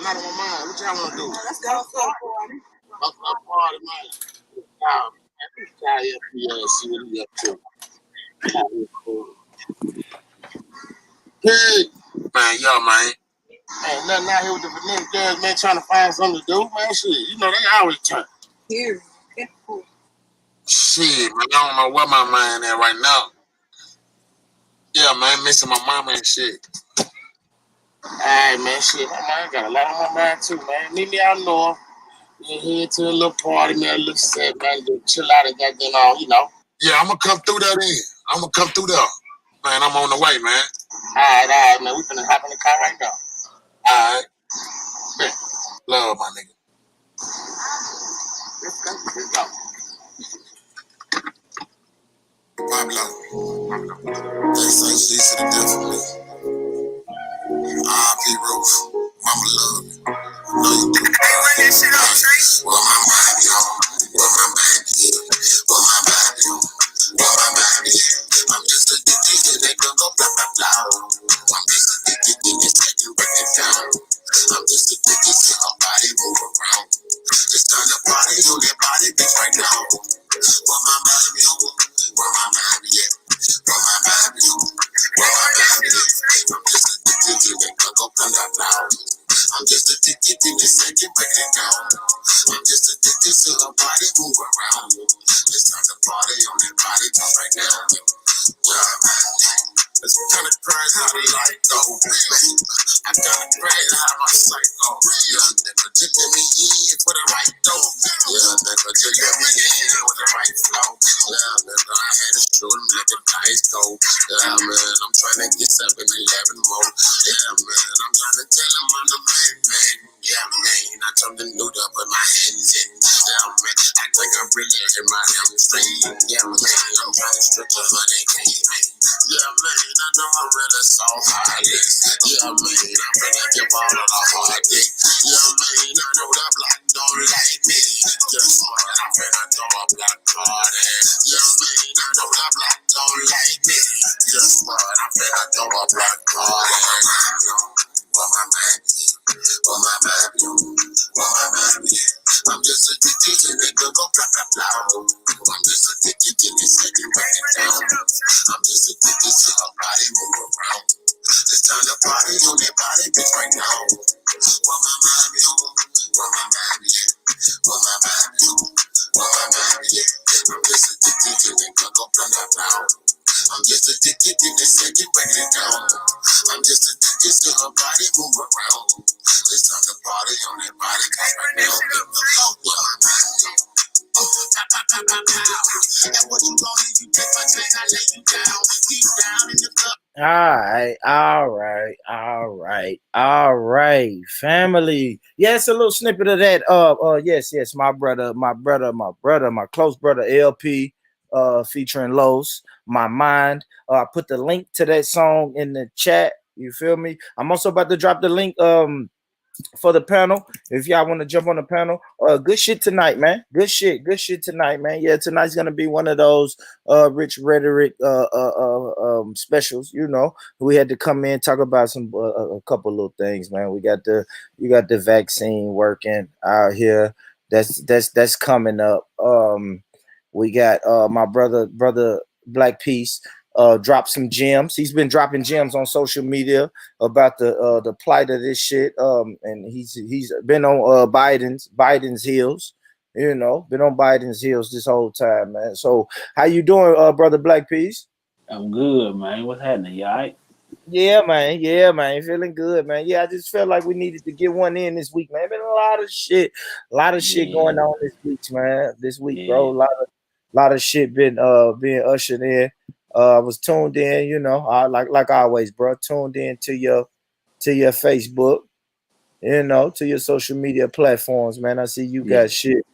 lot on my mind. What y'all want to do? Let's go to a party. Let's go to a party, man. Y'all, see what he up to. Hey, man, y'all, man. Ain't nothing out here with the vanilla girls, man, trying to find something to do, man. Shit, you know, they always turn. Here, get cool. Shit, man, I don't know where my mind at right now. Yeah, man, missing my mama and shit. Alright, man, shit, my mind got a lot on my mind, too, man. Meet me out north. We're head to a little party, man, a little set, man, to chill out and goddamn all, you know. Yeah, I'm gonna come through that in. I'm gonna come through there. Man, I'm on the way, man. Alright, man, we finna hop in the car right now. Alright. Man, love, my nigga. Let's go. Pablo. They say she's to the death of me. R.I.P. Roof. Mama love me. No, you do. Hey, run that shit up, Trace. Well, my mind, yo. Well, my mind, yeah. Well, my mind, yo. Well, my mind, yeah. I'm just addicted to that go blah, blah, blah. I'm just addicted to this second break it down. I'm just addicted to her body move around. It's time to party on that body, bitch, right now. Well, my mind, yo. Well, my mind, yeah. Well, my mind, yo. Well, my mind, yeah. I'm just addicted to that go blah, blah, blah. I'm just addicted to this second break it down. I'm just addicted to her body move around. It's time to party on that body, bitch, right now. It's kind of crazy how they like go. I'm kind of crazy how my sight go. Yeah, nigga, just let me in for the right dough. Yeah, nigga, just let me in with the right flow. Yeah, nigga, I had to shoot him like the dice go. Yeah, man, I'm trying to get 7-11 more. Yeah, man, I'm trying to tell him I'm the man. Yeah, man, I told him dude up with my hands in. Yeah, man, I think I'm really in my hamstring. Yeah, man, I'm trying to stretch a 100K. Yeah, man, I know I'm really so heartless. Yeah, man, I'm finna give all of the hard dick. Yeah, man, I know that block don't like me. Guess what? I'm finna throw a black party. Yeah, man, I know that block don't like me. Guess what? I'm finna throw a black party. Well, my man, well, my baby, well, my baby. I'm just addicted to the go blah, blah, blah. I'm just addicted to this second break it down. I'm just addicted to her body move around. It's time to party on that body, bitch, right now. Well, my baby, well, my baby, well, my baby, well, my baby. I'm just addicted to the go blah, blah, blah. I'm just addicted to this second break it down. I'm just addicted to her body move around. It's time to party on that body, bitch, right now. Well, my baby. And what you gonna do? You take my chain, I lay you down. Deep down in the club. All right, family. Yes, a little snippet of that. Yes, my close brother LP, featuring Los, My Mind. I put the link to that song in the chat. You feel me? I'm also about to drop the link for the panel. If y'all want to jump on the panel, good shit tonight, man. Good shit tonight, man. Yeah, tonight's gonna be one of those rich rhetoric specials. You know, we had to come in talk about some a couple little things, man. We got the vaccine working out here. That's coming up. We got my brother Black Peace. Drop some gems. He's been dropping gems on social media about the plight of this shit. And he's been on Biden's heels. You know, been on Biden's heels this whole time, man. So how you doing, brother Black Peace? I'm good, man. What's happening? You all right? Yeah, man. Feeling good, man. Yeah, I just felt like we needed to get one in this week, man. Been a lot of shit going on this week, bro. A lot of shit been being ushered in. I was tuned in, you know, like always, bro. Tuned in to your Facebook, you know, to your social media platforms, man. I see you got shit.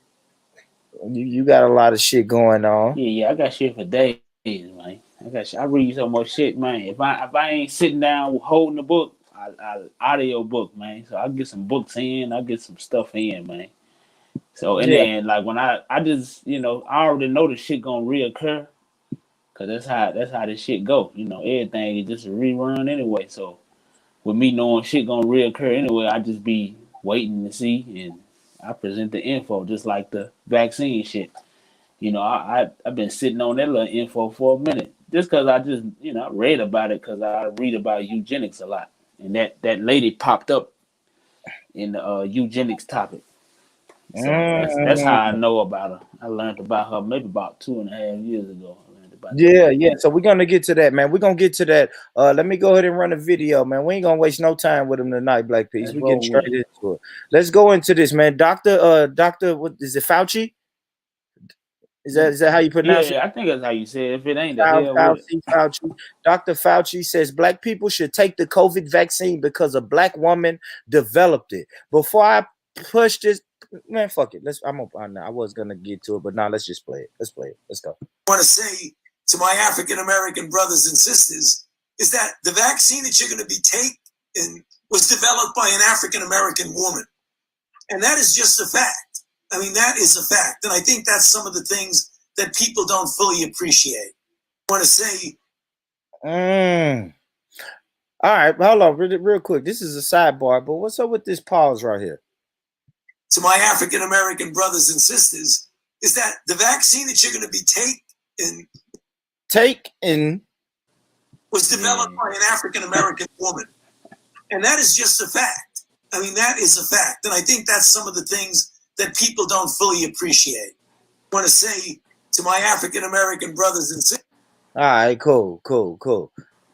You got a lot of shit going on. Yeah, I got shit for days, man. I read so much shit, man. If I ain't sitting down holding the book, I audio book, man. So I get some books in, I get some stuff in, man. So then like when I just, you know, I already know the shit gonna reoccur. Cause that's how this shit go. You know, everything is just a rerun anyway. So with me knowing shit gonna reoccur anyway, I just be waiting to see, and I present the info just like the vaccine shit. I've been sitting on that little info for a minute just because I just I read about it because I read about eugenics a lot, and that lady popped up in the eugenics topic. So that's how I Mm. know about her. I learned about her maybe about 2.5 years ago. I learned about that Yeah, yeah. lady. So we're gonna get to that, man. We're gonna get to that. Let me go ahead and run a video, man. We ain't gonna waste no time with him tonight, Black Peace. Let's We getting roll with straight it. into it. Let's go into this, man. Doctor, what is it? Fauci? Is that how you pronounce it? Yeah, I think that's how you say it. If it ain't, the hell with it. Fauci. Dr. Fauci says black people should take the COVID vaccine because a black woman developed it. Before I push this, man, fuck it. I was gonna get to it, but now let's just play it. Let's play it. Let's go. I want to say to my African American brothers and sisters is that the vaccine that you're going to be taking was developed by an African American woman, and that is just a fact. I mean, that is a fact, and I think that's some of the things that people don't fully appreciate. I want to say. All right, hold on, real quick. This is a sidebar, but what's up with this pause right here? To my African American brothers and sisters, is that the vaccine that you're going to be taking was developed by an African American woman, and that is just a fact. I mean, that is a fact, and I think that's some of the things that people don't fully appreciate. I want to say to my African American brothers and sisters. All right, cool. All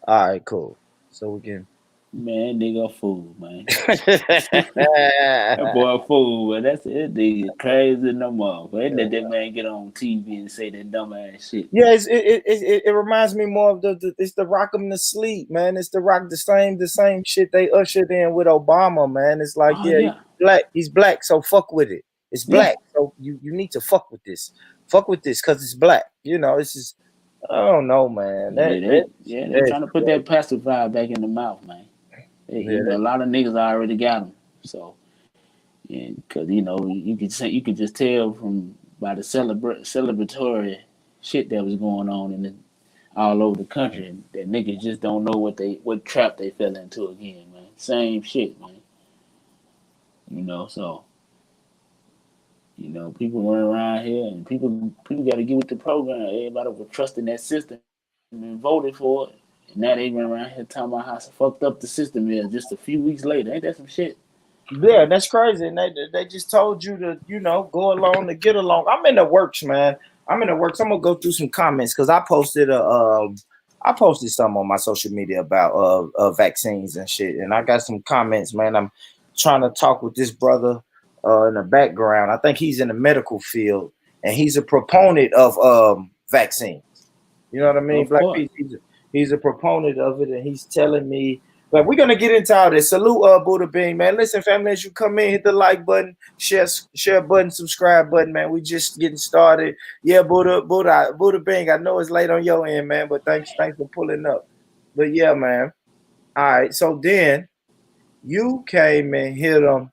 right, cool. So we can. Man, nigga a fool, man. That boy a fool, but that's it. Nigga crazy no more. But let that man get on TV and say that dumb ass shit. Yeah, it reminds me more of it's the rock 'em to sleep, man. It's the rock the same shit they ushered in with Obama, man. It's like, Oh yeah, yeah, he's black, so fuck with it. It's yeah, black, so you need to fuck with this because it's black. It's just I don't know, man. they That's trying to put that pacifier back in the mouth, man. yeah, A lot of niggas already got them. So, yeah, because you could just tell from by the celebratory shit that was going on all over the country that niggas just don't know what trap they fell into again, man. Same shit, man. So people run around here and people got to get with the program. Everybody was trusting that system and voted for it, and now they run around here talking about how fucked up the system is just a few weeks later. Ain't that some shit? Yeah, that's crazy. And they just told you to, go along to get along. I'm in the works, man. I'm in the works. I'm gonna go through some comments because I posted some on my social media about vaccines and shit. And I got some comments, man. I'm trying to talk with this brother in the background. I think he's in the medical field and he's a proponent of vaccines. You know what I mean? Of Black course. Peace, he's a proponent of it, and he's telling me. But we're gonna get into all this. Salute, Buddha Bean, man. Listen, family, as you come in, hit the like button, share button, subscribe button, man. We just getting started. Yeah, Buddha Bean. I know it's late on your end, man, but thanks for pulling up. But yeah, man. All right. So then you came and hit them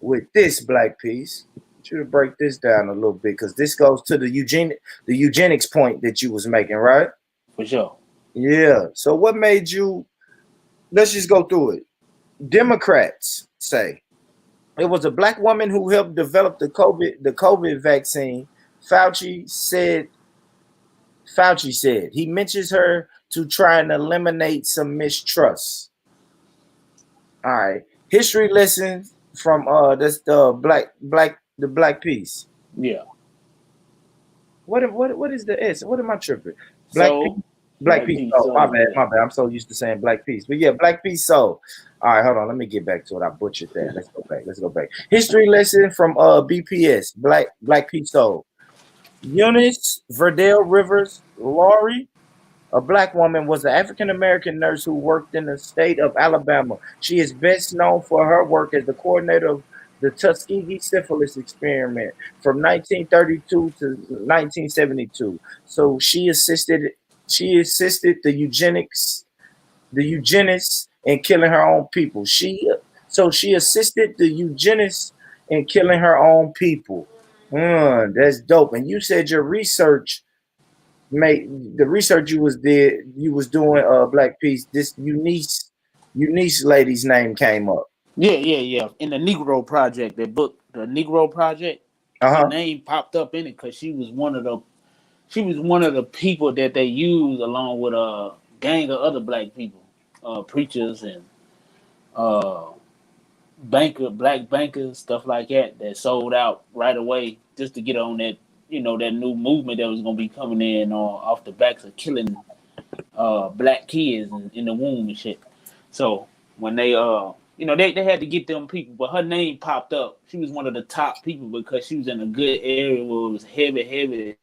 with this Black Piece. I want you to break this down a little bit because this goes to the eugenics point that you was making, right? For sure. Yeah. So what made you? Let's just go through it. Democrats say it was a black woman who helped develop the COVID vaccine. Fauci said he mentions her to try and eliminate some mistrust. All right. History lessons from that's the black piece. Yeah. What is the S? What am I tripping? Black piece. So, Black Black piece. Peace Oh, my Soul, bad. yeah. My bad. I'm so used to saying black piece. But yeah, black piece soul. All right, hold on. Let me get back to it. I butchered that. Let's go back. History lesson from BPS. Black piece soul. Eunice Verdell Rivers Laurie, a black woman, was an African American nurse who worked in the state of Alabama. She is best known for her work as the coordinator of the Tuskegee syphilis experiment from 1932 to 1972. So she assisted the eugenists in killing her own people. She assisted the eugenists in killing her own people. That's dope. And you said your research made the research you was doing Black Peace. This Eunice lady's name came up. Yeah. In the Negro Project, that book, the Negro Project, her Uh-huh. name popped up in it because she was one of the people that they used along with a gang of other black people, preachers and uh black bankers, stuff like that, that sold out right away just to get on that, that new movement that was gonna be coming in off the backs of killing black kids in the womb and shit. So when they had to get them people, but her name popped up. She was one of the top people because she was in a good area where it was heavily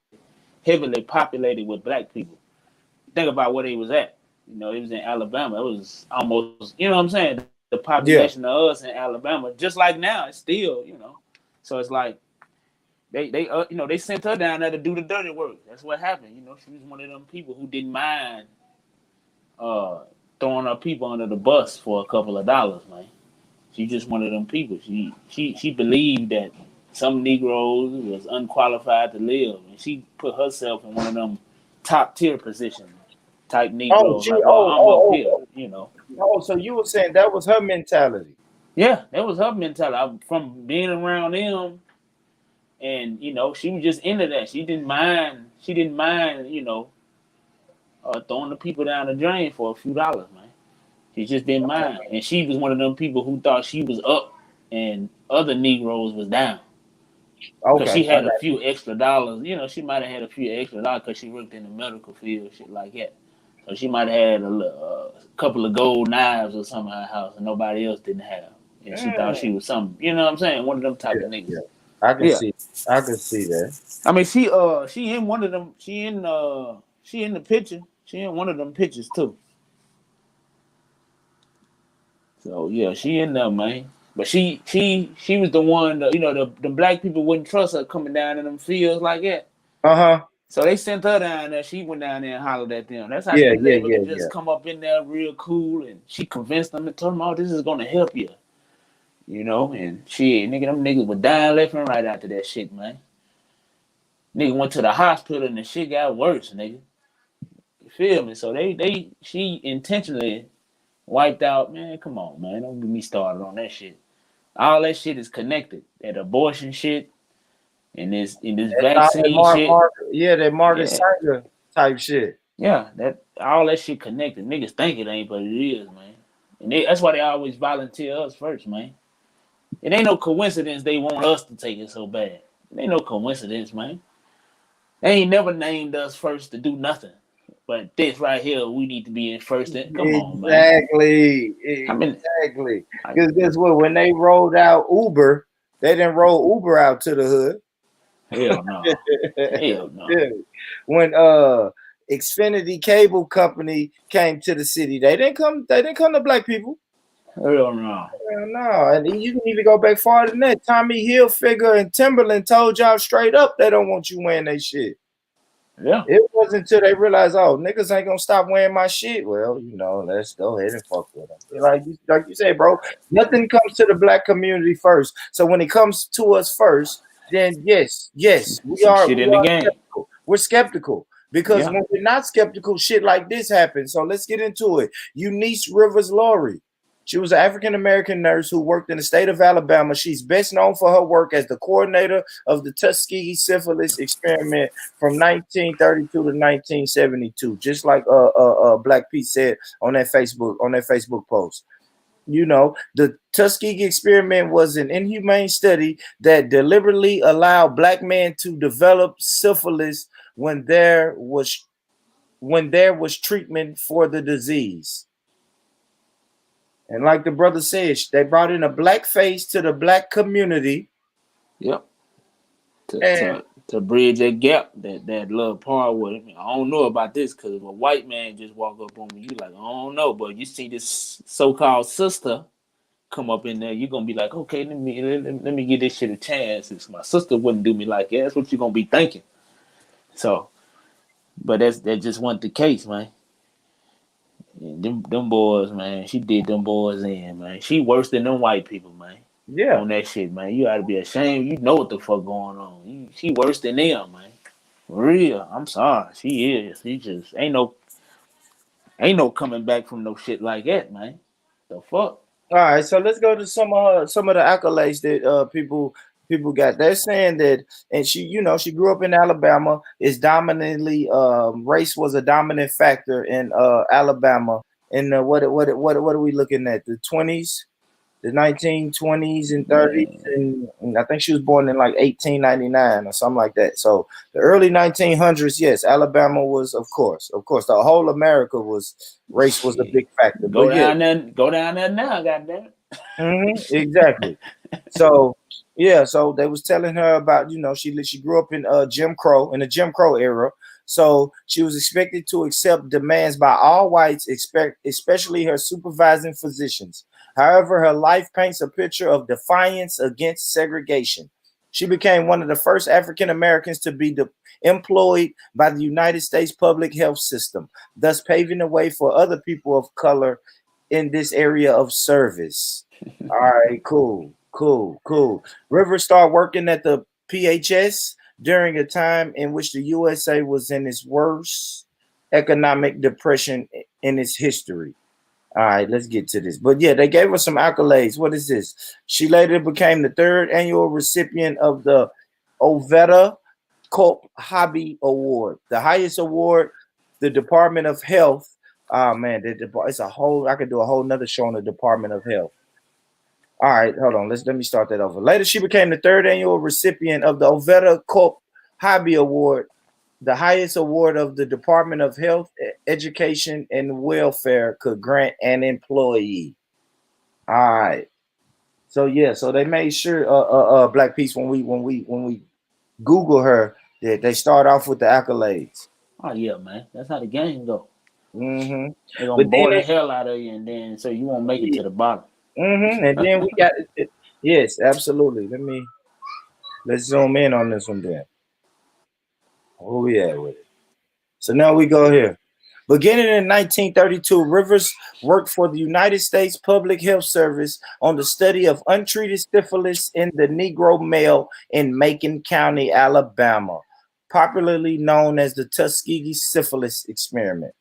populated with black people. Think about where they was at. It was in Alabama. It was almost, what I'm saying, the population of Yeah. us in Alabama, just like now, it's still. So it's like they sent her down there to do the dirty work. That's what happened. She was one of them people who didn't mind uh throwing her people under the bus for a couple of dollars, man. She just one of them people. She believed that some Negroes was unqualified to live, and she put herself in one of them top tier positions type Oh, Negroes. she. Like, well, Oh, I'm up oh, here, oh, oh. So you were saying that was her mentality? Yeah, that was her mentality. From being around them, and she was just into that. She didn't mind. She didn't mind. Throwing the people down the drain for a few dollars, man. She just didn't mind, and she was one of them people who thought she was up, and other Negroes was down. Because Okay, she I had a got few extra dollars. She might have had a few extra dollars because she worked in the medical field, shit like that. So she might have had a couple of gold knives or something in her house, and nobody else didn't have. And she thought she you. was something. You know what I'm saying? One of them type of Yeah, niggas. yeah. I can Yeah. see. I can see that. I mean, she in one of them. She in the picture. She in one of them pictures too. So yeah, she in there, man. But she was the one that the black people wouldn't trust her coming down in them fields like that. Uh-huh. So they sent her down there. She went down there and hollered at them. That's how she Yeah, was yeah, able to yeah, just yeah. come up in there real cool. And she convinced them and told them, "Oh, this is gonna help you." And nigga, them niggas were dying left and right after that shit, man. Nigga went to the hospital and the shit got worse, nigga. You feel me? So she intentionally wiped out. Man, come on, man. Don't get me started on that shit. All that shit is connected. That abortion shit and this That's all that vaccine shit. that Margaret Yeah. Sanger type shit. Yeah, that all that shit connected. Niggas think it ain't, but it is, man. And that's why they always volunteer us first, man. It ain't no coincidence they want us to take it so bad. It ain't no coincidence, man. They ain't never named us first to do nothing. But this right here, we need to be in first. Come on, man. Exactly. I mean, Exactly. like, Because guess what? When they rolled out Uber, they didn't roll Uber out to the hood. hell no. Hell no. Yeah. When Xfinity Cable Company came to the city, they didn't come to black people. Hell no. Hell no. And you can even go back farther than that. Tommy Hilfiger and Timberland told y'all straight up they don't want you wearing that shit. Yeah. It wasn't until they realized, oh, niggas ain't gonna stop wearing my shit. Well, let's go ahead and fuck with them. Like you said, bro, nothing comes to the black community first. So when it comes to us first, then yes, we Some are shit we in the are game. skeptical. We're skeptical because Yeah. when we're not skeptical, shit like this happens. So let's get into it. Eunice Rivers Laurie. She was an African American nurse who worked in the state of Alabama. She's best known for her work as the coordinator of the Tuskegee syphilis experiment from 1932 to 1972, just like Black Pete said on that Facebook post. The Tuskegee experiment was an inhumane study that deliberately allowed black men to develop syphilis when there was treatment for the disease. And like the brother said, they brought in a black face to the black community. Yep. to And to to bridge that gap, that little part with I don't know about this because if a white man just walk up on me, you like I don't know, but you see this so called sister come up in there, you're gonna be like, okay, let me give this shit a chance. If my sister wouldn't do me like that, that's what you're gonna be thinking. So, but that just wasn't the case, man. And them boys, man, she did them boys in, man. She worse than them white people, man. yeah, On that shit, man. You ought to be ashamed. You know what the fuck going on. She worse than them, man. Real. I'm sorry. She is. She just ain't no coming back from no shit like that, man. The fuck? All right, so let's go to some of the accolades that people got. They're saying that, and she grew up in Alabama. Is dominantly race was a dominant factor in Alabama. In what are we looking at? The 20s, the 1920s and 30s, Man, and I think she was born in like 1899 or something like that. So the early 1900s, yes, Alabama was, of course, the whole America was race was a shit. big factor. But yeah. Go down there now, goddamn Exactly. So yeah, so they was telling her about she grew up in Jim Crow era. So she was expected to accept demands by all whites, especially her supervising physicians. However, her life paints a picture of defiance against segregation. She became one of the first African Americans to be employed by the United States public health system, thus paving the way for other people of color in this area of service. All right, cool, cool, cool. Rivers started working at the PHS during a time in which the USA was in its worst economic depression in its history. All right, let's get to this. But yeah, they gave her some accolades. What is this? She later became the third annual recipient of the Ovetta Culp Hobby Award, the highest award the Department of Health. Oh man, it's a whole. I could do a whole nother show on the Department of Health. All right, hold on. Let me start that over. Later, she became the third annual recipient of the Ovetta Culp Hobby Award, the highest award of the Department of Health, Education, and Welfare could grant an employee. All right. So yeah, so they made sure Black Peace when we Google her that they start off with the accolades. Oh yeah, man. That's how the game go. Hmm. They gonna But then bore the hell out of you, and then so you won't make it to the bottom. and then we got yes, absolutely. Let's zoom in on this one then. Where we at with it? So now we go here. Beginning in 1932, Rivers worked for the United States Public Health Service on the study of untreated syphilis in the Negro male in Macon County, Alabama, popularly known as the Tuskegee syphilis experiment.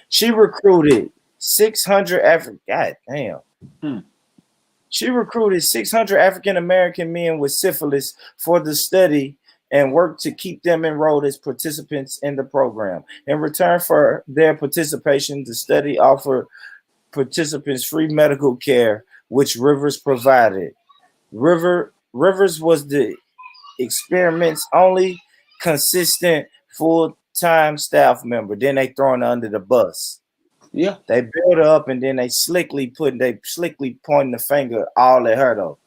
She recruited 600 African. God damn. Hmm. She recruited 600 African American men with syphilis for the study and worked to keep them enrolled as participants in the program. In return for their participation, the study offered participants free medical care, which Rivers provided. Rivers was the experiment's only consistent full-time staff member. Then they thrown her under the bus. Yeah. They build her up and then they slickly pointing the finger all at her though.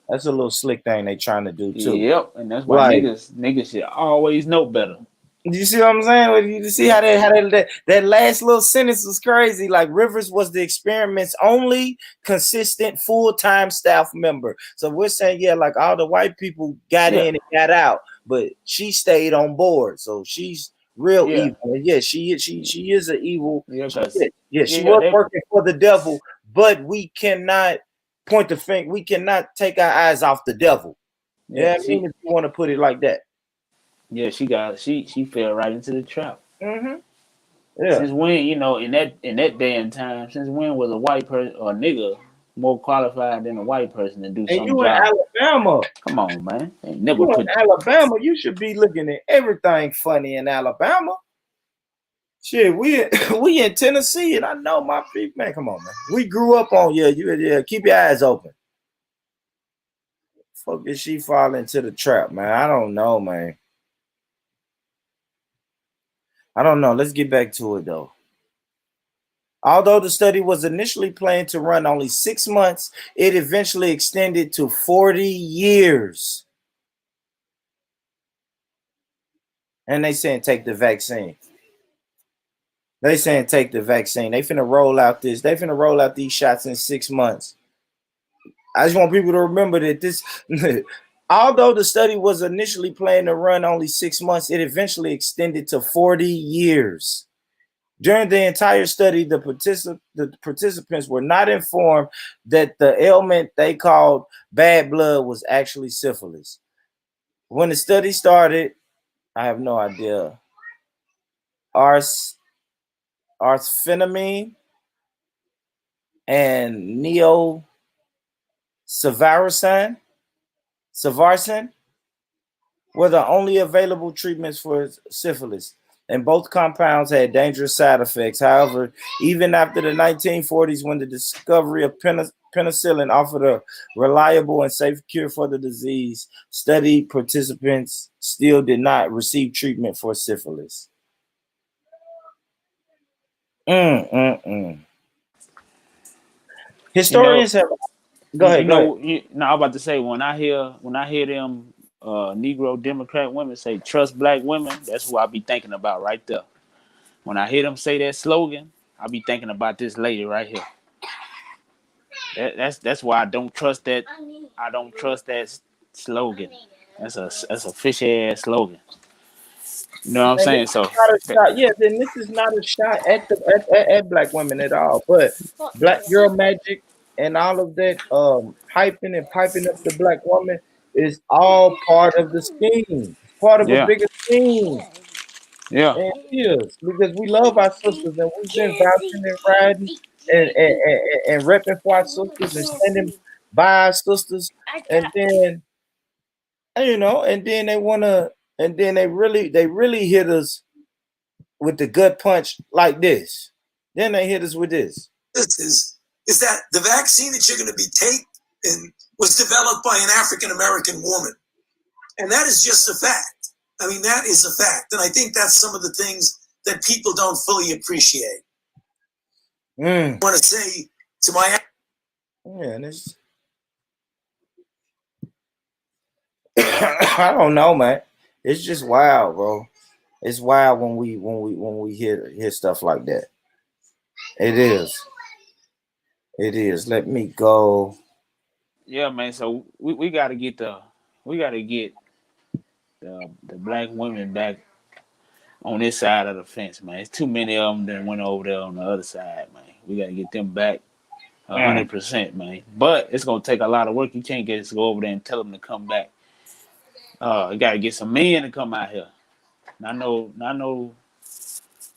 That's a little slick thing they trying to do too. Yep. And that's why Like, niggas should always know better. you see what I'm saying? You see how Yep. that last little sentence was crazy. Like Rivers was the experiment's only consistent full-time staff member. So we're saying, yeah, like all the white people got Yeah. in and got out, but she stayed on board. So she's real Yeah. evil. And yeah, she is an evil. Yeah. Yeah, Cause yeah, she yeah, was they working for the devil, but we cannot point the finger. We cannot take our eyes off the devil. Yeah, yeah I mean, she if you want to put it like that. she fell right into the trap. Hmm. Yeah. Since when, in that day and time, since when was a white person or a nigga more qualified than a white person to do And some you in job? Alabama. Come on, man. They never You in put Alabama. You should be looking at everything funny in Alabama. Shit, we we in Tennessee, and I know my people. Man, come on, man. We grew up on yeah. Keep your eyes open. Fuck is she fall into the trap, man? I don't know, man. I don't know. Let's get back to it though. Although the study was initially planned to run only 6 months, it eventually extended to 40 years. And they saying take the vaccine. They saying take the vaccine. They finna roll out this. They finna roll out these shots in 6 months. I just want people to remember that this, although the study was initially planned to run only 6 months, it eventually extended to 40 years. During the entire study, the participants were not informed that the ailment they called bad blood was actually syphilis. When the study started, I have no idea. Ars, arsphenamine and Neo Savarsan, Savarsan were the only available treatments for syphilis, and both compounds had dangerous side effects. However, even after the 1940s, when the discovery of penicillin offered a reliable and safe cure for the disease, study participants still did not receive treatment for syphilis. Mm. You know, Historians have. Go you ahead. Go ahead. know, I'm about to say when I hear them Negro Democrat women say trust black women, that's who I be thinking about right there. When I hear them say that slogan, I be thinking about this lady right here. That's why I don't trust that. I don't trust that slogan. That's a fish ass slogan. You know what I'm And this saying? is So not a shot. Yeah, then this is not a shot at at black women at all. But black girl magic and all of that hyping and piping up the black woman is all part of the scheme. It's part of a yeah, bigger scheme. yeah, And it is because we love our sisters and we've been vouching and riding and repping for our sisters and standing by our sisters. And then and then they wanna and then they really hit us with the gut punch like this. Then they hit us with this. This is that the vaccine that you're going to be taking was developed by an African American woman, and that is just a fact. I mean, that is a fact, and I think that's some of the things that people don't fully appreciate. I want to say to my Yeah, and it's I don't know, man. It's just wild, bro. It's wild when we hear stuff like that. It is. It is. Let me go. yeah, man. So we gotta get the black women back on this side of the fence, man. It's too many of them that went over there on the other side, man. We gotta get them back Mm. 100%, man. But it's gonna take a lot of work. You can't just go over there and tell them to come back. You gotta get some men to come out here. Not no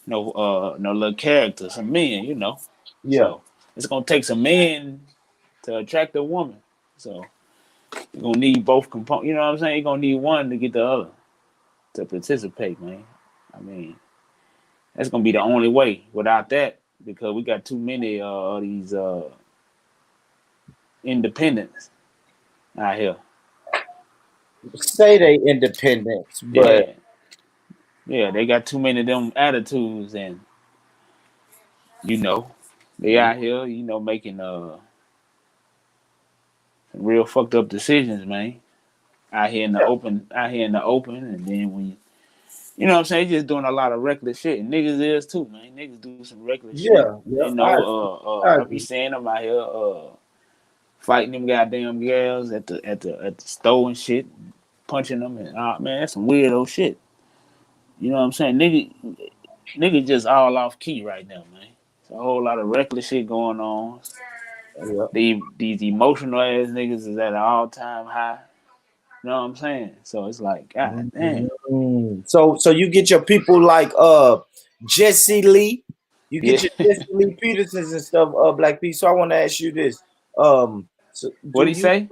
little character, some men. Yeah. So it's gonna take some men to attract a woman. So you're gonna need both components. You know what I'm saying? You're gonna need one to get the other to participate, man. I mean, that's gonna be the only way. Without that, because we got too many of these independents out here. Say they independence, but Yeah, yeah, they got too many of them attitudes, and you know, they out here, making some real fucked up decisions, man. Out here in the open, and then when you know what I'm saying, just doing a lot of reckless shit, and niggas is too, man. Niggas do some reckless shit. yeah, I I be agree. seeing them out here, fighting them goddamn girls at the store and shit, punching them, and man, that's some weirdo shit. You know what I'm saying, nigga just all off key right now, man. It's a whole lot of reckless shit going on. Yeah. These emotional ass niggas is at an all time high. You know what I'm saying? So it's like, god damn. So you get your people like Jesse Lee. You Yeah. get your Jesse Lee Petersons and stuff, Black P. So I want to ask you this. So What'd do he you say?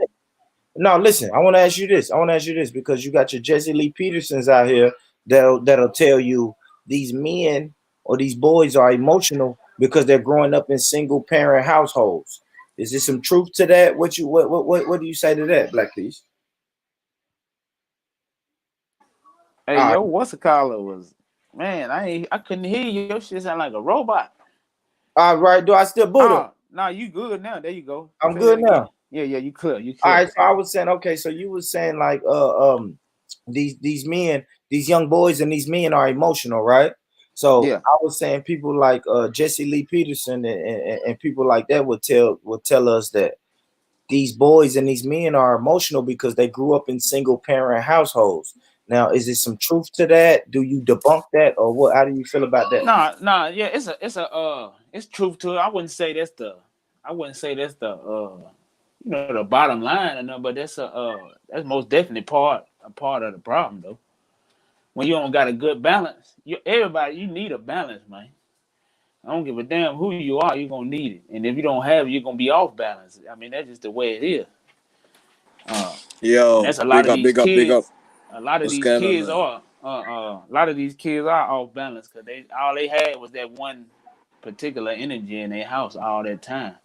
no listen, I want to ask you this. I want to ask you this because you got your Jesse Lee Petersons out here that'll tell you these men or these boys are emotional because they're growing up in single parent households. Is there some truth to that? What do you say to that, Black Peace? Hey, All right, yo, what's the caller was, man, I couldn't hear you. Your shit sound like a robot. all right. Do I still Buddha? Oh, nah, you good now. There you go. I'm Say that good again. now. Yeah, yeah, you clear. You All clear. right, so I was saying, okay, so you was saying like these men, these young boys and these men are emotional, right? So Yeah. I was saying people like Jesse Lee Peterson and people like that would tell us that these boys and these men are emotional because they grew up in single parent households. Now, is there some truth to that? Do you debunk that or what? How do you feel about that? Nah, yeah, it's truth to it. I wouldn't say that's the the bottom line or nothing, but that's most definitely a part of the problem though. When you don't got a good balance, you need a balance, man. I don't give a damn who you are. You're gonna need it, and if you don't have it, you're gonna be off balance. I mean, that's just the way it is. And Yo, that's a lot big of up, these big up, big up. kids. A lot of What's these going on, kids man? are. A lot of these kids are off balance because they all they had was that one particular energy in their house all that time.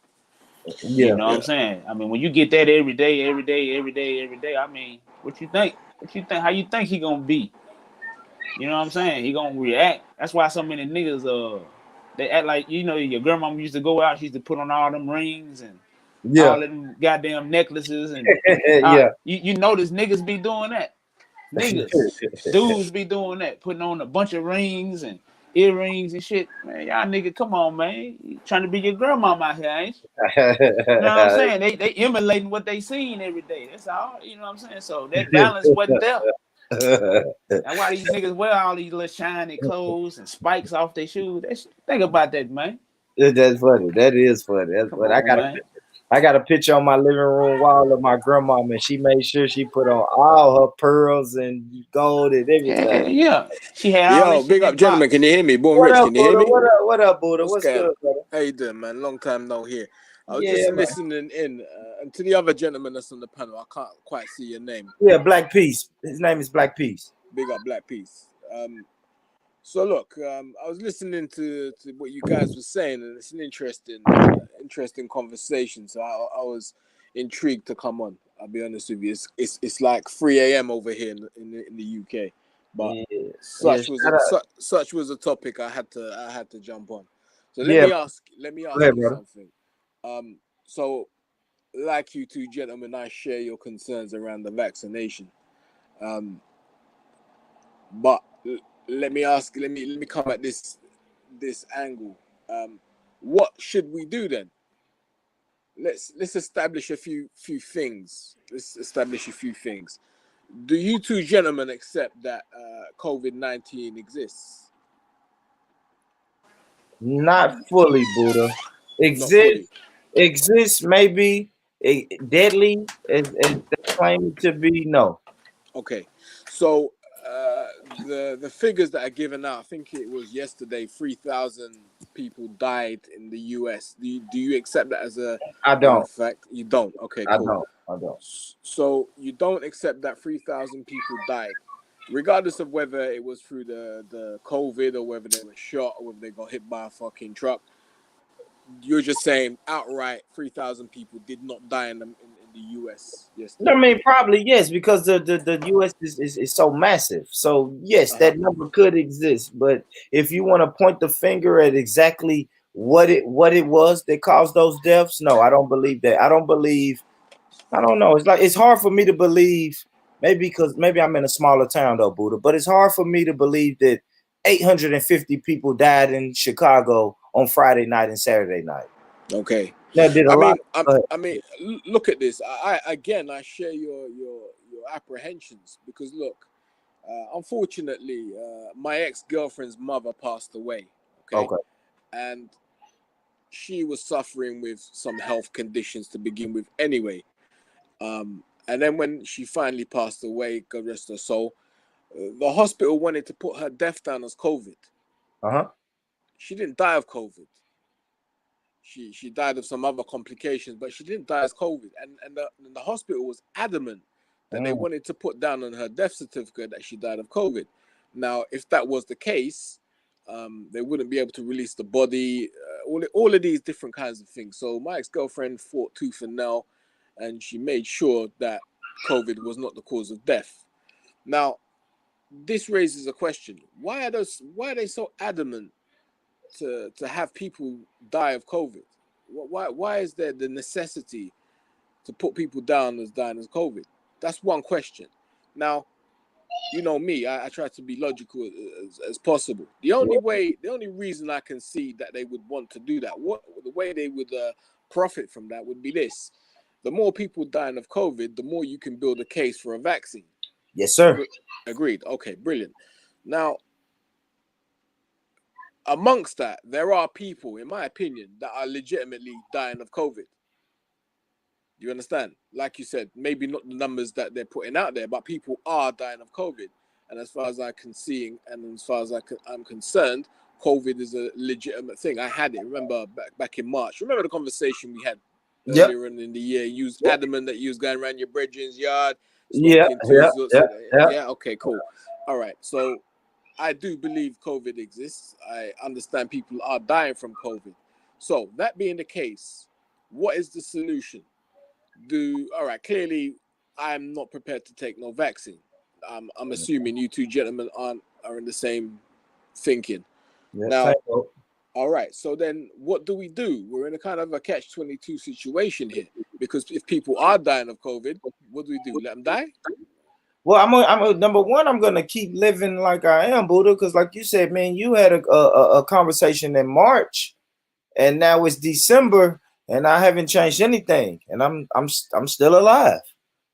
You Yeah. know what Yeah. I'm saying? I mean, when you get that every day, every day, every day, every day, I mean, what you think? What you think? How you think he gonna be? You know what I'm saying? He gonna react. That's why so many niggas they act like your grandmama used to go out. She used to put on all them rings and Yeah. all them goddamn necklaces and Yeah. you notice niggas be doing that. Niggas, dudes be doing that, putting on a bunch of rings and earrings and shit. Man, y'all nigga, come on, man. You trying to be your grandmama out here, ain't you? You know what I'm saying? They emulating what they seen every day. That's all. You know what I'm saying? So that balance wasn't there. That's why these niggas wear all these little shiny clothes and spikes off their shoes. Think about that, man. That's funny. That is funny. That's Come funny. on, man. I got a picture on my living room wall of my grandma, and she made sure she put on all her pearls and gold and Yeah, everything. yeah. She had all Yo, that shit in big up, that gentlemen. Can box. you hear me? Born What Rich, up, can you hear Buddha? me? What up, Buddha? What's What's going on? good, brother? How you doing, man? Long time no here. I was Yeah, just man. listening in, and to the other gentleman that's on the panel. I can't quite see your name. Yeah, Black Peace. His name is Black Peace. Big up, Black Peace. So look, I was listening to what you guys were saying, and it's an interesting conversation. So I was intrigued to come on. I'll be honest with you. It's like 3 a.m. over here in the UK, but Yeah, yeah. such was Shout out. such was a topic I had to jump on. So let Yeah, me ask go ahead, you brother. something. So like you two gentlemen, I share your concerns around the vaccination. Um, but let me come at this angle. What should we do then? Let's establish a few things. Let's establish a few things. Do you two gentlemen accept that COVID-19 exists? Not fully, Buddha. Not fully. Exists maybe deadly as they claim it to be. No. Okay, so the figures that are given out, I think it was yesterday, 3,000 people died in the U.S. Do you accept that I as a don't. fact? You don't. Okay, I cool. don't. I don't. So you don't accept that 3,000 people died, regardless of whether it was through the COVID or whether they were shot or whether they got hit by a fucking truck. You're just saying outright 3,000 people did not die in the U.S. I yesterday. mean, probably yes, because the U.S. is so massive. So yes, Uh huh. that number could exist. But if you want to point the finger at exactly what it was that caused those deaths, no, I don't believe that. I don't believe. I don't know. It's like it's hard for me to believe. Maybe because maybe I'm in a smaller town though, Buddha. But it's hard for me to believe that 850 people died in Chicago on Friday night and Saturday night. Okay. That did a I lot. mean, look at this. I share your apprehensions because look, unfortunately, my ex-girlfriend's mother passed away. Okay, Okay. and she was suffering with some health conditions to begin with, anyway. And then when she finally passed away, God rest her soul, the hospital wanted to put her death down as COVID. Uh-huh. She didn't die of COVID. She died of some other complications, but she didn't die as COVID. And the hospital was adamant that they Mm. wanted to put down on her death certificate that she died of COVID. Now, if that was the case, they wouldn't be able to release the body, all of these different kinds of things. So my ex-girlfriend fought tooth and nail, and she made sure that COVID was not the cause of death. Now, this raises a question: Why are they so adamant to have people die of COVID? Why is there the necessity to put people down as dying as COVID? That's one question. Now, you know me, I try to be logical as possible. The only reason I can see that they would want to do that, the way they would profit from that would be this: the more people dying of COVID, the more you can build a case for a vaccine. Yes, sir. Agreed. Okay, brilliant. Now, amongst that, there are people, in my opinion, that are legitimately dying of COVID. You understand? Like you said, maybe not the numbers that they're putting out there, but people are dying of COVID. And as far as I can see, and as far as I'm concerned, COVID is a legitimate thing. I had it. Remember back in March. Remember the conversation we had earlier in the year? You was adamant that you was going around your brethren's yard, smoking yeah. Okay, cool. All right. So I do believe COVID exists. I understand people are dying from COVID. So that being the case, what is the solution? All right, clearly I'm not prepared to take no vaccine. I'm assuming you two gentlemen are in the same thinking. Now, all right, so then what do? We're in a kind of a catch-22 situation here, because if people are dying of COVID, what do we do? Let them die? Well, I'm number one. I'm gonna keep living like I am, Buddha, because like you said, man, you had a conversation in March, and now it's December, and I haven't changed anything, and I'm still alive.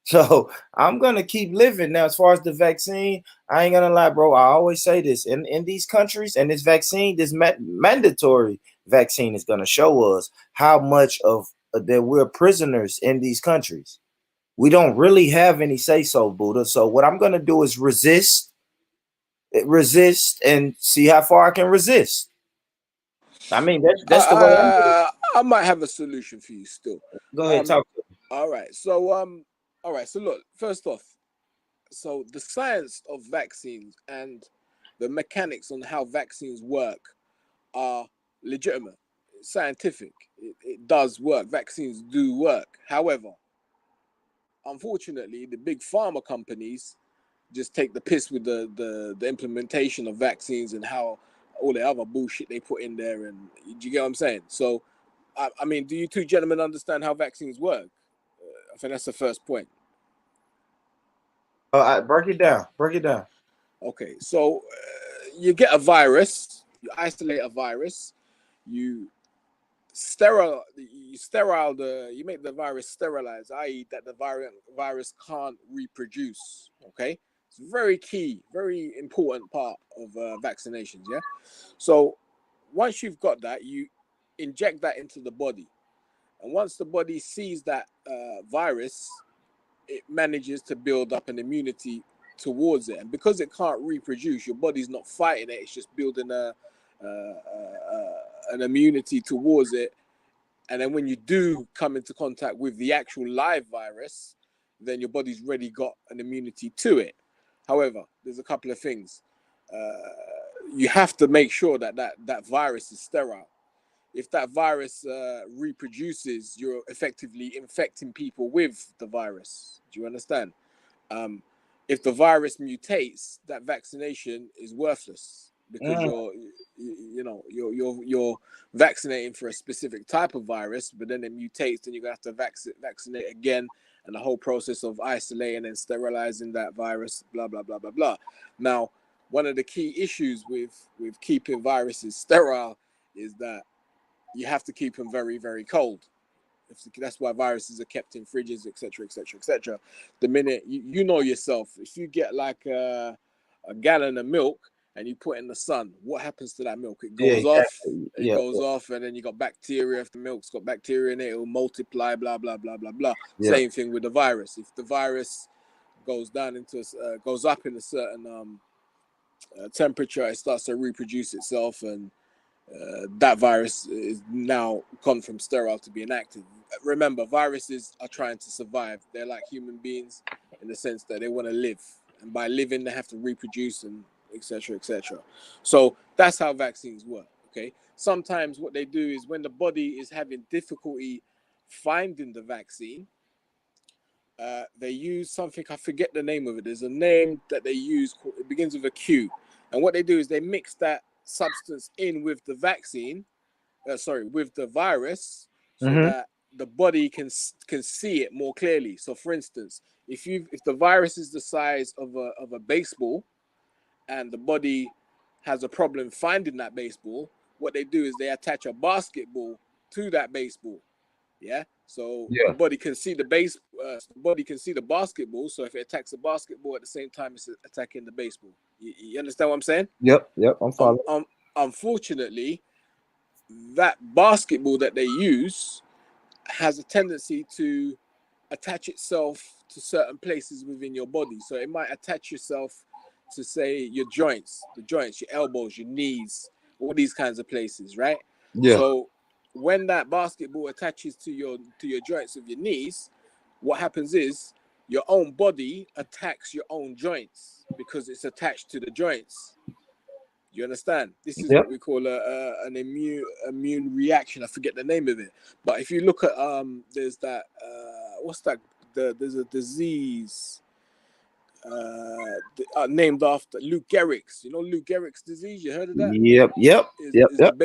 So I'm gonna keep living. Now, as far as the vaccine, I ain't gonna lie, bro. I always say this in these countries, and this vaccine, this mandatory vaccine is gonna show us how much of that we're prisoners in these countries. We don't really have any say so, Buddha. So what I'm gonna do is resist, and see how far I can resist. I mean, that's the way I might have a solution for you still. Go ahead, talk to me. All right. So look, first off, so the science of vaccines and the mechanics on how vaccines work are legitimate, scientific. It does work. Vaccines do work. However, unfortunately, the big pharma companies just take the piss with the implementation of vaccines and how all the other bullshit they put in there. And do you get what I'm saying? So, I mean, do you two gentlemen understand how vaccines work? I think that's the first point. Break it down. Break it down. Okay, so you get a virus, you isolate a virus, you you make the virus sterilized, i.e. that the virus can't reproduce. Okay, it's a very key, very important part of vaccinations. Yeah, so once you've got that, you inject that into the body, and once the body sees that virus, it manages to build up an immunity towards it, and because it can't reproduce, your body's not fighting it; it's just building an immunity towards it. And then when you do come into contact with the actual live virus, then your body's already got an immunity to it. However, there's a couple of things. You have to make sure that virus is sterile. If that virus reproduces, you're effectively infecting people with the virus. Do you understand? If the virus mutates, that vaccination is worthless, because you're vaccinating for a specific type of virus, but then it mutates, then you're gonna have to vaccinate again, and the whole process of isolating and sterilizing that virus, blah blah blah blah blah. Now, one of the key issues with keeping viruses sterile is that you have to keep them very, very cold. That's why viruses are kept in fridges, etc., etc., etc. The minute you know yourself, if you get like a gallon of milk and you put it in the sun, what happens to that milk? It goes off. It goes off, and then you got bacteria. If the milk's got bacteria in it, it will multiply. Blah blah blah blah blah. Same thing with the virus. If the virus goes up in a certain temperature, it starts to reproduce itself, and that virus is now gone from sterile to be inactive. Remember, viruses are trying to survive. They're like human beings in the sense that they want to live, and by living, they have to reproduce, and etc. etc. So that's how vaccines work. Okay. Sometimes what they do is when the body is having difficulty finding the vaccine, they use something, I forget the name of it. There's a name that they use. It begins with a Q, and what they do is they mix that substance in with the vaccine, with the virus, so that the body can see it more clearly. So, for instance, if the virus is the size of a baseball, and the body has a problem finding that baseball, what they do is they attach a basketball to that baseball. Yeah, so the body can see the basketball. So if it attacks the basketball at the same time, it's attacking the baseball. You understand what I'm saying? Yep, I'm following. Unfortunately, that basketball that they use has a tendency to attach itself to certain places within your body. So it might attach yourself to, say, your joints, your elbows, your knees, all these kinds of places, right? Yeah. So when that basketball attaches to your joints of your knees, what happens is your own body attacks your own joints because it's attached to the joints. You understand? This is Yep. what we call an immune reaction. I forget the name of it, but if you look at there's that what's that? There's a disease named after Lou Gehrig's. You know Lou Gehrig's disease. You heard of that? Yep. Yep. Yep. Is the Yep.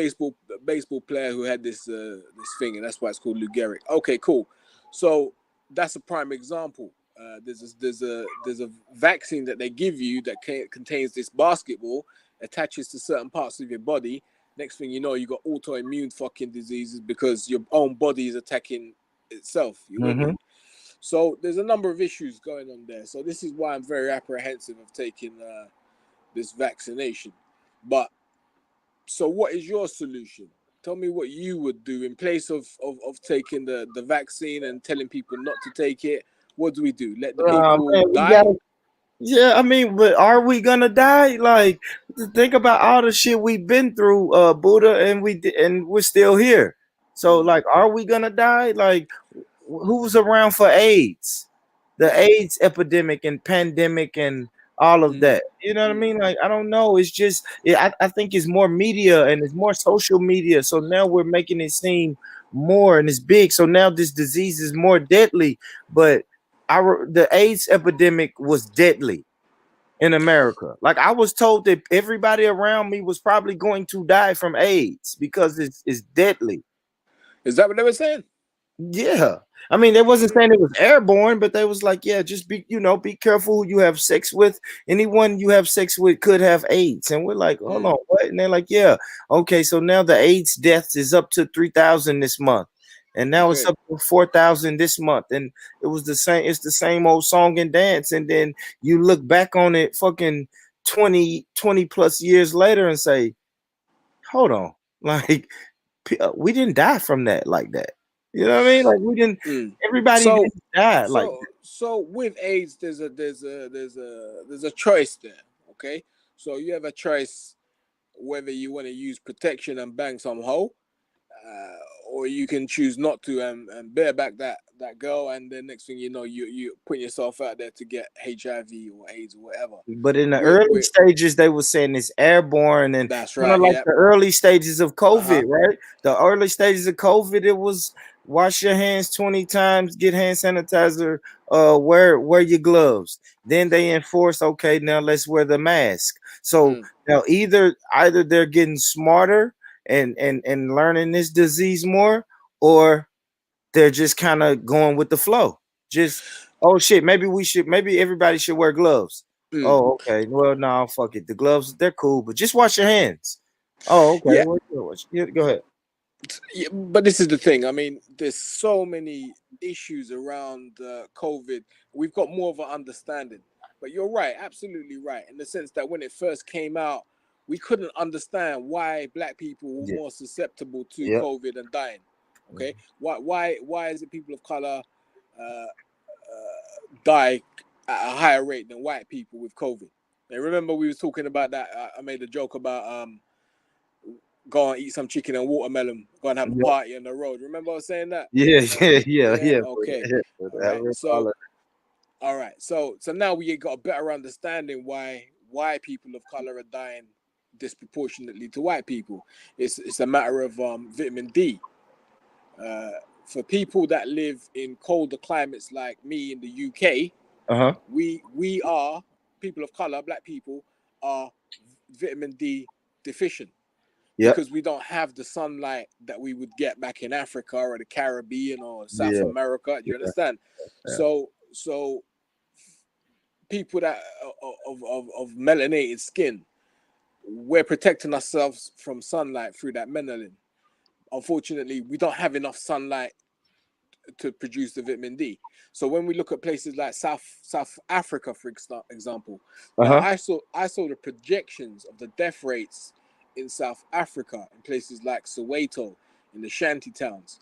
baseball player who had this thing, and that's why it's called Lou Gehrig. Okay, cool. So that's a prime example. There's a vaccine that they give you that contains this basketball, attaches to certain parts of your body. Next thing you know, you got autoimmune fucking diseases because your own body is attacking itself. You with me? So there's a number of issues going on there. So this is why I'm very apprehensive of taking this vaccination. But so what is your solution? Tell me what you would do in place of taking the vaccine and telling people not to take it. What do we do? Let the people Man, we die? gotta. Yeah, I mean, but are we gonna die? Like, think about all the shit we've been through, Buddha, and we're still here. So, like, are we gonna die? Like, who's around for AIDS, the AIDS epidemic and pandemic and all of that? You know what I mean? Like, I don't know. It's just, I think it's more media and it's more social media. So now we're making it seem more and it's big. So now this disease is more deadly. But the AIDS epidemic was deadly in America. Like, I was told that everybody around me was probably going to die from AIDS because it's deadly. Is that what they were saying? Yeah. I mean, they wasn't saying it was airborne, but they was like, yeah, just be careful who you have sex with. Anyone you have sex with could have AIDS. And we're like, hold on, what? And they're like, yeah. Okay, so now the AIDS deaths is up to 3,000 this month. And now it's up to 4,000 this month. And it's the same old song and dance. And then you look back on it fucking 20 plus years later and say, hold on, like, we didn't die from that like that. You know what I mean? Like, we didn't. Everybody didn't die like that. So with AIDS, there's a choice there. Okay, so you have a choice whether you want to use protection and bang some hoe, or you can choose not to and bear back that girl, and then next thing you know, you put yourself out there to get HIV or AIDS or whatever. But in the early stages, they were saying it's airborne, and that's kind of right. like the early stages of COVID, right? The early stages of COVID, it was wash your hands 20 times, get hand sanitizer, wear your gloves. Then they enforce, okay, now let's wear the mask. So now either they're getting smarter and learning this disease more, or they're just kind of going with the flow. Just, oh shit, maybe everybody should wear gloves. Oh, okay. Well, no, fuck it. The gloves, they're cool, but just wash your hands. Oh, okay. Yeah. Well, go ahead. Yeah, but this is the thing. I mean, there's so many issues around COVID. We've got more of an understanding. But you're right, absolutely right, in the sense that when it first came out, we couldn't understand why black people were more susceptible to COVID and dying. Okay, why is it people of color die at a higher rate than white people with COVID? And remember, we was talking about that. I made a joke about go and eat some chicken and watermelon, go and have a party on the road. Remember I was saying that? Yeah. Okay. All right. So now we got a better understanding why people of color are dying disproportionately to white people. It's a matter of vitamin D. For people that live in colder climates like me in the UK, we are people of color, black people are vitamin D deficient. Because we don't have the sunlight that we would get back in Africa or the Caribbean or South America. Do you understand? So people that of melanated skin, we're protecting ourselves from sunlight through that melanin. Unfortunately, we don't have enough sunlight to produce the vitamin D. So when we look at places like South Africa, for example, now I saw the projections of the death rates in South Africa, in places like Soweto, in the shanty towns.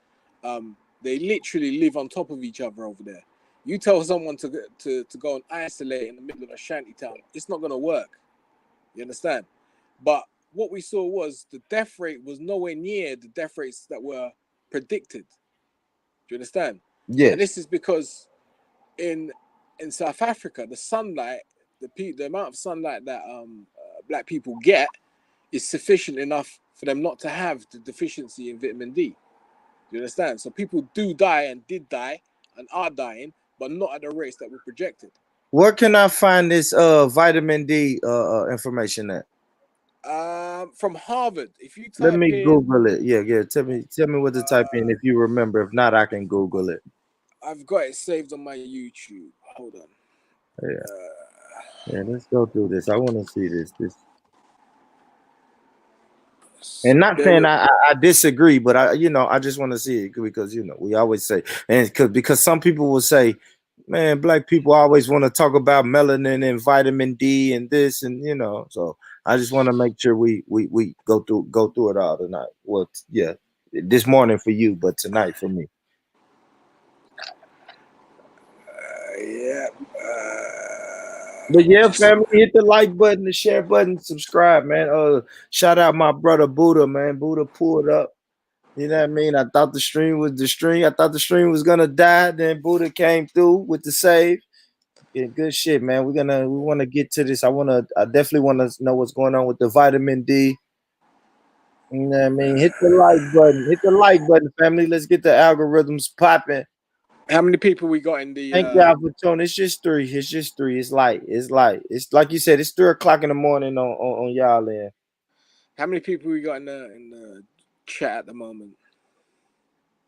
They literally live on top of each other over there. You tell someone to go and isolate in the middle of a shanty town, it's not going to work. You understand? But what we saw was the death rate was nowhere near the death rates that were predicted. Do you understand? Yes. And this is because in South Africa, the sunlight, the amount of sunlight that black people get is sufficient enough for them not to have the deficiency in vitamin D. Do you understand? So people do die and did die and are dying, but not at the rates that were projected. Where can I find this vitamin D information at? From Harvard, if you Let type me in, Google it. Yeah. Tell me what to type in if you remember. If not, I can Google it. I've got it saved on my YouTube. Hold on. Yeah, let's go through this. I want to see this. And not saying I disagree, but I just want to see it because we always say, and because some people will say, man, black people always want to talk about melanin and vitamin D and this and so I just want to make sure we go through it all tonight. Well, yeah, this morning for you, but tonight for me. Yeah. But yeah, family, hit the like button, the share button, subscribe, man. Shout out my brother Buddha, man. Buddha pulled up. You know what I mean? I thought the stream was I thought the stream was gonna die. Then Buddha came through with the save. Yeah, good shit, man. We want to get to this. I definitely want to know what's going on with the vitamin D. You know what I mean? Hit the like button. Hit the like button, family. Let's get the algorithms popping. How many people we got in the? Thank y'all for tuning. It's just three. It's light. It's like you said. It's 3:00 in the morning on y'all end. How many people we got in the chat at the moment?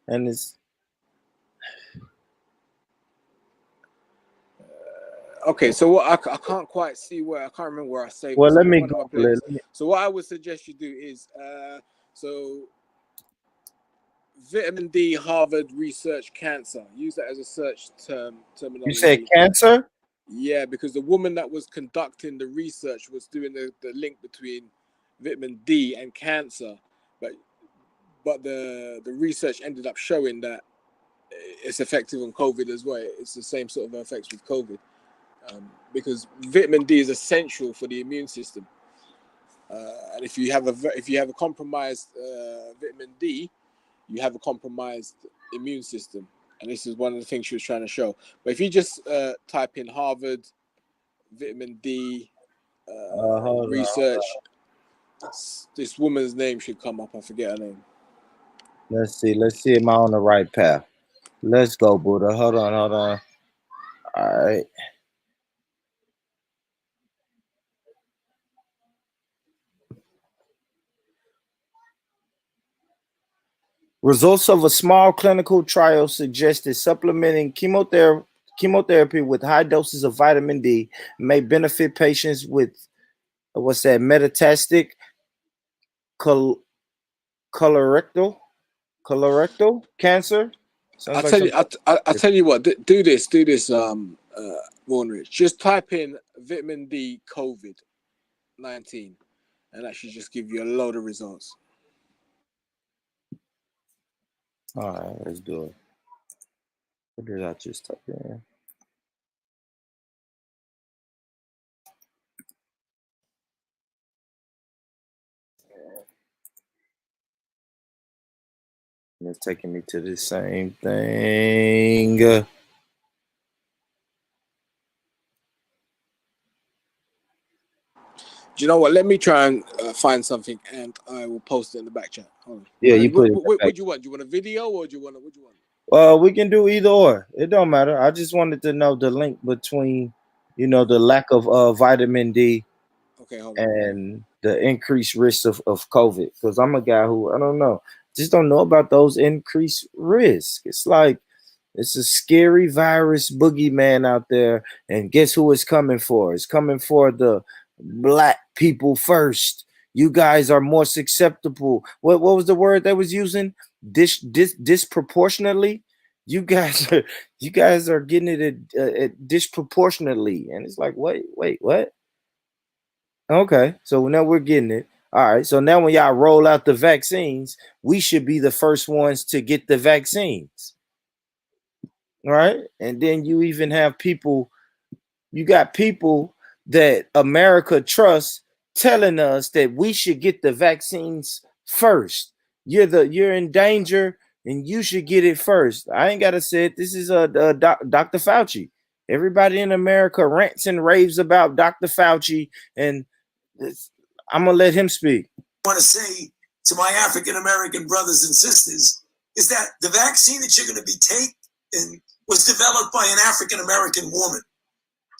And it's okay. So what I can't quite see where I can't remember where I saved. well. This Let me one of my Google it. playlists. So what I would suggest you do is so vitamin D Harvard research cancer. Use that as a search terminology. You said cancer? Yeah, because the woman that was conducting the research was doing the link between vitamin D and cancer, but the research ended up showing that it's effective on COVID as well. It's the same sort of effects with COVID, because vitamin D is essential for the immune system, and if you have a compromised vitamin D, you have a compromised immune system, and this is one of the things she was trying to show. But if you just type in Harvard vitamin D research, this woman's name should come up. I forget her name. Let's see. Am I on the right path? Let's go, Buddha. Hold on. All right. Results of a small clinical trial suggested supplementing chemotherapy with high doses of vitamin D may benefit patients with metastatic colorectal cancer. I'll tell you what. Do this. Warnrich. Just type in vitamin D COVID-19, and that should just give you a load of results. All right, let's do it. What did I just type in? And it's taking me to the same thing. Do you know what? Let me try and find something, and I will post it in the back chat. Hold on. Yeah, you put it. What do you want? Do you want a video or do you want? What do you want? We can do either or. It don't matter. I just wanted to know the link between, the lack of vitamin D and the increased risk of COVID. Because I'm a guy who I don't know, just don't know about those increased risks. It's like it's a scary virus boogeyman out there, and guess who it's coming for? It's coming for the black people first. You guys are more susceptible. What was the word they was using? Disproportionately. You guys are getting it at disproportionately, and it's like, wait, what? Okay, so now we're getting it. All right, so now when y'all roll out the vaccines, we should be the first ones to get the vaccines, right? And then you even have people. You got people that America trusts telling us that we should get the vaccines first. You're in danger and you should get it first. I ain't gotta say it. This is Dr. Fauci. Everybody in America rants and raves about Dr. Fauci, and I'm gonna let him speak. I want to say to my African American brothers and sisters is that the vaccine that you're going to be taking was developed by an African American woman.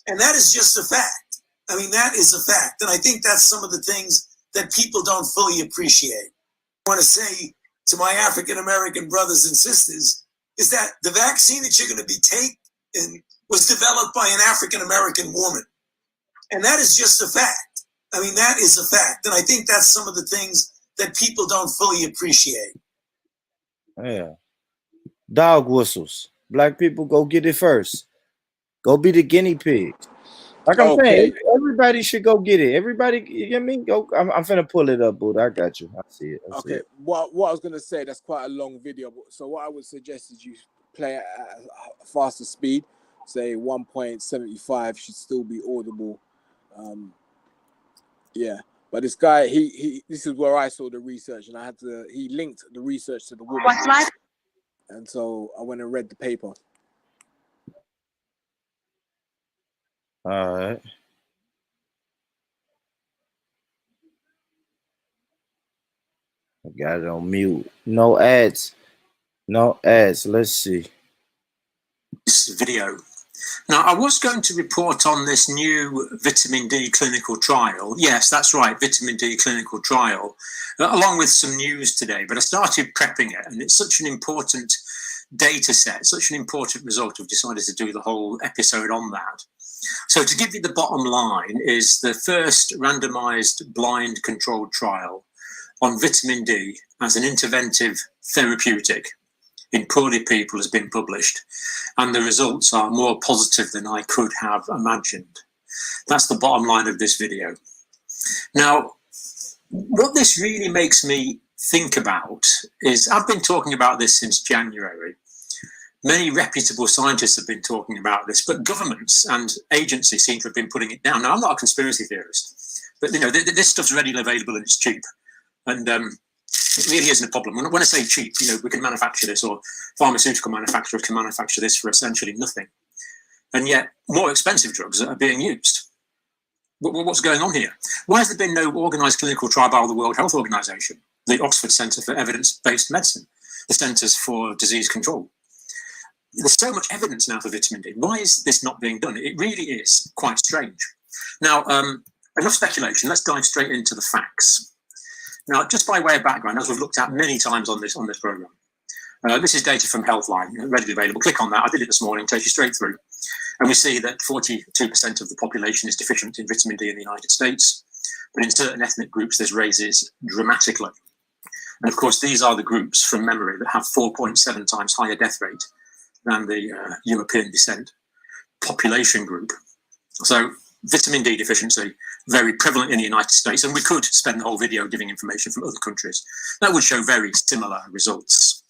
And that is just a fact. I mean, that is a fact. And I think that's some of the things that people don't fully appreciate. I want to say to my African American brothers and sisters is that the vaccine that you're going to be taking was developed by an African American woman. And that is just a fact. I mean, that is a fact. And I think that's some of the things that people don't fully appreciate. Yeah. Dog whistles. Black people, go get it first. Go be the guinea pigs. Like I'm saying, everybody should go get it. Everybody, you know what I mean? Go. I'm finna pull it up, Buddha. I got you. I see it. I see it. What I was gonna say, that's quite a long video. So what I would suggest is you play it at a faster speed. Say 1.75 should still be audible. Yeah. But this guy, this is where I saw the research, and he linked the research to the woman. And so I went and read the paper. All right. I got it on mute. No ads. No ads. Let's see. This video. Now, I was going to report on this new vitamin D clinical trial. Yes, that's right, vitamin D clinical trial, along with some news today. But I started prepping it, and it's such an important data set, such an important result. I've decided to do the whole episode on that. So to give you the bottom line is the first randomized blind controlled trial on vitamin D as an interventive therapeutic in poorly people has been published, and the results are more positive than I could have imagined. That's the bottom line of this video. Now, what this really makes me think about is, I've been talking about this since January. Many reputable scientists have been talking about this, but governments and agencies seem to have been putting it down. Now, I'm not a conspiracy theorist, but you know, this stuff's readily available and it's cheap. And it really isn't a problem. When I say cheap, you know, we can manufacture this, or pharmaceutical manufacturers can manufacture this for essentially nothing. And yet, more expensive drugs are being used. What's going on here? Why has there been no organised clinical trial by the World Health Organization, the Oxford Centre for Evidence-Based Medicine, the Centres for Disease Control? There's so much evidence now for vitamin D. Why is this not being done? It really is quite strange. Now, enough speculation. Let's dive straight into the facts. Now, just by way of background, as we've looked at many times on this program, this is data from Healthline, readily available. Click on that. I did it this morning, takes you straight through. And we see that 42% of the population is deficient in vitamin D in the United States. But in certain ethnic groups, this raises dramatically. And of course, these are the groups from memory that have 4.7 times higher death rate than the European descent population group. So vitamin D deficiency, very prevalent in the United States, and we could spend the whole video giving information from other countries that would show very similar results.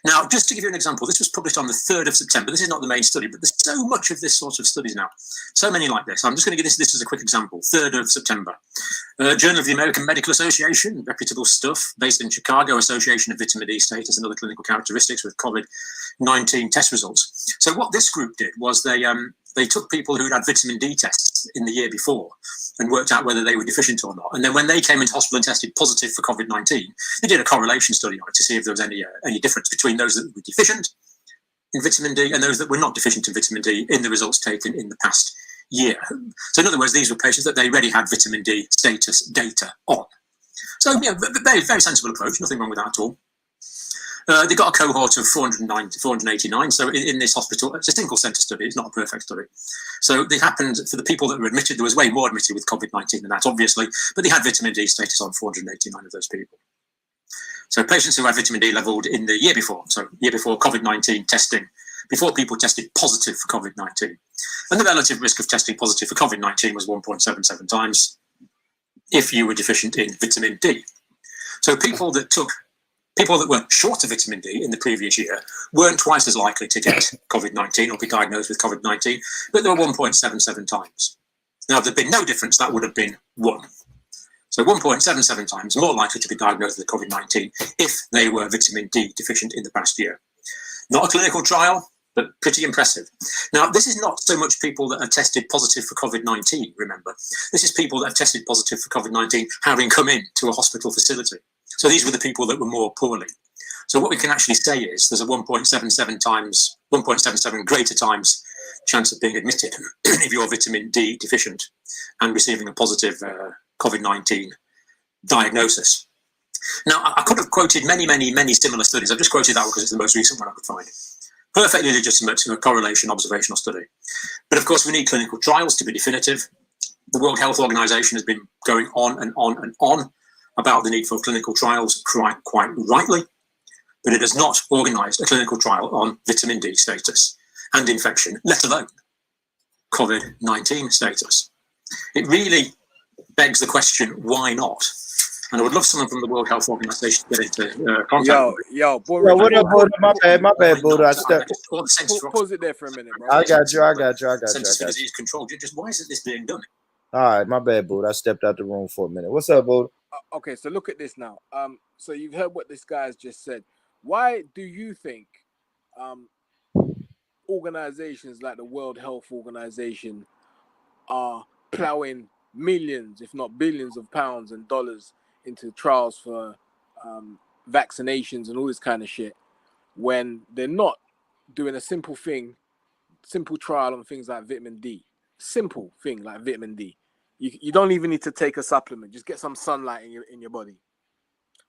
Now, just to give you an example, this was published on the 3rd of September. This is not the main study, but there's so much of this sort of studies now. So many like this. I'm just going to give this as a quick example. 3rd of September. Journal of the American Medical Association, reputable stuff, based in Chicago, Association of Vitamin D Status and Other Clinical Characteristics with COVID-19 test results. So what this group did was they took people who'd had vitamin D tests in the year before and worked out whether they were deficient or not. And then when they came into hospital and tested positive for COVID-19, they did a correlation study on it to see if there was any difference between those that were deficient in vitamin D and those that were not deficient in vitamin D in the results taken in the past year. So in other words, these were patients that they already had vitamin D status data on. So, you know, very, very sensible approach, nothing wrong with that at all. They got a cohort of 489. So in this hospital, it's a single centre study. It's not a perfect study. So they happened, for the people that were admitted, there was way more admitted with COVID-19 than that, obviously, but they had vitamin D status on 489 of those people. So patients who had vitamin D levelled in the year before, so year before COVID-19 testing, before people tested positive for COVID-19. And the relative risk of testing positive for COVID-19 was 1.77 times if you were deficient in vitamin D. So people that were short of vitamin D in the previous year weren't twice as likely to get COVID-19 or be diagnosed with COVID-19, but they were 1.77 times. Now, if there'd been no difference, that would have been 1. So 1.77 times more likely to be diagnosed with COVID-19 if they were vitamin D deficient in the past year. Not a clinical trial, but pretty impressive. Now, this is not so much people that are tested positive for COVID-19, remember. This is people that have tested positive for COVID-19 having come in to a hospital facility. So these were the people that were more poorly. So what we can actually say is there's a 1.77 greater times chance of being admitted if you're vitamin D deficient and receiving a positive COVID-19 diagnosis. Now, I could have quoted many similar studies. I've just quoted that one because it's the most recent one I could find. Perfectly legitimate correlation observational study. But of course, we need clinical trials to be definitive. The World Health Organization has been going on and on and on about the need for clinical trials quite rightly, but it has not organized a clinical trial on vitamin D status and infection, let alone COVID-19 status. It really begs the question, why not? And I would love someone from the World Health Organization to get into contact. What up, Buddha? My bad, Buddha. Pause it there for a minute, bro. I got you. Centers for Disease Control. Just why isn't this being done? All right, my bad, Buddha. I stepped out the room for a minute. What's up, Buddha? Okay, so look at this now. So you've heard what this guy's just said. Why do you think organizations like the World Health Organization are plowing millions, if not billions of pounds and dollars into trials for vaccinations and all this kind of shit when they're not doing a simple trial on things like vitamin D? Simple thing like vitamin D. You don't even need to take a supplement. Just get some sunlight in your body.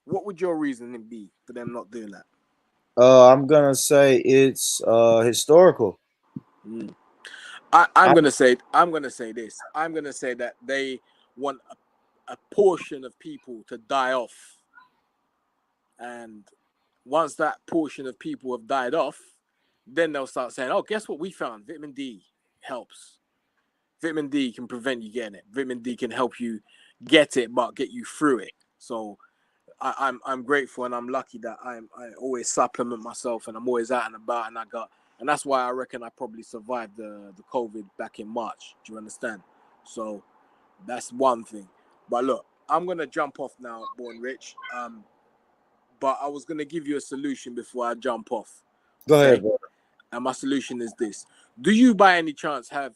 What would your reasoning be for them not doing that? I'm gonna say it's historical. I'm gonna say this. I'm gonna say that they want a portion of people to die off, and once that portion of people have died off, then they'll start saying, "Oh, guess what we found? Vitamin D helps. Vitamin D can prevent you getting it. Vitamin D can help you get it, but get you through it." So I'm grateful and I'm lucky that I always supplement myself and I'm always out and about, and that's why I reckon I probably survived the COVID back in March. Do you understand? So that's one thing. But look, I'm gonna jump off now, Born Rich. But I was gonna give you a solution before I jump off. Go ahead, bro. And my solution is this: do you, by any chance, have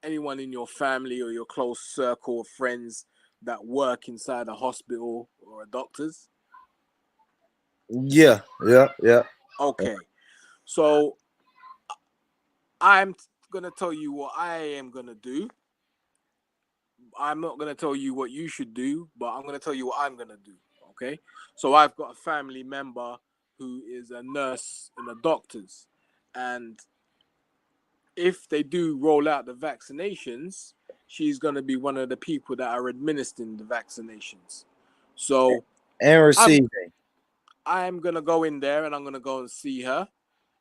anyone in your family or your close circle of friends that work inside a hospital or a doctor's? Yeah. Okay, so I'm gonna tell you what I am gonna do. I'm not gonna tell you what you should do, but I'm gonna tell you what I'm gonna do. Okay, so I've got a family member who is a nurse in a doctor's, and if they do roll out the vaccinations, she's going to be one of the people that are administering the vaccinations. So And receiving. I'm going to go in there and I'm going to go and see her,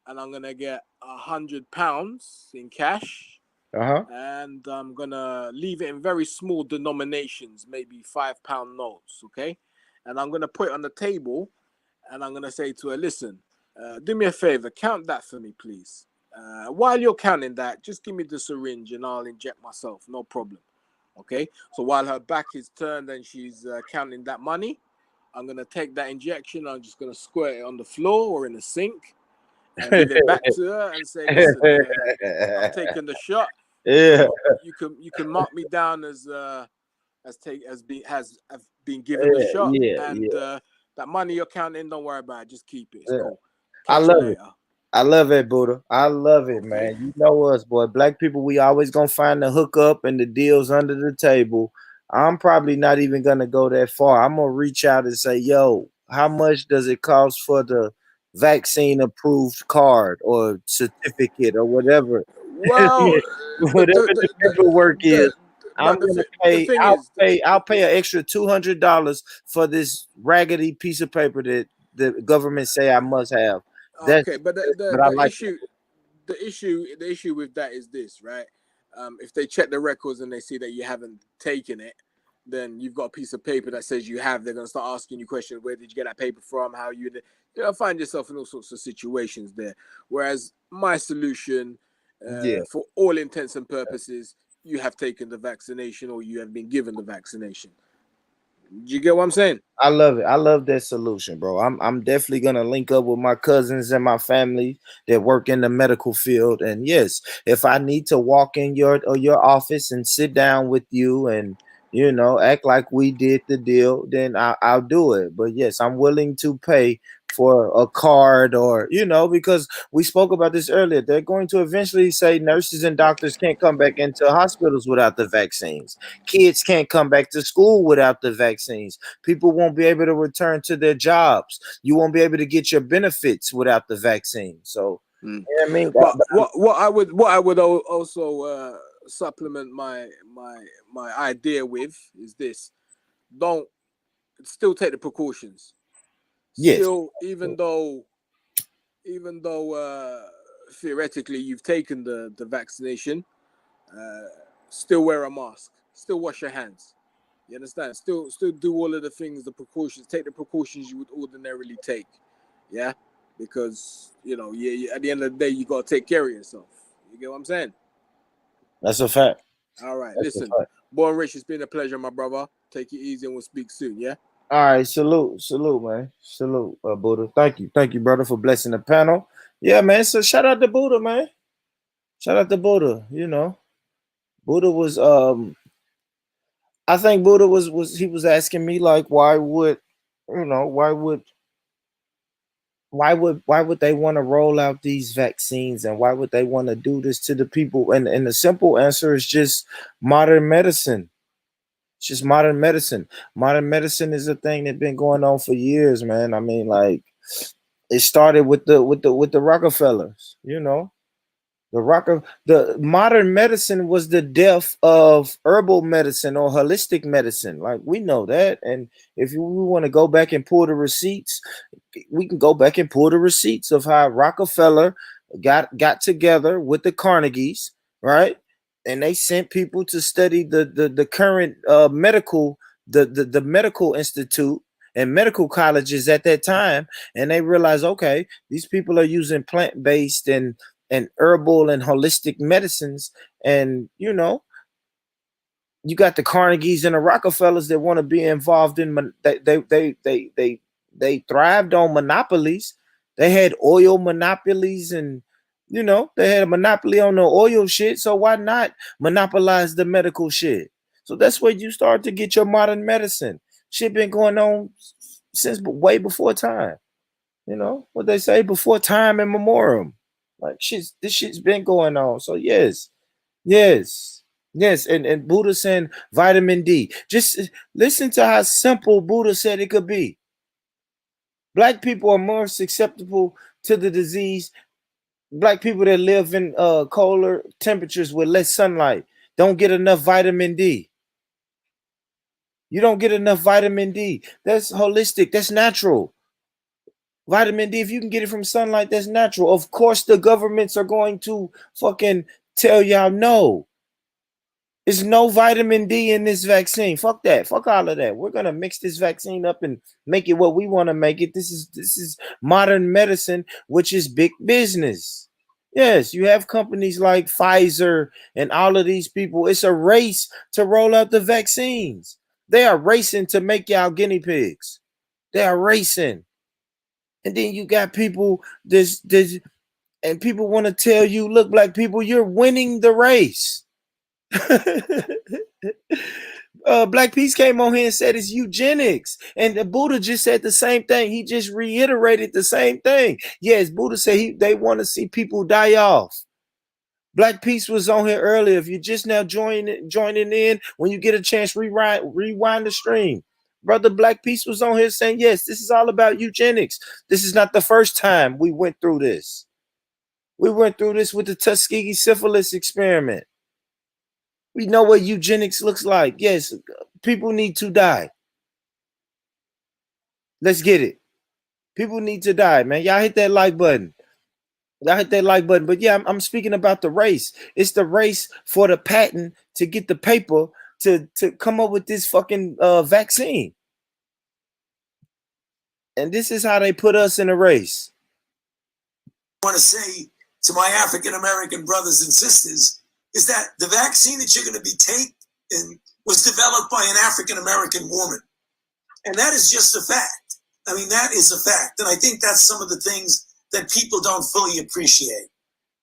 and I'm going to get £100 in cash. And I'm going to leave it in very small denominations, maybe £5 notes. Okay. And I'm going to put it on the table and I'm going to say to her, listen, do me a favor, count that for me, please. While you're counting that, just give me the syringe and I'll inject myself. No problem. Okay. So while her back is turned and she's counting that money, I'm going to take that injection. I'm just going to squirt it on the floor or in the sink and give it back to her and say, listen, I've taken the shot. Yeah. You can mark me down as been given the shot. That money you're counting, don't worry about it. Just keep it. It's cool. I love it. I love it, Buddha. I love it, man. You know us, boy. Black people, we always gonna find the hookup and the deals under the table. I'm probably not even gonna go that far. I'm gonna reach out and say, yo, how much does it cost for the vaccine approved card or certificate or whatever? Well, whatever the paperwork is. I'm gonna pay. I'll pay an extra $200 for this raggedy piece of paper that the government say I must have. Okay, but the issue with that is this, right? If they check the records and they see that you haven't taken it, then you've got a piece of paper that says you have. They're gonna start asking you questions. Where did you get that paper from? How you'll find yourself in all sorts of situations there. Whereas my solution, for all intents and purposes, you have taken the vaccination or you have been given the vaccination. You get what I'm saying? I love it. I love that solution, bro. I'm definitely gonna link up with my cousins and my family that work in the medical field. And yes, if I need to walk in your office and sit down with you and act like we did the deal, then I'll do it. But yes, I'm willing to pay for a card or because we spoke about this earlier. They're going to eventually say nurses and doctors can't come back into hospitals without the vaccines. Kids can't come back to school without the vaccines. People won't be able to return to their jobs. You won't be able to get your benefits without the vaccine. So, I mean, but what I would also supplement my idea with is this: don't still take the precautions. yes, Still, even though theoretically you've taken the vaccination, still wear a mask. Still wash your hands. You understand? Still do all of the things, the precautions. Take the precautions you would ordinarily take. Yeah, because at the end of the day, you gotta take care of yourself. You get what I'm saying? that's a fact. All right, That's a listen, fact. Born Rich, it's been a pleasure, my brother. Take it easy, and we'll speak soon. Yeah. All right, salute, man, salute, Buddha. Thank you, brother, for blessing the panel. Yeah, man. So shout out to Buddha, man. Shout out to Buddha. Buddha was I think Buddha was he was asking me like why would they want to roll out these vaccines and why would they want to do this to the people? And the simple answer is just modern medicine. It's just modern medicine. Modern medicine is a thing that's been going on for years, man. I mean, like it started with the Rockefellers, the modern medicine was the death of herbal medicine or holistic medicine. Like we know that. And if we want to go back and pull the receipts, we can go back and pull the receipts of how Rockefeller got together with the Carnegies, right? And they sent people to study the current medical the medical institute and medical colleges at that time, and they realized, okay, these people are using plant-based and herbal and holistic medicines, and you got the Carnegies and the Rockefellers that want to be involved in they thrived on monopolies. They had oil monopolies, and they had a monopoly on the oil shit. So why not monopolize the medical shit? So that's where you start to get your modern medicine. Shit been going on since way before time. What they say, before time and memoriam. Like this shit's been going on. So yes, yes. Yes, and Buddha saying vitamin D. Just listen to how simple Buddha said it could be. Black people are more susceptible to the disease. Black people that live in colder temperatures with less sunlight don't get enough vitamin D. You don't get enough vitamin D. That's holistic. That's natural. Vitamin D, if you can get it from sunlight, that's natural. Of course, the governments are going to fucking tell y'all no. There's no vitamin D in this vaccine. Fuck that. Fuck all of that. We're gonna mix this vaccine up and make it what we want to make it. This is modern medicine, which is big business. Yes, you have companies like Pfizer and all of these people. It's a race to roll out the vaccines. They are racing to make y'all guinea pigs. They are racing. And then you got people and people want to tell you, look, black people, you're winning the race. Black Peace came on here and said it's eugenics, and the Buddha just said the same thing. He just reiterated the same thing. Yes, Buddha said they want to see people die off. Black Peace was on here earlier. If you're just now joining in, when you get a chance, rewind the stream. Brother Black Peace was on here saying, yes, this is all about eugenics. This is not the first time we went through this. We went through this with the Tuskegee syphilis experiment. We know what eugenics looks like. Yes, people need to die. Let's get it. People need to die, man. Y'all hit that like button. Y'all hit that like button. But yeah, I'm speaking about the race. It's the race for the patent to get the paper to come up with this fucking vaccine. And this is how they put us in a race. I want to say to my African American brothers and sisters is that the vaccine that you're going to be taking was developed by an African American woman. And that is just a fact. I mean, that is a fact. And I think that's some of the things that people don't fully appreciate.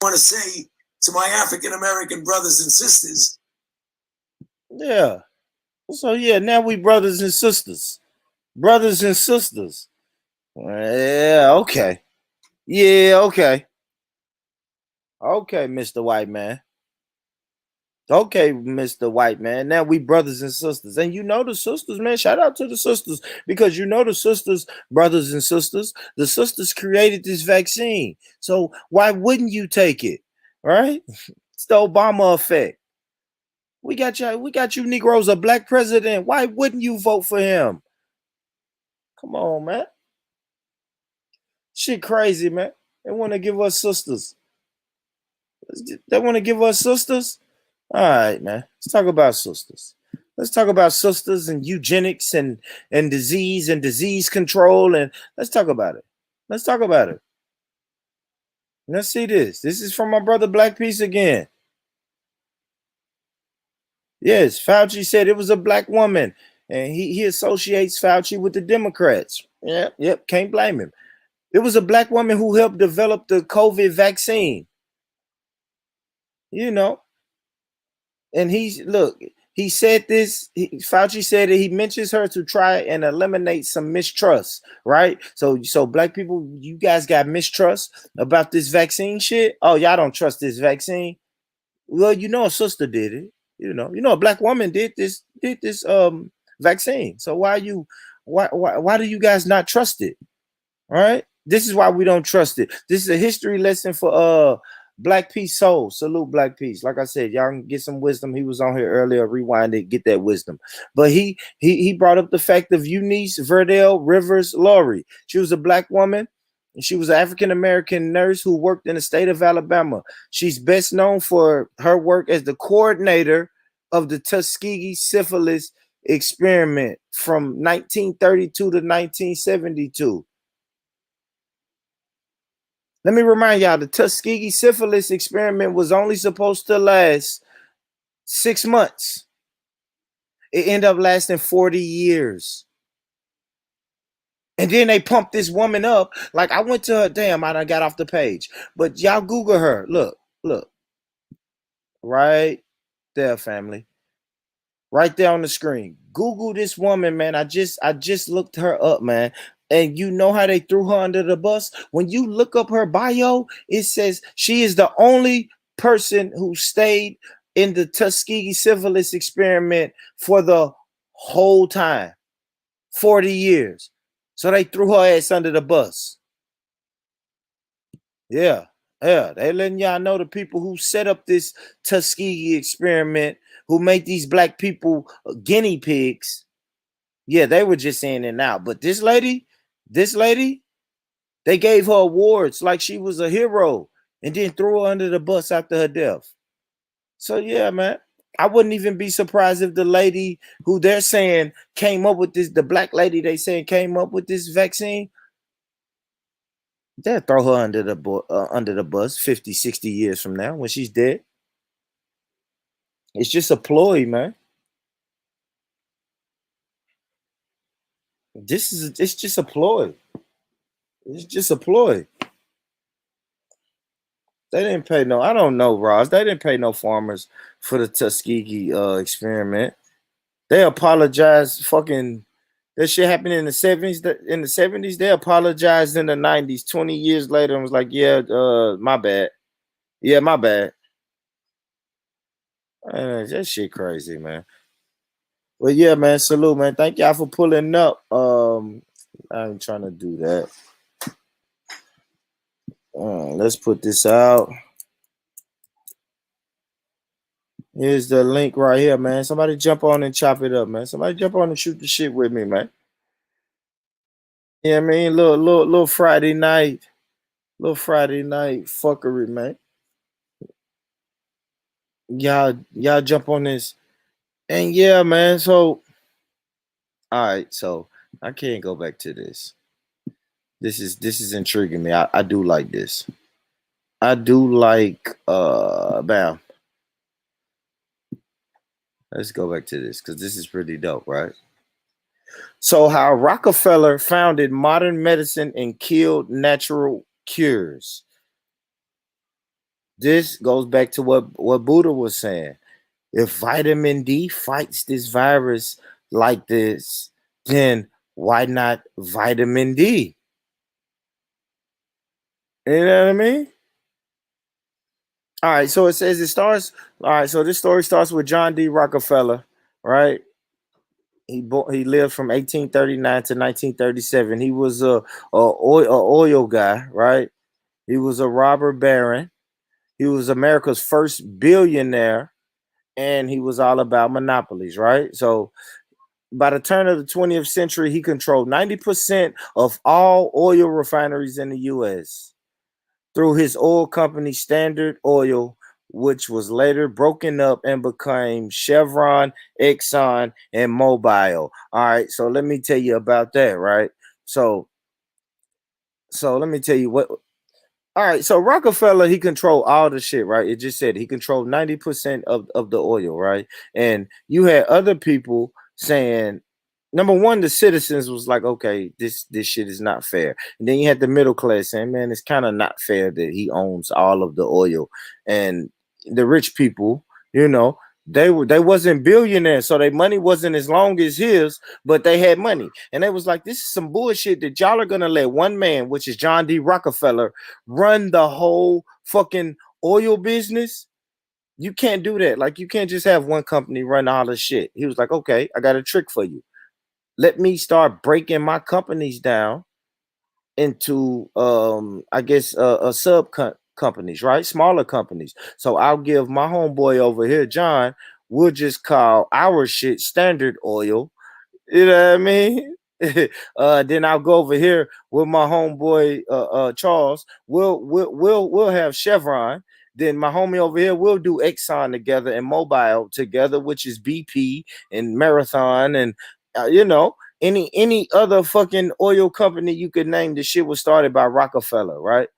I want to say to my African American brothers and sisters. Yeah. So yeah, now we brothers and sisters. Brothers and sisters. Yeah, okay. Yeah, okay. Okay, Mr. White Man. Okay, Mr. White Man. Now we brothers and sisters. And you know the sisters, man. Shout out to the sisters because you know the sisters, brothers and sisters. The sisters created this vaccine. So why wouldn't you take it? Right? It's the Obama effect. We got you Negroes a black president. Why wouldn't you vote for him? Come on, man. Shit crazy, man. They want to give us sisters. They want to give us sisters. All right, man. Let's talk about sisters. Let's talk about sisters and eugenics and disease control, and let's talk about it. Let's talk about it. Let's see this. This is from my brother Black Peace again. Yes, Fauci said it was a black woman, and he associates Fauci with the Democrats. Yep, can't blame him. It was a black woman who helped develop the COVID vaccine. You know, and he said this. Fauci said that he mentions her to try and eliminate some mistrust, right? So black people, you guys got mistrust about this vaccine shit. Oh, y'all don't trust this vaccine. Well, you know, a sister did it. You know, a black woman did this vaccine. So why do you guys not trust it? All right. This is why we don't trust it. This is a history lesson for Black Peace Soul. Salute Black Peace. Like I said, y'all can get some wisdom. He was on here earlier. Rewind it, get that wisdom. But he brought up the fact of Eunice Verdell Rivers Laurie. She was a black woman. She was an African-American nurse who worked in the state of Alabama. She's best known for her work as the coordinator of the Tuskegee syphilis experiment from 1932 to 1972. Let me remind y'all, the Tuskegee syphilis experiment was only supposed to last 6 months. It ended up lasting 40 years. And then they pumped this woman up. Like, I went to her, damn, I done got off the page. But y'all Google her. Look. Right there, family. Right there on the screen. Google this woman, man. I just looked her up, man. And you know how they threw her under the bus? When you look up her bio, it says she is the only person who stayed in the Tuskegee syphilis experiment for the whole time. 40 years. So they threw her ass under the bus. Yeah. They letting y'all know the people who set up this Tuskegee experiment, who make these black people guinea pigs. Yeah, they were just in and out. But this lady, they gave her awards like she was a hero and then threw her under the bus after her death. So yeah, man. I wouldn't even be surprised if the lady who they're saying came up with this, the black lady they saying came up with this vaccine, they'll throw her under the bus 50, 60 years from now when she's dead. It's just a ploy, man. It's just a ploy. It's just a ploy. They didn't pay I don't know, Ross. They didn't pay no farmers for the Tuskegee experiment. They apologized that shit happened in the 70s. In the 70s, they apologized in the 90s, 20 years later, and was like, yeah, my bad. Yeah, my bad. That shit crazy, man. Well, yeah, man. Salute, man. Thank y'all for pulling up. I ain't trying to do that. Let's put this out. Here's the link right here, man. Somebody jump on and chop it up, man. Somebody jump on and shoot the shit with me, man. Yeah, I mean, little Friday night, fuckery, man. Y'all jump on this, and yeah, man. So, all right, so I can't go back to this. This is intriguing me. I do like this. I do like bam. Let's go back to this because this is pretty dope, right? So how Rockefeller founded modern medicine and killed natural cures. This goes back to what Buddha was saying. If vitamin D fights this virus like this, then why not vitamin D? You know what I mean? All right, so it says it starts. All right, so this story starts with John D. Rockefeller, right? He lived from 1839 to 1937. He was a oil guy, right? He was a robber baron. He was America's first billionaire, and he was all about monopolies, right? So by the turn of the 20th century, he controlled 90% of all oil refineries in the U.S. through his oil company Standard Oil, which was later broken up and became Chevron, Exxon, and Mobil. All right, so let me tell you about that, right? So let me tell you what. All right, so Rockefeller, he controlled all the shit, right? It just said he controlled 90% of the oil, right? And you had other people saying, number one, the citizens was like, okay, this shit is not fair. And then you had the middle class saying, man, it's kind of not fair that he owns all of the oil. And the rich people, you know, they wasn't billionaires, so their money wasn't as long as his, but they had money. And they was like, this is some bullshit that y'all are gonna let one man, which is John D. Rockefeller, run the whole fucking oil business. You can't do that. Like, you can't just have one company run all the shit. He was like, okay, I got a trick for you. Let me start breaking my companies down into I guess sub companies, right? Smaller companies. So I'll give my homeboy over here, John, we'll just call our shit Standard Oil. You know what I mean? Then I'll go over here with my homeboy Charles. We'll have Chevron. Then my homie over here will do Exxon together and Mobile together, which is BP and Marathon and you know, any other fucking oil company you could name. The shit was started by Rockefeller, right?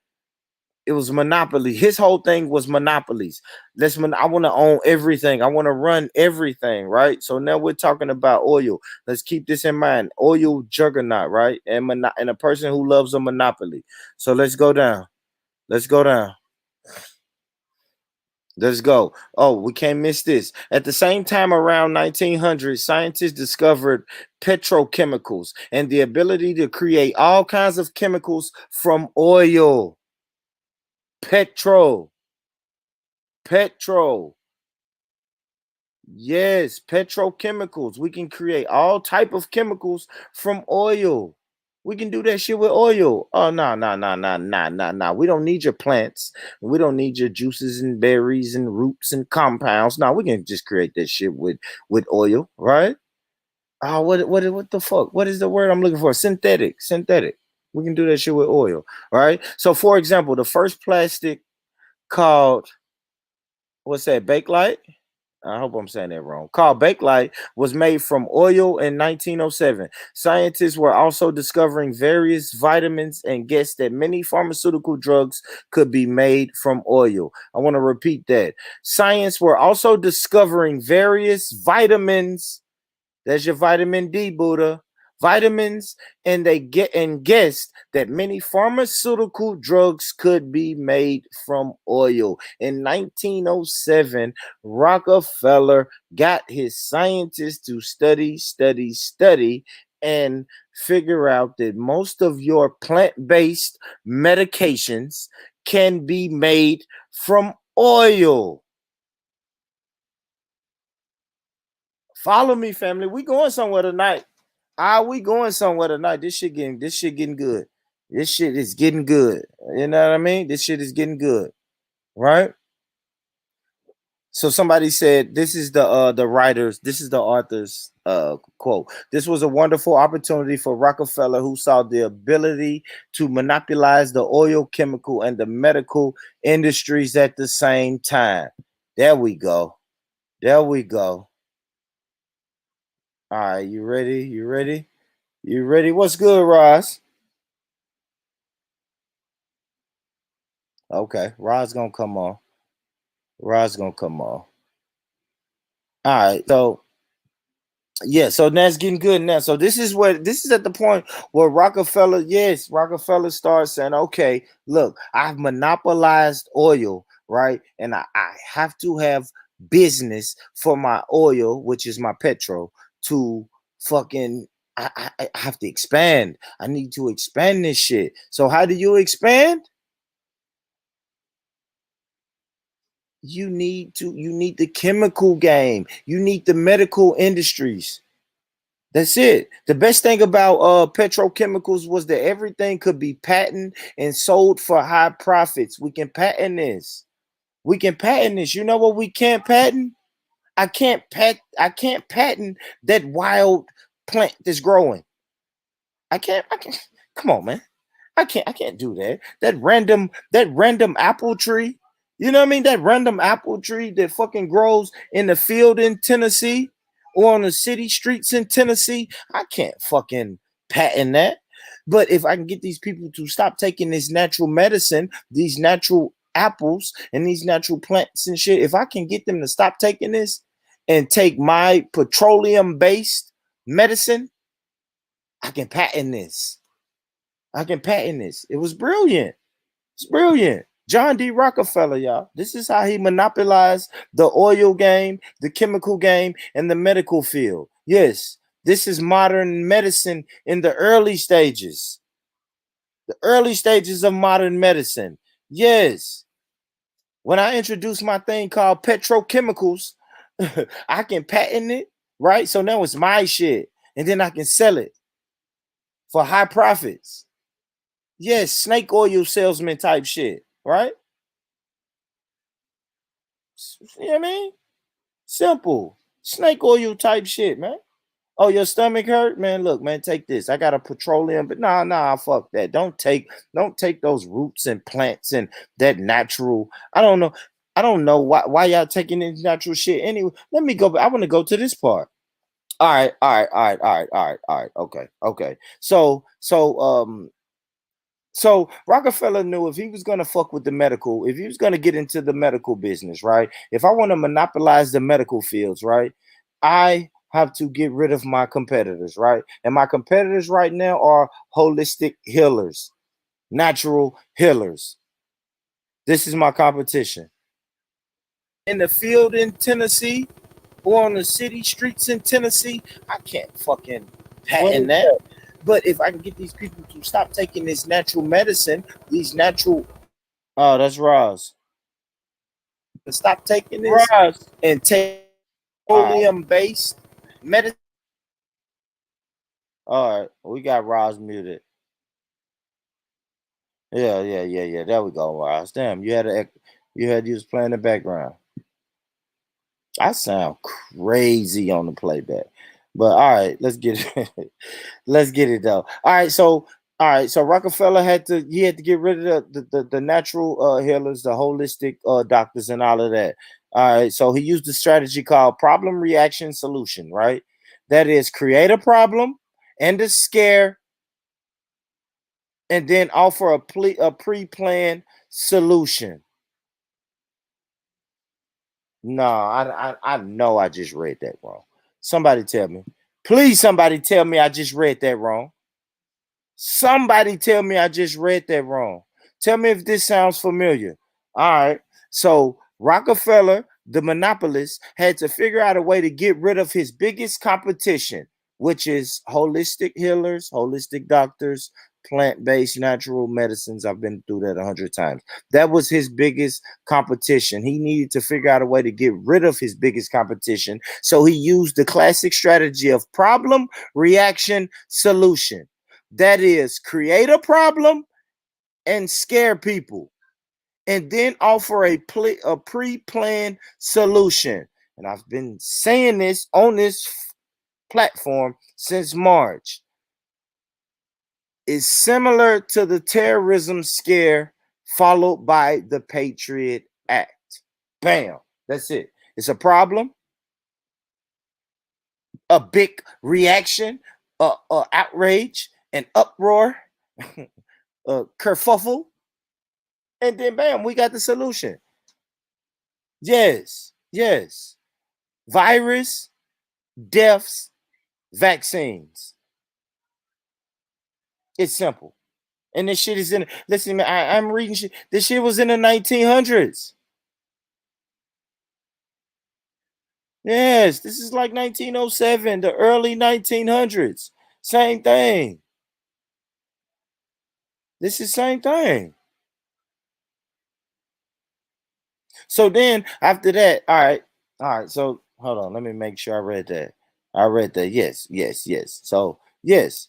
It was monopoly. His whole thing was monopolies. I want to own everything. I want to run everything, right? So now we're talking about oil. Let's keep this in mind. Oil juggernaut, right? And a person who loves a monopoly. So let's go down. Let's go down. Let's go. Oh, we can't miss this. At the same time, around 1900, scientists discovered petrochemicals and the ability to create all kinds of chemicals from oil. Petrol. Yes, petrochemicals. We can create all type of chemicals from oil. We can do that shit with oil. Oh no, no, no, no, no, no, no. We don't need your plants. We don't need your juices and berries and roots and compounds. No, we can just create that shit with oil, right? Oh, what the fuck? What is the word I'm looking for? Synthetic. Synthetic. We can do that shit with oil, right? So for example, the first plastic called what's that? Bakelite? I hope I'm saying that wrong. Called Bakelite was made from oil in 1907. Scientists were also discovering various vitamins and guessed that many pharmaceutical drugs could be made from oil. I want to repeat that. Science were also discovering various vitamins. There's your vitamin D, Buddha. Vitamins, and they guessed that many pharmaceutical drugs could be made from oil. In 1907, Rockefeller got his scientists to study, and figure out that most of your plant-based medications can be made from oil. Follow me, family. We going somewhere tonight. We going somewhere tonight. This shit getting good. This shit is getting good. You know what I mean? This shit is getting good. Right? So somebody said this is the writers, this is the author's quote. This was a wonderful opportunity for Rockefeller, who saw the ability to monopolize the oil, chemical, and the medical industries at the same time. There we go. There we go. All right, you ready? You ready? You ready? What's good, Ross? Okay, Rod's gonna come on. Rod's gonna come on. All right, so Yeah, so that's getting good now. So this is at the point where Rockefeller starts saying, okay, look, I've monopolized oil, right? And I have to have business for my oil, which is my petrol, to fucking I have to expand. I need to expand this shit. So how do you expand? You need the chemical game. You need the medical industries. That's it. The best thing about petrochemicals was that everything could be patented and sold for high profits. We can patent this. We can patent this. You know what we can't patent? I can't patent that wild plant that's growing. I can't come on, man. I can't do that. That random apple tree. You know what I mean? That random apple tree that fucking grows in the field in Tennessee or on the city streets in Tennessee. I can't fucking patent that. But if I can get these people to stop taking this natural medicine, these natural apples and these natural plants and shit, if I can get them to stop taking this and take my petroleum based medicine, I can patent this. I can patent this. It was brilliant. It's brilliant. John D. Rockefeller, y'all. This is how he monopolized the oil game, the chemical game, and the medical field. Yes, this is modern medicine in the early stages. The early stages of modern medicine. Yes. When I introduced my thing called petrochemicals, I can patent it, right? So now it's my shit. And then I can sell it for high profits. Yes, snake oil salesman type shit, right? You know what I mean? Simple. Snake oil type shit, man. Oh, your stomach hurt? Man, look, man, take this. I got a petroleum, but nah, fuck that. Don't take those roots and plants and that natural. I don't know. I don't know why y'all taking this natural shit. Anyway, let me go. I want to go to this part. All right. Okay. So Rockefeller knew if he was going to fuck with the medical, if he was going to get into the medical business, right? If I want to monopolize the medical fields, right? I have to get rid of my competitors, right? And my competitors right now are holistic healers, natural healers. This is my competition. In the field in Tennessee or on the city streets in Tennessee, I can't fucking patent that. But if I can get these people to stop taking this natural medicine, these natural, oh, that's Roz. Stop taking this Ross. and take petroleum based medicine. All right, we got Roz muted. Yeah. There we go, Roz. Damn, you was playing the background. I sound crazy on the playback. But all right, let's get it. Let's get it though. So Rockefeller had to get rid of the natural healers, the holistic doctors, and all of that. All right, so he used a strategy called problem reaction solution, right? That is create a problem and a scare, and then offer a pre-planned solution. No, I know I just read that wrong. Somebody tell me. Please, somebody tell me I just read that wrong. Somebody tell me I just read that wrong. Tell me if this sounds familiar. All right. So Rockefeller, the monopolist, had to figure out a way to get rid of his biggest competition, which is holistic healers, holistic doctors, plant-based natural medicines. I've been through that 100 times. That was his biggest competition. He needed to figure out a way to get rid of his biggest competition. So he used the classic strategy of problem, reaction, solution. That is, create a problem and scare people, and then offer a pre-planned solution. And I've been saying this on this platform since March. Is similar to the terrorism scare followed by the Patriot Act. Bam. That's it. It's a problem, a big reaction, outrage, an uproar, a kerfuffle, and then bam, we got the solution. Yes. Virus, deaths, Vaccines. It's simple. And this shit is in, listen, man, I'm reading shit. This shit was in the 1900s. Yes, this is like 1907, the early 1900s. Same thing. This is same thing. So then after that, all right. All right. So hold on. Let me make sure I read that. I read that. Yes, yes, yes. So yes.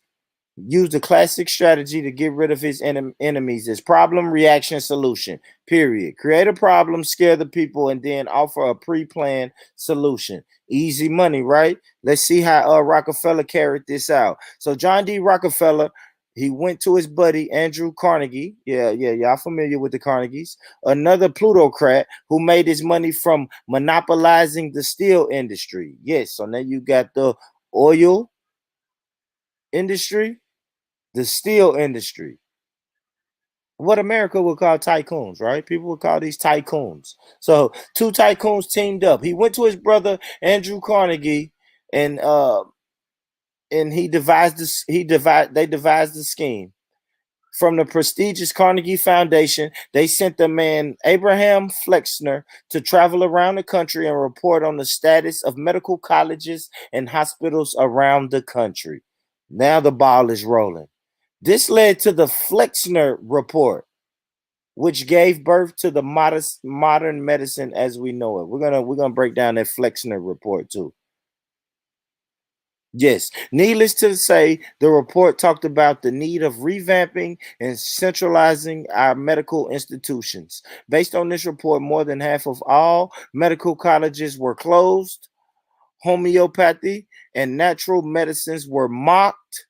Use the classic strategy to get rid of his enemies is problem, reaction, solution. Period. Create a problem, scare the people, and then offer a pre-planned solution. Easy money, right? Let's see how Rockefeller carried this out. So John D. Rockefeller, he went to his buddy Andrew Carnegie. Yeah, y'all familiar with the Carnegies? Another plutocrat who made his money from monopolizing the steel industry. Yes, so now you got the oil industry, the steel industry, what America would call tycoons, right? People would call these tycoons. So two tycoons teamed up. He went to his brother Andrew Carnegie, and he devised this. They devised the scheme. From the prestigious Carnegie Foundation, they sent the man Abraham Flexner to travel around the country and report on the status of medical colleges and hospitals around the country. Now the ball is rolling. This led to the Flexner Report, which gave birth to the modern medicine as we know it. We're gonna break down that Flexner Report too. Yes, needless to say, the report talked about the need of revamping and centralizing our medical institutions. Based on this report, more than half of all medical colleges were closed. Homeopathy and natural medicines were mocked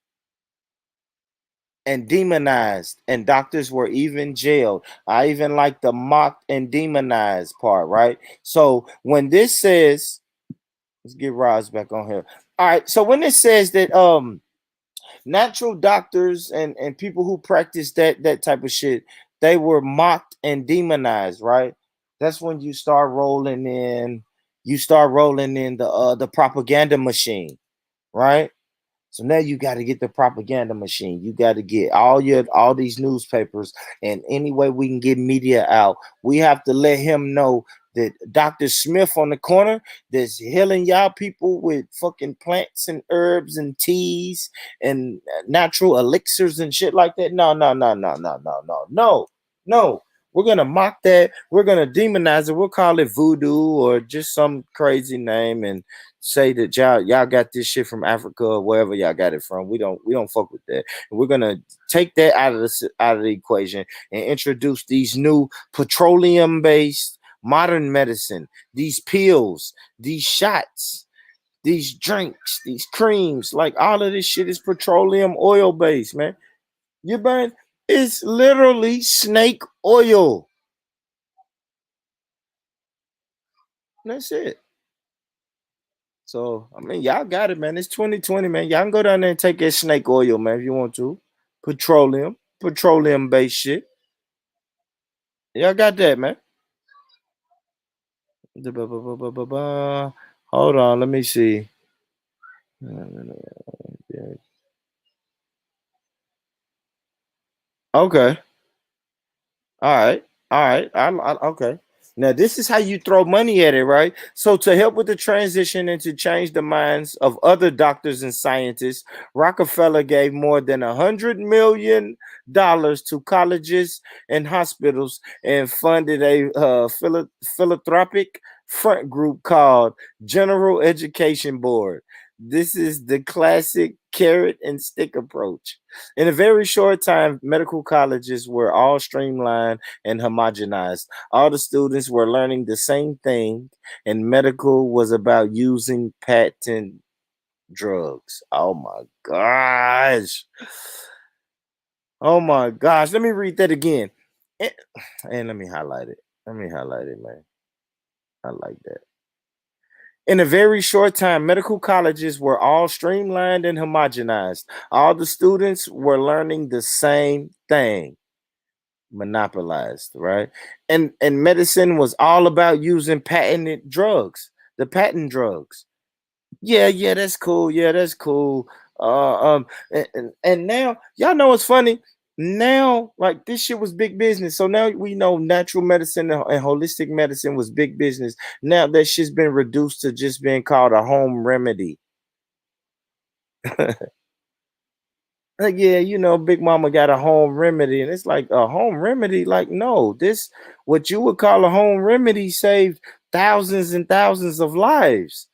and demonized, and doctors were even jailed. I even like the mocked and demonized part, right? So when this says, let's get Roz back on here. All right, so when it says that natural doctors and people who practice that type of shit, they were mocked and demonized, right? That's when you start rolling in the propaganda machine, right? So now you got to get the propaganda machine. You got to get all these newspapers, and any way we can get media out, we have to let him know that Dr. Smith on the corner that's healing y'all people with fucking plants and herbs and teas and natural elixirs and shit like that. No, no, no, no, no, no, no, no, no. We're gonna mock that. We're gonna demonize it. We'll call it voodoo or just some crazy name and say that y'all got this shit from Africa or wherever y'all got it from. We don't fuck with that. And we're gonna take that out of the equation and introduce these new petroleum based modern medicine, these pills, these shots, these drinks, these creams. Like all of this shit is petroleum oil based, man. You burn, it's literally snake oil. That's it. So I mean, y'all got it, man. It's 2020, man. Y'all can go down there and take that snake oil, man, if you want to. Petroleum based shit. Y'all got that, man. Hold on, let me see. Okay. All right. All right. Okay. Now, this is how you throw money at it, right? So, to help with the transition and to change the minds of other doctors and scientists, Rockefeller gave more than $100 million to colleges and hospitals and funded a philanthropic front group called General Education Board. This is the classic carrot and stick approach. In a very short time, medical colleges were all streamlined and homogenized. All the students were learning the same thing, and medical was about using patent drugs. Oh my gosh. Oh my gosh. Let me read that again. And let me highlight it. Man. I like that. In a very short time, medical colleges were all streamlined and homogenized. All the students were learning the same thing, monopolized, right? And medicine was all about using patented drugs, the patent drugs. Yeah, that's cool. Yeah, that's cool. And now y'all know what's funny. Now, like this shit was big business. So now we know natural medicine and holistic medicine was big business. Now that shit's been reduced to just being called a home remedy. Like, yeah, Big Mama got a home remedy, and it's like a home remedy. Like, no, this what you would call a home remedy saved thousands and thousands of lives.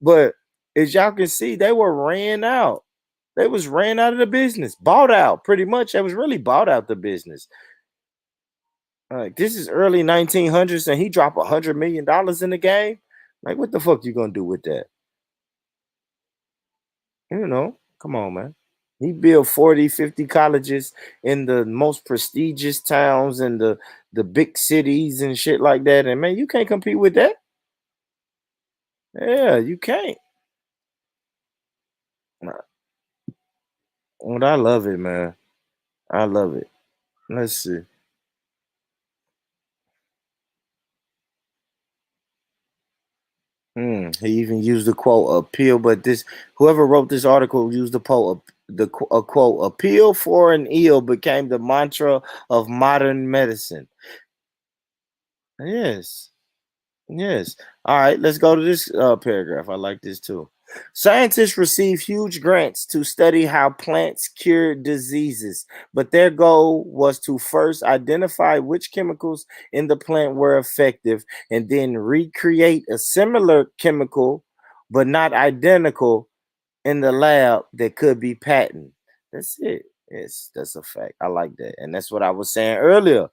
But as y'all can see, they were ran out. They was ran out of the business, bought out pretty much. They was really bought out the business. Like this is early 1900s, and he dropped $100 million in the game. Like, what the fuck you gonna do with that? Come on, man. He built 40, 50 colleges in the most prestigious towns and the big cities and shit like that. And man, you can't compete with that. Yeah, you can't. Well, I love it, man. I love it. Let's see. He even used the quote appeal, but this whoever wrote this article used the quote appeal for an ill became the mantra of modern medicine. Yes. Yes. All right, let's go to this paragraph. I like this too. Scientists receive huge grants to study how plants cure diseases, but their goal was to first identify which chemicals in the plant were effective and then recreate a similar chemical, but not identical, in the lab that could be patented. That's it. Yes, that's a fact. I like that. And that's what I was saying earlier.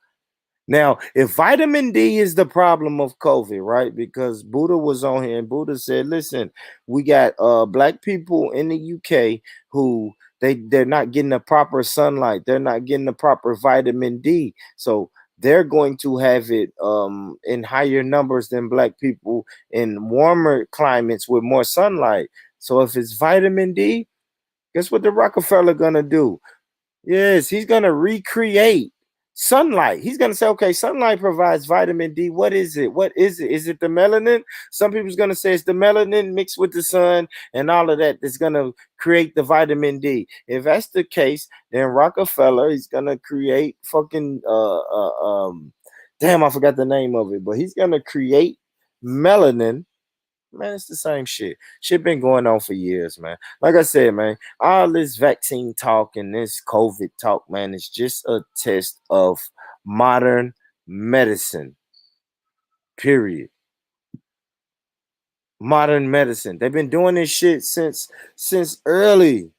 Now, if vitamin D is the problem of COVID, right? Because Buddha was on here and Buddha said, listen, we got black people in the UK who they're not getting the proper sunlight, they're not getting the proper vitamin D. So they're going to have it in higher numbers than black people in warmer climates with more sunlight. So if it's vitamin D, guess what the Rockefeller gonna do? Yes, he's gonna recreate sunlight. He's gonna say, okay, sunlight provides vitamin D. What is it? What is it? Is it the melanin? Some people's gonna say it's the melanin mixed with the sun and all of that that's gonna create the vitamin D. If that's the case, then Rockefeller is gonna create fucking damn, I forgot the name of it, but he's gonna create melanin. Man, it's the same shit. Shit been going on for years, man. Like I said, man, all this vaccine talk and this COVID talk, man, is just a test of modern medicine. Period. Modern medicine. They've been doing this shit since early.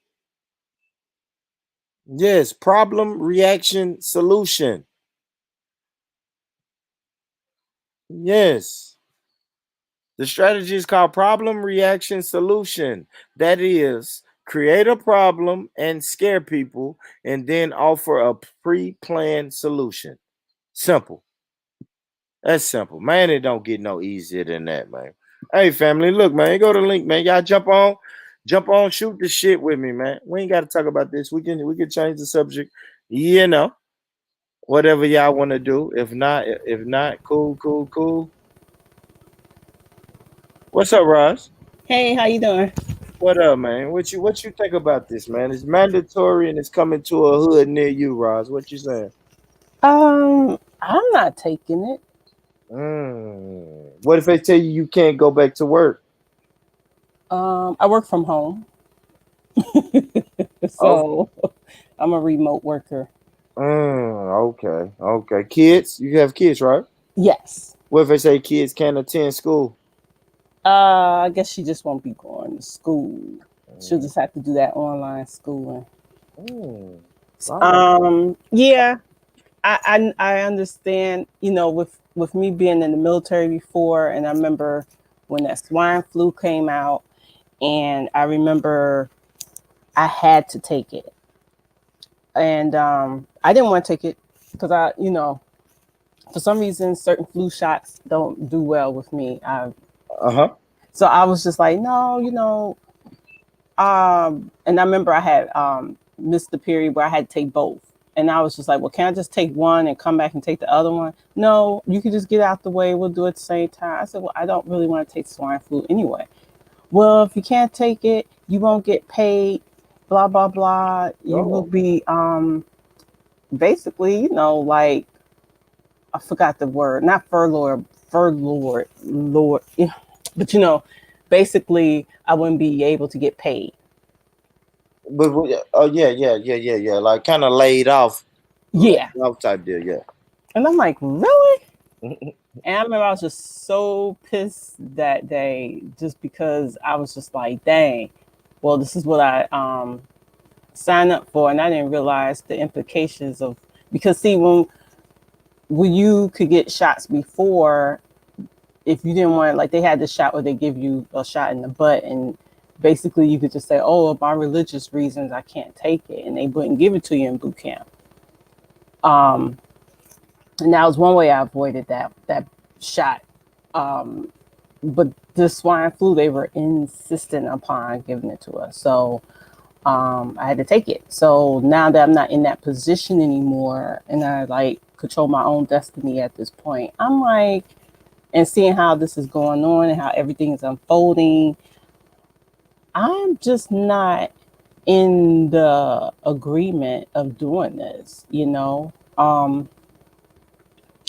Yes, problem, reaction, solution. Yes. The strategy is called problem, reaction, solution. That is, create a problem and scare people and then offer a pre planned solution. Simple. That's simple. Man, it don't get no easier than that, man. Hey, family, look, man, go to the link, man. Y'all jump on, shoot the shit with me, man. We ain't got to talk about this. We can change the subject, whatever y'all want to do. If not, cool, cool, cool. What's up, Ross? Hey, how you doing? What up, man? What you think about this, man? It's mandatory and it's coming to a hood near you, Roz. What you saying? I'm not taking it. What if they tell you can't go back to work? I work from home, Oh, so I'm a remote worker. okay. Kids, you have kids, right? Yes. What if they say kids can't attend school? I guess she just won't be going to school. She'll Mm, just have to do that online schooling. mm, I like that. Yeah, I understand. With me being in the military before, and I remember when that swine flu came out, and I remember I had to take it, and I didn't want to take it because for some reason certain flu shots don't do well with me. Uh-huh. So I was just like, no, and I remember I had missed the period where I had to take both. And I was just like, well, can I just take one and come back and take the other one? No, you can just get out the way. We'll do it at the same time. I said, well, I don't really want to take swine flu anyway. well, if you can't take it, you won't get paid, blah blah blah. You will Oh, be basically, like, I forgot the word, not furloughed, Lord, yeah. But basically I wouldn't be able to get paid. but oh yeah. Like kind of laid Yeah. off type deal. Yeah. And I'm like, really? And I remember I was just so pissed that day just because I was just like, dang, well, this is what I signed up for. And I didn't realize the implications of, because see, when you could get shots before, if you didn't want, like, they had this shot where they give you a shot in the butt, and basically you could just say, oh, my religious reasons, I can't take it. And they wouldn't give it to you in boot camp. And that was one way I avoided that shot. But the swine flu, they were insistent upon giving it to us. So I had to take it. So now that I'm not in that position anymore and I like control my own destiny at this point, I'm like, and seeing how this is going on and how everything is unfolding, I'm just not in the agreement of doing this,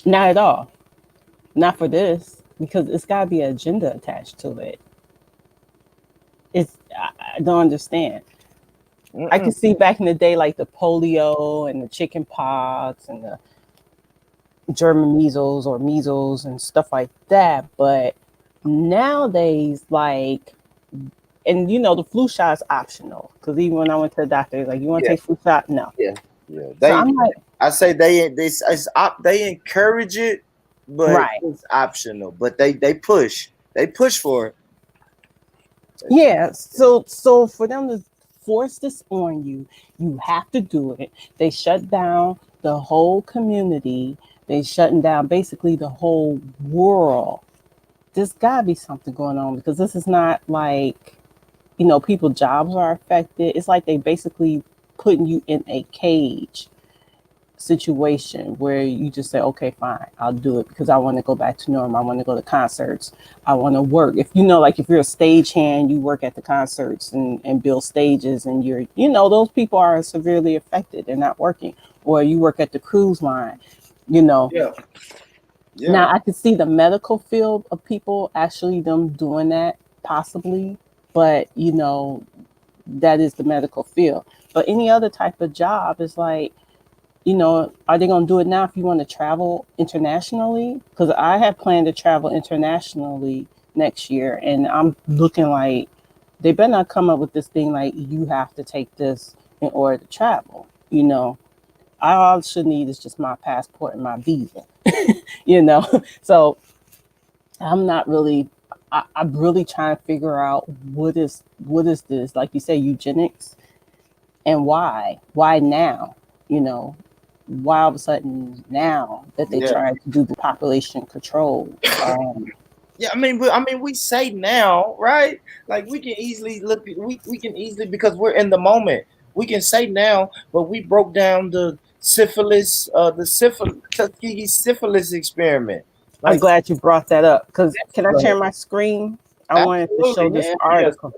not at all. Not for this, because it's got to be an agenda attached to it. I don't understand. I can see back in the day, like the polio and the chicken pox and the German measles or measles and stuff like that. But nowadays, like, and the flu shot is optional, because even when I went to the doctor, like, you want to Yeah. take flu shot? No. Yeah. So They, I'm like, I say they encourage it, but right. it's optional. But they push for it. Yeah. So for them to force this on you, you have to do it. They shut down the whole community. They shutting down basically the whole world. There's gotta be something going on, because this is not like, people jobs are affected. It's like they basically putting you in a cage situation where you just say, okay, fine, I'll do it because I want to go back to normal. I want to go to concerts. I want to work. If like if you're a stagehand, you work at the concerts and build stages, and those people are severely affected. They're not working. Or you work at the cruise line, Yeah. Yeah. Now I could see the medical field of people actually them doing that possibly, but that is the medical field. But any other type of job is like, are they going to do it now if you want to travel internationally? Because I had planned to travel internationally next year, and I'm looking like they better not come up with this thing like you have to take this in order to travel. All I should need is just my passport and my visa. So I'm not really. I'm really trying to figure out what is this, like you say, eugenics, and why? Why now? Why all of a sudden now that they Yeah. try to do the population control? Yeah, we say now, right? Like we can easily look. We can easily, because we're in the moment. We can say now, but we broke down the Tuskegee syphilis experiment. I'm Like, glad you brought that up, because can I go share ahead. my screen? I wanted to show Absolutely, this hell yes, article.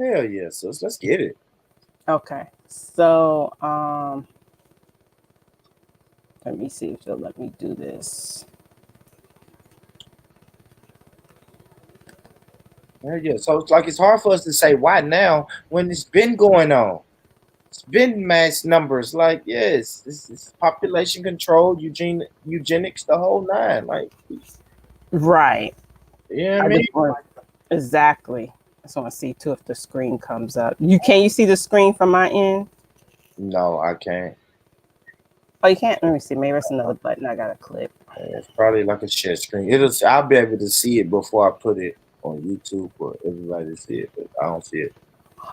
hell yes. Let's get it. Okay, so let me see if they'll let me do this. Hell yeah. So it's like it's hard for us to say why now when it's been going on. It's been mass numbers. Like, yes, this is population control, eugenics, the whole nine. Like, Right. you know what I I mean? just want exactly. I just want to see too if the screen comes up. You see the screen from my end? No, I can't. Oh, you can't. Let me see. Maybe it's another button I gotta click. It's probably like a share screen. I'll be able to see it before I put it on YouTube for everybody to see it, but I don't see it.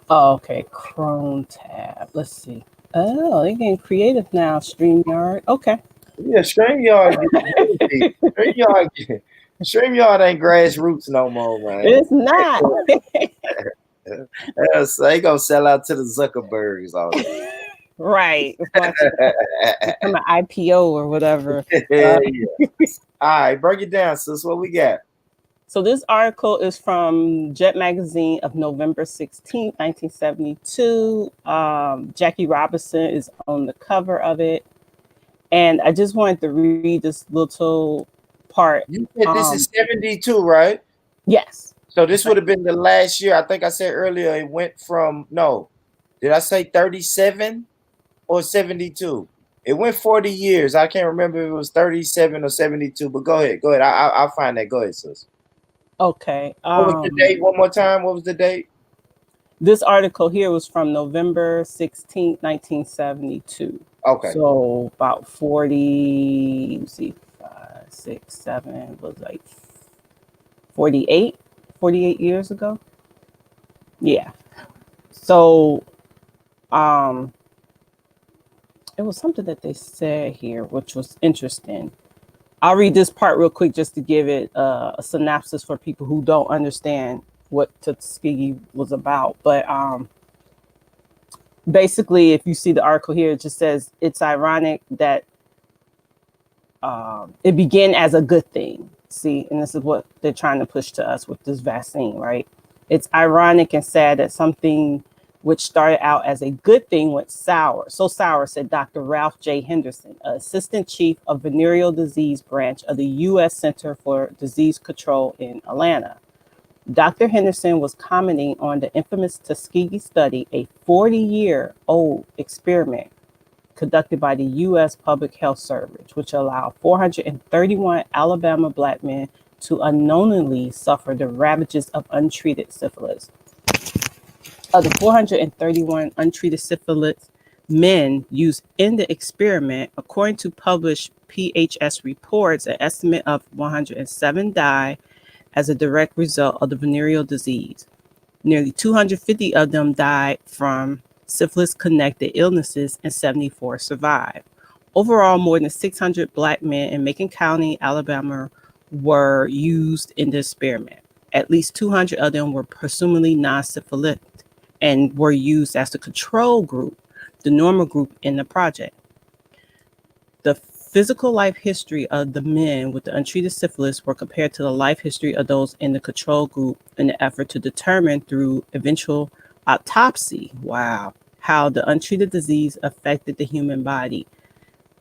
Oh, okay. Chrome tab. Let's see. Oh, they're getting creative now. StreamYard. Okay. Yeah, StreamYard ain't grassroots no more, man. It's not. They gonna sell out to the Zuckerbergs all day. Right. Watch it become an IPO or whatever. Yeah. All right, break it down, sis. What we got? So this article is from Jet Magazine of November 16th, 1972. Jackie Robinson is on the cover of it. And I just wanted to read this little part. You said this is 72, right? Yes. So this would have been the last year. I think I said earlier it went from, no, did I say 37 or 72? It went 40 years. I can't remember if it was 37 or 72, but go ahead. Go ahead. I'll find that. Go ahead, sis. Okay. What was the date one more time? What was the date? This article here was from November 16th, 1972. Okay. So about 40, let's see, 5, 6, 7, was like 48 years ago. Yeah. So it was something that they said here, which was interesting. I'll read this part real quick just to give it a synopsis for people who don't understand what Tuskegee was about. But basically, if you see the article here, it just says it's ironic that it began as a good thing. See, and this is what they're trying to push to us with this vaccine, right? It's ironic and sad that something which started out as a good thing went sour. So sour, said Dr. Ralph J. Henderson, Assistant Chief of Venereal Disease Branch of the U.S. Center for Disease Control in Atlanta. Dr. Henderson was commenting on the infamous Tuskegee study, a 40-year-old experiment conducted by the U.S. Public Health Service, which allowed 431 Alabama Black men to unknowingly suffer the ravages of untreated syphilis. Of the 431 untreated syphilis men used in the experiment, according to published PHS reports, an estimate of 107 died as a direct result of the venereal disease. Nearly 250 of them died from syphilis-connected illnesses and 74 survived. Overall, more than 600 Black men in Macon County, Alabama, were used in the experiment. At least 200 of them were presumably non-syphilitic and were used as the control group, the normal group in the project. The physical life history of the men with the untreated syphilis were compared to the life history of those in the control group in the effort to determine through eventual autopsy, how the untreated disease affected the human body.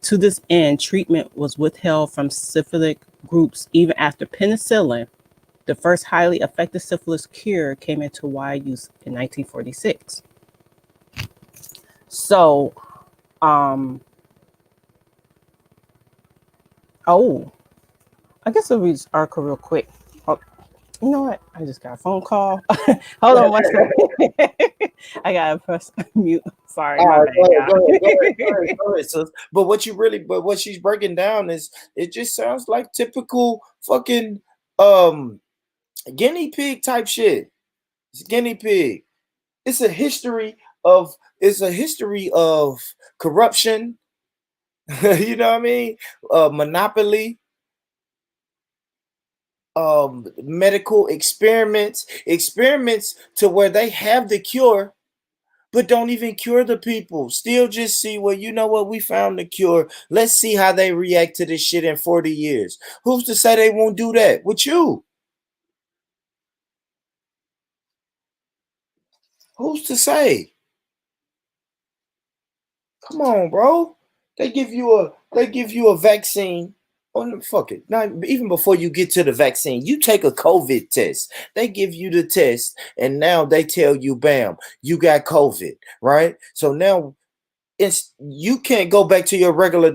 To this end, treatment was withheld from syphilitic groups even after penicillin, the first highly effective syphilis cure, came into wide use in 1946. So, I guess I'll read this article real quick. Oh, you know what? I just got a phone call. Hold on one second. I gotta press mute. Sorry, my bad. Go ahead, sis. But what she's breaking down is, it just sounds like typical fucking guinea pig type shit. It's guinea pig. It's a history of corruption. You know what I mean? Monopoly, medical experiments to where they have the cure, but don't even cure the people. Still just see, well, you know what? We found the cure. Let's see how they react to this shit in 40 years. Who's to say they won't do that with you? Who's to say? Come on, bro. They give you a vaccine. Oh, fuck it. Not even before you get to the vaccine, you take a COVID test. They give you the test, and now they tell you, bam, you got COVID, right? So now you can't go back to your regular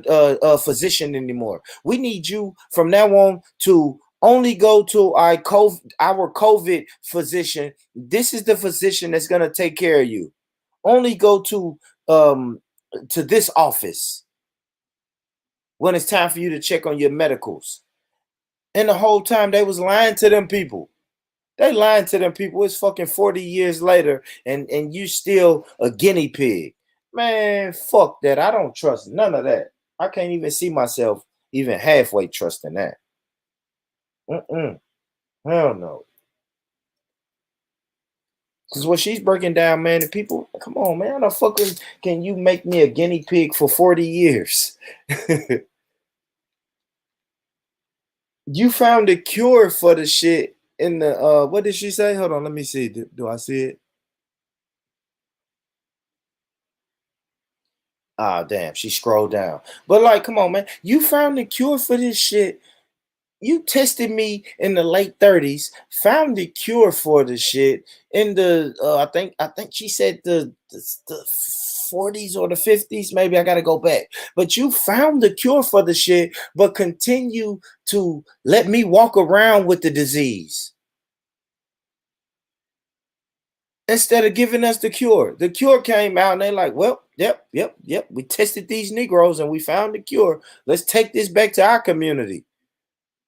physician anymore. We need you from now on to only go to our COVID physician. This is the physician that's gonna take care of you. Only go to this office when it's time for you to check on your medicals. And the whole time they was lying to them people. They lying to them people. It's fucking 40 years later, and you still a guinea pig. Man, fuck that. I don't trust none of that. I can't even see myself even halfway trusting that. Hell no. Because what she's breaking down, man, the people, come on, man, how the fuck can you make me a guinea pig for 40 years? You found a cure for the shit, in the what did she say? Hold on, let me see. Do I see it? Ah, damn, she scrolled down. But like, come on, man. You found the cure for this shit. You tested me in the late 30s, found the cure for the shit in the I think she said the 40s or the 50s. Maybe I gotta go back. But you found the cure for the shit, but continue to let me walk around with the disease. Instead of giving us the cure. The cure came out and they're like, well, yep. We tested these Negroes and we found the cure. Let's take this back to our community.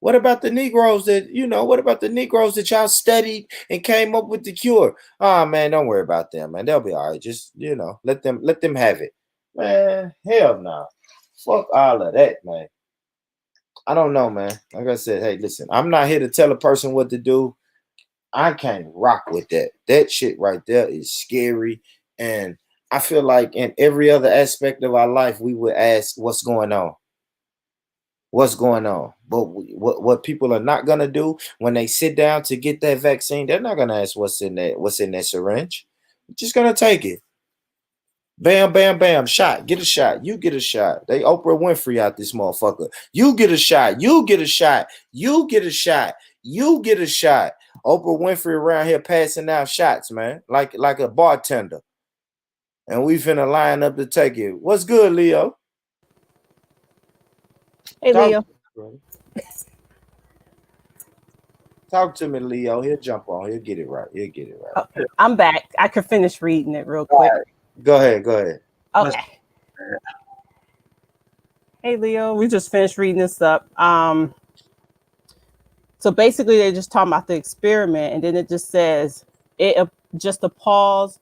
What about the Negroes what about the Negroes that y'all studied and came up with the cure? Oh man, don't worry about them, man. They'll be all right. Just, let them have it. Man, hell no. Fuck all of that, man. I don't know, man. Like I said, hey, listen, I'm not here to tell a person what to do. I can't rock with that. That shit right there is scary. And I feel like in every other aspect of our life, we would ask, what's going on? What's going on? But what people are not gonna do when they sit down to get that vaccine, they're not gonna ask what's in that syringe. They're just gonna take it. Bam, bam, bam. Shot. Get a shot. You get a shot. They Oprah Winfrey out this motherfucker. You get a shot. You get a shot. You get a shot. You get a shot. Oprah Winfrey around here passing out shots, man, like a bartender. And we finna line up to take it. What's good, Leo? Hey, Leo. Talk to me, Leo. He'll jump on. He'll get it right. Okay, I'm back. I could finish reading it real quick. Right. Go ahead. Okay. Hey, Leo. We just finished reading this up. So basically, they're just talking about the experiment, and then it just says it just appalls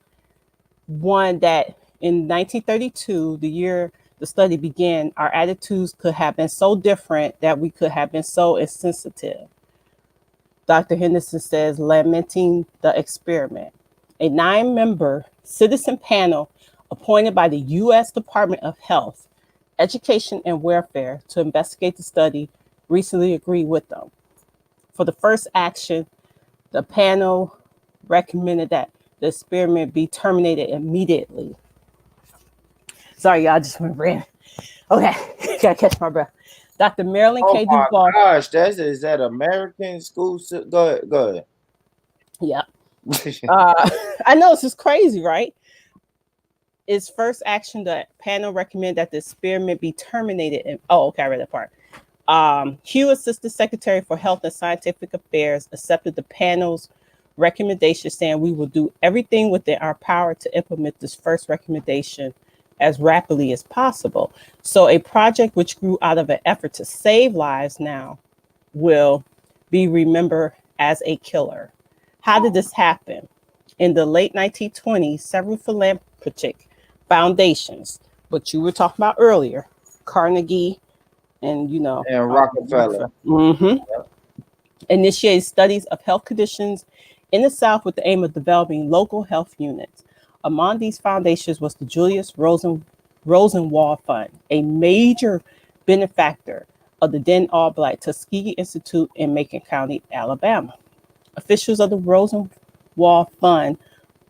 one that in 1932, the year the study began, our attitudes could have been so different that we could have been so insensitive. Dr. Henderson says, lamenting the experiment. A 9-member citizen panel appointed by the U.S. Department of Health, Education, and Welfare to investigate the study recently agreed with them. For the first action, the panel recommended that the experiment be terminated immediately. Sorry, y'all, just went ran. Okay, gotta catch my breath. Dr. Marilyn K. Duval. Oh my gosh, is that American school? Go ahead. Yeah. I know this is crazy, right? Its first action, the panel recommended that the experiment be terminated. Okay, I read that part. Hugh, Assistant Secretary for Health and Scientific Affairs, accepted the panel's recommendation, saying we will do everything within our power to implement this first recommendation as rapidly as possible. So a project which grew out of an effort to save lives now will be remembered as a killer. How did this happen? In the late 1920s, several philanthropic foundations, what you were talking about earlier, Carnegie, and Rockefeller. Initiated studies of health conditions in the South with the aim of developing local health units. Among these foundations was the Julius Rosenwald Fund, a major benefactor of the then all-black Tuskegee Institute in Macon County, Alabama. Officials of the Rosenwald Fund,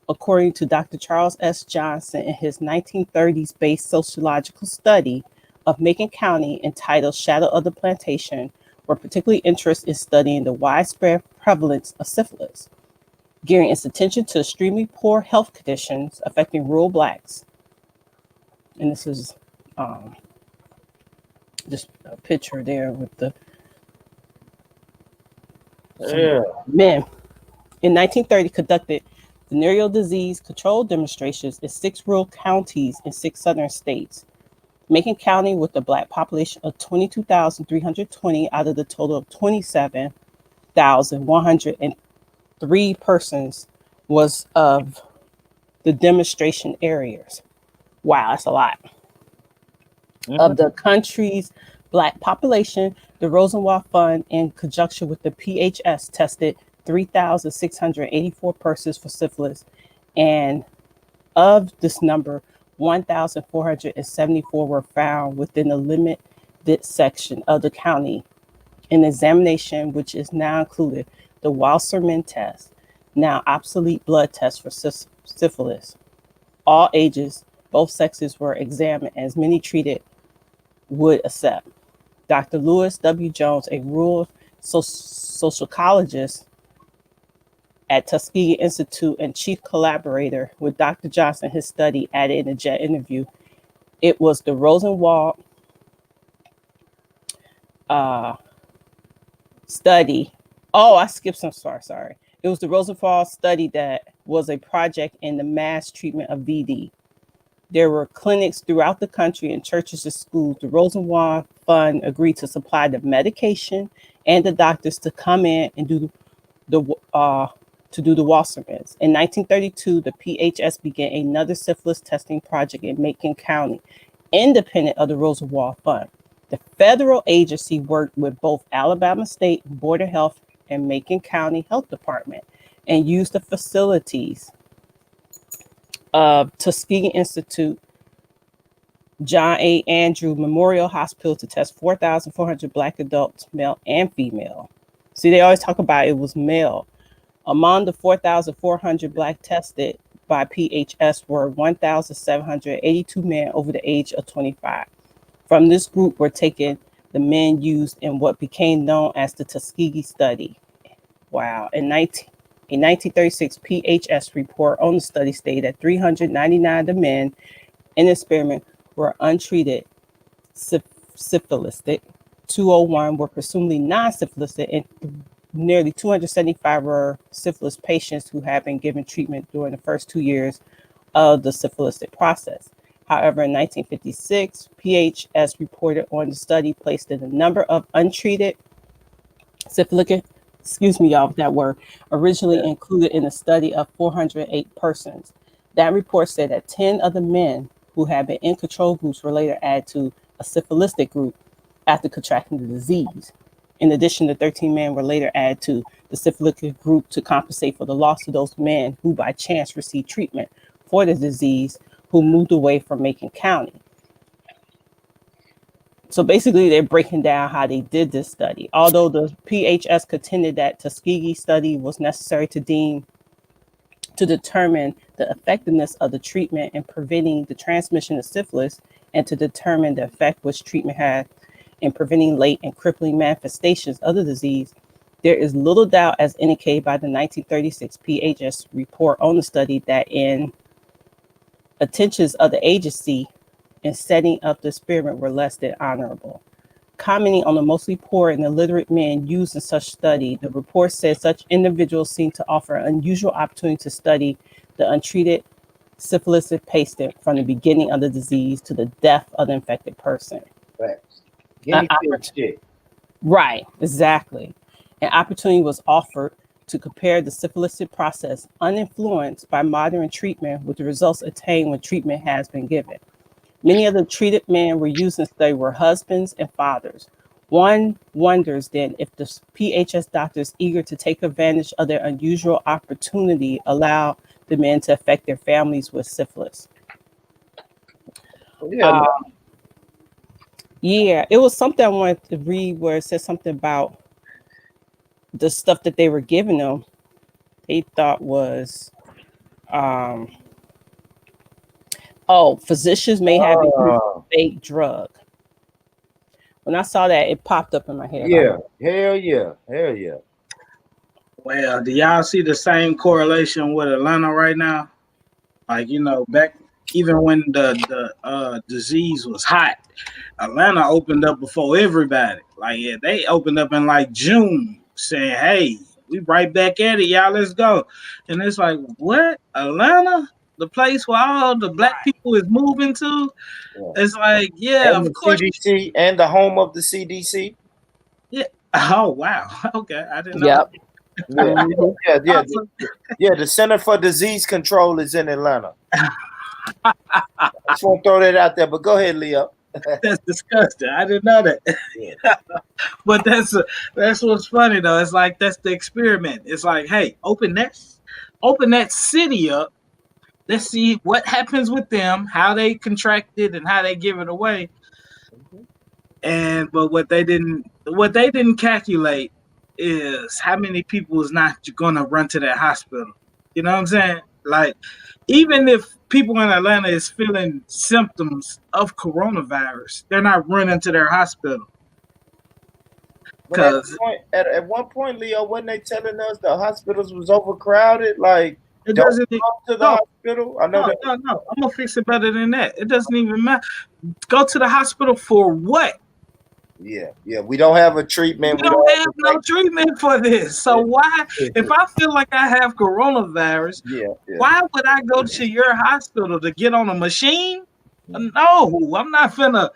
according to Dr. Charles S. Johnson in his 1930s-based sociological study of Macon County entitled Shadow of the Plantation, were particularly interested in studying the widespread prevalence of syphilis, gearing its attention to extremely poor health conditions affecting rural Blacks. And this is just a picture there with the men. In 1930, conducted venereal disease control demonstrations in 6 rural counties in 6 southern states. Macon County, with a Black population of 22,320 out of the total of 27,103 persons, was of the demonstration areas. Wow, that's a lot. Of the country's Black population, the Rosenwald Fund, in conjunction with the PHS, tested 3,684 persons for syphilis, and of this number, 1,474 were found within the limited section of the county. An examination, which is now included, the Wassermann test, now obsolete blood test for syphilis. All ages, both sexes were examined, as many treated would accept. Dr. Lewis W. Jones, a rural sociologist at Tuskegee Institute and chief collaborator with Dr. Johnson, his study added in a JET interview, it was the Rosenwald study. Oh, I skipped some. Sorry. It was the Rosenwald study that was a project in the mass treatment of VD. There were clinics throughout the country and churches and schools. The Rosenwald Fund agreed to supply the medication and the doctors to come in and do the Wassermans. In 1932, the PHS began another syphilis testing project in Macon County, independent of the Rosenwald Fund. The federal agency worked with both Alabama State Board of Health and Macon County Health Department and used the facilities of Tuskegee Institute, John A. Andrew Memorial Hospital to test 4,400 Black adults, male and female. See, they always talk about it was male. Among the 4,400 Black tested by PHS were 1,782 men over the age of 25. From this group were taken the men used in what became known as the Tuskegee study. Wow. In 1936, PHS report on the study stated that 399 of the men in the experiment were untreated syphilitic, 201 were presumably non-syphilitic, and nearly 275 were syphilis patients who had been given treatment during the first 2 years of the syphilitic process. However, in 1956, PHS reported on the study placed in a number of untreated syphilitic, that were originally included in a study of 408 persons. That report said that 10 of the men who had been in control groups were later added to a syphilistic group after contracting the disease. In addition, the 13 men were later added to the syphilitic group to compensate for the loss of those men who by chance received treatment for the disease who moved away from Macon County. So basically, they're breaking down how they did this study. Although the PHS contended that Tuskegee study was necessary to determine the effectiveness of the treatment in preventing the transmission of syphilis and to determine the effect which treatment had in preventing late and crippling manifestations of the disease, there is little doubt, as indicated by the 1936 PHS report on the study, that in attentions of the agency in setting up the experiment were less than honorable. Commenting on the mostly poor and illiterate men used in such study, the report said such individuals seem to offer an unusual opportunity to study the untreated syphilitic patient from the beginning of the disease to the death of the infected person. Right, exactly. An opportunity was offered to compare the syphilitic process uninfluenced by modern treatment with the results attained when treatment has been given. Many of the treated men were used in the study were husbands and fathers. One wonders then if the PHS doctors eager to take advantage of their unusual opportunity allow the men to affect their families with syphilis. Yeah, it was something I wanted to read where it said something about the stuff that they were giving them. They thought was, physicians may have used a fake drug. When I saw that, it popped up in my head. Yeah, hell yeah. Well, do y'all see the same correlation with Atlanta right now? Like, back even when the disease was hot, Atlanta opened up before everybody. Like, yeah, they opened up in like June, saying, "Hey, we right back at it, y'all. Let's go." And it's like, what? Atlanta, the place where all the black people is moving to? Yeah. It's like, yeah, and of course. CDC and the home of the CDC. Yeah. Oh wow. Okay, I didn't know. Yep. Yeah. The Center for Disease Control is in Atlanta. I just want to throw that out there, but go ahead, Leo. That's disgusting. I didn't know that. Yeah. But that's what's funny though. It's like that's the experiment. It's like, hey, open that city up. Let's see what happens with them, how they contract it, and how they give it away. But what they didn't calculate is how many people is not going to run to that hospital. You know what I'm saying? Like, even if people in Atlanta is feeling symptoms of coronavirus, they're not running to their hospital. But at, Because point, at one point, Leo, wasn't they telling us the hospitals was overcrowded? Like, it don't doesn't. go to the No, hospital. I know no, that. no, no. I'm gonna fix it better than that. It doesn't even matter. Go to the hospital for what? Yeah. We don't have a treatment. We don't have no treatment for this. So why, if I feel like I have coronavirus, why would I go to your hospital to get on a machine? No, I'm not finna.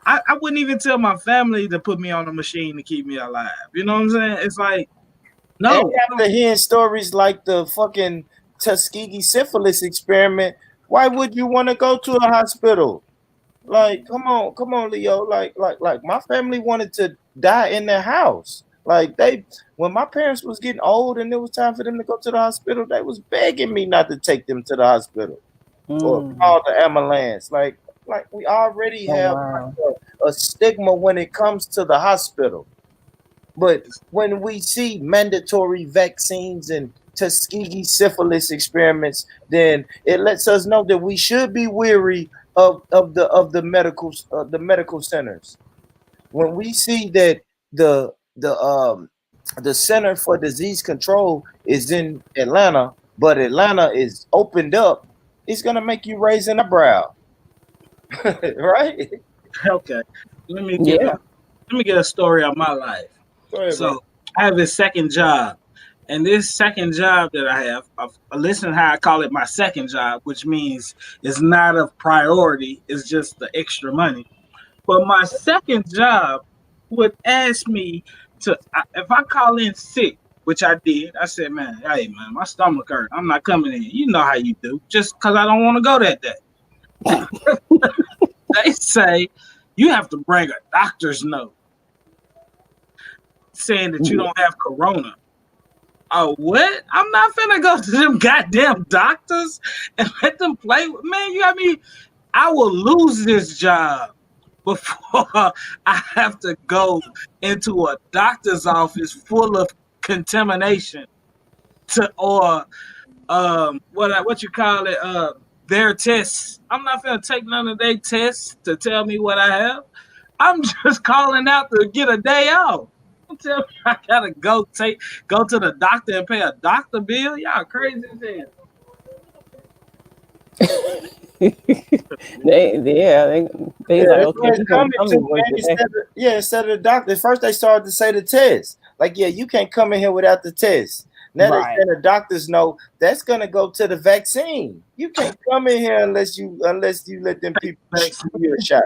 I wouldn't even tell my family to put me on a machine to keep me alive. You know what I'm saying? It's like, no. And after hearing stories like the fucking Tuskegee syphilis experiment, why would you want to go to a hospital? Like, come on, Leo. Like my family wanted to die in their house. Like when my parents was getting old and it was time for them to go to the hospital, they was begging me not to take them to the hospital or call the ambulance. Like we already have a stigma when it comes to the hospital. But when we see mandatory vaccines and Tuskegee syphilis experiments, then it lets us know that we should be weary of the medical centers. When we see that the Center for Disease Control is in Atlanta, but Atlanta is opened up, it's gonna make you raise an eyebrow, right? Okay, let me get a story of my life. Go ahead, So bro. I have a second job, and this second job that I have, listen how I call it my second job, which means it's not a priority; it's just the extra money. But my second job would ask me to, if I call in sick, which I did, I said, man, hey, man, my stomach hurt. I'm not coming in. You know how you do, just because I don't want to go that day. They say you have to bring a doctor's note saying that you don't have corona. Oh, what? I'm not finna go to them goddamn doctors and let them play with, man, you got me. I will lose this job before I have to go into a doctor's office full of contamination or what you call it, their tests. I'm not gonna take none of their tests to tell me what I have. I'm just calling out to get a day off. Don't tell me I gotta go to the doctor and pay a doctor bill. Y'all crazy as hell. They like, okay, he's gonna come and work today. Instead of the doctor, first they started to say the test. Like, yeah, you can't come in here without the test. Now they send the doctors know that's gonna go to the vaccine. You can't come in here unless you let them people give you a shot.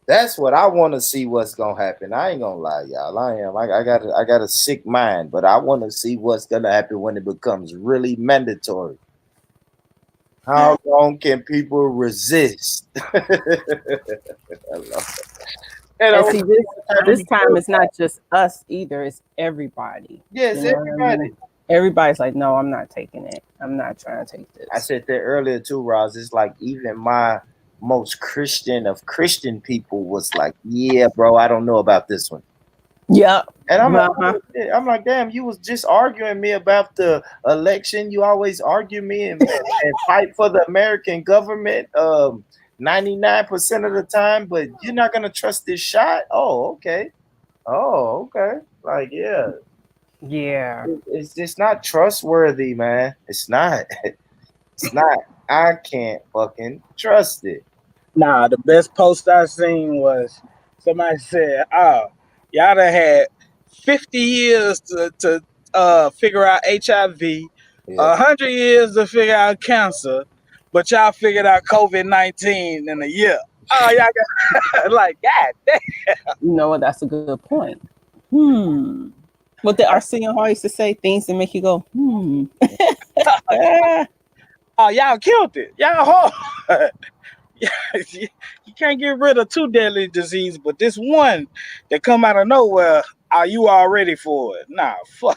That's what I want to see what's gonna happen. I ain't gonna lie, y'all. I got a sick mind, but I want to see what's gonna happen when it becomes really mandatory. How long can people resist? And see, this time it's not just us either; it's everybody. Yes, everybody. I mean? Everybody's like, no, I'm not taking it. I'm not trying to take this. I said that earlier too, Roz. It's like even my most Christian of Christian people was like, yeah, bro, I don't know about this one. Yeah. And I'm like, damn, you was just arguing me about the election. You always argue me and fight for the American government 99% of the time, but you're not gonna trust this shot. Oh, okay. Like, yeah. It's just not trustworthy, man. It's not. It's not. I can't fucking trust it. Nah, the best post I seen was somebody said, "Oh, y'all done had 50 years to figure out HIV, 100 years to figure out cancer, but y'all figured out COVID-19 in a year. Oh, y'all got like, God damn." You know what? That's a good point. What the Arsenio Hall used to say, things that make you go, Oh, y'all killed it. Y'all hard. You can't get rid of two deadly diseases, but this one that come out of nowhere, are you all ready for it? Nah, fuck.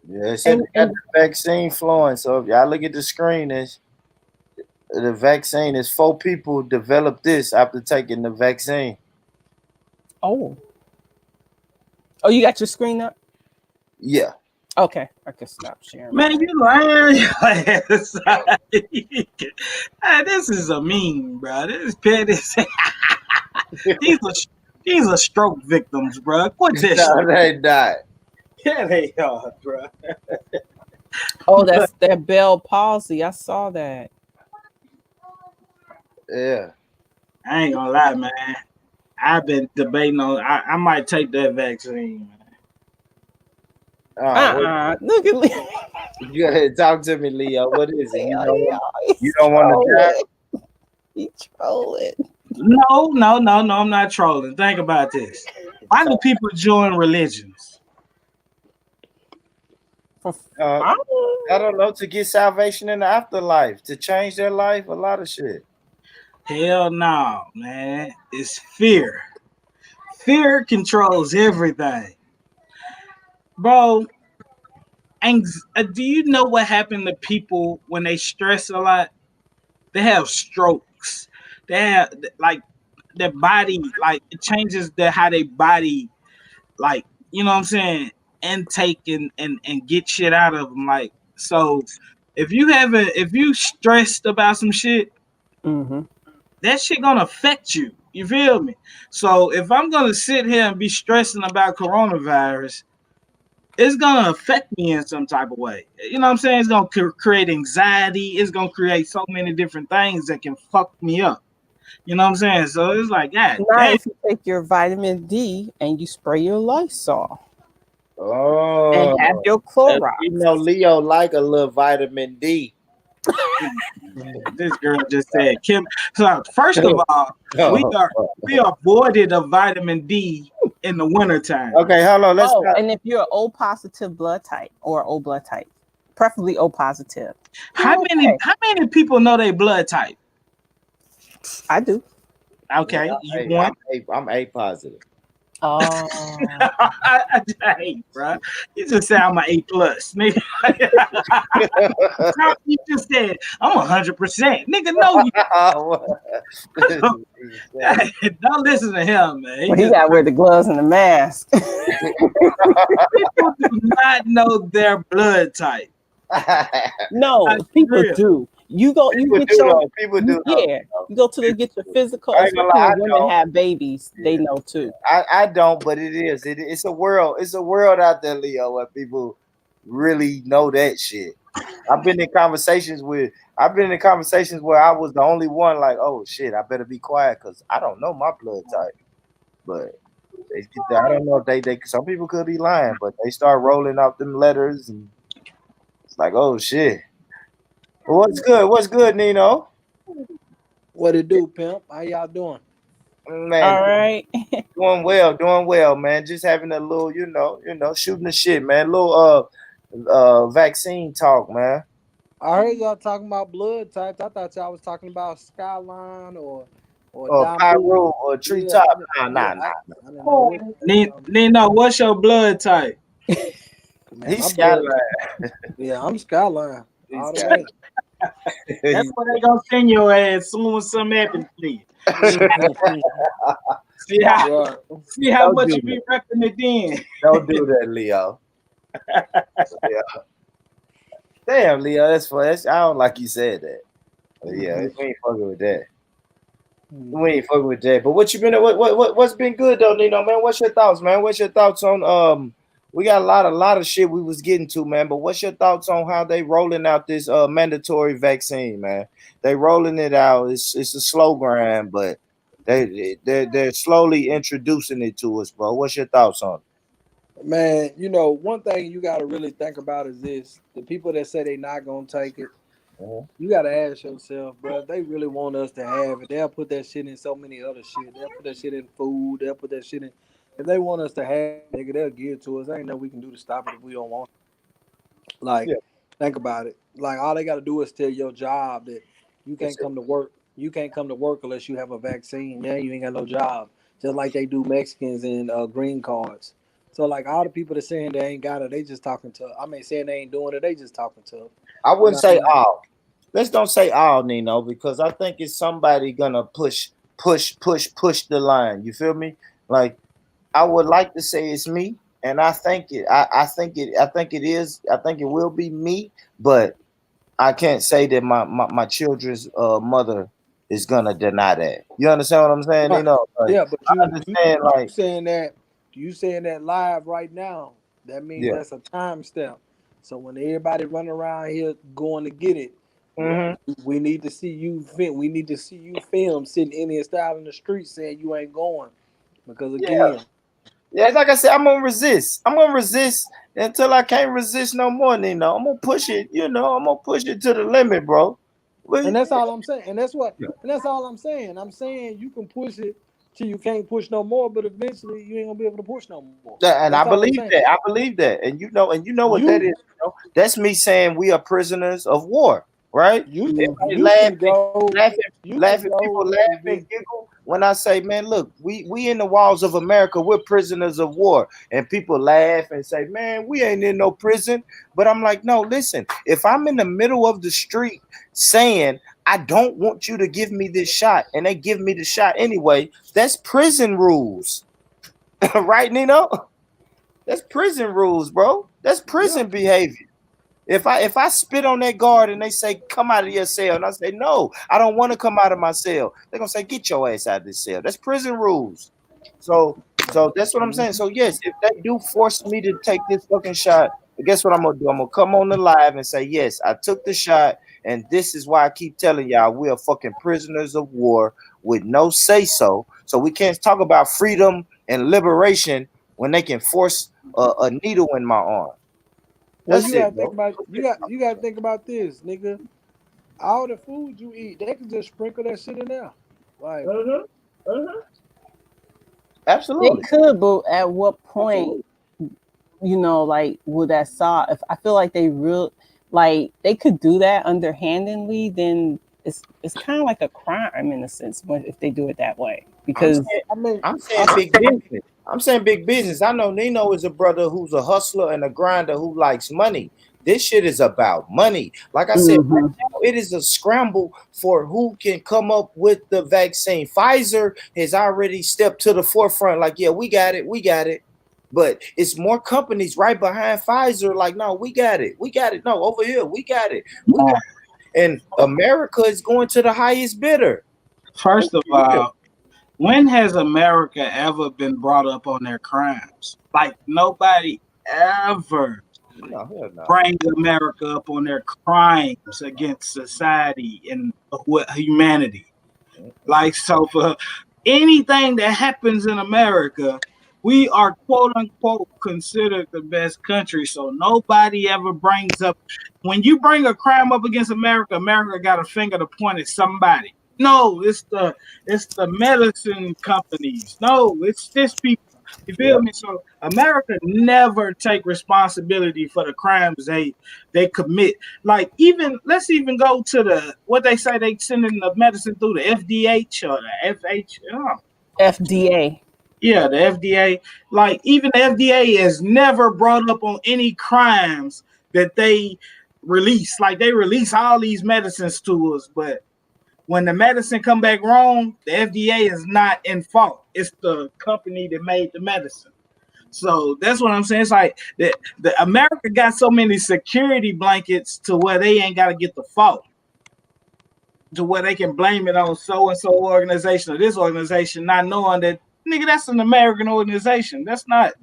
Yeah, it said they got the vaccine flowing. So if y'all look at the screen, the vaccine is 4 people developed this after taking the vaccine. Oh. Oh, you got your screen up? Yeah. Okay, I can stop sharing. Man, Mine. you lying your ass. Hey, this is a meme, bro. This pet is these are these are stroke victims, bro. Quit this No, shit. they not. Yeah, they are, bro. Oh, that's that Bell palsy. I saw that. Yeah. I ain't gonna lie, man. I've been debating on. I might take that vaccine, man. Oh, Look at Leo. you gotta talk to me, Leo. What is it? You He's don't want to die? trolling. He trolling. No. I'm not trolling. Think about this. Why do people join religions? For I don't know, to get salvation in the afterlife, to change their life, a lot of shit. Hell no, man. It's fear. Fear controls everything, bro. Do you know what happened to people when they stress a lot? They have strokes. They have like their body, like it changes how they body, like you know what I'm saying, intake and get shit out of them. Like so, if you stressed about some shit, mm-hmm. that shit gonna affect you. You feel me? So if I'm gonna sit here and be stressing about coronavirus, it's gonna affect me in some type of way. You know what I'm saying? It's gonna create anxiety. It's gonna create so many different things that can fuck me up. You know what I'm saying? So it's like, God Not damn. if you take your vitamin D and you spray your Lysol and have Oh, your you Clorox. know, Leo like a little vitamin D. This girl just said, Kim. So first of all, we Oh, are voided of vitamin D in the wintertime. okay, hold on. Let's Oh, not. and if you're O positive blood type or O blood type, preferably O positive. How Okay, many people know they blood type? I do. Okay, you Hey, want? I'm A positive. Oh, Hey, bro. You just say I'm an A plus, nigga. You just said I'm 100%, nigga. No, you don't listen to him, man. well, he got to wear the gloves and the mask. People do not know their blood type. No, That's people real. do. You go, you People get do your, know. People do know. yeah. You go to the get your physical, I ain't gonna especially lie, I when women don't. have babies. They Yeah. know too. I don't, but it is. It's a world. It's a world out there, Leo, where people really know that shit. I've been in conversations where I was the only one. Like, oh shit, I better be quiet because I don't know my blood type. But I don't know if they. Some people could be lying, but they start rolling out them letters, and it's like, oh shit. Well, what's good? What's good, Nino? What it do, pimp? How y'all doing? Man, All right. doing well, man. Just having a little, shooting the shit, man. Little vaccine talk, man. I heard y'all talking about blood types. I thought y'all was talking about Skyline or Or Damu. Pyro or Yeah, treetop. Nah. I didn't know what Nino, what's your blood type? man. He's My blood. Skyline. Yeah, I'm Skyline He's all the way. That's what they gonna send your ass soon as something happens to you. See how Right. much do you be that. repping it then. Don't do that, Leo. Yeah. Damn, Leo, that's funny. I don't like you said that. But yeah, we ain't fucking with that. We ain't fucking with that. But what you been? What's been good though, Nino, man? What's your thoughts, man? What's your thoughts on We got a lot of shit we was getting to, man. But what's your thoughts on how they rolling out this mandatory vaccine, man? They rolling it out. It's a slow grind, but they're slowly introducing it to us, bro. What's your thoughts on it? Man, one thing you got to really think about is this: the people that say they not gonna take it, you got to ask yourself, bro, if they really want us to have it, they'll put that shit in so many other shit. They'll put that shit in food. They'll put that shit in. If they want us to have it, nigga, they'll give it to us. There ain't nothing we can do to stop it if we don't want it. Like, Yeah. think about it. Like, all they got to do is tell your job that you That's can't come to work. You can't come to work unless you have a vaccine. Now you ain't got no job. Just like they do Mexicans and green cards. So, like, all the people that saying they ain't got it, they just talking to. I mean, saying they ain't doing it, they just talking to. I You wouldn't know what I say mean? all. Let's don't say all, Nino, because I think it's somebody gonna push the line. You feel me? Like I would like to say it's me, and I think it. I think it. I think it is. I think it will be me, but I can't say that my children's mother is gonna deny that. You understand what I'm saying? You Right. know, like, Yeah, but I understand. Like, you saying that live right now, that means yeah. that's a time stamp. So when everybody run around here going to get it, Hmm. we need to see you film. We need to see you film sitting Indian style in the street saying you ain't going. Because Yeah. again, Yeah, like I said, I'm gonna resist. I'm gonna resist until I can't resist no more, Nino. I'm gonna push it, I'm gonna push it to the limit, bro. and But that's all I'm saying. And that's all I'm saying. I'm saying you can push it till you can't push no more, but eventually you ain't gonna be able to push no more. and That's I all I'm believe saying. that. I believe that. And you know what that You is, That's me saying we are prisoners of war, right? you Everybody you can laughing, go laughing, you can laughing, people go laugh and and be giggle when I say, man, look, we in the walls of America, we're prisoners of war. And people laugh and say, man, we ain't in no prison. But I'm like, no, listen, if I'm in the middle of the street saying I don't want you to give me this shot, and they give me the shot anyway, that's prison rules. Right, Nino? That's prison rules, bro. That's yeah. prison behavior. If I spit on that guard and they say come out of your cell, and I say no, I don't want to come out of my cell, they're gonna say get your ass out of this cell. That's prison rules. So that's what I'm saying. So yes, if they do force me to take this fucking shot, guess what I'm gonna do? I'm gonna come on the live and say yes, I took the shot, and this is why I keep telling y'all we are fucking prisoners of war with no say so. So we can't talk about freedom and liberation when they can force a needle in my arm. Well, That's you it, gotta think bro. about you gotta think about this, nigga. All the food you eat, they can just sprinkle that shit in there. Like Mhm, mhm. They Absolutely. could, but at what point, Absolutely. like would that saw? If I feel like like they could do that underhandedly, then it's kind of like a crime in a sense if they do it that way. I'm Because saying, I mean, I'm I saying mean, big business. I'm saying big business. I know Nino is a brother who's a hustler and a grinder who likes money. This shit is about money. Like I said, right Mhm. now it is a scramble for who can come up with the vaccine. Pfizer has already stepped to the forefront, like, yeah, we got it, we got it. But it's more companies right behind Pfizer, like, no, we got it, we got it. No, over here, we got it, we got it. And America is going to the highest bidder. Let's First of be real. all, when has America ever been brought up on their crimes? Like nobody ever No, hell no. brings America up on their crimes against society and humanity. Like, so for anything that happens in America, we are quote unquote considered the best country. So nobody ever brings up, when you bring a crime up against America, America got a finger to point at somebody. No, it's the medicine companies. No, it's this people. You feel Yep. me? So America never take responsibility for the crimes they commit. Like, even let's even go to the what they say they sending the medicine through the FDH or the FH. FDA. Yeah, the FDA. Like, even the FDA has never brought up on any crimes that they release. Like, they release all these medicines to us, but when the medicine come back wrong, the FDA is not in fault. It's the company that made the medicine. So that's what I'm saying. It's like the America got so many security blankets to where they ain't got to get the fault, to where they can blame it on so and so organization or this organization, not knowing that, nigga, that's an American organization. That's not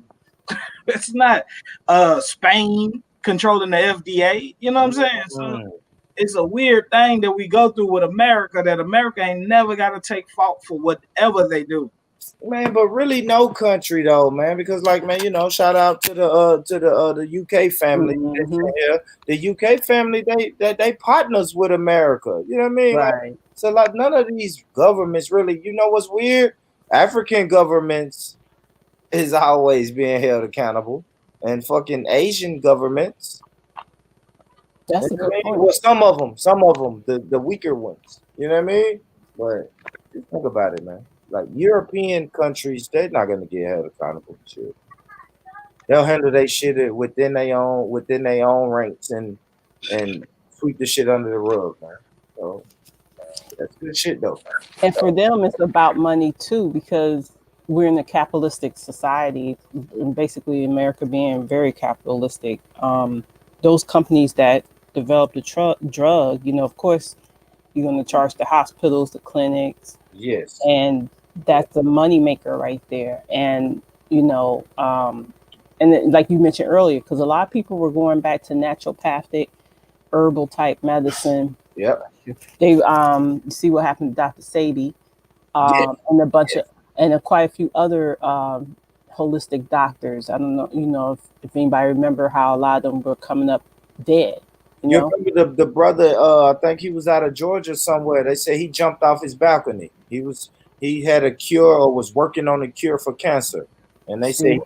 Spain controlling the FDA. You know what I'm saying? So Mm. it's a weird thing that we go through with America, that America ain't never got to take fault for whatever they do. Man, but really no country though, man. Because like, man, shout out to the UK family that's Hmm. in here. The UK family, they partners with America. You know what I mean? Like, Right. so like none of these governments really. You know what's weird? African governments is always being held accountable, and fucking Asian governments. You That's a know what good I mean? point. Well, some of them, the weaker ones. You know what I mean? But just think about it, man. Like European countries, they're not gonna get held accountable. Shit, they'll handle their shit within their own ranks and sweep the shit under the rug, man. So that's good shit though. And for them, it's about money too, because we're in a capitalistic society, basically America being very capitalistic. Those companies that develop the drug, you know, of course, you're going to charge the hospitals, the clinics, Yes. and that's a money maker right there. And you know, like you mentioned earlier, because a lot of people were going back to naturopathic, herbal type medicine. Yep. They see what happened to Dr. Sadie, Yes. and a bunch of quite a few other holistic doctors. I don't know, you know, if anybody remember how a lot of them were coming up dead. You You know, remember the brother? I think he was out of Georgia somewhere. They say he jumped off his balcony. He had a cure or was working on a cure for cancer, and they say see,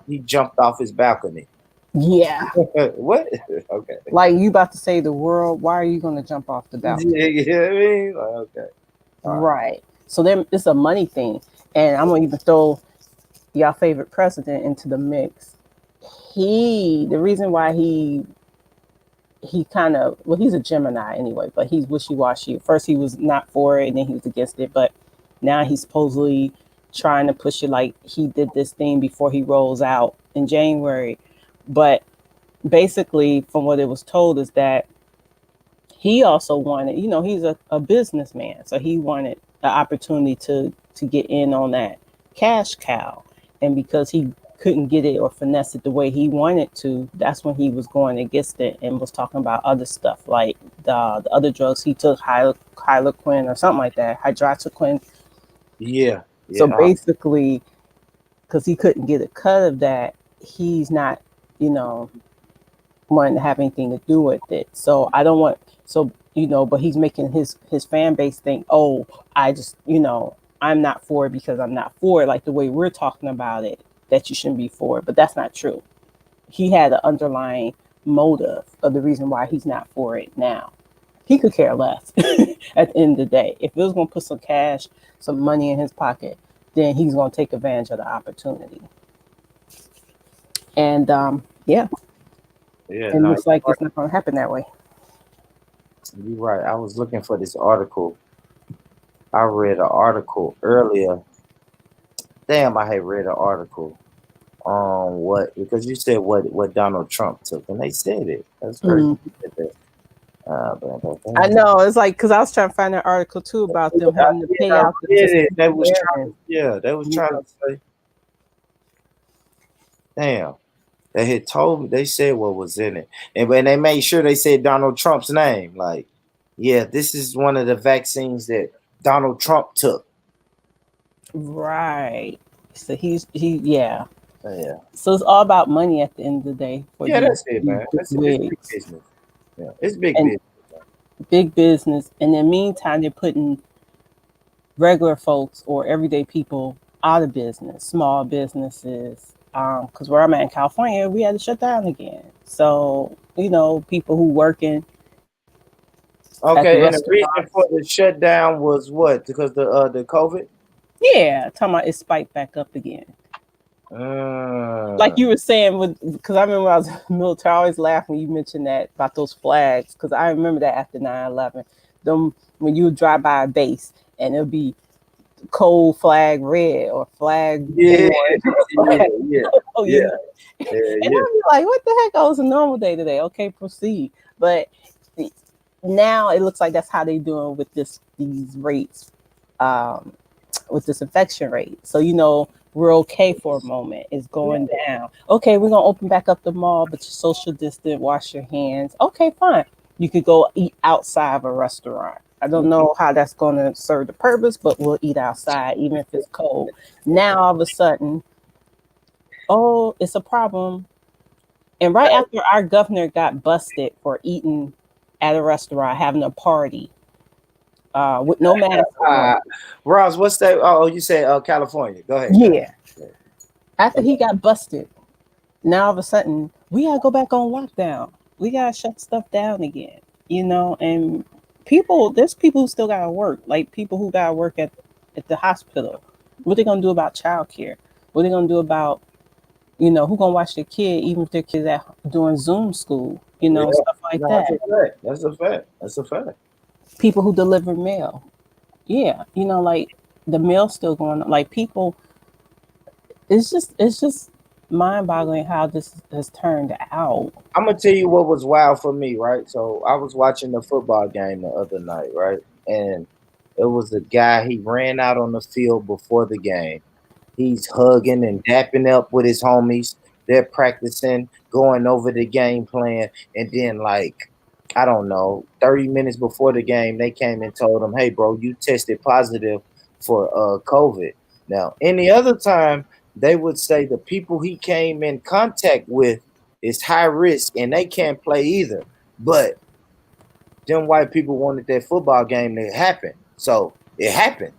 he jumped off his balcony. yeah, What? Okay. like you about to say the world. Why are you going to jump off the balcony? Yeah, you know what I mean? Like, okay. All right. Right. So then it's a money thing, and I'm gonna even throw y'all favorite president into the mix. The reason why he kind of, well, he's a Gemini anyway, but he's wishy-washy. First he was not for it and then he was against it, but now he's supposedly trying to push it, like he did this thing before he rolls out in January. But basically from what it was told is that he also wanted, you know, he's a businessman, so he wanted the opportunity to get in on that cash cow. And because he couldn't get it or finesse it the way he wanted to, that's when he was going against it and was talking about other stuff like the other drugs he took, Hyloquin or something like that, hydroxyquin. Yeah. So Yeah. basically, because he couldn't get a cut of that, he's not, you know, wanting to have anything to do with it. So I don't want, so you know, but he's making his fan base think, oh, I just, you know, I'm not for it because I'm not for it, like the way we're talking about it, that you shouldn't be for it. But that's not true. He had an underlying motive of the reason why he's not for it now. He could care less at the end of the day. If it was going to put some cash, some money in his pocket, then he's going to take advantage of the opportunity. And yeah, Yeah. it No, looks like it's not going to happen that way. you're right. I was looking for this article. I read an article earlier. Damn, I had read an article on what, because you said what Donald Trump took, and they said it. That's crazy. Mm. I I know, it's like, because I was trying to find an article too about them having to pay out the did it. They people was wearing, trying. Yeah, they was you trying know. to say. Damn, they had told me. They said what was in it, and when they made sure they said Donald Trump's name, like, yeah, this is one of the vaccines that Donald Trump took. Right. So yeah. Yeah, So it's all about money at the end of the day for yeah, that's it, these man. big It's big wigs business. Yeah, it's big and business. big business. And in the meantime, they're putting regular folks or everyday people out of business, small businesses. Because where I'm at in California, we had to shut down again. So, you know, people who working at the Okay, and the reason restaurants. for the shutdown was what? Because the COVID. Yeah, talking about it spiked back up again. Like you were saying, because I remember when I was in the military, I always laugh when you mentioned that about those flags, because I remember that after 9/11, them when you would drive by a base and it'll be cold flag red or flag Yeah, orange. yeah, yeah, Oh, yeah, you know, and yeah, I'd be like, what the heck? Oh, it's a normal day today. Okay, proceed. But now it looks like that's how they doing with these rates, um, with this infection rate. So you know we're okay for a moment. It's going down. Okay, we're gonna open back up the mall, but you social distant, wash your hands. Okay, fine. You could go eat outside of a restaurant. I don't know how that's gonna serve the purpose, but we'll eat outside even if it's cold. Now all of a sudden, oh, it's a problem. And right after our governor got busted for eating at a restaurant, having a party, with no mask on. Ross, what's that? Oh, you said California. Go ahead. Yeah. After he got busted, now all of a sudden we gotta go back on lockdown. We gotta shut stuff down again. You know, and there's people who still gotta work, like people who gotta work at the hospital. What they gonna do about childcare? What they gonna do about, you know, who gonna watch their kid even if their kids at doing Zoom school, you know, Yeah. stuff like No, that. that's a fact. That's a fact. That's a fact. People who deliver mail. Yeah, you know, like the mail's still going on. Like people, it's just mind-boggling how this has turned out. I'm gonna tell you what was wild for me, right? So I was watching the football game the other night, right? And it was a guy, he ran out on the field before the game. He's hugging and dapping up with his homies. They're practicing, going over the game plan. And then, like, I don't know, 30 minutes before the game, they came and told him, hey, bro, you tested positive for COVID. Now, any other time, they would say the people he came in contact with is high risk and they can't play either. But them white people wanted that football game to happen. So it happened.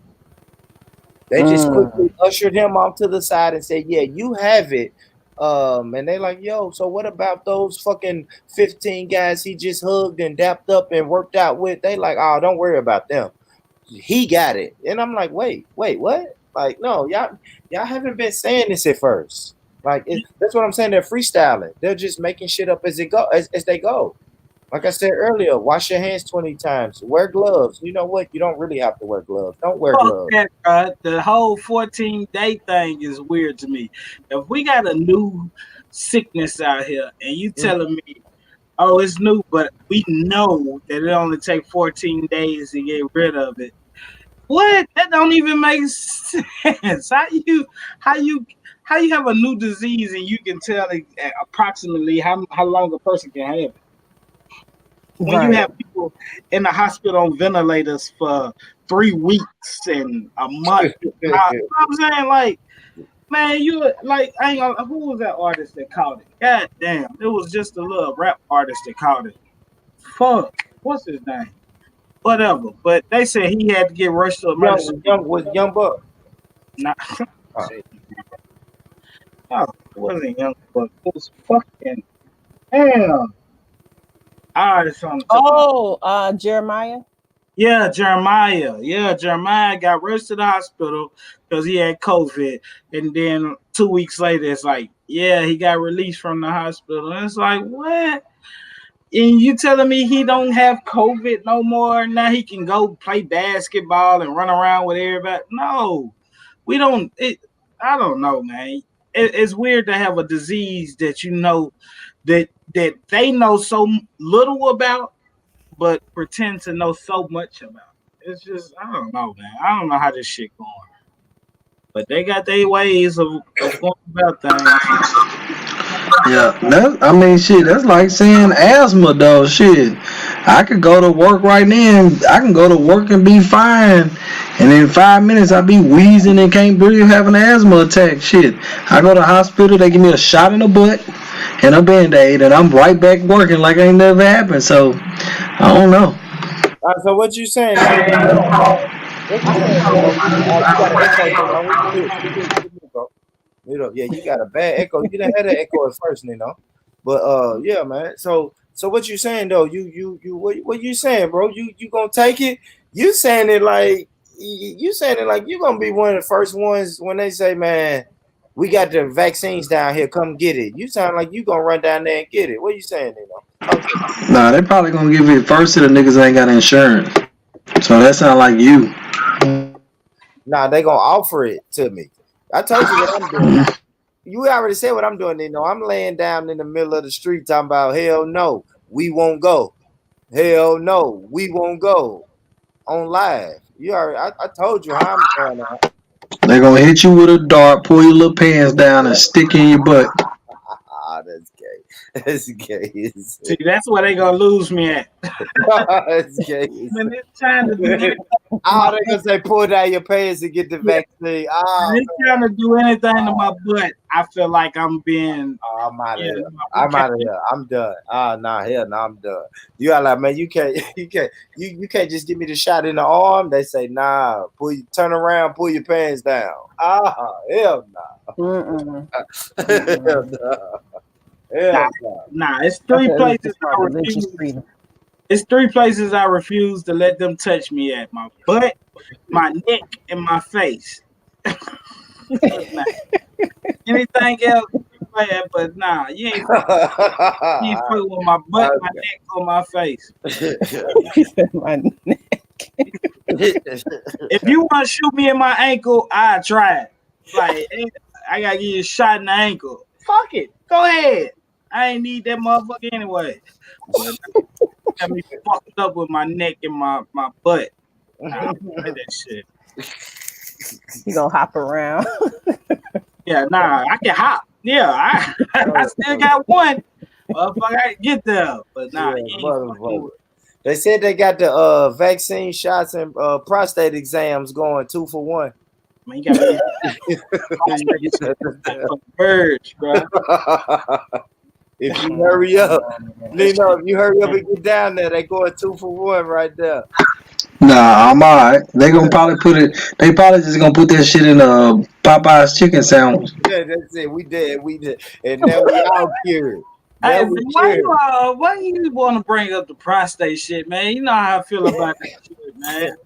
They just quickly ushered him off to the side and said, yeah, you have it. And they like, yo, so what about those fucking 15 guys he just hugged and dapped up and worked out with? They like, oh, don't worry about them. He got it. And I'm like, wait, what? Like, no, y'all haven't been saying this at first. Like, that's what I'm saying. They're freestyling. They're just making shit up as they go. Like I said earlier, wash your hands 20 times. Wear gloves. You know what? You don't really have to wear gloves. Don't wear gloves. The whole 14-day thing is weird to me. If we got a new sickness out here and you telling me, oh, it's new, but we know that it only takes 14 days to get rid of it. What? That don't even make sense. How you have a new disease and you can tell approximately how long a person can have it? When you have people in the hospital on ventilators for 3 weeks and a month, you know what I'm saying? Like, man, you like, I ain't gonna, who was that artist that caught it? God damn, it was just a little rap artist that caught it. Fuck, what's his name? Whatever. But they said he had to get rushed to emergency. Young Buck. Nah, no, it wasn't Young Buck. It was fucking damn. Jeremiah. Yeah, Jeremiah. Yeah, Jeremiah got rushed to the hospital because he had COVID. And then 2 weeks later, it's like, yeah, he got released from the hospital. And it's like, what? And you telling me he don't have COVID no more? Now he can go play basketball and run around with everybody? No, we don't. I don't know, man. It's weird to have a disease that you know that they know so little about, but pretend to know so much about. It's just, I don't know, man. I don't know how this shit going. But they got their ways of going about things. Yeah, I mean, shit, that's like saying asthma, though. Shit, I could go to work right now. I can go to work and be fine, and in 5 minutes I be wheezing and can't breathe, having an asthma attack. Shit, I go to the hospital, they give me a shot in the butt and a Band-Aid, and I'm right back working like ain't never happened. So I don't know. So what you saying? What you saying, bro? You got an echo, bro. Yeah, you got a bad echo. You didn't have that echo at first, But yeah, man. So what you saying though? What you saying, bro? You gonna take it? You saying it like you gonna be one of the first ones when they say, man, we got the vaccines down here, come get it. You sound like you gonna run down there and get it. What you saying, Nah, they probably gonna give it first to the niggas that ain't got insurance. So that sound like you. Nah, they gonna offer it to me. I told you what I'm doing. You already said what I'm doing. I'm laying down in the middle of the street talking about, hell no, we won't go. Hell no, we won't go on live. You already, I told you how I'm going out. They gonna hit you with a dart, pull your little pants down, and stick in your butt. That's gay. That's gay. See, that's where they gonna lose me at. That's gay. When they're trying to do anything, they're gonna say pull down your pants and get the vaccine. when they're trying to do anything to my butt, I feel like I'm being. I'm out of here. I'm out of here. I'm done. Hell no, I'm done. You are like, man, you can't just give me the shot in the arm. They say, nah, turn around, pull your pants down. Hell no. Hell no. Nah, it's 3 places I refuse. It's 3 places I refuse to let them touch me at: my butt, my neck, and my face. Anything else, but nah, you ain't fucking with my butt, my neck, or my face. My neck. If you want to shoot me in my ankle, I try it. Like, I gotta get you a shot in the ankle. Fuck it. Go ahead. I ain't need that motherfucker anyway. But got me fucked up with my neck and my butt. Nah, that shit. You gonna hop around. Yeah, nah, I can hop. Yeah, I still got one. Motherfucker, I can get there. But nah, Yeah, you ain't fucking with. they said they got the vaccine shots and prostate exams going 2 for 1. Man, you gotta get from the verge, bro. If you hurry up, Nino, if you hurry up and get down there, they going 2 for 1 right there. Nah, I'm alright. They gonna probably put it. They probably just gonna put that shit in a Popeye's chicken sandwich. Yeah, that's it. We did, and now we all cured. Now Hey, we why cured. you want to bring up the prostate shit, man? You know how I feel about that shit, man.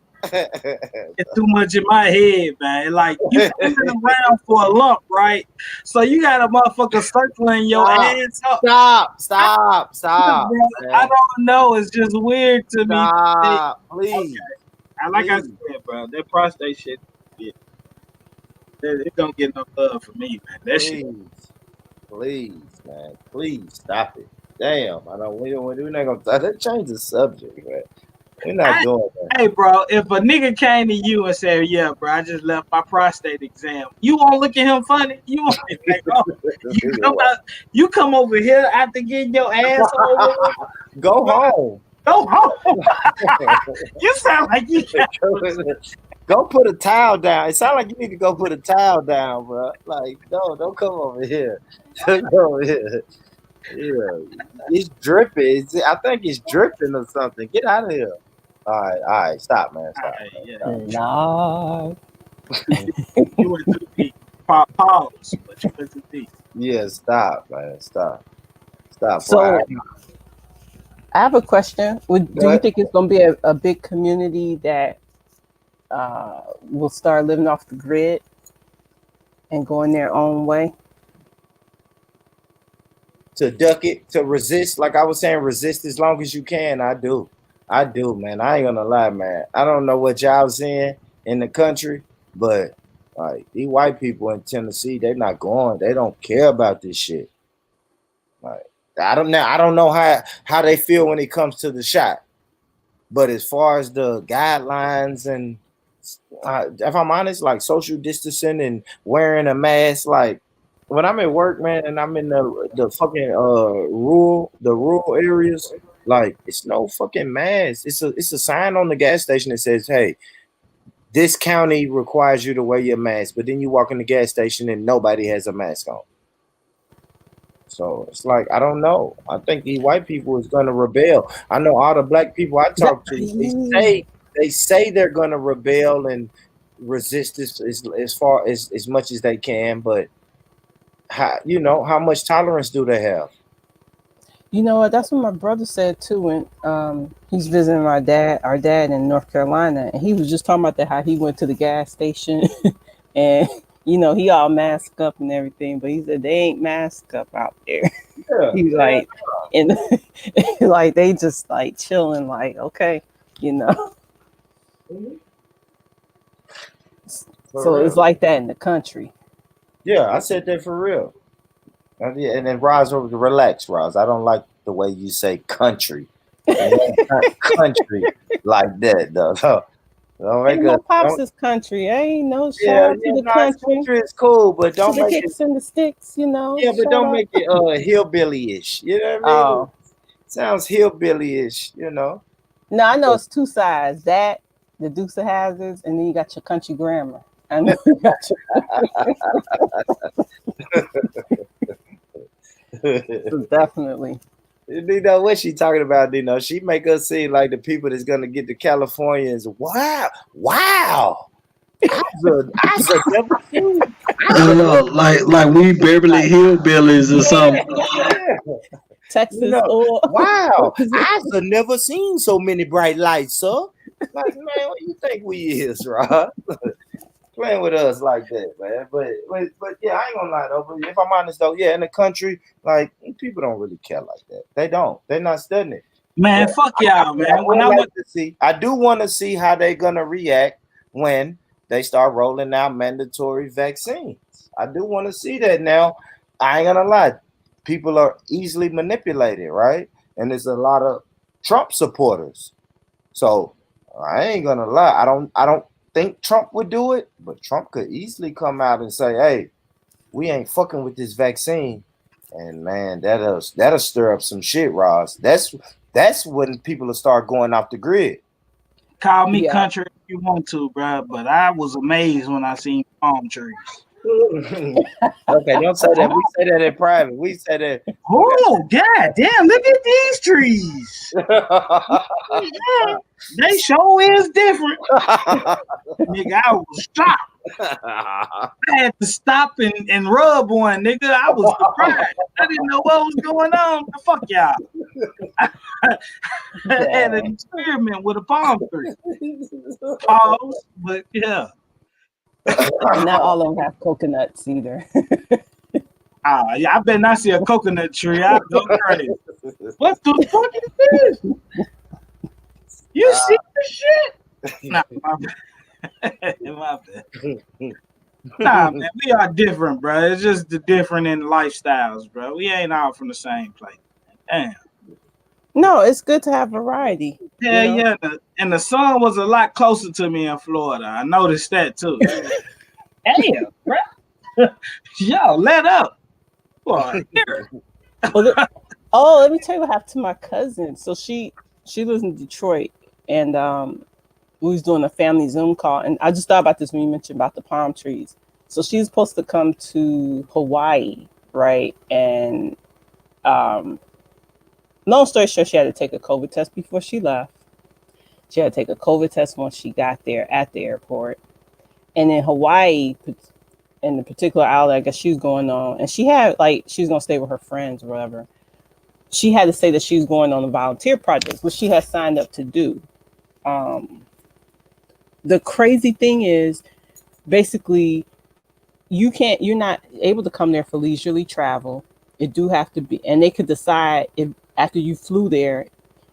It's too much in my head, man. Like you coming around for a lump, right? So you got a motherfucker circling your ass up. Stop. Bro, I don't know. It's just weird to me. Stop, please. Okay. Like I said, bro, that prostate shit, it don't get no love from me, man. That shit. Please, man. Please stop it. Damn, I don't. We're not gonna change the subject, man. We're not doing that. Hey, bro, if a nigga came to you and said, "Yeah, bro, I just left my prostate exam," you won't look at him funny. You won't be like, "Oh, you come over here after getting your ass over. Go home. Go home." You sound like you go put a towel down. It sounds like you need to go put a towel down, bro. Like, no, don't come over here. Don't come over here. Yeah, it's dripping. I think it's dripping or something. Get out of here. All right, stop, man. Stop. No. You went too deep. Pause, but you went too deep. Yeah, stop, man. Stop. So, I have a question. Do you think it's going to be a big community that will start living off the grid and going their own way? To duck it, to resist, like I was saying, resist as long as you can. I do, man. I ain't gonna lie, man. I don't know what y'all seeing in the country, but like these white people in Tennessee, they're not going. They don't care about this shit. Like I don't know how they feel when it comes to the shot, but as far as the guidelines and if I'm honest, like social distancing and wearing a mask, like. When I'm at work, man, and I'm in the fucking rural areas, like it's no fucking mask. It's a sign on the gas station that says, "Hey, this county requires you to wear your mask." But then you walk in the gas station and nobody has a mask on. So it's like I don't know. I think these white people is gonna rebel. I know all the black people I talk to. They say they're gonna rebel and resist this as far as much as they can, but. How much tolerance do they have? You know what? That's what my brother said too. When he's visiting our dad in North Carolina, and he was just talking about how he went to the gas station, and he all masked up and everything, but he said they ain't masked up out there. Yeah, he's like, and like they just like chilling, like okay, Mm-hmm. So it's like that in the country. Yeah, I said that for real. And then Roz, relax, Roz. I don't like the way you say country. Country like that, though. No pops is country. Ain't no shout out to the country. Country is cool, but don't make it and the sticks, Yeah, but don't make it hillbilly-ish. You know what I mean? Oh. Sounds hillbilly-ish, No, I know it's two sides. That the Dukes of Hazzards, and then you got your country grammar. I know you got your definitely. You know what she talking about? She make us seem like the people that's gonna get to Californians. Wow. I never seen. Like we Beverly Hillbillies or something. Yeah. Texas. Wow, I've never seen so many bright lights, sir. Like, man, what you think we is, Rob? Playing with us like that, man. But yeah, I ain't gonna lie though. But if I'm honest though, yeah, in the country, like people don't really care like that. They don't. They're not studying it. Man, fuck y'all, man. I do want to see how they're gonna react when they start rolling out mandatory vaccines. I do want to see that now. I ain't gonna lie. People are easily manipulated, right? And there's a lot of Trump supporters. So I ain't gonna lie. I don't think Trump would do it, but Trump could easily come out and say, "Hey, we ain't fucking with this vaccine." And man, that'll stir up some shit, Ross. That's when people will start going off the grid. Call me Yeah. country if you want to, bro. But I was amazed when I seen palm trees. Okay, don't say that. We say that in private. We say that. Oh, god damn, look at these trees. Yeah, they sure is different. Nigga, I was shocked. I had to stop and rub one, nigga. I was surprised. I didn't know what was going on. Fuck y'all. I had an experiment with a palm tree. Pause, but yeah. Not all of them have coconuts either. Yeah, I better not see a coconut tree. I'll go crazy. What the fuck is this? You see this shit? Nah, my bad. My bad. Nah, man, we are different, bro. It's just the different in lifestyles, bro. We ain't all from the same place. Damn. No, it's good to have variety. Yeah, you know? yeah. And the sun was a lot closer to me in Florida. I noticed that too. Damn, bro. Yo, let up. Boy, here. Oh, let me tell you what happened to my cousin. So she lives in Detroit, and we was doing a family Zoom call, and I just thought about this when you mentioned about the palm trees. So she's supposed to come to Hawaii, right? And long story short, she had to take a COVID test before she left. She had to take a COVID test once she got there at the airport. And in Hawaii, in the particular outlet, I guess she was going on, and she had she was gonna stay with her friends or whatever. She had to say that she was going on a volunteer project, which she had signed up to do. The crazy thing is, basically, you're not able to come there for leisurely travel. It do have to be, and they could decide if after you flew there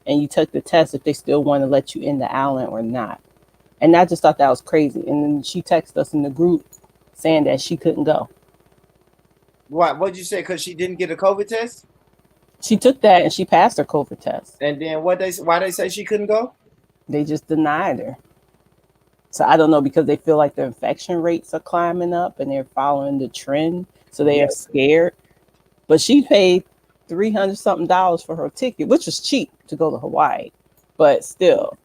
and you took the test if they still want to let you in the island or not. And I just thought that was crazy. And then she texted us in the group saying that she couldn't go. What'd you say? Because she didn't get a COVID test? She took that and she passed her COVID test. And then why they say she couldn't go? They just denied her. So I don't know, because they feel like the infection rates are climbing up and they're following the trend. So they are scared. But she paid $300 something for her ticket, which was cheap to go to Hawaii. But still,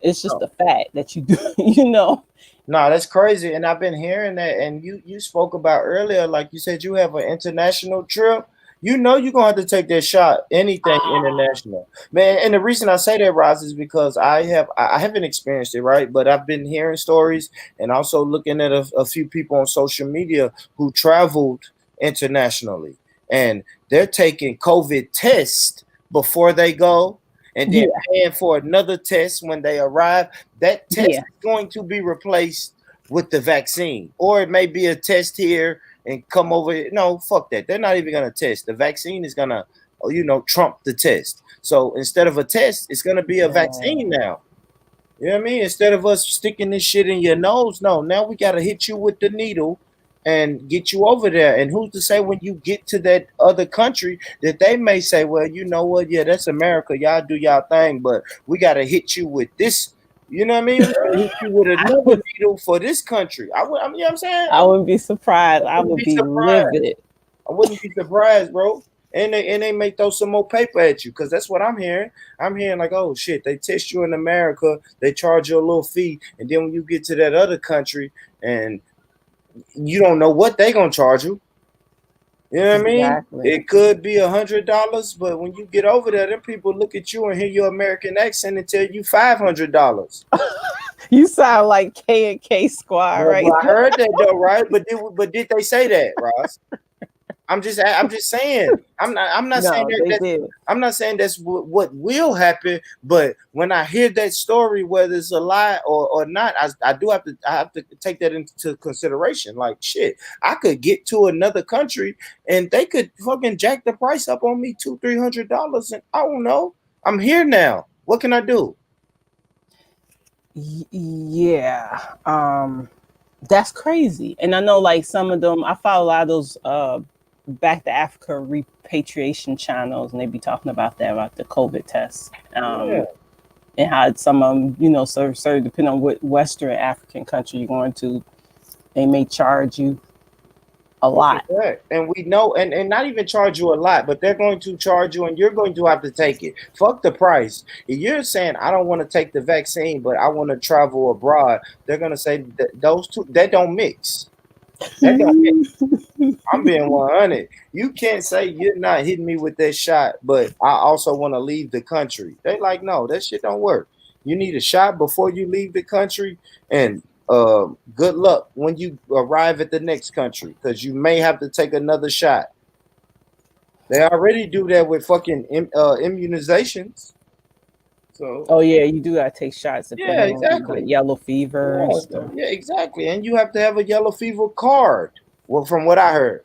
it's just the fact that you do, No, that's crazy. And I've been hearing that. And you spoke about earlier, like you said, you have an international trip. You're gonna have to take that shot. Anything international, man. And the reason I say that, Roz, is because I haven't experienced it, right? But I've been hearing stories and also looking at a few people on social media who traveled internationally, and they're taking COVID tests before they go, and then paying for another test when they arrive. That test is going to be replaced with the vaccine, or it may be a test here and come over. No, fuck that. They're not even gonna test. The vaccine is gonna, trump the test. So instead of a test, it's gonna be a vaccine now. You know what I mean? Instead of us sticking this shit in your nose, no. Now we gotta hit you with the needle and get you over there. And who's to say when you get to that other country that they may say, well, you know what? Yeah, that's America. Y'all do y'all thing, but we gotta hit you with this. You know what I mean? We gotta hit you with another needle for this country. You know what I'm saying? I wouldn't be surprised. I would be livid. I wouldn't be surprised, bro. And they may throw some more paper at you, because that's what I'm hearing. I'm hearing like, oh shit, they test you in America, they charge you a little fee, and then when you get to that other country and you don't know what they gonna charge you. You know what I mean? It could be $100, but when you get over there, them people look at you and hear your American accent and tell you $500. You sound like K and K Squad, right? Well, I heard that though, right? But did they say that, Ross? I'm just saying. I'm not saying that. I'm not saying that's what will happen. But when I hear that story, whether it's a lie or not, I have to take that into consideration. Like shit, I could get to another country and they could fucking jack the price up on me $200-300, and I don't know. I'm here now. What can I do? Yeah. That's crazy. And I know like some of them, I follow a lot of those back to Africa repatriation channels, and they be talking about that, about the COVID tests. Yeah. And how some of them, you know, so depending on what Western African country you're going to, they may charge you a lot. Correct. And we know, and not even charge you a lot, but they're going to charge you, and you're going to have to take it. Fuck the price. If you're saying I don't want to take the vaccine, but I want to travel abroad, they're going to say those two, that don't mix. That don't mix. I'm being 100. You can't say you're not hitting me with that shot, but I also want to leave the country. They like, no, that shit don't work. You need a shot before you leave the country, and good luck when you arrive at the next country, because you may have to take another shot. They already do that with fucking immunizations. So, oh yeah, you do gotta take shots yeah, depending on like exactly. yellow fever and Yeah, stuff. yeah, exactly. And you have to have a yellow fever card. Well, from what I heard,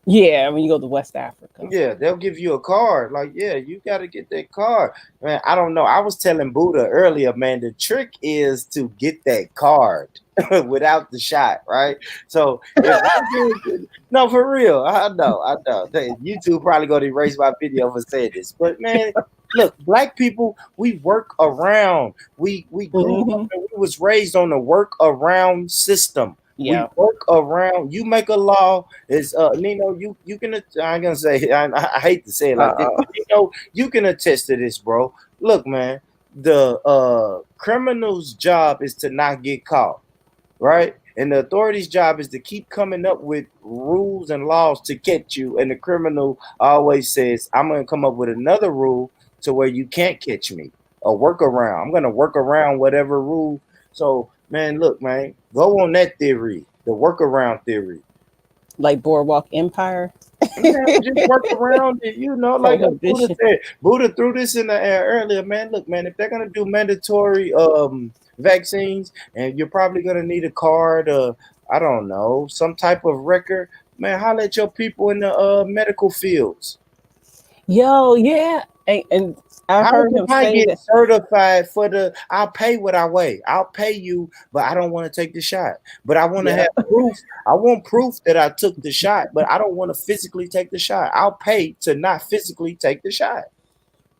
Yeah, when you go to West Africa. Yeah, they'll give you a card. Like, yeah, you got to get that card. Man, I don't know. I was telling Buddha earlier, man, the trick is to get that card without the shot, right? So, no, for real. I know. YouTube probably going to erase my video for saying this. But, man, look, black people, we work around. We grew up and we was raised on the work around system. Yeah. We work around. You make a law. Is Nino? You can. I'm gonna say. I hate to say it like this. Nino, you can attest to this, bro. Look, man. The criminal's job is to not get caught, right? And the authorities' job is to keep coming up with rules and laws to catch you. And the criminal always says, "I'm gonna come up with another rule to where you can't catch me. A workaround. I'm gonna work around whatever rule." So, man, look, man, go on that theory, the workaround theory. Like Boardwalk Empire. Yeah, just work around it, you know, like Buddha said. Buddha threw this in the air earlier, man. Look, man, if they're gonna do mandatory vaccines, and you're probably gonna need a card, I don't know, some type of record, man, holler at your people in the medical fields. Yo, yeah. And I heard him say get certified for I'll pay what I weigh. I'll pay you, but I don't want to take the shot. But I want to have proof. I want proof that I took the shot, but I don't want to physically take the shot. I'll pay to not physically take the shot.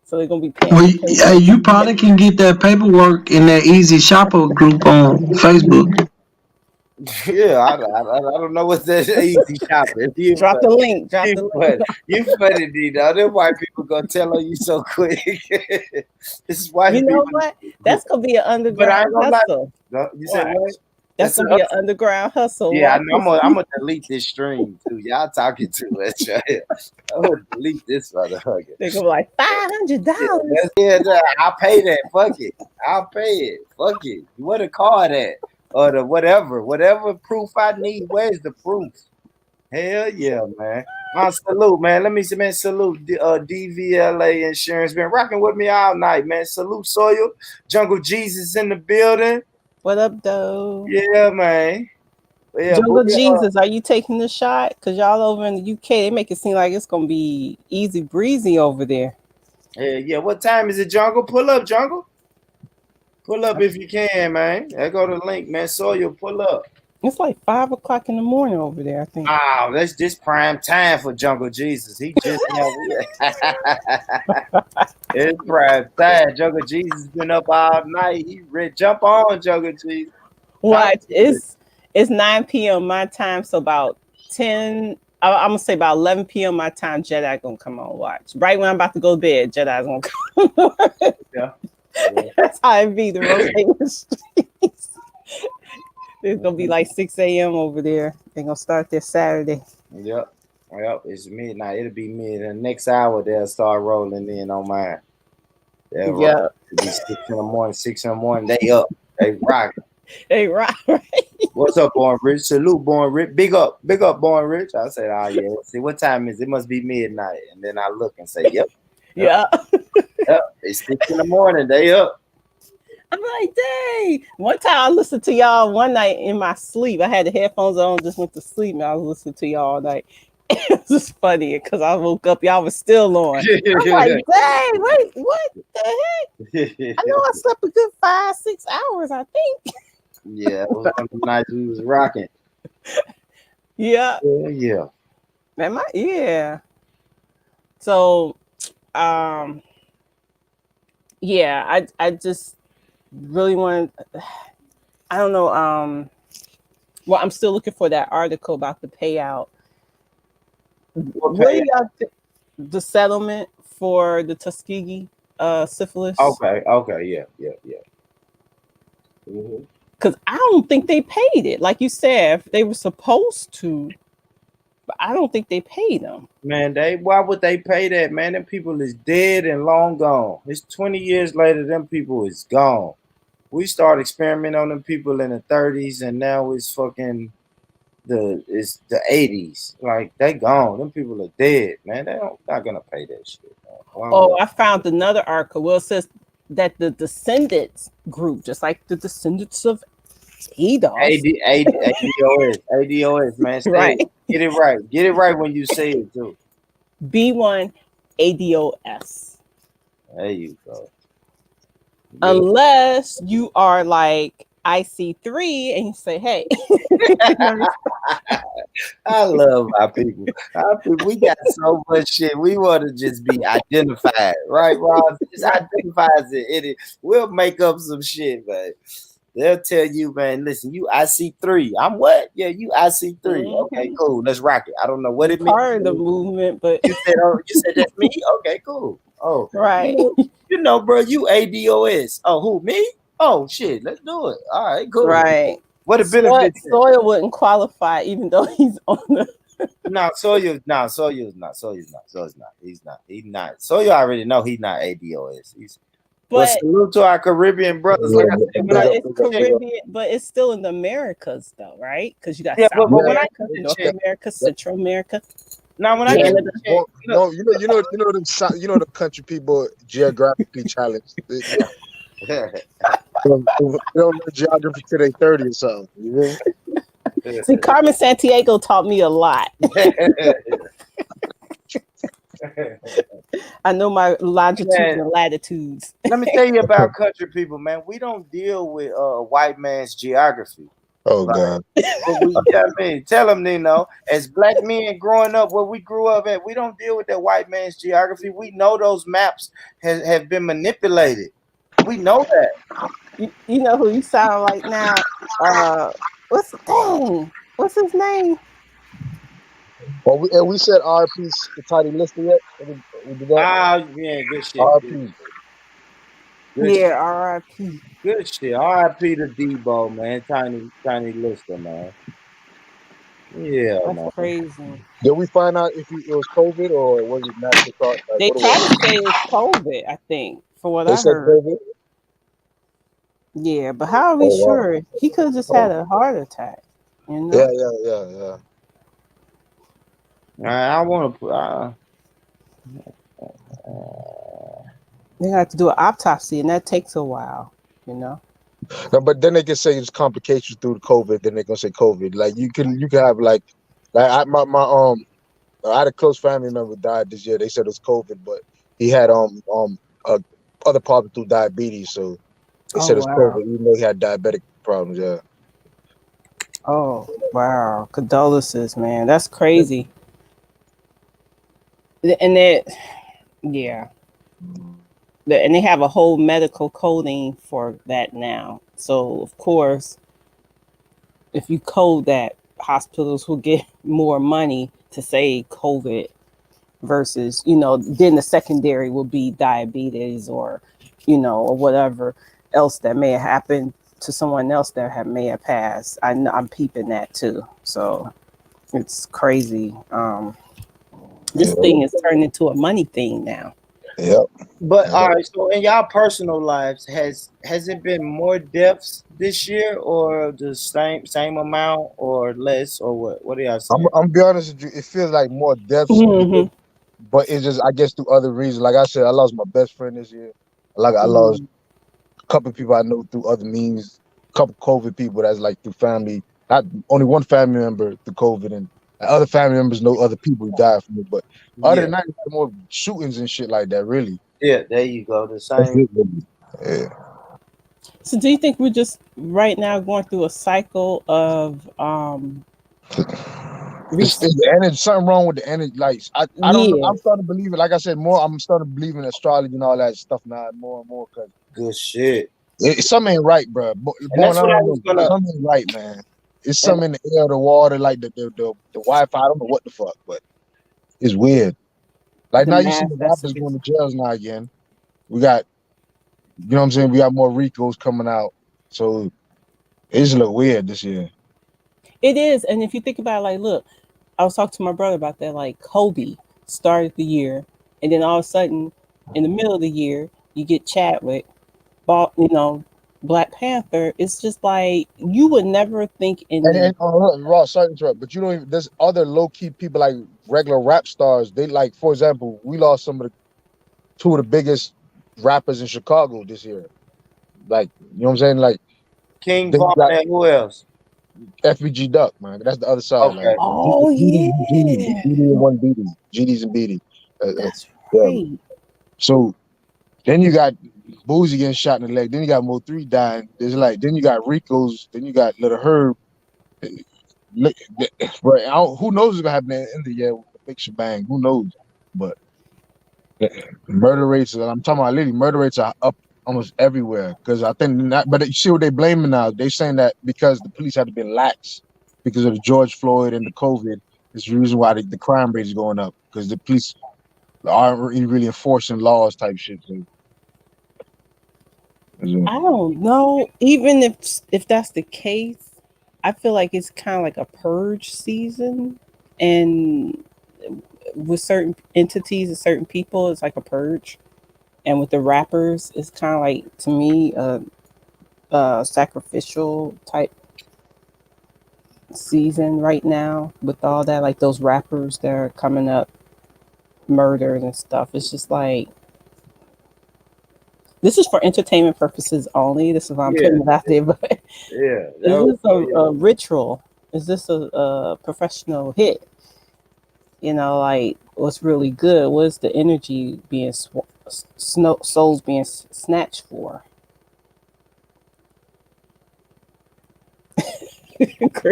So they're gonna be paying. Well, yeah, you probably can get that paperwork in that Easy Shopper group on Facebook. Yeah, I don't know what's that Easy Shopper. Drop the link. Drop the link. You funny, Dino. Them white people gonna tell on you so quick. This is why you know what? That's gonna be an underground hustle. No, you said what? That's gonna be an underground hustle. Yeah, I know. I'm gonna delete this stream too. Y'all talking too much. I'm gonna delete this motherfucker. They're gonna be like $500. Yeah, I'll pay that. Fuck it. I'll pay it. Fuck it. Where the card at? Or the whatever proof I need. Where's the proof? Hell yeah, man. Salute, man. Let me say, man, salute DVLA Insurance. Been rocking with me all night, man. Salute Sawyer. Jungle Jesus in the building. What up, though? Yeah, man. Yeah, Jungle Jesus, are you taking the shot? Because y'all over in the UK, they make it seem like it's going to be easy breezy over there. Yeah. What time is it, Jungle? Pull up, Jungle. Pull up if you can, man. I go to the link, man. Sawyer, pull up. It's like 5 o'clock in the morning over there, I think. Wow, that's just prime time for Jungle Jesus. He just it's prime time. Jungle Jesus been up all night. He ready. Jump on, Jungle Jesus. Watch. It's 9 p.m. my time, so about 10. I'm gonna say about 11 p.m. my time. Jedi gonna come on watch. Right when I'm about to go to bed, Jedi's gonna come on. Yeah. That's how it be, the rotating streets. It's gonna be like 6 a.m. over there. They're gonna start this Saturday. Yep. It's midnight. It'll be mid. The next hour they'll start rolling in on mine. Yeah. It'll be 6 in the morning. 6 in the morning. They up. They rock. They rock. Right? What's up, Born Rich? Salute, Born Rich. Big up, Born Rich. I said, oh yeah. See what time is it? It must be midnight. And then I look and say, yep. Yeah. Yep. It's 6 in the morning. They up. I'm like, dang. One time I listened to y'all one night in my sleep. I had the headphones on, just went to sleep, and I was listening to y'all all night. It was just funny because I woke up, y'all was still on. I'm like, dang, wait, what the heck? I know I slept a good 5-6 hours, I think. Yeah, it was one of the nights we was rocking. Yeah. Yeah. Yeah. So, um, yeah, I just really want. I don't know. Well, I'm still looking for that article about the payout. What do y'all think? The settlement for the Tuskegee syphilis? Okay, yeah. Mm-hmm. Because I don't think they paid it. Like you said, they were supposed to, but I don't think they paid them. Man, why would they pay that, man? Them people is dead and long gone. It's 20 years later, them people is gone. We started experimenting on them people in the 30s, and now it's fucking it's the 80s. Like, they gone. Them people are dead, man. They don't not gonna pay that shit, man. Why would Oh, I found another article. Well, it says that the descendants group, just like the descendants of ADOS, ADOS, man. Say right? it. Get it right. Get it right when you say it too. B1 ADOS. There you go. Good. Unless you are like IC3 and you say, hey, I love our people. Our people, we got so much shit. We want to just be identified, right, Rob? Just identify as an idiot. We'll make up some shit, man. They'll tell you, man, listen, you IC3. I'm what? Yeah, you IC3. Okay, cool. Let's rock it. I don't know what it means. part of the movement, but you said that's me? Okay, cool. Oh, right. You know, bro, you ADOS. Oh, who, me? Oh, shit, let's do it. All right, cool. Right. What the benefits? Sawyer wouldn't qualify even though he's on the Sawyer's not. He's not. Sawyer already know he's not ADOS. But salute to our Caribbean brothers. Like I said, it's Caribbean, but it's still in the Americas though, right? Because you got South America, North America, Central America. Now when Canada. You know the country people geographically challenged. They don't learn geography till they 30 or something. You know? See, Carmen Santiago taught me a lot. I know my longitudes and latitudes. Let me tell you about country people, man. We don't deal with white man's geography. Oh, God. Tell them, Nino. As black men growing up where we grew up at, we don't deal with that white man's geography. We know those maps have been manipulated. We know that. You know who you sound like now? What's his name? Well, we said RP Tiny Lister yet? We did that? Yeah, good shit. RP. RIP. Good shit. RIP to Debo, man. Tiny Lister, man. Yeah, that's man. crazy. Did we find out if it was COVID or was it natural cause? They tried to say it's COVID, I think, for what I heard. COVID? Yeah, but how are we sure? He could have just had a heart attack. You know? Yeah. I want to. They have to do an autopsy, and that takes a while. You know. No, but then they can say it's complications through the COVID. Then they're gonna say COVID. Like you can have like I had a close family member died this year. They said it was COVID, but he had other problems through diabetes. So they said it's COVID, even though he had diabetic problems. Yeah. Oh wow! Condolences, man. That's crazy. And and they have a whole medical coding for that now. So of course, if you code that, hospitals will get more money to say COVID versus, then the secondary will be diabetes or, or whatever else that may have happened to someone else that may have passed. I'm peeping that too. So it's crazy. This thing is turned into a money thing now. Yep. But all right, so in y'all personal lives, has it been more deaths this year, or the same amount, or less, or what? What are y'all saying? I'm be honest with you. It feels like more deaths, but it's just I guess through other reasons. Like I said, I lost my best friend this year. Like I lost a couple of people I know through other means. A couple COVID people that's like through family. Not only one family member through COVID, and other family members know other people who died from it. But other than that, it's more shootings and shit like that. Really. Yeah, there you go. The same. Yeah. So do you think we're just right now going through a cycle of It's the energy. Something wrong with the energy. Like I don't know. yeah, I'm starting to believe it. Like I said, more. I'm starting to believe in astrology and all that stuff now, more and more. Cause Good shit. something ain't right, bro. And Born, that's I what I don't was know. gonna. Something ain't right, man. It's And something in the air, the water, like the Wi-Fi. I don't know what the fuck, but it's weird. Like the now you see math the that's rappers going to jails now again. We got, you know what I'm saying? We got more Ricos coming out. So it's a little weird this year. it is. And if you think about it, like, look, I was talking to my brother about that. Like Kobe started the year, and then all of a sudden, in the middle of the year, you get Chadwick, Black Panther. It's just like you would never think in And the Ross, sorry to interrupt, but you don't even, there's other low key people like regular rap stars. They like, for example, we lost two of the biggest rappers in Chicago this year. Like, you know what I'm saying? Like, King then you Von got and who else? FBG Duck, man. That's the other side. Like, Okay. oh GD yeah, and one BD. GD's and BD. that's Yeah. right. So then you got Boozy getting shot in the leg. Then you got Mo3 dying. There's like, then you got Rico's. Then you got Little Herb. Look, right, who knows what's gonna happen at the end of the year with the big shebang? Who knows? But murder rates, I'm talking about literally murder rates are up almost everywhere. Because I think not, but you see what they blaming now. They saying that because the police had to be lax because of the George Floyd and the COVID is the reason why the crime rate is going up. Because the police aren't really enforcing laws type shit. So, I don't know. Even if that's the case, I feel like it's kind of like a purge season, and with certain entities and certain people, it's like a purge. And with the rappers, it's kind of like to me a sacrificial type season right now with all that, like those rappers that are coming up murdered and stuff. It's just like this is for entertainment purposes only. This is why I'm Yeah, putting it out there, but yeah. is this Yeah. a ritual? Is this a professional hit? Like what's really good? What's the energy being souls being snatched for?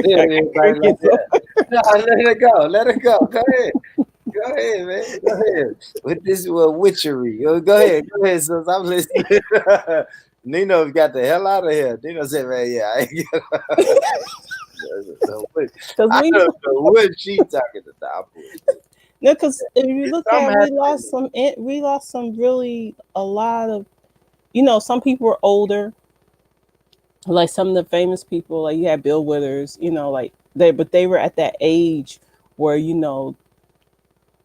Yeah, I got everybody like crickets. that. No, let it go. Let it go. Go ahead. Go ahead, man. Go ahead. With this witchery. Go ahead. Go ahead, sis. I'm listening. Nino got the hell out of here. Nino said, man, yeah, I ain't Because I we don't know what she talking about. no, because if you look Something at, happened. we lost some really a lot of, some people were older, like some of the famous people, like you had Bill Withers, like but they were at that age where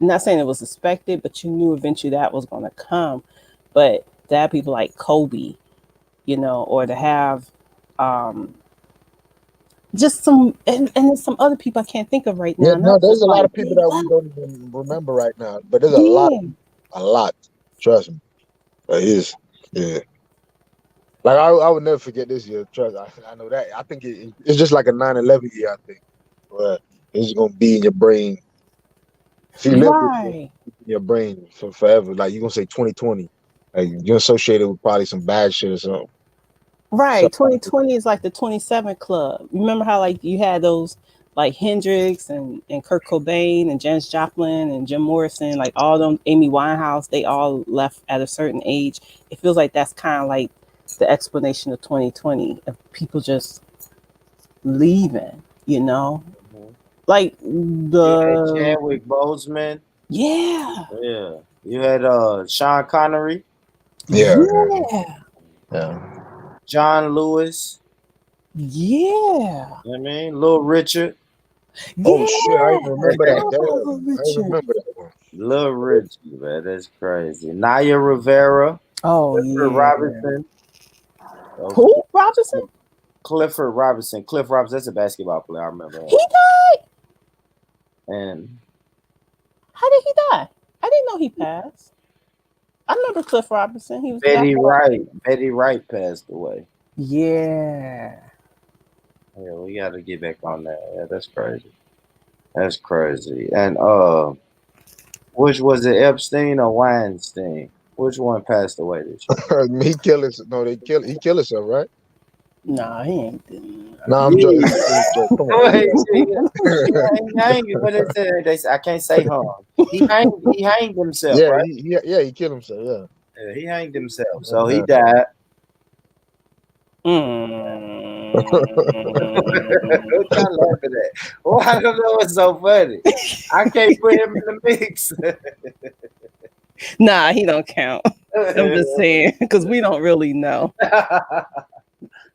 not saying it was expected, but you knew eventually that was going to come. But to have people like Kobe, or to have um, just and there's some other people I can't think of right yeah, now. no, Not there's just a lot like of people that we don't even remember right now. But there's yeah, a lot. Trust me. It is. Yeah. Like I would never forget this year. Trust, I know that. I think it's just like a 9/11 year. I think, but it's gonna be in your brain. If you live this year, right. it's in your brain for forever. Like you're gonna say 2020. Like you're associated with probably some bad shit or something. So, Right, 2020 is like the 27 Club. Remember how like you had those like Hendrix and Kurt Cobain and Janis Joplin and Jim Morrison, like all them Amy Winehouse, they all left at a certain age. It feels like that's kind of like the explanation of 2020 of people just leaving, like You had the Chadwick Boseman. yeah, Yeah. You had Sean Connery, yeah, yeah, yeah. John Lewis. yeah, You know what I mean? Little Richard. Oh shit, I yeah. even I remember that. forgot about Little Damn, I even Richard. remember that one. Little Richard, man. That's crazy. Naya Rivera. Oh Clifford yeah. Robinson. Those Who? Robinson? Clifford Robinson. Cliff Robinson, that's a basketball player. I remember He him. died? And How did he die? I didn't know he passed. I remember Cliff Robinson. He was the Betty basketball player. Wright. Betty Wright passed away. Yeah. Yeah, we got to get back on that. Yeah, that's crazy. That's crazy. And which was it, Epstein or Weinstein? Which one passed away this year? He killed us. No, he killed himself, right? Nah, he ain't. Nah, I'm joking. I'm joking. Come on. Wait, what they said? I can't say harm. He hanged himself, Yeah, right? he killed himself. Yeah. Yeah, he hanged himself, so he died. What y'all laughing at? Oh, I don't know what's so funny. I can't put him in the mix. Nah, he don't count. I'm just saying because we don't really know.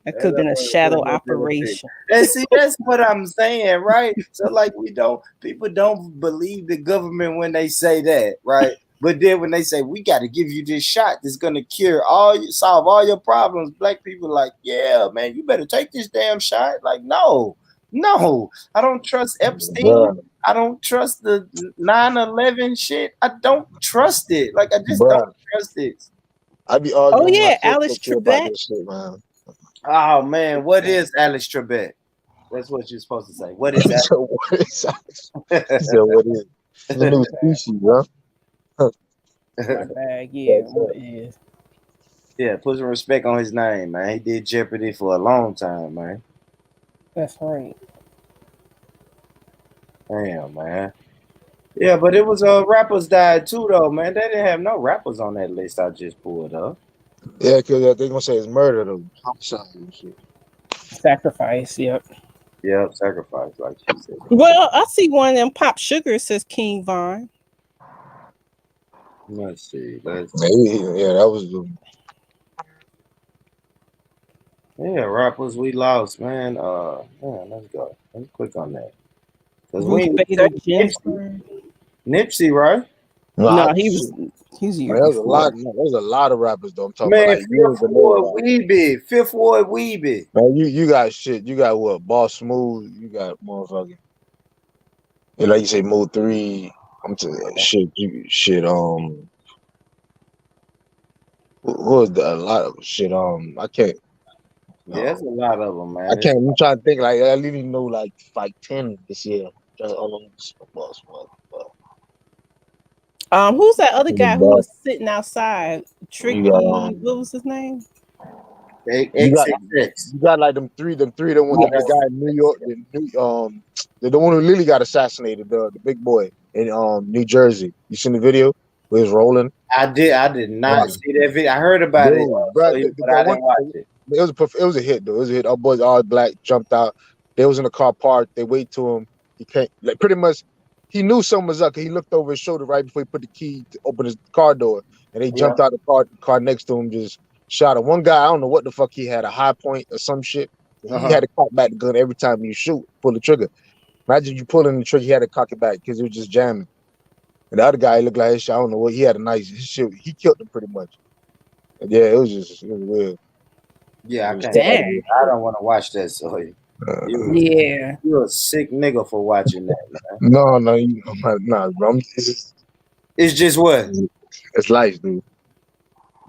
It could have been a shadow operation. And see, that's what I'm saying, right? So, like, people don't believe the government when they say that, right? But then when they say we got to give you this shot that's gonna solve all your problems, black people like, yeah, man, you better take this damn shot. Like, no, I don't trust Epstein. Bruh. I don't trust the 9/11 shit. I don't trust it. Like, I just Bruh. don't trust it. I be Oh arguing with my yeah, sister Alice too about Trebek. this shit, man. Oh man, what is Alex Trebek? That's what you're supposed to say. What is that? So what is he said, what is it's a new species, bro? My bag, yeah. What is? Yeah, put some respect on his name, man. He did Jeopardy for a long time, man. That's right. Damn, man. Yeah, but it was rappers died too, though, man. They didn't have no rappers on that list I just pulled up. Yeah, because they're gonna say it's murder though. Homicide and shit. Sacrifice. Yep. Yep, sacrifice, like she said. Well, I see one of them Pop Sugar says King Von. Let's see. Yeah, that was the Yeah, rappers we lost, man. Yeah, let's go. Let's click on that. Cause Ruth we Bader Ginsburg. Nipsey, right? No, he's a year man, before. there's a lot of rappers though. I'm talking about Man, like years ago. Fifth Ward Weeby. Man, you got shit. You got what? Boss Smooth. You got motherfucking. Yeah, like you say, Mode 3. I'm telling you, shit. Who was a lot of shit? I can't. Yeah, there's a lot of them, man. I can't. I'm trying to think. Like I literally know like 10 this year. Just on Boss Smooth. Who's that other guy who But was sitting outside? Tricky. you got What was his name? you got XXX. you got like them three. The one, the guy in New York, the one who literally got assassinated, the big boy in New Jersey. You seen the video where he's rolling? I did not see that video. I heard about it, Dude, bro, but I didn't watch it. It was a hit though. It was a hit. Our boys all black jumped out. They was in the car parked. They wait to him. He can't like pretty much. He knew something was up. He looked over his shoulder right before he put the key to open his car door, and they jumped out the car next to him. Just shot him. One guy, I don't know what the fuck he had, a high point or some shit. He had to cock back the gun every time you shoot, pull the trigger. Imagine you pulling the trigger, he had to cock it back because it was just jamming. And the other guy looked like his shit. I don't know what he had a nice shit. He killed him pretty much. And yeah, it was weird. Yeah, I can't. Dang. I don't want to watch that. So you're a sick nigga for watching that, man. No, bro. It's just what? It's life, dude.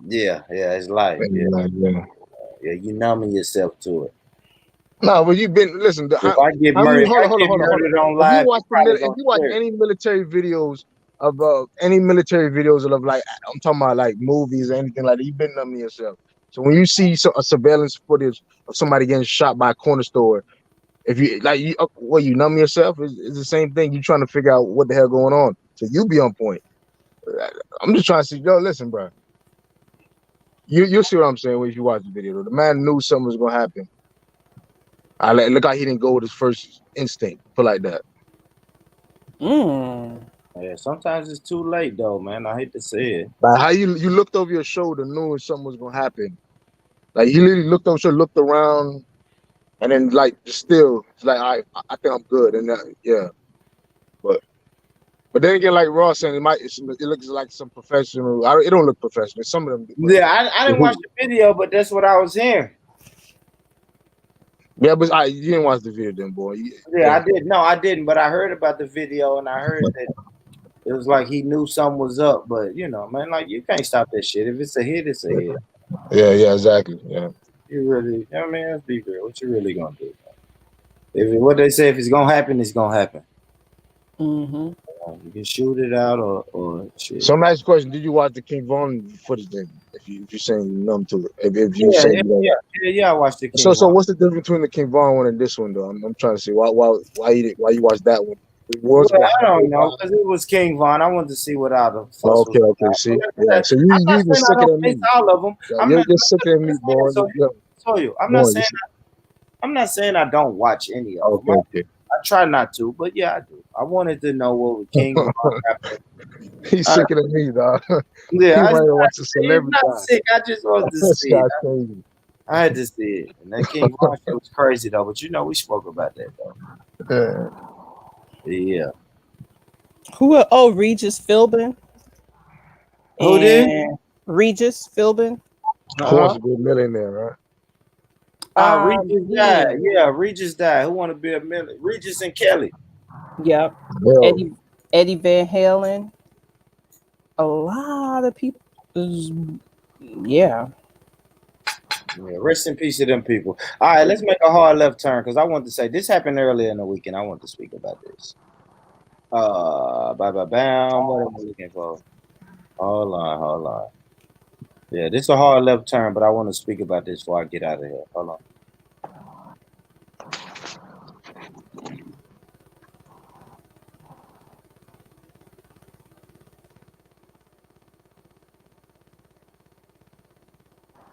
Yeah, it's life. Yeah, you numbing yourself to it. No, but you've been listen. If I get murdered, on live, if you watch any military videos of like I'm talking about like movies or anything like that, you've been numbing yourself. So when you see a surveillance footage of somebody getting shot by a corner store, if you like you numb yourself, it's the same thing. You trying to figure out what the hell going on, so you be on point. I'm just trying to see. Yo, listen, bro. You'll see what I'm saying when you watch the video. The man knew something was gonna happen. Look like he didn't go with his first instinct, put like that. Yeah, sometimes it's too late though, man. I hate to say it. Like how you looked over your shoulder, knowing something was gonna happen. Like he literally looked over, looked around, and then like still, it's like I think I'm good, and yeah. But then again, like Ross saying, it looks like some professional. It don't look professional. Some of them. Yeah, I didn't watch the video, but that's what I was hearing. Yeah, but you didn't watch the video, then, boy. I did. No, I didn't. But I heard about the video, and I heard that it was like he knew something was up. But man, like you can't stop that shit. If it's a hit, it's a hit. Yeah, exactly. Yeah. You really, let's be real. What you really gonna do? What they say, if it's gonna happen, it's gonna happen. You can shoot it out or shit. So nice question. Did you watch the King Von footage then? you're saying numb to it. If you say I watched the King so Von. what's the difference between the King Von one and this one though? I'm trying to see why you watched that one. Well, I don't know because it was King Von. I wanted to see what other fuss was okay, about. see, But so I'm not you just saying I sicker don't than face me. all of them. Yeah, you're sicker than me, boy. I'm not saying I don't watch any of them. Okay. I try not to, but yeah, I do. I wanted to know what was King Von happened. He's sicker than me, dog. Yeah, He might watch a he's celebrity. not sick. I just wanted to This see guy's it. crazy. I had to see it. And that King Von shit was crazy though. But we spoke about that though. Yeah. Who? Oh, Regis Philbin. Who did? And Regis Philbin. Of course, a good millionaire, right? Regis died. Yeah, Regis died. Who want to be a millionaire? Regis and Kelly. Yep. Yo. Eddie Van Halen. A lot of people. Yeah. Yeah, rest in peace to them people. All right, let's make a hard left turn because I want to say this happened earlier in the weekend. I want to speak about this. Bam. What am I looking for? Hold on. Yeah, this is a hard left turn, but I want to speak about this before I get out of here. Hold on.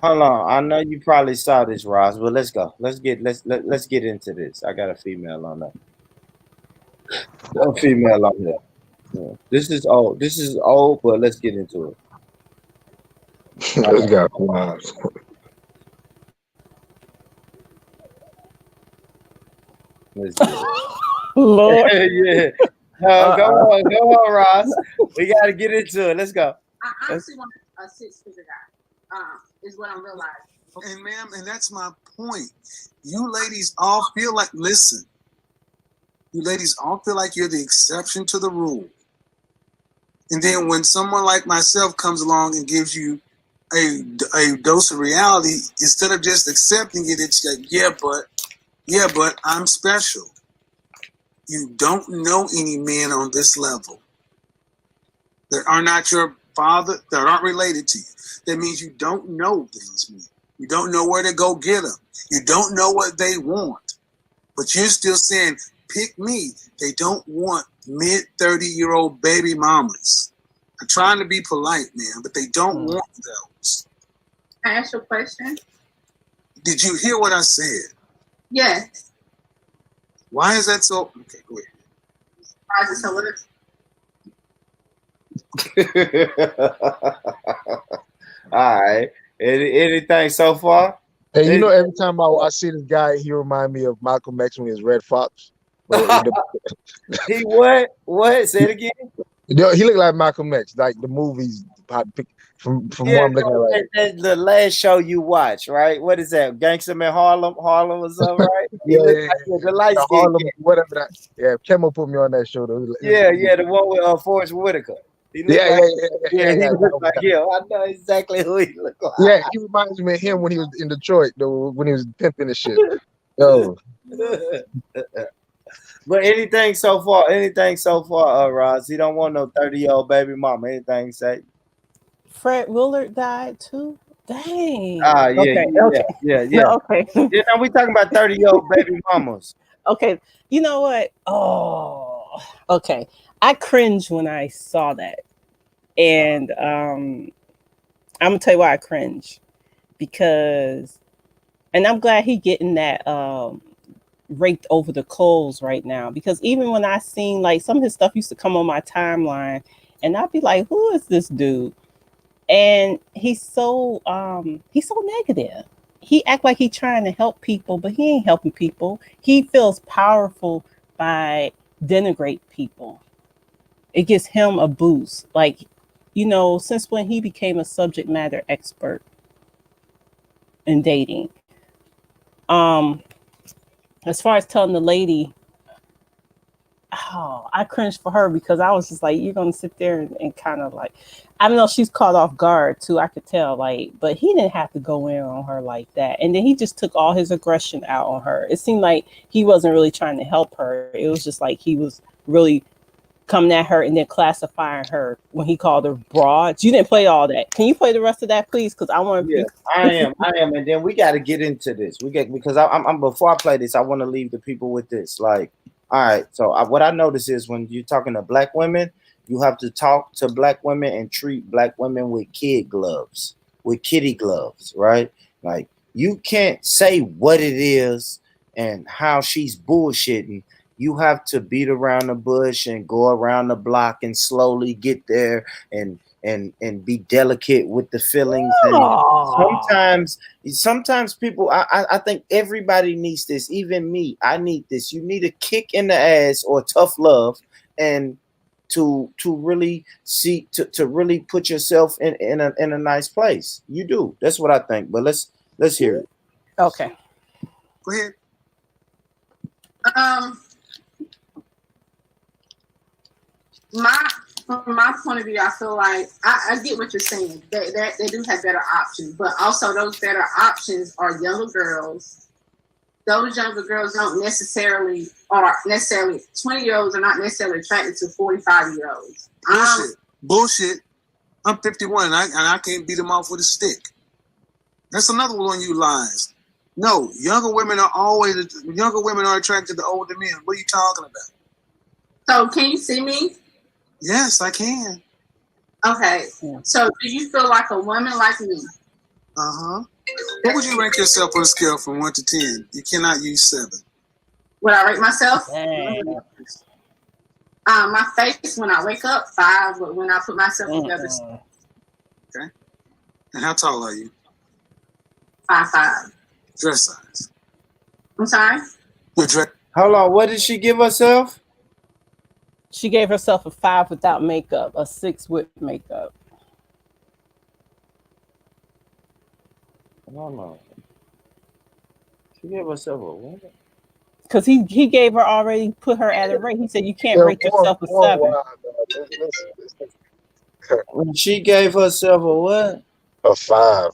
Hold on. I know you probably saw this, Ross, but let's go. Let's get into this. I got a female on there. A female on there. Yeah. This is old, but let's get into it. This guy flies. Let's get it. Lord. Yeah. Go on, Ross. We got to get into it. Let's go. I actually want a 6-figure guy. Is what I'm realizing. And ma'am, and that's my point. You ladies all feel like, listen, you ladies all feel like you're the exception to the rule. And then when someone like myself comes along and gives you a dose of reality, instead of just accepting it, it's like, yeah, but I'm special. You don't know any men on this level that are not your father, that aren't related to you. That means you don't know these men. You don't know where to go get them. You don't know what they want. But you're still saying, pick me. They don't want mid-30-year-old baby mamas. I'm trying to be polite, man, but they don't want those. Can I ask you a question? Did you hear what I said? Yes. Why is that so? Okay, go ahead. Why is it so? What is All right. Anything so far? Hey, you know, every time I see this guy, he remind me of Malcolm X when he was Red Fox. He what? What? Say it again. He looked like Malcolm X, like the movies. From what I'm looking at, right? That's the last show you watch, right? What is that? Gangster in Harlem or something, right? Yeah, the light skin. Harlem, whatever that. Yeah, Kemo put me on that show. Though. Yeah, the one with Forrest Whitaker. He looked like him. I know exactly who he looked like. Yeah, he reminds me of him when he was in Detroit, though, when he was pimping and shit. Yo. But anything so far, Ross? He don't want no 30-year-old baby mama. Anything say? Fred Willard died too. Dang. Yeah. No, okay. Yeah, no, we talking about 30-year-old baby mamas. Okay. You know what? Oh, okay. I cringed when I saw that. And I'm gonna tell you why I cringe. Because, and I'm glad he getting that raked over the coals right now. Because even when I seen like some of his stuff used to come on my timeline, and I'd be like, who is this dude? And he's so negative. He act like he's trying to help people, but he ain't helping people. He feels powerful by denigrate people. It gives him a boost. Like, since when he became a subject matter expert in dating. As far as telling the lady, I cringed for her because I was just like, you're gonna sit there and kind of like, I don't know, she's caught off guard too. I could tell, but he didn't have to go in on her like that. And then he just took all his aggression out on her. It seemed like he wasn't really trying to help her. It was just like he was really coming at her and then classifying her when he called her broad. You didn't play all that. Can you play the rest of that, please? Because I want to. Yeah, I am, and then we got to get into this. Because I'm before I play this, I want to leave the people with this. Like, all right, so what I notice is when you're talking to black women, you have to talk to black women and treat black women with kitty gloves, right? Like, you can't say what it is and how she's bullshitting. You have to beat around the bush and go around the block and slowly get there and be delicate with the feelings. And sometimes people, I think everybody needs this, even me. I need this. You need a kick in the ass or tough love, and to really see to really put yourself in a nice place. You do. That's what I think. But let's hear it. Okay. Go ahead. From my point of view, I feel like I get what you're saying. They do have better options, but also those better options are younger girls. Those younger girls don't necessarily 20-year-olds are not necessarily attracted to 45-year-olds. Bullshit. I'm 51 and I can't beat them off with a stick. That's another one you lies. No, younger women are attracted to older men. What are you talking about? So can you see me? Yes, I can. Okay. Yeah. So do you feel like a woman like me? Uh-huh. What would you rank yourself on a scale from 1 to 10? You cannot use 7. Would I rate myself? My face when I wake up, 5, but when I put myself together. Okay. And how tall are you? 5'5". Dress size. I'm sorry? Your dress. Hold on. What did she give herself? She gave herself a 5 without makeup, a 6 with makeup. No. She gave herself a what? Because he gave her already, put her at a rate. He said you can't rate yourself a 7. She gave herself a what? A 5.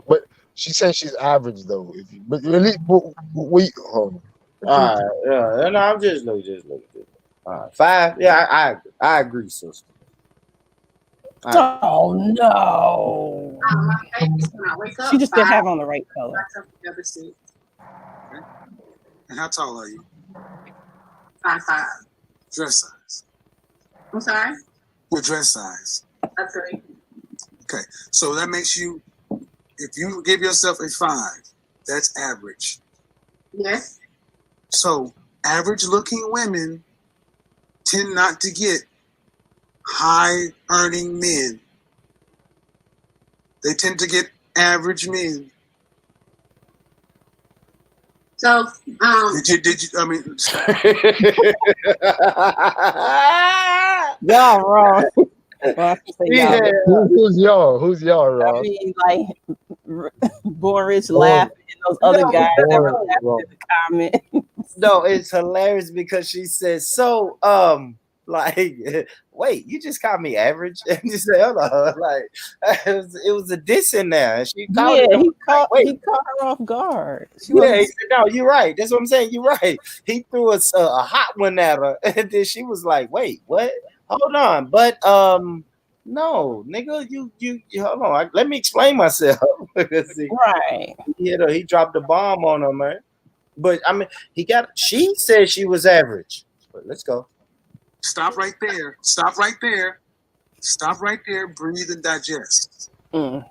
But she said she's average though. But really, we. All right, yeah. No, I'm just looking. All right, 5. Yeah, I agree, sister. Right. Oh no! My face when I wake up, she just didn't have on the right color. Okay. And how tall are you? 5'5". Dress size. I'm sorry? Your dress size. That's great. Okay, so that makes you, if you give yourself a 5, that's average. Yes. So average looking women tend not to get high earning men. They tend to get average men. So did you I mean y'all wrong. Well, yeah. Who's y'all, Ross? I mean, like, Born Rich laughing and those other guys that were laughing in the comments. No, it's hilarious because she says, so, like, wait, you just called me average? And you say, hold on, like, it was a diss in there. And she called he caught her off guard. He said, no, you're right. That's what I'm saying. You're right. He threw a hot one at her. And then she was like, wait, what? Hold on. But, no, nigga, you hold on. Let me explain myself. Right. He dropped the bomb on her, man. But, I mean, she said she was average. But let's go. Stop right there. Breathe and digest. You're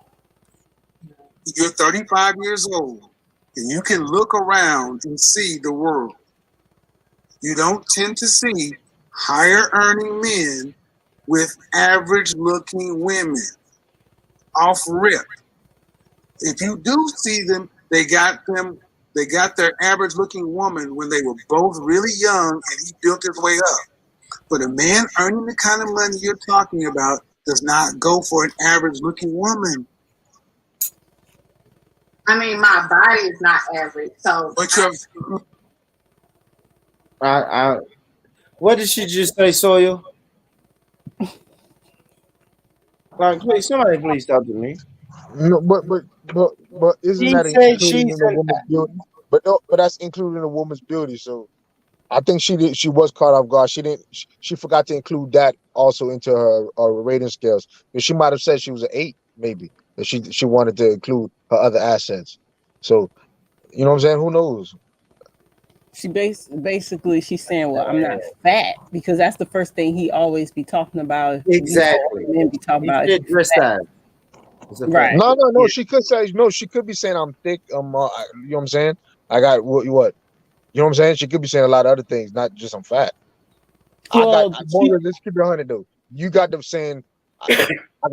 35 years old, and you can look around and see the world. You don't tend to see higher earning men with average looking women. Off rip. If you do see them, they got their average looking woman when they were both really young and he built his way up. But a man earning the kind of money you're talking about does not go for an average looking woman. I mean, my body is not average, so. But what did she just say, Sawyer? Like, please, somebody please talk to me. No, but isn't that included in a woman's beauty? But that's included in a woman's beauty. So I think she did. She was caught off guard. She didn't. She forgot to include that also into her rating scales. She might have said she was an 8, maybe. That she wanted to include her other assets. So you know what I'm saying? Who knows? She basically she's saying, well, I'm not fat, because that's the first thing he always be talking about. Exactly. Men be talking He about fit if you dress fat. time. It's a fact. Right. No. Yeah. She could say no. She could be saying I'm thick. You know what I'm saying? I got what? You know what I'm saying? She could be saying a lot of other things, not just I'm fat. Well, More. Let's keep it 100 though. You got them saying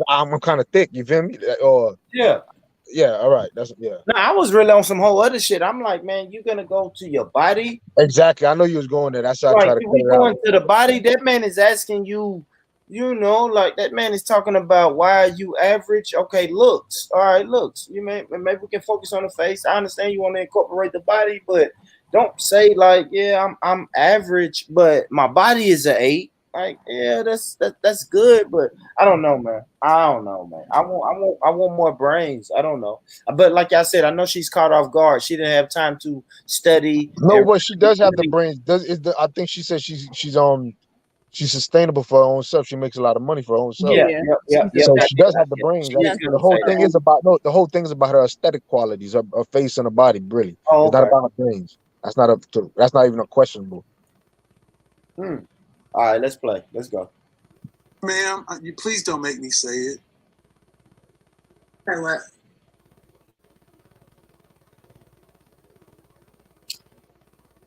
I'm kind of thick. You feel me? Or Yeah. yeah. All right. That's yeah. No, I was really on some whole other shit. I'm like, man, you're gonna go to your body. Exactly. I know you was going there. That's why I Right, try to if cut we it out. going to the body, that man is asking you, like that man is talking about why are you average? Okay, looks. All right, looks. Maybe we can focus on the face. I understand you want to incorporate the body, but don't say like, yeah, I'm average, but my body is an 8. Like, yeah, that's good, but I don't know, man. I don't know, man. I want more brains. I don't know. But like I said, I know she's caught off guard. She didn't have time to study No, and but she does have the brains. I think she said she's sustainable for her own self. She makes a lot of money for her own self. yeah, yeah, yep. she's So a, she does have the brains. She is The gonna whole say thing that. is about no. The whole thing is about her aesthetic qualities, her face and her body. Really, Oh, it's not okay. about her brains. That's not up to. That's not even a questionable. All right, let's play. Let's go. Ma'am, you please don't make me say it. Say what?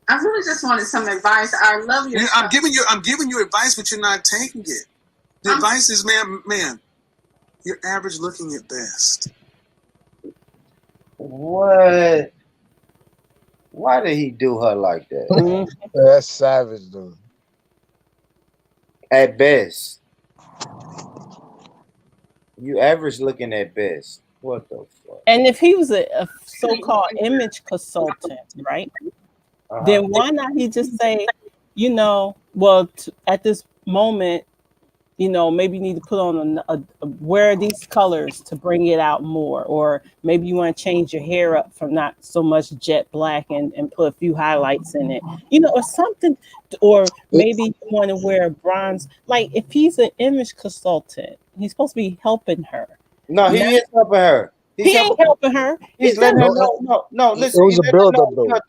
I really just wanted some advice. I love your. Yeah, I'm giving you advice, but you're not taking it. The advice is, ma'am, you're average looking at best. What? Why did he do her like that? mm, That's savage, dude. At best, you average looking at best. What the fuck? and if he was a so-called image consultant, right? Uh-huh. Then why not he just say, well, at this moment, maybe you need to put on wear these colors to bring it out more, or maybe you want to change your hair up from not so much jet black and put a few highlights in it, or something, or maybe you want to wear bronze. Like if he's an image consultant, he's supposed to be helping her. No, he is helping her. He ain't helping her. He's letting her know. No, It listen. was He's a letting her build-up know though.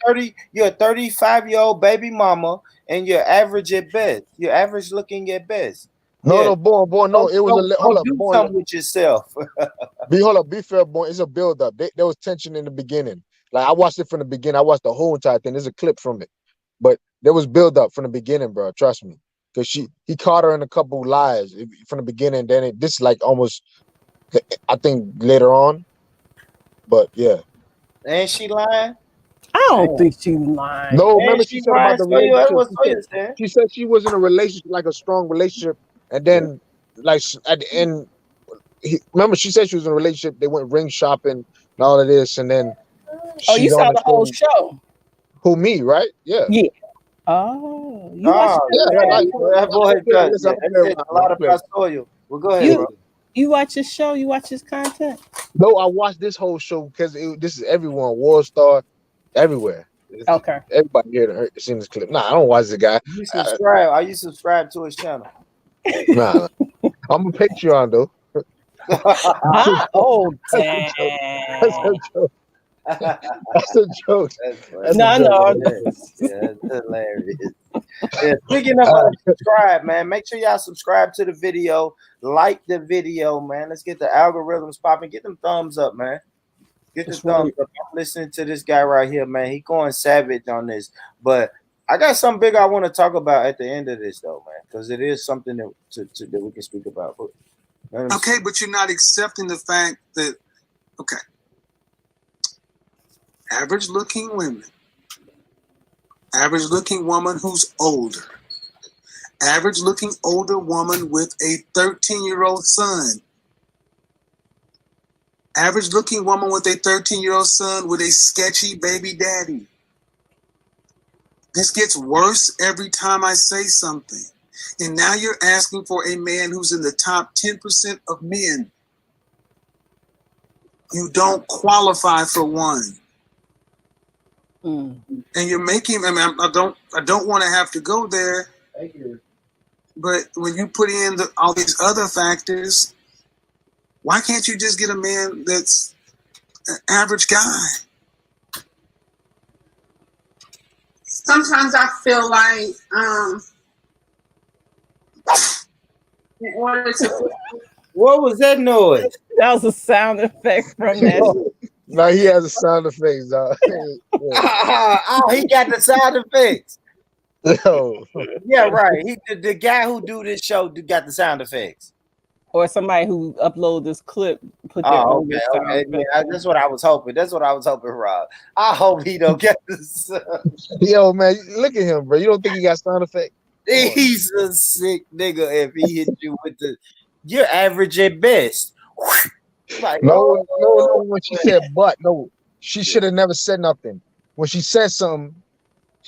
you're a 35-year-old baby mama, and you're average at best. You're average looking at best. No, Yeah. no, born. No, it was hold up, do born. something with yourself. Hold up, be fair, born. It's a build-up. There was tension in the beginning. Like I watched it from the beginning. I watched the whole entire thing. There's a clip from it, but there was build-up from the beginning, bro. Trust me, because he caught her in a couple lies from the beginning. Then this like almost, I think later on, but yeah. Ain't she lying? I don't think she's lying. No, And remember she she said about lying. the So you, that's relationship. what Sawyer said. She said she was in a relationship, like a strong relationship, and then like at the end, remember she said she was in a relationship. They went ring shopping and all of this, and then Oh, you she's on saw the the whole show. show? Who, me, right? Yeah. Yeah. Oh, you watched Oh, Yeah, the like, show? that boy cut. listen, Yeah, I'm that says a lot clear. about Sawyer. Well, go ahead, You bro. you watch his show? You watch his content? No, I watched this whole show because this is everyone, World Star, everywhere. Okay. Everybody here to seen this clip. Nah, I don't watch the guy. You subscribe. Are you subscribed to his channel? Nah, I'm a Patreon though. Oh, That's a dang. joke. That's a joke. That's funny. That's a No, joke. no. Yeah, that's hilarious. Yeah, speaking of subscribe, man, make sure y'all subscribe to the video, like the video, man. Let's get the algorithms popping. Get them thumbs up, man. Get the That's thumbs right. up. I'm listening to this guy right here, man. He going savage on this. But I got something big I want to talk about at the end of this, though, man, because it is something that that we can speak about. But, Okay, but you're not accepting the fact that, okay, average looking women, average looking woman who's older, average looking older woman with a 13-year-old son, average looking woman with a 13-year-old son with a sketchy baby daddy. This gets worse every time I say something. And now you're asking for a man who's in the top 10% of men. You don't qualify for one. Mm. And you're making. I mean, I don't want to have to go there. Thank you. But when you put in all these other factors, why can't you just get a man that's an average guy? Sometimes I feel like in order to What was that noise? That was a sound effect from that. Now he has a sound effects, dog. Oh, he got the sound effects. Yo. Yeah, right. The guy who do this show got the sound effects. Or somebody who upload this clip put their Oh, own okay, sound okay. effect. Yeah, that's what I was hoping. That's what I was hoping, Rob. I hope he don't get this. Yo, man, look at him, bro. You don't think he got sound effects? He's a sick nigga if he hit you with you're average at best. Like, No. When she said but, no, she should have never said nothing. When she said something,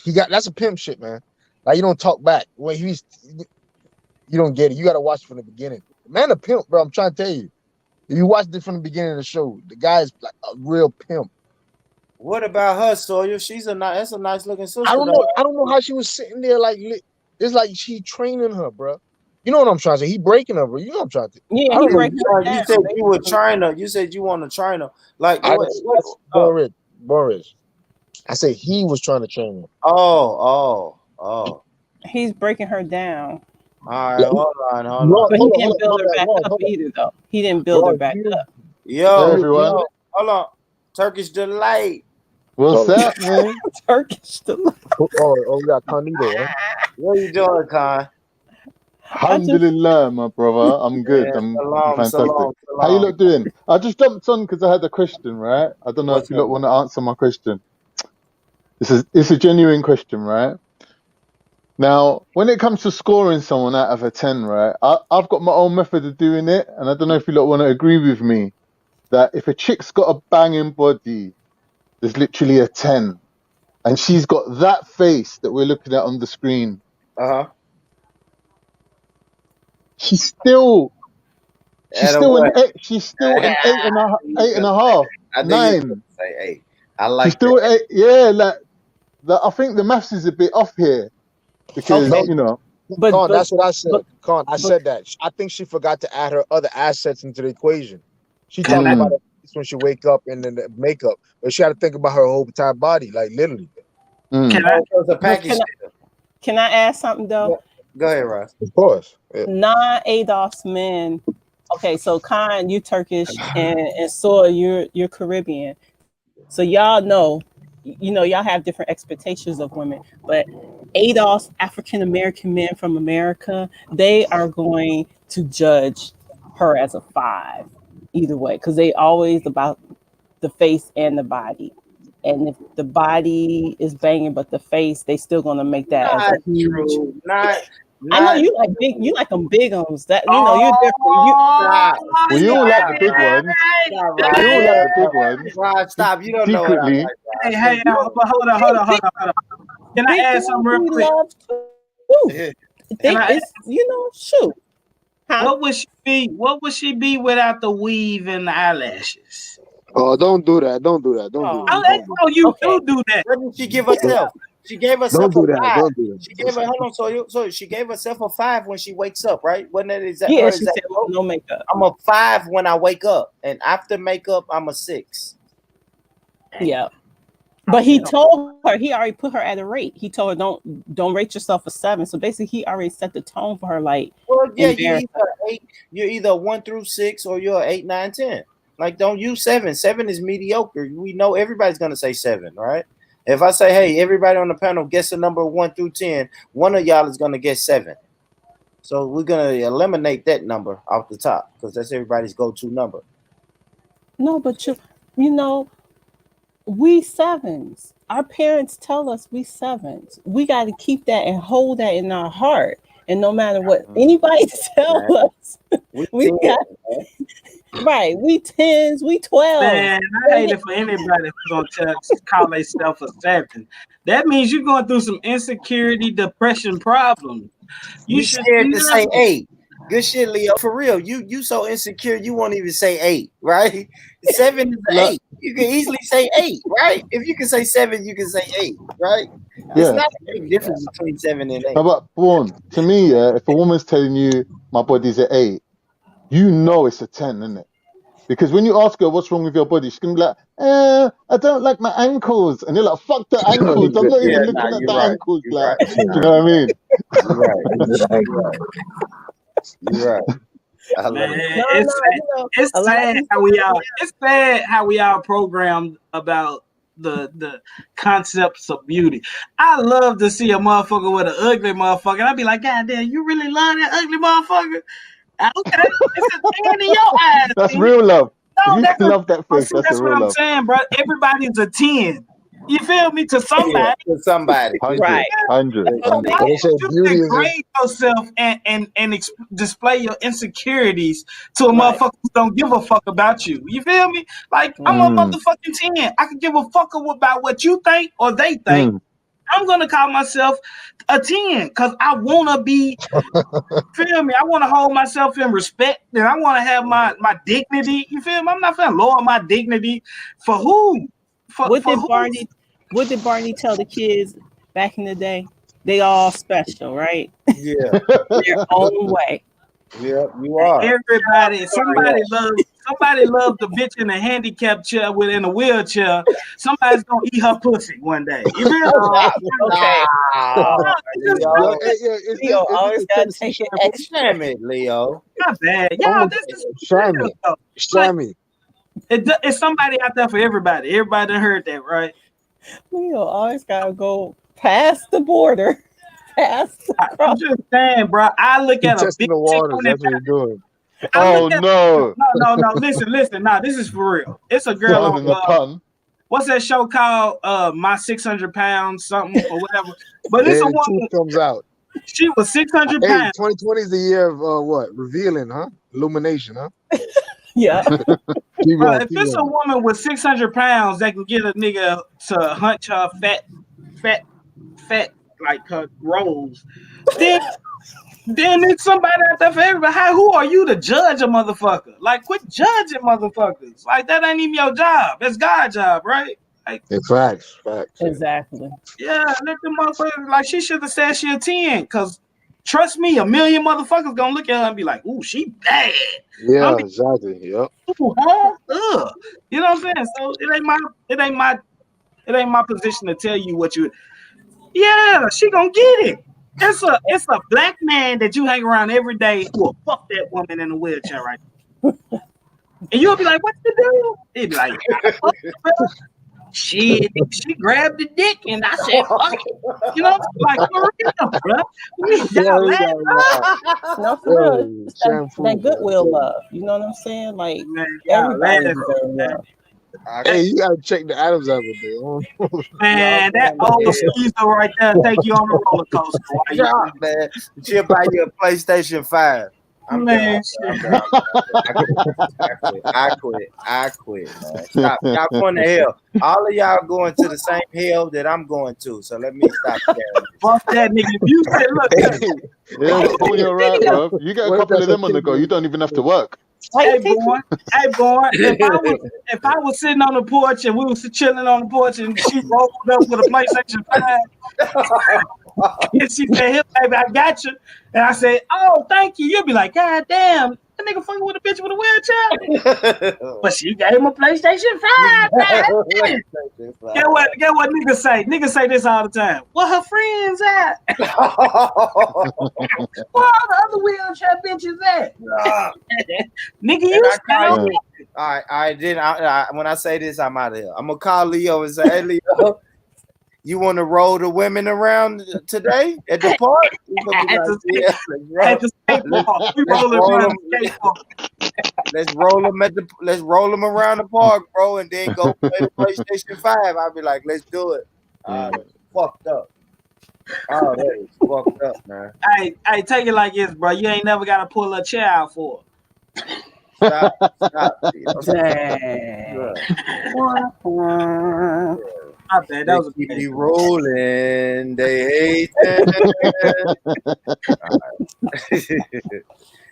that's a pimp shit, man. Like you don't talk back. When you don't get it. You gotta watch from the beginning. Man, a pimp, bro. I'm trying to tell you. If you watched it from the beginning of the show, the guy is like a real pimp. What about her, Sawyer? That's a nice looking sister. I don't know how she was sitting there like it's like she training her, bro. You know what I'm trying to say? He breaking her, bro. You know what I'm trying to say? Yeah, I don't know. You said you were trying to. You said you want to train her. Like Boris. I said he was trying to train her. Oh. He's breaking her down. All right, hold on. But he didn't build her back up either, though. He didn't build her back up. Yo, everyone. Hold on. Turkish Delight. What's up, man? Turkish Delight. Oh, we got Carnito, right? What are you doing, Con? Alhamdulillah, my brother. I'm good. Yeah, I'm fantastic. salam. How you lot doing? I just jumped on because I had a question, right? I don't know if you lot want to answer my question. It's a genuine question, right? Now, when it comes to scoring someone out of a 10, right? I've got my own method of doing it, and I don't know if you lot want to agree with me that if a chick's got a banging body, there's literally a 10, and she's got that face that we're looking at on the screen. She's still an 8. She's still an 8.5, 9. Say 8. I like she's still 8. Yeah, like I think the maths is a bit off here because you know. Con, that's what I said. I said that. I think she forgot to add her other assets into the equation. She talked about it when she wake up and then the makeup, but she had to think about her whole entire body, like literally. Can I ask something though? Go ahead, Ross. Of course. Yeah. Non-ADOS men. Okay, so Khan, you Turkish, and Soy, you're Caribbean. So y'all know, y'all have different expectations of women. But ADOS, African American men from America, they are going to judge her as a 5 either way, because they always about the face and the body. And if the body is banging, but the face, they still gonna make that as a huge. I know you like big. You like them big ones. That you're different. We all like the big ones. We all like the big ones. Rob, stop. You don't secretly. know what Hey, hold on. Can I add something real quick? Shoot. Huh? What would she be without the weave and the eyelashes? Oh, don't do that. Don't do that. You do that. What did she give herself? She gave herself don't do a 5. Don't do that. She gave her. Hold on, so she gave herself a 5 when she wakes up, right? Wasn't that exactly? Yeah, she said no makeup. I'm a 5 when I wake up, and after makeup, I'm a 6. Yeah, but he told her, he already put her at a rate. He told her don't rate yourself a 7. So basically, he already set the tone for her. Like, well, yeah, you're either 1 through 6, or you're 8, 9, 10. Like, don't use 7. 7 is mediocre. We know everybody's gonna say 7, right? If I say, hey, everybody on the panel guess a number 1 through 10, one of y'all is gonna guess 7. So we're gonna eliminate that number off the top because that's everybody's go-to number. No, but we 7s. Our parents tell us we 7s. We got to keep that and hold that in our heart. And no matter what anybody tell us, we got right. We 10s, we 12s. Man, I hate it for anybody who's gonna call themselves a 7. That means you're going through some insecurity, depression problems. You scared to say 8. Good shit, Leo. For real, you so insecure you won't even say 8, right? 7 is an 8. You can easily say 8, right? If you can say 7, you can say 8, right? It's Yeah. not a big difference between 7 and 8. No, but Born, to me, yeah, if a woman's telling you my body's an 8, you know it's a 10, isn't it? Because when you ask her what's wrong with your body, she's gonna be like, I don't like my ankles. And you're like, fuck the ankles. I'm not even looking at the ankles. You're Like, right. do you know what I mean? You're right. You're right. I love Man, it. it's sad how we all it's sad how we all programmed about the concepts of beauty. I love to see a motherfucker with an ugly motherfucker. And I'd be like, God damn, you really love that ugly motherfucker? Okay, it's a 10 in your eyes. That's real love. No, If you that's can love that face, see, that's that's a what real I'm love. saying, bro. Everybody's a 10. You feel me? To somebody. To somebody. 100. 100. So why They say don't you beauty is degrade yourself and display your insecurities to a Right. motherfucker who don't give a fuck about you? You feel me? Like, I'm a motherfucking 10. I can give a fuck about what you think or they think. I'm gonna call myself a 10 because I wanna be, feel me? I wanna hold myself in respect and I wanna have my dignity. You feel me? I'm not gonna lower my dignity for who? What For did who? Barney tell the kids back in the day? They all special, right? Yeah. Their own way. Yeah, you are. Everybody, somebody loved the bitch in a handicap chair in a wheelchair. Somebody's gonna eat her pussy one day. You feel me? Okay. Leo always got to Tennessee take it extra, Leo. Not bad. Y'all, this is Shammy. Shammy. It's somebody out there for everybody. Everybody done heard that, right? Leo always gotta go past the border. I'm just saying, bro. I look at a Testing big the waters. That's what you're doing. Oh, no. No. Listen. Nah, this is for real. It's a girl Pardon the pun. What's that show called? My 600 pounds something or whatever. But it's a The woman. truth comes out. She was 600 Hey, pounds. 2020 is the year of what? Revealing, huh? Illumination, huh? Yeah. If it's a woman with 600 pounds that can get a nigga to hunch her fat like her rolls, then it's somebody out there for everybody. Who are you to judge a motherfucker? Like, quit judging motherfuckers. Like, that ain't even your job. That's God's job, right? Like, facts. Exactly. Yeah, let the motherfucker, like, she should have said she a 10, because trust me, a million motherfuckers gonna look at her and be like, ooh, she bad. Yeah, exactly. Yep. Ooh, huh? Ugh. You know what I'm saying? So it ain't my position to tell you what you. Yeah, she gonna get it. It's a black man that you hang around every day who will fuck that woman in a wheelchair right now. And you'll be like, what you do? He'd be like, she grabbed the dick and I said, fuck it. You know, like, for real, bro. No, for real. That goodwill love. You know what I'm saying? Like, everybody deserves love. Hey, you gotta check the Adams apple there. Man, that old skeezer right there take you on a roller coaster. Drop, man. She'll buy you a PlayStation 5. I'm done. I quit, man. Stop. Y'all going to hell. All of y'all going to the same hell that I'm going to. So let me stop there. Fuck that nigga. You said, look. Yeah, you're right, bro. You get a couple of them on the go. You don't even have to work. Hey boy, if I was sitting on the porch and we was chilling on the porch and she rolled up with a PlayStation 5 and she said, "Here, baby, I got you," and I said, "Oh, thank you," you'd be like, "God damn, that nigga fucking with a bitch with a wheelchair." But she gave him a PlayStation 5. Get what niggas say? Niggas say this all the time. Where her friends at? Where all the other wheelchair bitches at? Nigga, you all right. Then when I say this, I'm out of here. I'm gonna call Leo and say, "Hey, Leo, you want to roll the women around today at the park?" Let's roll them around the park, bro, and then go play the PlayStation 5. I'll be like, let's do it. Fucked up. Oh, that is fucked up, man. Hey, take it like this, bro. You ain't never got to pull a chair out for her. Stop. My bad. That was a keep me bad. rolling. They hate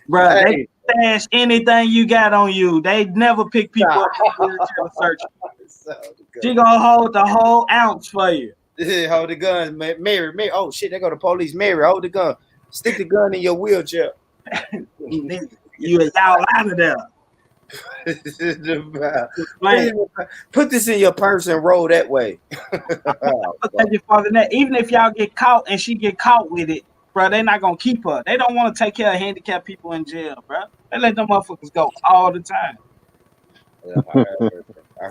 Bro, Hey. they stash anything you got on you. They never pick people up from the wheelchair search. She gonna hold the whole ounce for you. Hold the gun, Mary. Oh shit, they go the police. Mary, hold the gun. Stick the gun in your wheelchair. Y'all out of there. Put this in your purse and roll that way. Even if y'all get caught and she get caught with it, bro, they not gonna keep her. They don't want to take care of handicapped people in jail, bro. They let them motherfuckers go all the time.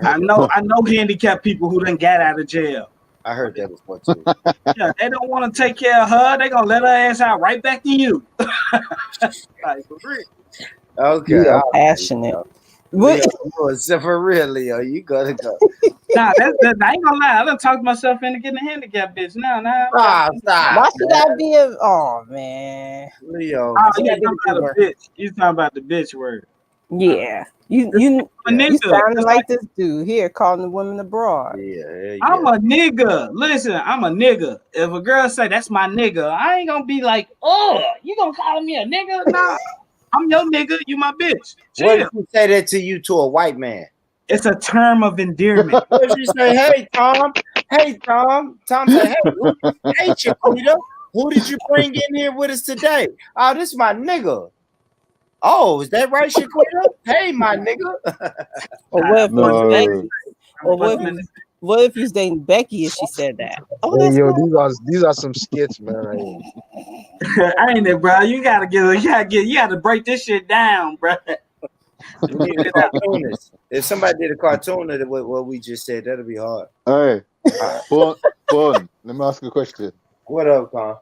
I know handicapped people who done got out of jail. I heard that before too. Yeah, they don't want to take care of her. They gonna let her ass out right back to you. Like, for real. Okay, Leo, passionate. Leo, for real, Leo, you gotta go. Nah, I ain't gonna lie. I done talked myself into getting a handicap bitch. Nah. Stop. Why should I be a? Oh man, Leo. Oh, you talking about a bitch? You talking about the bitch word? Yeah, you sounding like this dude here calling the women abroad. Yeah. I'm a nigga. Listen, I'm a nigga. If a girl say that's my nigga, I ain't gonna be like, oh, you gonna call me a nigga? Nah, I'm your nigga. You my bitch. Chill. What if you say that to you to a white man? It's a term of endearment. What if you say, hey, Tom? Hey, Tom. Tom say, hey, Chiquita. Who did you bring in here with us today? Oh, this is my nigga. Oh, is that right, Chiquita? Hey, my nigga. Or what if Becky? Or what if he's dating Becky and she said that? Oh, hey, that's yo, my these are some skits, man. Ain't it, bro? You gotta break this shit down, bro. We need a cartoonist. If somebody did a cartoon of what we just said, that'd be hard. Hey, Born, let me ask you a question. What up, Con?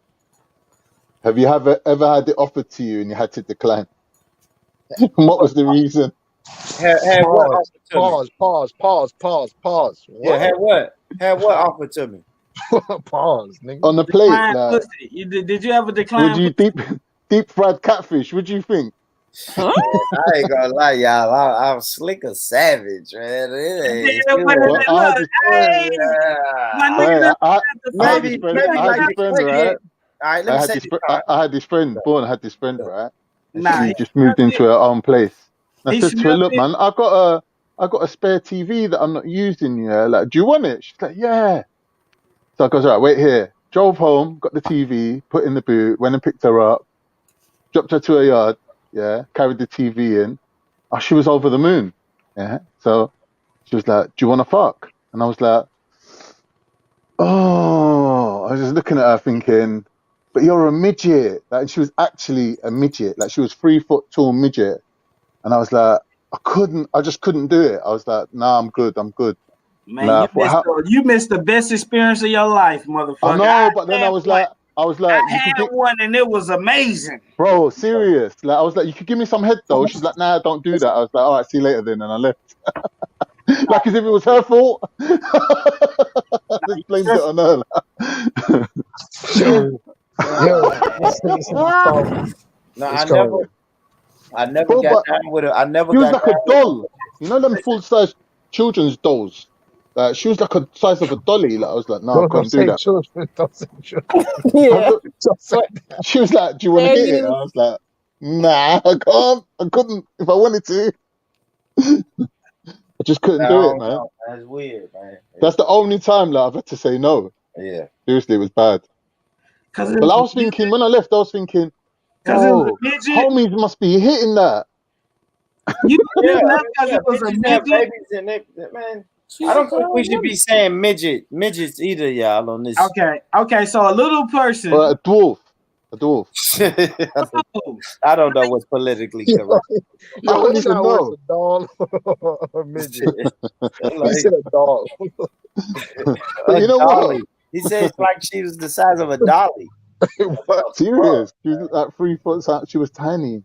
Have you ever had it offered to you and you had to decline? What was the reason? Pause. What? Yeah, had what offered to me? Pause, nigga. On the plate, like, did you ever decline? Would you deep fried catfish? What do you think? Huh? I ain't gonna lie, y'all. I'm slick a savage, man. I had this friend, right? All right, let me say I had this friend, Born had this friend, right? She just moved into her own place. And I said to her, look, man, I got a spare TV that I'm not using, yeah. Like, do you want it? She's like, yeah. So I goes, all right, wait here. Drove home, got the TV, put in the boot, went and picked her up, dropped her to her yard, yeah, carried the TV in. Oh, she was over the moon. Yeah. So she was like, do you want to fuck? And I was like, oh, I was just looking at her thinking, but you're a midget. Like, she was actually a midget. Like, she was 3 foot tall midget. And I was like, I just couldn't do it. I was like, nah, I'm good. Man, like, you missed the best experience of your life, motherfucker. I know, but then I was like, I had one and it was amazing. Bro, serious. Like, I was like, you could give me some head though. She's like, nah, don't do that. I was like, all right, see you later then. And I left. Like as if it was her fault. I just blamed it on her. I never got down with her. I never She was got like a doll. You know them full-size children's dolls? She was like a size of a dolly. Like, I was like, no, I couldn't do that. Yeah. She was like, do you want to get it? And I was like, nah, I can't. I couldn't if I wanted to. I just couldn't do it, man. That's weird, man. That's the only time like, I've had to say no. Yeah. Seriously, it was bad. But I was thinking, when I left, I was thinking, oh, homies must be hitting that. You left because it was a midget. Man, I don't think we should be saying midgets either, y'all, on this. Okay, so a little person. A dwarf. I don't know what's politically correct. I don't even know. A doll or midget. He said a doll. But you know what? He said it's like she was the size of a dolly. Serious. She was like 3 foot. She was tiny.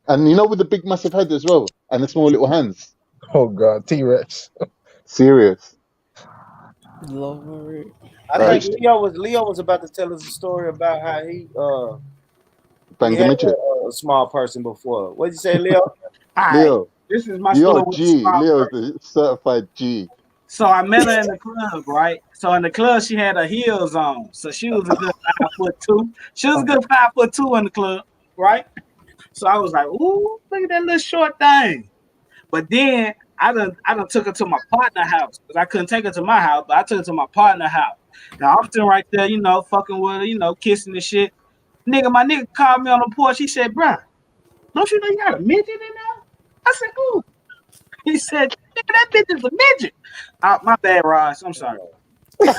And you know, with the big massive head as well. And the small little hands. Oh God, T-Rex. Serious. Lord. I think Leo was about to tell us a story about how he banged a midget. A small person before. What did you say, Leo? Leo. This is my You're story. G. Leo's the certified G. So I met her in the club, right? So in the club, she had her heels on. So she was a good 5'2". She was a good 5'2" in the club, right? So I was like, ooh, look at that little short thing. But then I done took her to my partner house because I couldn't take her to my house, but I took her to my partner house. Now I'm sitting right there, fucking with her, kissing and shit. My nigga called me on the porch. He said, bruh, don't you know you got a midget in there? I said, who? He said, nigga, that bitch is a midget. My bad, Ross. I'm sorry. So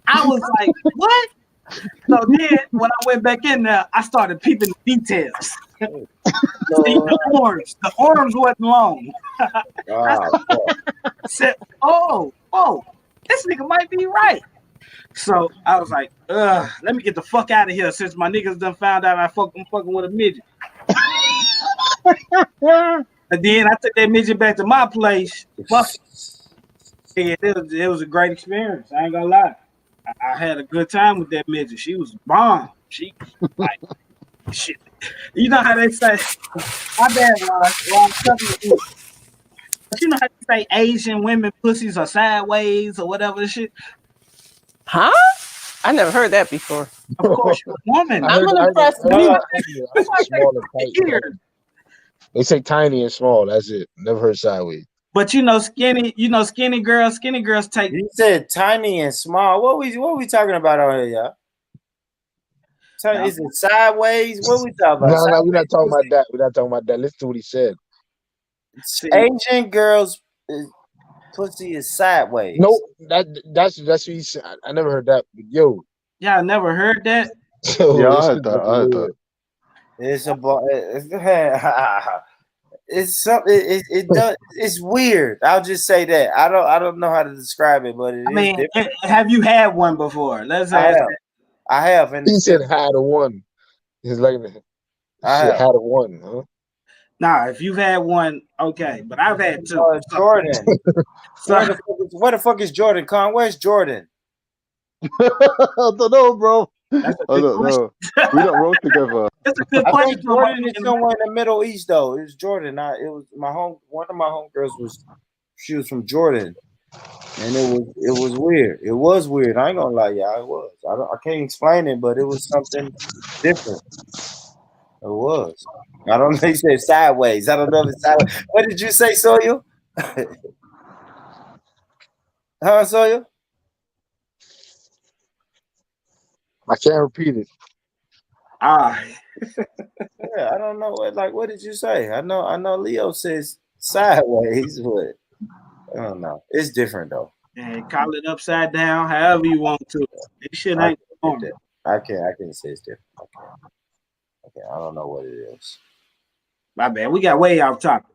I was like, what? So then when I went back in there, I started peeping the details. See, the arms wasn't long. I said, oh, this nigga might be right. So I was like, let me get the fuck out of here since my niggas done found out I'm fucking with a midget. And then I took that midget back to my place. Fuck it. It was a great experience. I ain't gonna lie. I had a good time with that midget. She was bomb. She like shit. You know how they say, my bad, Ron, but you know how they say Asian women pussies are sideways or whatever shit? Huh? I never heard that before. Of course, you're a woman. I'm unimpressed. Small and tight. They say tiny and small. That's it. Never heard sideways. But skinny girls take. You said tiny and small. What we talking about on here, y'all? Is it sideways? What we talking about? No, we're not talking about that. We're not talking about that. Listen to what he said. Asian girls' pussy is sideways. No, that's what he said. I never heard that. But yo, yeah, I never heard that. Yeah, I heard that. It's it's something. It does. It's weird. I'll just say that. I don't know how to describe it, but it is different. Have you had one before? Let's ask that. I have. And he said had a one. He's like, shit, had a one, huh? Nah, if you've had one, okay, but I've had two. Jordan. Where the fuck is Jordan? Con, where's Jordan? I don't know, bro. I don't know. We don't roll together. That's a good I question. think Jordan is somewhere in the Middle East, though. It was Jordan. It was one of my homegirls she was from Jordan, and it was weird. It was weird. I ain't gonna lie, y'all. It was. I can't explain it, but it was something different. It was. I don't know. You said sideways. I don't know if it's sideways. What did you say, Sawyer? Huh, Sawyer? I can't repeat it. Yeah, I don't know. What did you say? I know. Leo says sideways, but I don't know. It's different though. And call it upside down, however you want to. This shit ain't normal. I can say it's different. Okay, I don't know what it is. My bad. We got way off topic.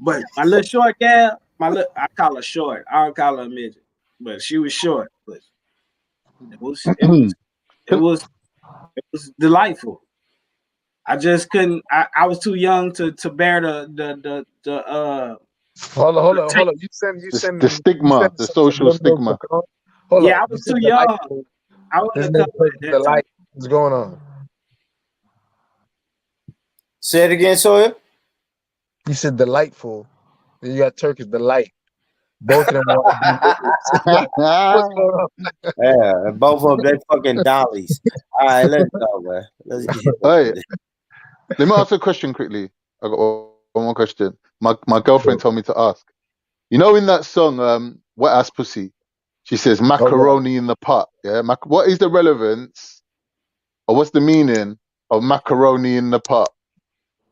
But my little short gal, I call her short. I don't call her a midget. But she was short. But it was delightful. I just couldn't. I was too young to bear the Hold on. You send the stigma, the social stigma. I was too young. I wouldn't have come the light. What's going on? Say it again, Sawyer. You said delightful. Then you got Turkish delight. Both of them are. What's going on? Yeah, and both of them they fucking dollies. All right, let's go, man. Let's get it. Let me ask a question quickly. I got one more question. My girlfriend told me to ask. You know, in that song, "Wet Ass Pussy," she says macaroni in the pot. Yeah, what is the relevance, or what's the meaning of macaroni in the pot?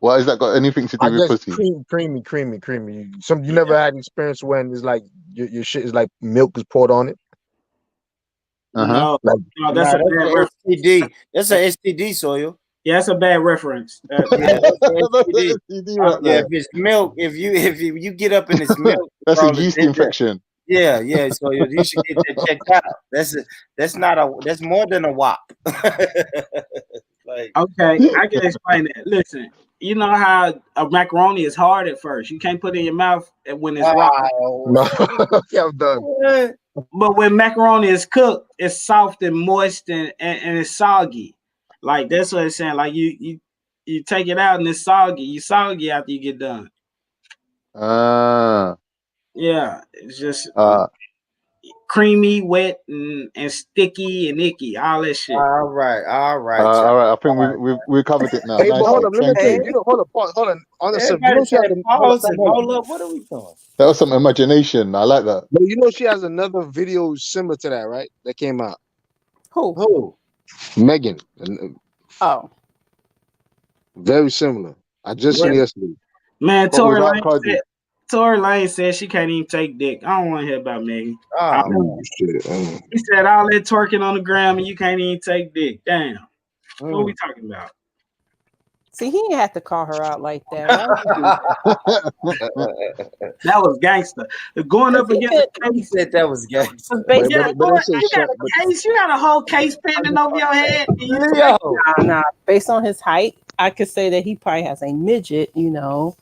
What has that got anything to do with pussy? Creamy. You never had an experience when it's like your shit is like milk is poured on it. No, that's a bad STD. That's an STD, Sawyer. Yeah, that's a bad reference. Yeah, if it's milk, if you get up and it's milk, that's a yeast infection. Yeah. So you should get that checked out. That's more than a WAP. Okay, I can explain it. Listen, you know how a macaroni is hard at first. You can't put it in your mouth when it's raw. No, I'm done. But when macaroni is cooked, it's soft and moist and it's soggy. Like that's what it's saying. Like you take it out and it's soggy. You soggy after you get done. Yeah, it's just Uh, creamy, wet, and sticky and icky, all that shit. All right, all right. I think y'all. we covered it now. Hey, but Nice hold one. up, let me Thank tell you. you. You know, hold up, hold on. On a you Everybody know, she has said hold up, pause and hold up. hold up. What are we doing? That was some imagination. I like that. But you know, she has another video similar to that, right? That came out. Who? Who? Megan, Oh, very similar. I just seen What? it yesterday. Man, But without Cardi. Tory Lane said she can't even take dick. I don't want to hear about Megan. Oh Oh man. shit! He said all that twerking on the ground and you can't even take dick. Damn. What are we talking about? see, he didn't have to call her out like that. Why would he do that? That was gangster. Going up He against could, the He case. said that was gay. But Yeah, but they Lord, say you got shut. But a case. You got a whole case pending over your head. And you say, Leo. nah. Based on his height, I could say that he probably has a midget. You know.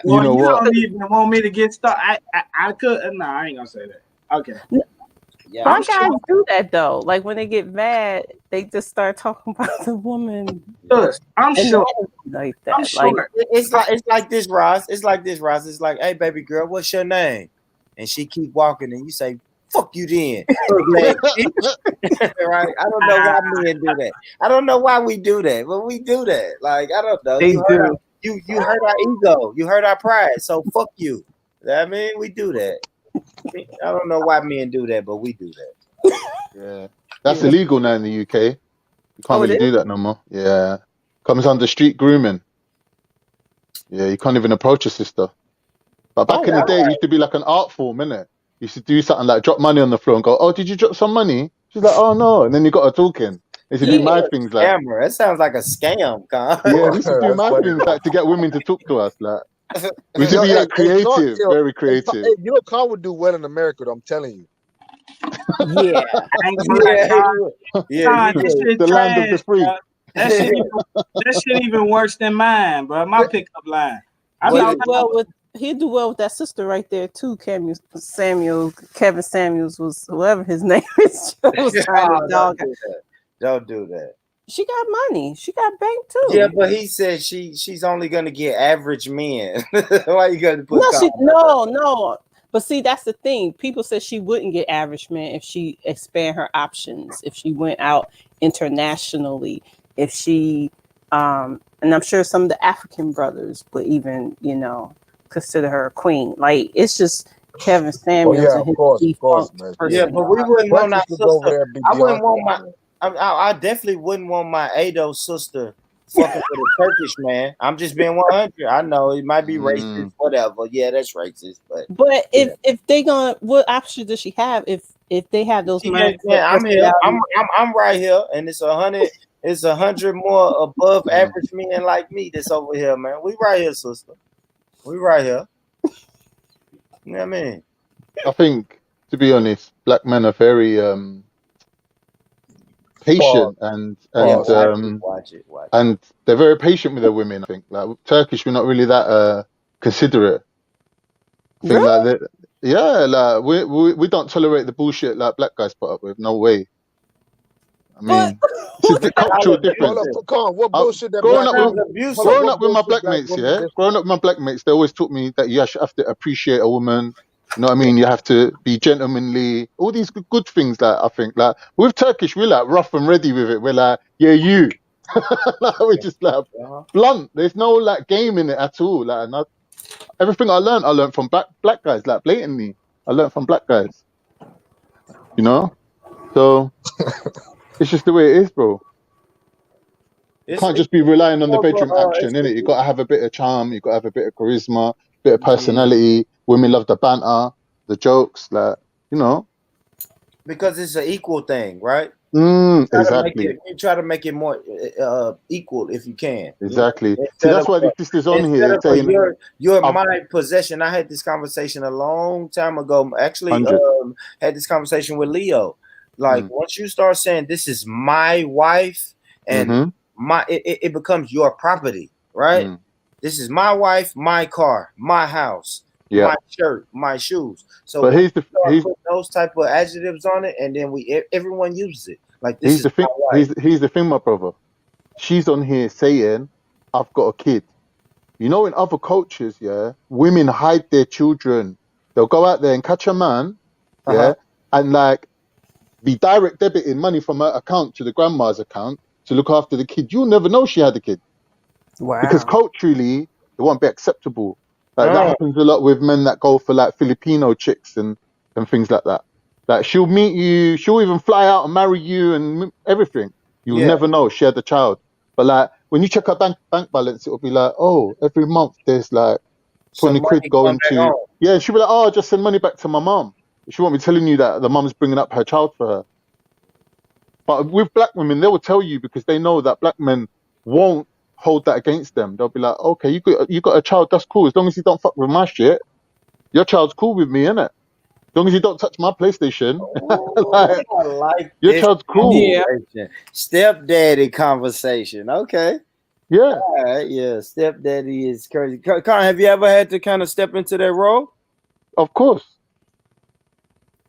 You well, know you what? don't even want me to get started. I could. No, I ain't gonna say that. Okay. Yeah, Why I'm guys sure. do that though? Like when they get mad, they just start talking about the woman I'm and sure. like I'm that. Like sure. it's like this, Ross. It's like this, Ross. It's like, hey, baby girl, what's your name? And she keep walking, and you say, "Fuck you, then." Leg, right? I don't know why men do that. I don't know why we do that, but we do that. Like I don't know. they You hurt do. you hurt our ego. You hurt our pride. So fuck you. I mean, we do that. I don't know why men do that, but we do that. Yeah. That's Yeah. illegal now in the UK. You can't Oh, it really is. do that no more. Yeah. Comes under street grooming. Yeah, you can't even approach a sister. But Oh back in the wow. day, it used to be like an art form, innit? You used to do something like drop money on the floor and go, "Oh, did you drop some money?" She's like, "Oh no," and then you got her talking. They used to do Yeah. mad things like, Scammer. That sounds like a scam, Con. yeah, they used to do that's mad funny. things like to get women to talk to us. Like we used to Yo, be like hey, Carl, creative, yo, very hey, creative. hey, you know, Carl would do well in America. Though, I'm telling you. Yeah. I ain't gonna lie, Yeah, Con. yeah, Con, that shit The land of the trash, free. bro. That shit even worse than mine, bro. My pickup line. I What He thought do is well with he do well with that sister right there too. Kevin Samuels was whoever his name is. was trying to Oh, dog. don't do that. Don't do that. She got money. She got bank Yeah, too. but he said she's only gonna get average men. Why you gonna put No. But see, that's the thing. People said she wouldn't get average men if she expand her options, if she went out internationally, if she and I'm sure some of the African brothers would even, consider her a queen. Like it's just Kevin Oh Samuels yeah, and his of course, defunct man. Yeah, Yeah, but we personality. wouldn't want our breakfast would go over sister. there. Be I wouldn't want Beyonce. my. I definitely wouldn't want my Ado sister fucking with a Turkish man. I'm just being 100. I know it might be racist, whatever. Yeah, that's racist, but But yeah. if they gonna, what option does she have if they have those She minds? just, man, I'm here. I'm right here, and it's 100. It's 100 more above average men like me that's over here, man. We right here, sister. We right here. You know what I mean? I think, to be honest, black men are very Pause. patient Yeah, Pause. watch it. and they're very patient with their women. I think like Turkish, we're not really that considerate. I think Really? like that, yeah, like we don't tolerate the bullshit like black guys put up with. No way. I But mean, it's a cultural Hold difference. up, Pecan. What bullshit that Growing black up women? with Sounds Hold up, abusive. growing what up with my bullshit black black mates, women yeah. just? Growing up with my black mates, they always taught me that you have to appreciate a woman. You know what I mean? You have to be gentlemanly. All these good things. Like I think, like with Turkish, we're like rough and ready with it. We're like, yeah, you. Like, we're just like blunt. There's no like game in it at all. Like everything I learned from black guys. Like blatantly, I learned from black guys. You know, so it's just the way it is, bro. You It's can't just be relying on the more of bedroom action, innit? You got to have a bit of charm. You got to have a bit of charisma, bit of personality. Women love the banter, the jokes, like you know. because it's an equal thing, right? Exactly, You try to make it more equal if you can. exactly. See, Instead that's of why the sisters on instead here of saying, your "I've my possession. I had this conversation a long time ago. Actually, 100." had this conversation with Leo. Like Mm, once you start saying this is my wife and mm-hmm, it becomes your property, right? mm. This is my wife, my car, my house, Yeah, my shirt, my shoes. So but when you start here's putting those type of adjectives on it, and then everyone uses it. Like this is the my thing. wife. Here's the thing, my brother. She's on here saying, "I've got a kid." You know, in other cultures, yeah, women hide their children. They'll go out there and catch a man, yeah, and like be direct debiting money from her account to the grandma's account to look after the kid. You'll never know she had a kid because Wow. culturally it won't be acceptable. Like that Oh, happens a lot with men that go for like Filipino chicks and things like that. Like she'll meet you, she'll even fly out and marry you and everything. You'll yeah. never know she had a child. But like when you check her bank balance, it'll be like, oh, every month there's like Some 20 quid money come going back to, home. yeah. She'll be like, oh, just send money back to my mom. She won't be telling you that the mum's bringing up her child for her. But with black women, they will tell you because they know that black men won't hold that against them. They'll be like, okay, you got a child, that's cool. As long as you don't fuck with my shit, your child's cool with me, innit? As long as you don't touch my PlayStation, Oh, like, I like your this child's cool. Yeah. conversation. Stepdaddy conversation. Okay. Yeah, All right. Yeah. Stepdaddy is crazy. Con, have you ever had to kind of step into that role? of course.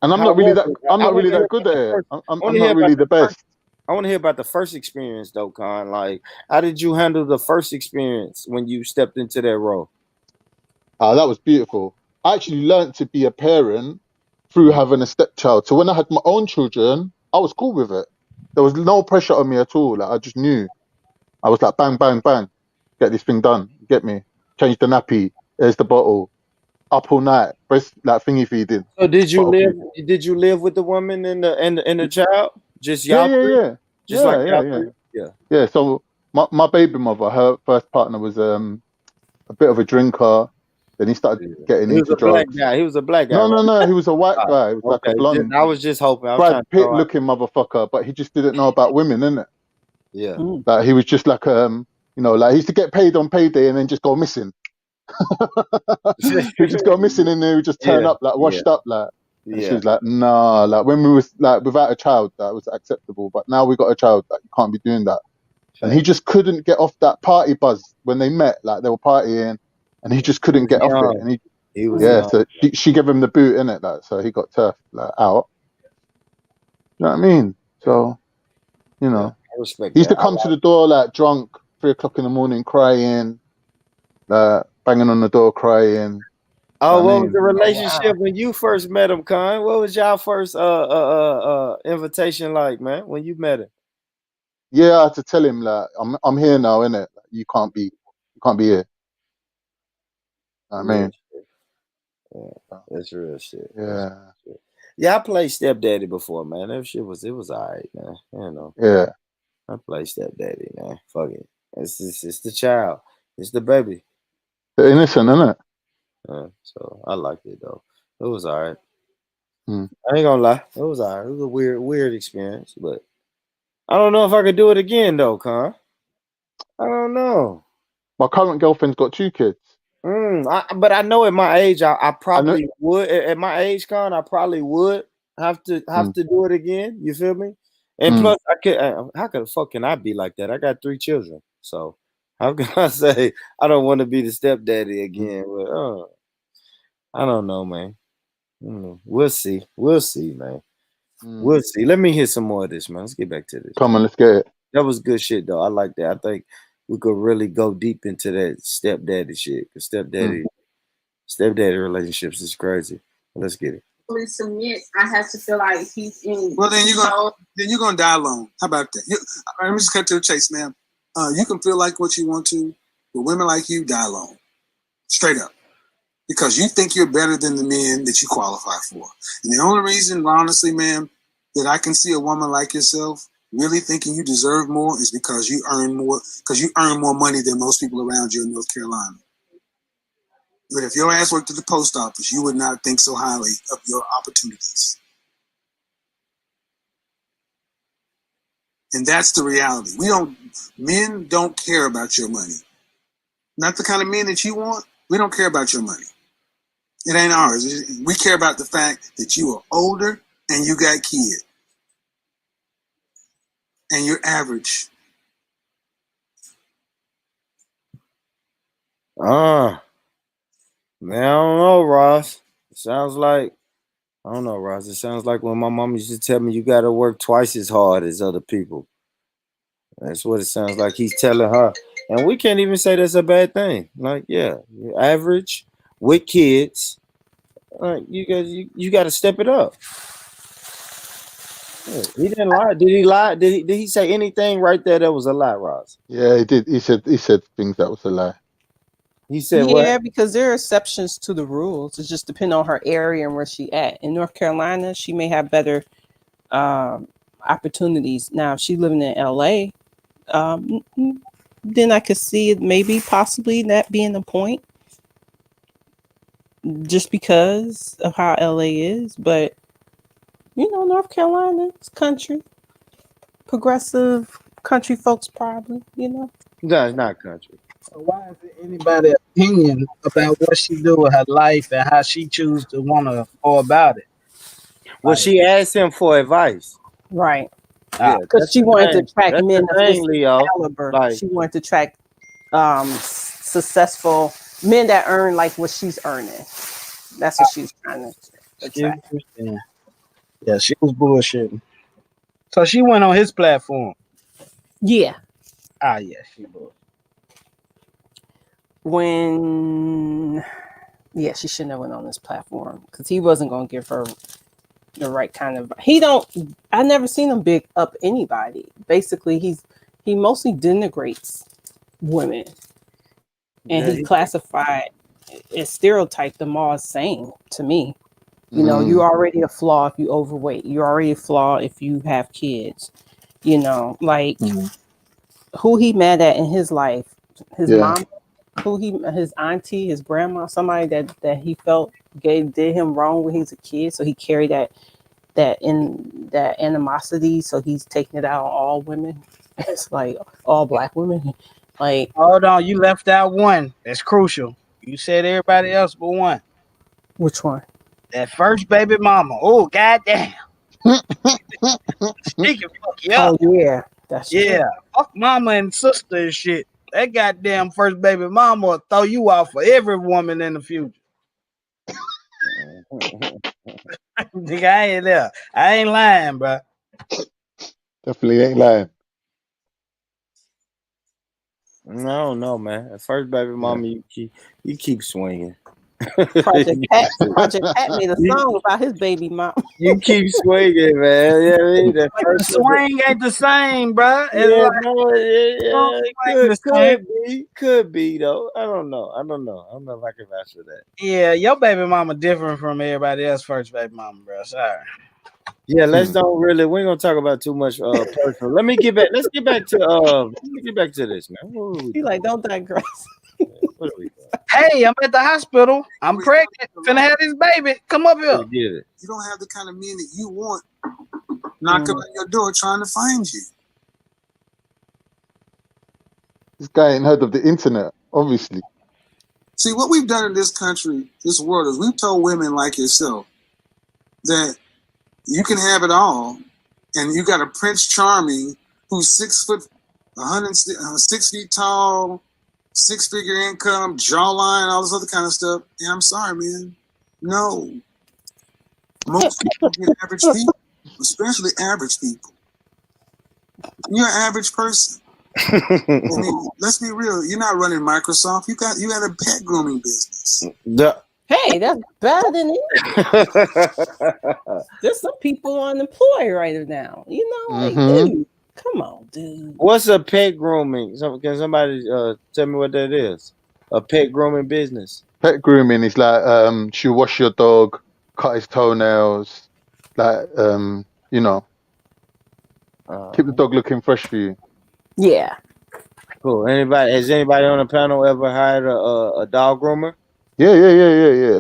And I'm How not really was that. it? I'm I not want really to hear that about good at the it. first. I want I'm to hear not about really the the first. best. I want to hear about the first experience, though, Con. Like, how did you handle the first experience when you stepped into that role? That was beautiful. I actually learned to be a parent through having a stepchild. So when I had my own children, I was cool with it. There was no pressure on me at all. Like I just knew. I was like, bang, bang, bang, get this thing done. Get me? Change the nappy. There's the bottle. Up all night. Breast like thingy feeding. So did you Bottle live? feeding. Did you live with the woman and the child? Just Yeah, y'all yeah, three? yeah, Just like yeah, yeah, y'all yeah, three? Yeah. yeah. So my baby mother, her first partner was a bit of a drinker. Then he started getting He was into a black drugs. guy. He was a black guy, No, right? no, no. He was a white Ah, guy. He was like a okay. blonde, I was just hoping. I was Brad trying to Pitt throw out. looking motherfucker, but he just didn't know about women, innit? Yeah. Mm. Like he was just like like he used to get paid on payday and then just go missing. He would just go missing and then he would just turn Yeah. up like Yeah. washed up like. And she Yeah. was like, nah, like when we was like without a child, that was acceptable. But now we got a child, like you can't be doing that. And he Fact. just couldn't get off that party buzz when they met. Like they were partying and he just He couldn't was get off it. young. And he, He was yeah, young. so she gave him the boot in it, like so he got turfed like out. You know what I mean? So, Yeah. I respect he used that. to come to the door like drunk, 3 o'clock in the morning, crying, banging on the door, crying. Oh, I what was the mean, Oh wow. relationship when you first met him, Con? What was y'all first invitation like, man? When you met him? yeah, I had to tell him like I'm here now, innit? Like, you can't be here. I Real mean, shit. Yeah, that's real shit. That's yeah, real shit. Yeah, I played stepdaddy before, man. That shit was alright, man. You know, yeah. I played stepdaddy, man. Fuck it. It's the child. It's the baby. They're innocent, innit? So I liked it though. It was alright. Mm. I ain't gonna lie. It was alright. It was a weird experience, but I don't know if I could do it again though, Con. I don't know. My current girlfriend's got 2 kids. But I know at my age, I I know. probably would. At my age, Con, I probably would have Mm, to do it again. You feel me? And mm, plus, I could. How could the fuck can I be like that? I got 3 children, so how can I say I don't want to be the stepdaddy mm, again? But I don't know, man. We'll see. We'll see, man. mm. We'll see. Let me hear some more of this, man. Let's get back to this, Come man. on, let's get it. That was good shit, though. I like that. I think we could really go deep into that stepdaddy shit. Cause Mm, stepdaddy relationships is crazy. Let's get it. Submit, I have to feel like he's in. Well, then you're gonna die alone. How about that? Let me just cut to the chase, ma'am. You can feel like what you want to, but women like you die alone, straight up, because you think you're better than the men that you qualify for. And the only reason, honestly, ma'am, that I can see a woman like yourself really thinking you deserve more is because you earn more money than most people around you in North Carolina. But if your ass worked at the post office, you would not think so highly of your opportunities. And that's the reality. Men don't care about your money. Not the kind of men that you want. We don't care about your money. It ain't ours. We care about the fact that you are older and you got kids and you're average. Man, I don't know, Ross. It sounds like I don't know, Ross. It sounds like when my mom used to tell me you got to work twice as hard as other people. That's what it sounds like. He's telling her. And we can't even say that's a bad thing. Like, yeah, you're average with kids. You got to step it up. Yeah, he didn't lie. Did he lie? Did he say anything right there that was a lie, Ross? Yeah, he did. He said things that was a lie. He said what? Yeah, because there are exceptions to the rules. It just depends on her area and where she at. In North Carolina, she may have better opportunities. Now, if she living in LA, then I could see it maybe possibly that being the point, just because of how LA is. But North Carolina, it's country, progressive country folks, probably. No, it's not country. So why is it anybody's opinion about what she do with her life and how she choose to want to go about it? Well, Like, she asked him for advice. Right. ah, Yeah, Because that's she the wanted to thing. attract That's the men of thing, his Leo. caliber. Like, She wanted to attract successful men that earn like what she's earning. That's what she's trying to excuse attract. me. Yeah, she was bullshitting. So she went on his platform. Yeah. Ah, yeah, she was. She shouldn't have went on this platform because he wasn't going to give her the right kind of. He don't. I never seen him big up anybody. Basically, he mostly denigrates women, and yeah, he classified and stereotyped them all as same to me. Mm. You're already a flaw if you overweight. You're already a flaw if you have kids. Like who he mad at in his life, his Yeah. mom, his auntie, his grandma, somebody that he felt did him wrong when he was a kid. So he carried that animosity. So he's taking it out on all women. It's like all black women. Like Hold on, you left out one. That's crucial. You said everybody else but one. which one? That first baby mama. Oh, goddamn. She can fuck you up. Oh yeah, that's true. Yeah. Fuck mama and sister and shit. That goddamn first baby mama will throw you out for every woman in the future. Nigga, I ain't there. I ain't lying, bro. Definitely ain't lying. no, man. At first, baby Yeah. mama, you keep swinging. Project Pat made a song about his baby mom. You keep swinging, man. Yeah, I mean, that But the first little bit. swing ain't the same, bro. It's Yeah, like no, yeah, ain't the same. could be though. I don't know. I don't know if I can answer that. Yeah, your baby mama different from everybody else first baby mama, bro. Sorry. Yeah, Hmm. we ain't gonna talk about too much personal. Let's get back to this, man. What are we He doing? like, don't digress. What are we doing? Hey, I'm at the hospital. I'm pregnant. Finna have this baby. Come up here. We get it. You don't have the kind of men that you want knocking on your door trying to find you. This guy ain't heard of the internet, obviously. See, what we've done in this country, this world, is we've told women like yourself that you can have it all, and you got a Prince Charming who's 6 foot, 6 feet tall, 6-figure income, jawline, all this other kind of stuff. And I'm sorry, man. No. Most people get average people, especially average people. You're an average person. I mean, let's be real. You're not running Microsoft. You got a pet grooming business. Hey, that's better than it. There's some people unemployed right now. Like, dude, come on, dude. What's a pet grooming? Can somebody tell me what that is? A pet grooming business. Pet grooming is like she'll wash your dog, cut his toenails, like keep the dog looking fresh for you. Yeah. Cool. Has anybody on the panel ever hired a dog groomer? Yeah.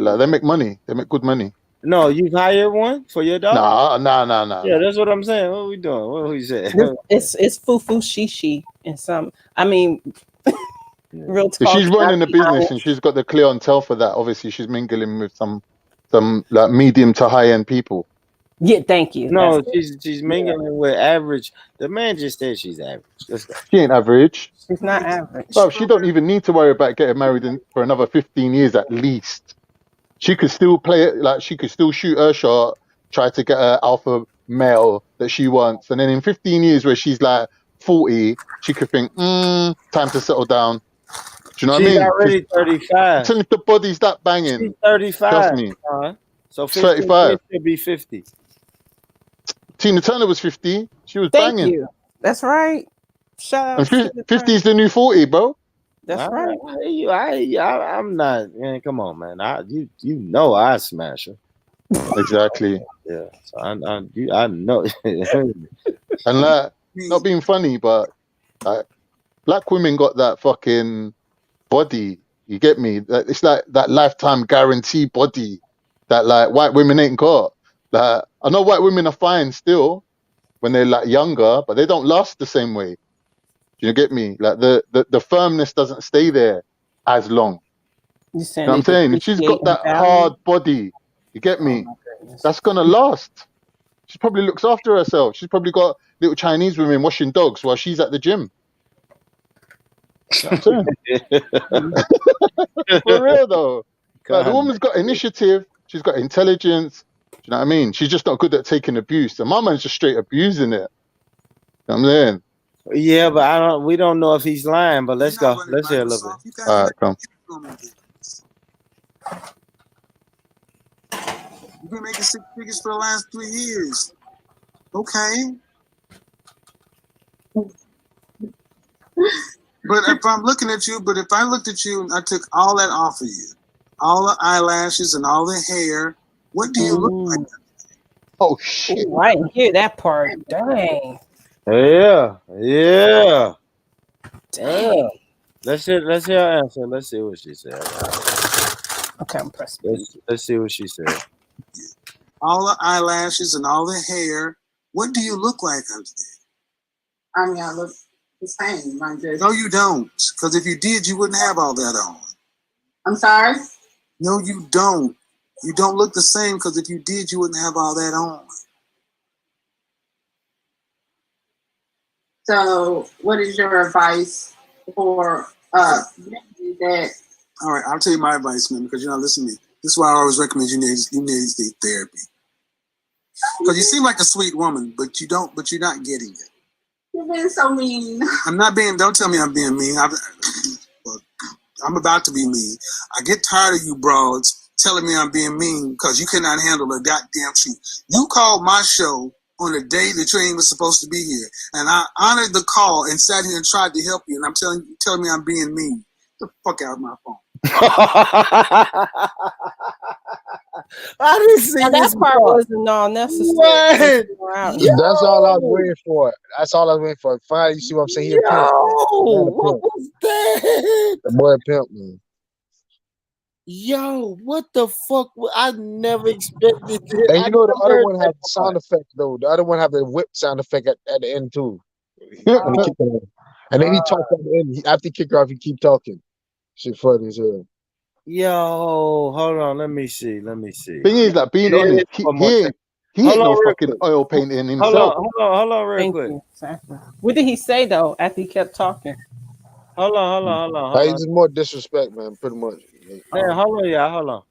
Like they make money. They make good money. No, you've hired one for your dog? Nah. Yeah, that's what I'm saying. What are we doing? What are we saying? It's foo shishi and some. I mean, real So talk. she's running the business honest. and she's got the clientele for that. Obviously, she's mingling with some like medium to high end people. Yeah, thank you. No, she's mingling with average. The man just said she's average. Let's go. She ain't average. She's not average. Bro, she don't even need to worry about getting married for another 15 years at least. She could still play it, like she could still shoot her shot, try to get her alpha male that she wants. And then in 15 years where she's like 40, she could think, time to settle down. Do you know what I She's mean? Because already 35. if the body's that She's banging, 35. trust me, So she's 15 35. she'll be 50. Tina Turner was 50. She was Thank banging. you. That's right. Shout And out to the 50 time. is the new 40, bro. That's right. I'm not, man. Come on, man. You know I smash her. Exactly. Yeah. So I know. And like, not being funny, but like, black women got that fucking body. You get me? It's like that lifetime guarantee body that like white women ain't got. Like, I know white women are fine still when they're like younger, but they don't last the same way. Do you get me? Like the firmness doesn't stay there as long. You You saying know what they I'm saying? If she's depreciate got in that value? hard body, you get Oh me? my goodness. That's gonna last. She probably looks after herself. She's probably got little Chinese women washing dogs while she's at the gym. You know what I'm saying? For real though. Like the God. woman's got initiative, she's got intelligence. Do you know what I mean? She's just not good at taking abuse. The mama's just straight abusing it. You know what I'm saying? Yeah, but we don't know if he's lying, but let's go. Let's hear a little bit. All right, come. You've been making 6 figures for the last 3 years. Okay. But if I'm looking at you, but if I looked at you and I took all that off of you, all the eyelashes and all the hair, what do you look like? Oh shit! Ooh, I didn't hear that part. Dang. Yeah. Damn. Let's hear her answer. Let's see what she said. Okay, I'm pressing. Let's see what she said. All the eyelashes and all the hair, what do you look like under there? I mean, I look the same. No, you don't. Because if you did, you wouldn't have all that on. I'm sorry? No, you don't. You don't look the same because if you did, you wouldn't have all that on. So, what is your advice for that? All right, I'll tell you my advice, man, because you're not listening to me. This is why I always recommend you need therapy. Because you seem like a sweet woman, but you're not getting it. You're being so mean. I'm not being, don't tell me I'm being mean. I'm about to be mean. I get tired of you broads telling me I'm being mean because you cannot handle a goddamn truth. You called my show on a day that you ain't even supposed to be here. And I honored the call and sat here and tried to help you. And I'm telling me I'm being mean. Get the fuck out of my phone. I didn't see now, this that part wasn't all necessary. What? That's all I was waiting for. That's all I was waiting for. Finally, you see what I'm saying? He a pimp. What was that? The boy a pimp, man. Yo, what the fuck? I never expected that. And you know the other one had sound effect though. The other one had the whip sound effect at the end too. And then he talked at the end. After he kicked her off, he keep talking. Shit funny as hell. Yo, hold on. Let me see. Thing is, like being honest, he ain't no fucking oil painting himself. Hold on, real quick. Exactly. What did he say though after he kept talking? Hold on. Like, it's just more disrespect, man. Pretty much. Man, hold on, y'all. Hold on.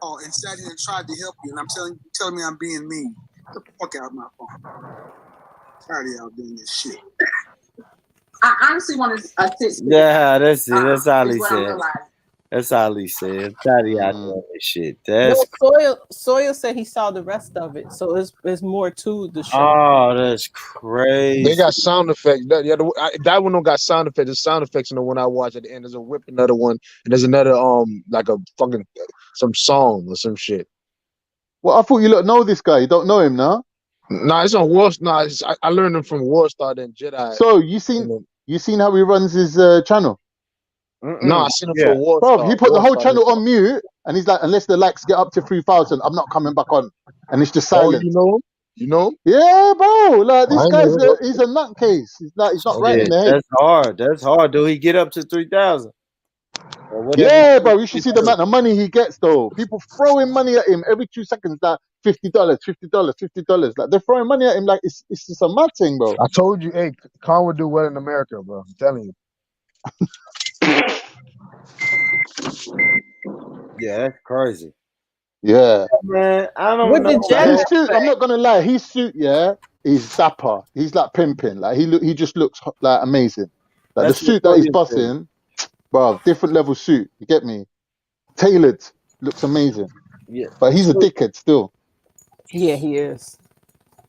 Oh, and sat here and tried to help you, and I'm telling me I'm being mean. Get the fuck out of my phone. Tired of y'all doing this shit. I honestly want to assist. Yeah, that's it. That's all he is what said. I'm realizing. That's all he said. Tired of y'all doing this shit. That's Soil said he saw the rest of it, so it's more to the show. Oh, that's crazy. They got sound effects. That one don't got sound effects. There's sound effects in the one I watched at the end. There's a whip, another one, and there's another like a fucking some song or some shit. Well, I thought you know this guy. You don't know him, now? Nah, it's on War. Nah, I learned him from War Star and Jedi. So you seen how he runs his channel? No, I seen him for War Bro, Star. he put the whole channel on mute, and he's like, unless the likes get up to 3,000, I'm not coming back on, and it's just silent. Oh, you know him? You know him? Yeah, bro. Like this guy's he's a nutcase. He's not right in the head. That's hard. That's hard. Do he get up to 3,000? Yeah, bro. You should see the amount of money he gets, though. People throwing money at him every 2 seconds. Like $50, $50. Like they're throwing money at him. Like it's just a mad thing, bro. I told you, hey, Khan would do well in America, bro. I'm telling you. Yeah, that's crazy. Yeah, man. I don't What know. did Jedi his suit, I'm not gonna lie. His suit, yeah, he's dapper. He's like pimping. Like he just looks like amazing. Like the That's what suit that he's William said. busting, bro, different level suit. You get me? Tailored, looks amazing. Yeah. But he's a So dickhead still. Yeah, he is.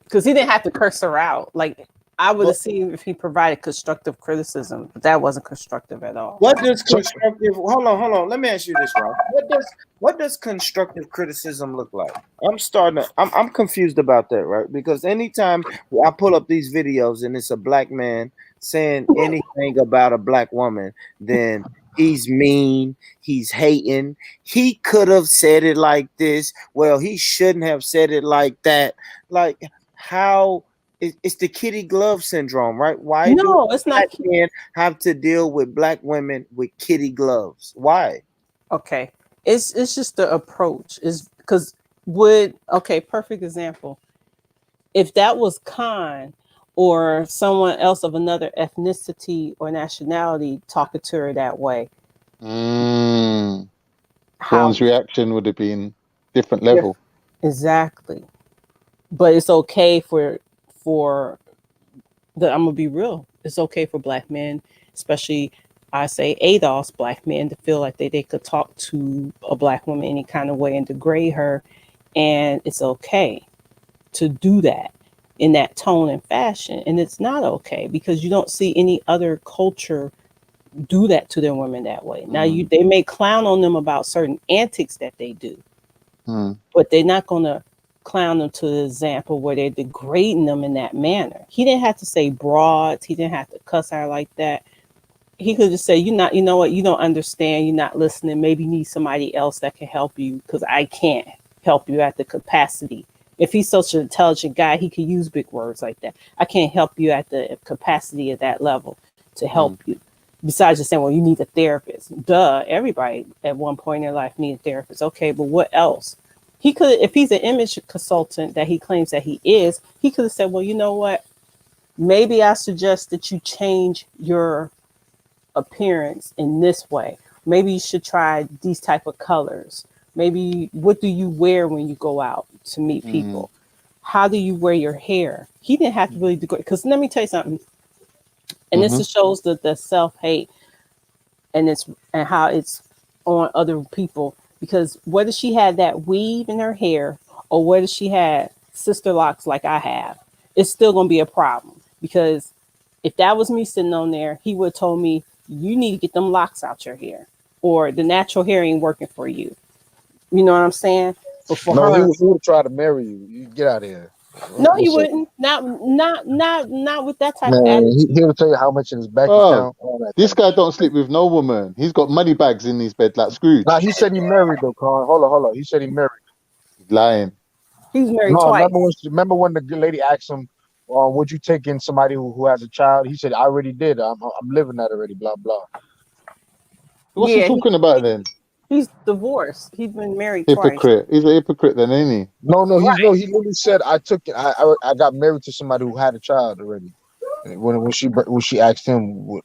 Because he didn't have to curse her out. Like, I would but have seen if he provided constructive criticism, but that wasn't constructive at all. what does So constructive hold on. Let me ask you this, right? What does constructive criticism look like? I'm confused about that, right? Because anytime I pull up these videos and it's a black man saying anything about a black woman, then he's mean, he's hating. He could have said it like this. Well, he shouldn't have said it like that. Like how it's the kitty glove syndrome, right? Why do No, it's not. black men have to deal with black women with kitty gloves? Why? Okay. It's just the approach. Is because would okay, perfect example. If that was Khan or someone else of another ethnicity or nationality talking to her that way, how Ron's reaction would have been different different? level. Exactly. But it's okay for I'm gonna be real. It's okay for black men, especially I say ADOS black men, to feel like they could talk to a black woman any kind of way and degrade her, and it's okay to do that in that tone and fashion. And it's not okay because you don't see any other culture do that to their women that way. Now they may clown on them about certain antics that they do, but they're not gonna clown them to the example where they're degrading them in that manner. He didn't have to say broads, he didn't have to cuss her like that. He could just say, you know what, you don't understand, you're not listening, maybe you need somebody else that can help you because I can't help you at the capacity. If he's such an intelligent guy, he could use big words like that. I can't help you at the capacity of that level to help you. Besides just saying, well, you need a therapist. Duh, everybody at one point in their life need a therapist. Okay, but what else? He could, if he's an image consultant that he claims that he is, he could have said, well, you know what? Maybe I suggest that you change your appearance in this way. Maybe you should try these type of colors. Maybe what do you wear when you go out to meet people? How do you wear your hair? He didn't have to really do it. Because let me tell you something. And this shows the self-hate and how it's on other people. Because whether she had that weave in her hair or whether she had sister locks like I have, it's still gonna be a problem. Because if that was me sitting on there, he would have told me, you need to get them locks out your hair, or the natural hair ain't working for you. You know what I'm saying? But for no, he her, would try to marry you. You get out of here. no, he What's up? wouldn't. Not with that type of Man, attitude. he'll tell you how much in his bank Bro, account, all that this type of guy shit. don't sleep with no woman. He's got money bags in his bed like Nah, Scrooge. he said he married though, Con. Hold on. He said he married. He's lying. He's married No, twice. remember when the good lady asked him, would you take in somebody who has a child? He said, I already did. I'm living that already, blah, blah. What's he Yeah, talking about then? he's divorced. He's been married twice. Hypocrite. He's a hypocrite then, ain't he? No, Right. he literally said, I took it. I got married to somebody who had a child already. When she asked him,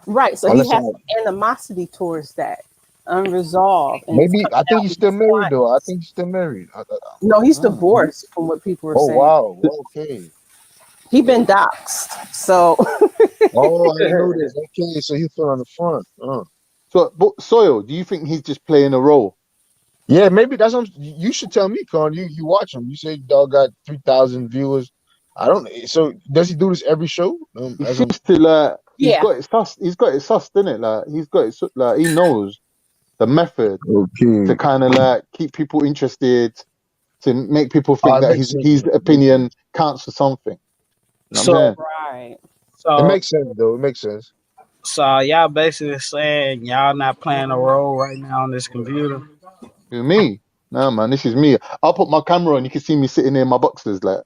Right. So he unless has some animosity towards that, unresolved, and it's maybe coming I think out he's with still his married though. I clients. think he's still married. No, he's Oh. divorced from what people were Oh saying. wow, okay. He been doxxed. So Oh, I didn't know this. Okay, so he's still on the front. So, but Soil, do you think he's just playing a role? Yeah, maybe that's what you should tell me, Con. You watch him. You say dog got 3,000 viewers. I don't. So does he do this every show? He seems to he's yeah. got it sussed. He's got it sussed, innit? Like he's got it. Like he knows the method to Okay. kind of like keep people interested, to make people think It that makes sense. his Though. It makes opinion sense. counts for something. You know what I'm So, saying? Right. It so, makes sense though. It makes sense. so y'all basically saying y'all not playing a role right now on this computer. Who, me? No, man, this is me. I'll put my camera on. You can see me sitting there in my boxers. Like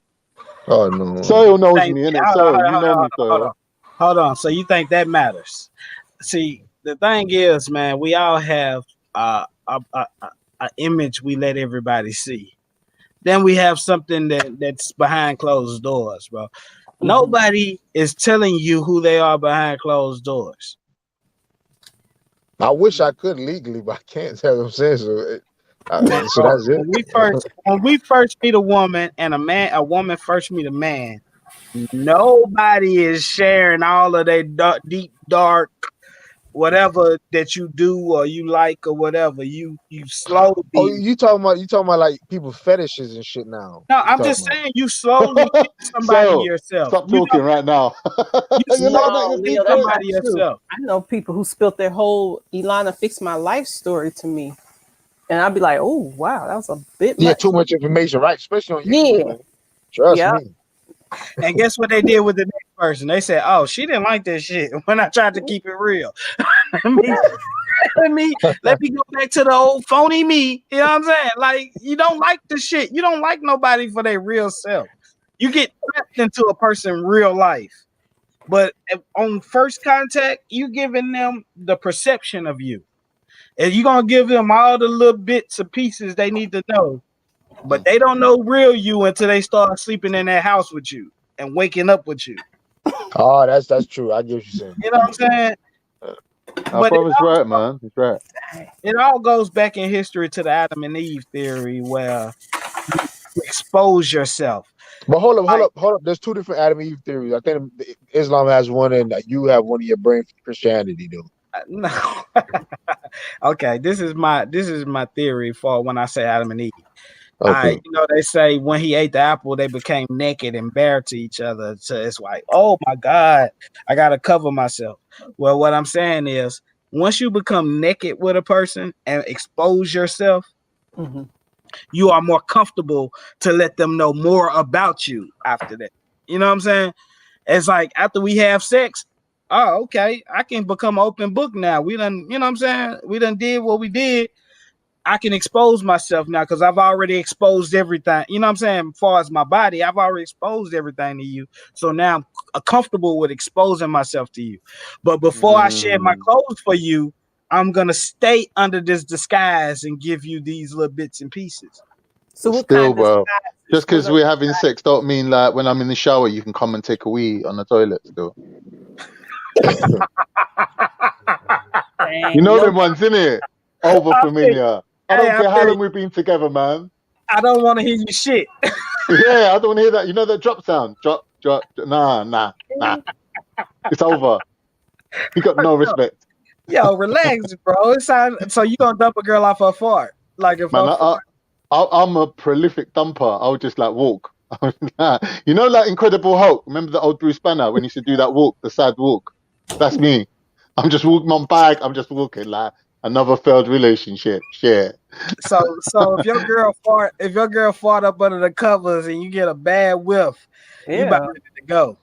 Oh no. Soil knows Think, me, innit? hold on, Soil, hold on, you hold know on, me, hold on, Soil. hold on. So you think that matters? See, the thing is, man, we all have a image we let everybody see. Then we have something that's behind closed doors, bro. Nobody is telling you who they are behind closed doors. I wish I could legally, but I can't. That's what I'm saying. So So Bro, that's it. when we first meet a woman and a woman first meet a man, nobody is sharing all of their deep dark whatever that you do or you like or whatever. You Oh, slowly. you talking about like people fetishes and shit now. No, You I'm talking just about? saying you slowly get somebody So yourself. stop You talking don't. right now. You You're letting out No, your Leo, that's secret. not somebody true. yourself. I know people who spilt their whole Ilana Fix My Life story to me. And I'd be like, oh, wow, that was a bit Yeah, much. too much information, right? Especially on YouTube, Yeah. man. Trust Yeah. me. And guess what they did with the next person? They said, "Oh, she didn't like that shit." When I tried to keep it real, let me let me go back to the old phony me. You know what I'm saying? Like you don't like the shit. You don't like nobody for their real self. You get trapped into a person real life. But on first contact, you giving them the perception of you. And you're gonna give them all the little bits and pieces they need to know. But they don't know real you until they start sleeping in that house with you and waking up with you. Oh, that's true. I get what you're saying. You know what I'm saying? Our But brother's right, man. He's right. it all goes back in history to the Adam and Eve theory where you expose yourself. But hold up, hold Like, up, hold up. There's two different Adam Eve theories. I think Islam has one, and you have one in your brain for Christianity, though. no. Okay, this is my theory for when I say Adam and Eve. Okay. They say when he ate the apple, they became naked and bare to each other. So it's like, oh my God, I gotta cover myself. Well, what I'm saying is, once you become naked with a person and expose yourself, Mm-hmm. you are more comfortable to let them know more about you after that. You know what I'm saying? It's like after we have sex, oh, okay, I can become an open book now. We done, you know what I'm saying? We done did what we did. I can expose myself now because I've already exposed everything. You know what I'm saying? As far as my body, I've already exposed everything to you. So now I'm comfortable with exposing myself to you. But before I shed my Mm. clothes for you, I'm going to stay under this disguise and give you these little bits and pieces. So what Still, kind of bro. disguises? Just because we're having sex don't mean like when I'm in the shower you can come and take a wee on the toilet still. You Dang, know no. them ones, innit? Over I feel, familiar. I hey, don't I care how feel, long we've been together, man. I don't want to hear you shit. Yeah, I don't want to hear that. You know that drop sound? Drop, drop. Nah. It's over. You got no respect. Yo, relax, bro. So you gonna dump a girl off her fart? Like if Man, her fart? I'm a prolific dumper. I'll just like walk. You know, like Incredible Hulk. Remember the old Bruce Banner when he used to do that walk, the sad walk? That's me. I'm just walking my bag. I'm just walking like another failed relationship. Shit. So if your girl fart up under the covers and you get a bad whiff, you about Yeah. ready to go.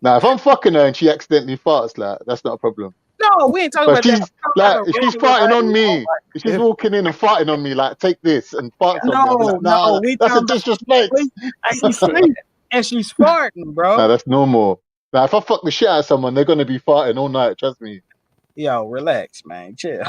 Now, if I'm fucking her and she accidentally farts, like that's not a problem. No, we ain't talking But about that. I'm talking about a if she's regular farting on lady. me, if she's If walking in and farting on me, like take this and farts on me, I'll be like, nah, No, we that's a talking about disrespect. she's sleep and she's farting, Nah, bro. that's normal. Now, if I fuck the shit out of someone, they're gonna be farting all night. Trust me. Yo, relax, man. Chill.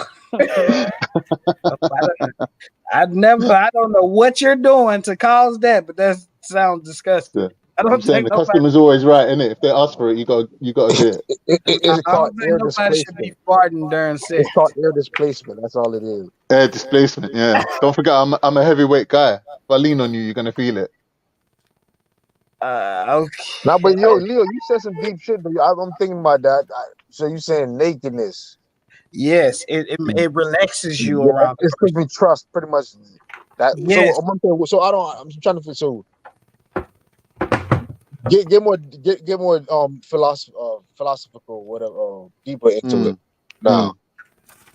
I don't know what you're doing to cause that, but that sounds disgusting. Yeah. I I'm don't saying think the nobody. customer's always right, innit? If they ask for it, you gotta do it. It's I called don't think air nobody should be displacement. farting during sex. It's called air displacement. That's all it is. Air displacement, yeah. Don't forget, I'm a heavyweight guy. If I lean on you, you're gonna feel it. Now, but Okay. Leo, you said some deep shit. But I'm thinking about that. So you saying nakedness? Yes, it relaxes you Yeah, around the it's because person. we trust pretty much that. So Yes. so I don't. I'm trying to. So get more philosophical, whatever, deeper into it Mm, now. mm,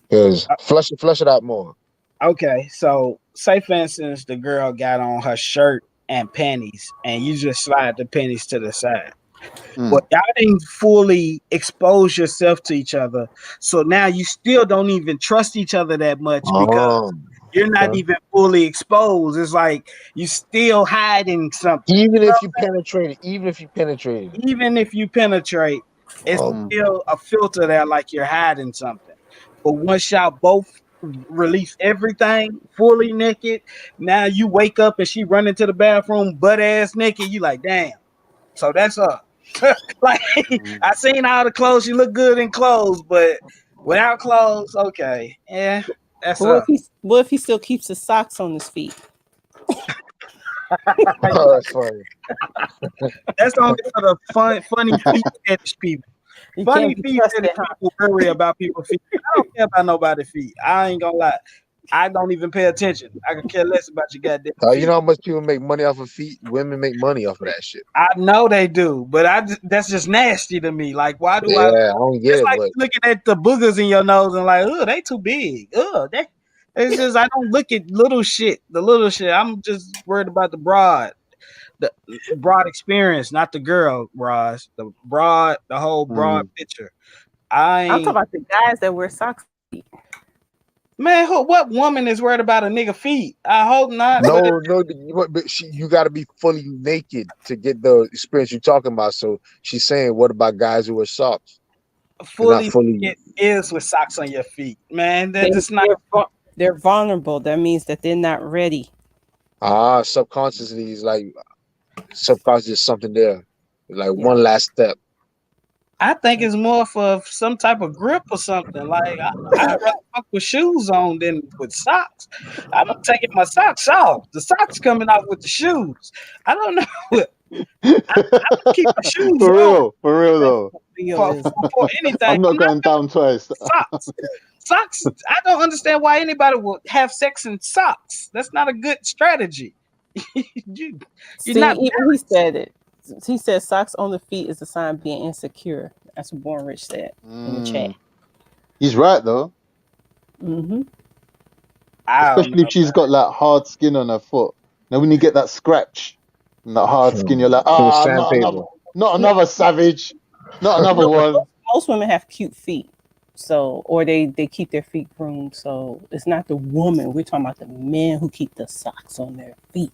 Because flesh it out more. Okay. So say for instance the girl got on her shirt and panties and you just slide the panties to the side. Well, mm. y'all didn't fully expose yourself to each other. So now you still don't even trust each other that much because Oh, you're not okay. even fully exposed. It's like you still hiding something. You Even know if what you I'm saying? penetrate it, even if you penetrate it. Even if you penetrate, it's Oh, Mm. still a filter there like you're hiding something. But once y'all both release everything fully naked, now you wake up and she run into the bathroom butt ass naked. You like, damn. So that's her. Like Mm. I seen all the clothes. She look good in clothes, but without clothes, okay. Yeah. That's What if he still keeps his socks on his feet? Oh, that's funny. That's only for the funny feet fetish people. You Funny can't be feet trusted, fetish huh? people worry about people's feet. I don't care about nobody's feet. I ain't gonna lie. I don't even pay attention. I can care less about your goddamn You feet. know how much people make money off of feet? Women make money off of that shit. I know they do, but that's just nasty to me. Like, why do I? Yeah, I don't get It's it, like but looking at the boogers in your nose and like, oh, they too big. Oh, they. It's just I don't look at little shit. The little shit. I'm just worried about the broad experience, not the girl, Roz. The whole broad picture. I I'm talking ain't. about the guys that wear socks. Man, what woman is worried about a nigga feet? I hope not. But no, you got to be fully naked to get the experience you're talking about. So she's saying, what about guys who wear socks? They're not fully fully. it is with socks on your feet, man. That's not. They're vulnerable. That means that they're not ready. Subconsciously is like subconscious something there, like Yeah. one last step. I think it's more for some type of grip or something. Like I'd rather fuck with shoes on than with socks. I'm not taking my socks off. The socks coming off with the shoes. I don't know. I keep my shoes on For real though. for anything. I'm not I'm not going down twice. socks. Socks. I don't understand why anybody would have sex in socks. That's not a good strategy. You're not. Even he said it. He said socks on the feet is a sign of being insecure. That's what Born Rich said in the chat. He's right though. Mm-hmm. Especially if she's got like hard skin on her foot. Now when you get that scratch and that hard skin, you're like, not another savage, not another one. Most women have cute feet, or they keep their feet groomed. So it's not the woman. We're talking about the men who keep the socks on their feet.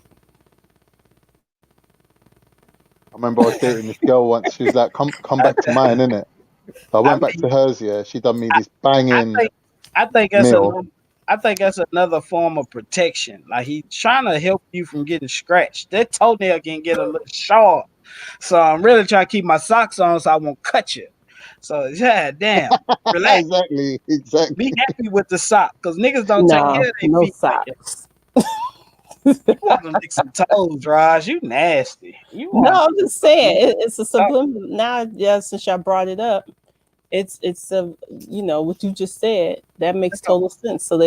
I remember I was dating this girl once. She was like, "Come back to mine, innit?" So I went back to hers. Yeah, she done me this banging I think meal. that's another form of protection. Like he's trying to help you from getting scratched. That toenail can get a little sharp. So I'm really trying to keep my socks on so I won't cut you. So yeah, damn. Relax. Exactly. Be happy with the sock. Because niggas don't take care of their feet socks. You want to lick some toes, Raj. You nasty. I'm just saying it's a subliminal. Now, since y'all brought it up, it's a what you just said that makes total sense. So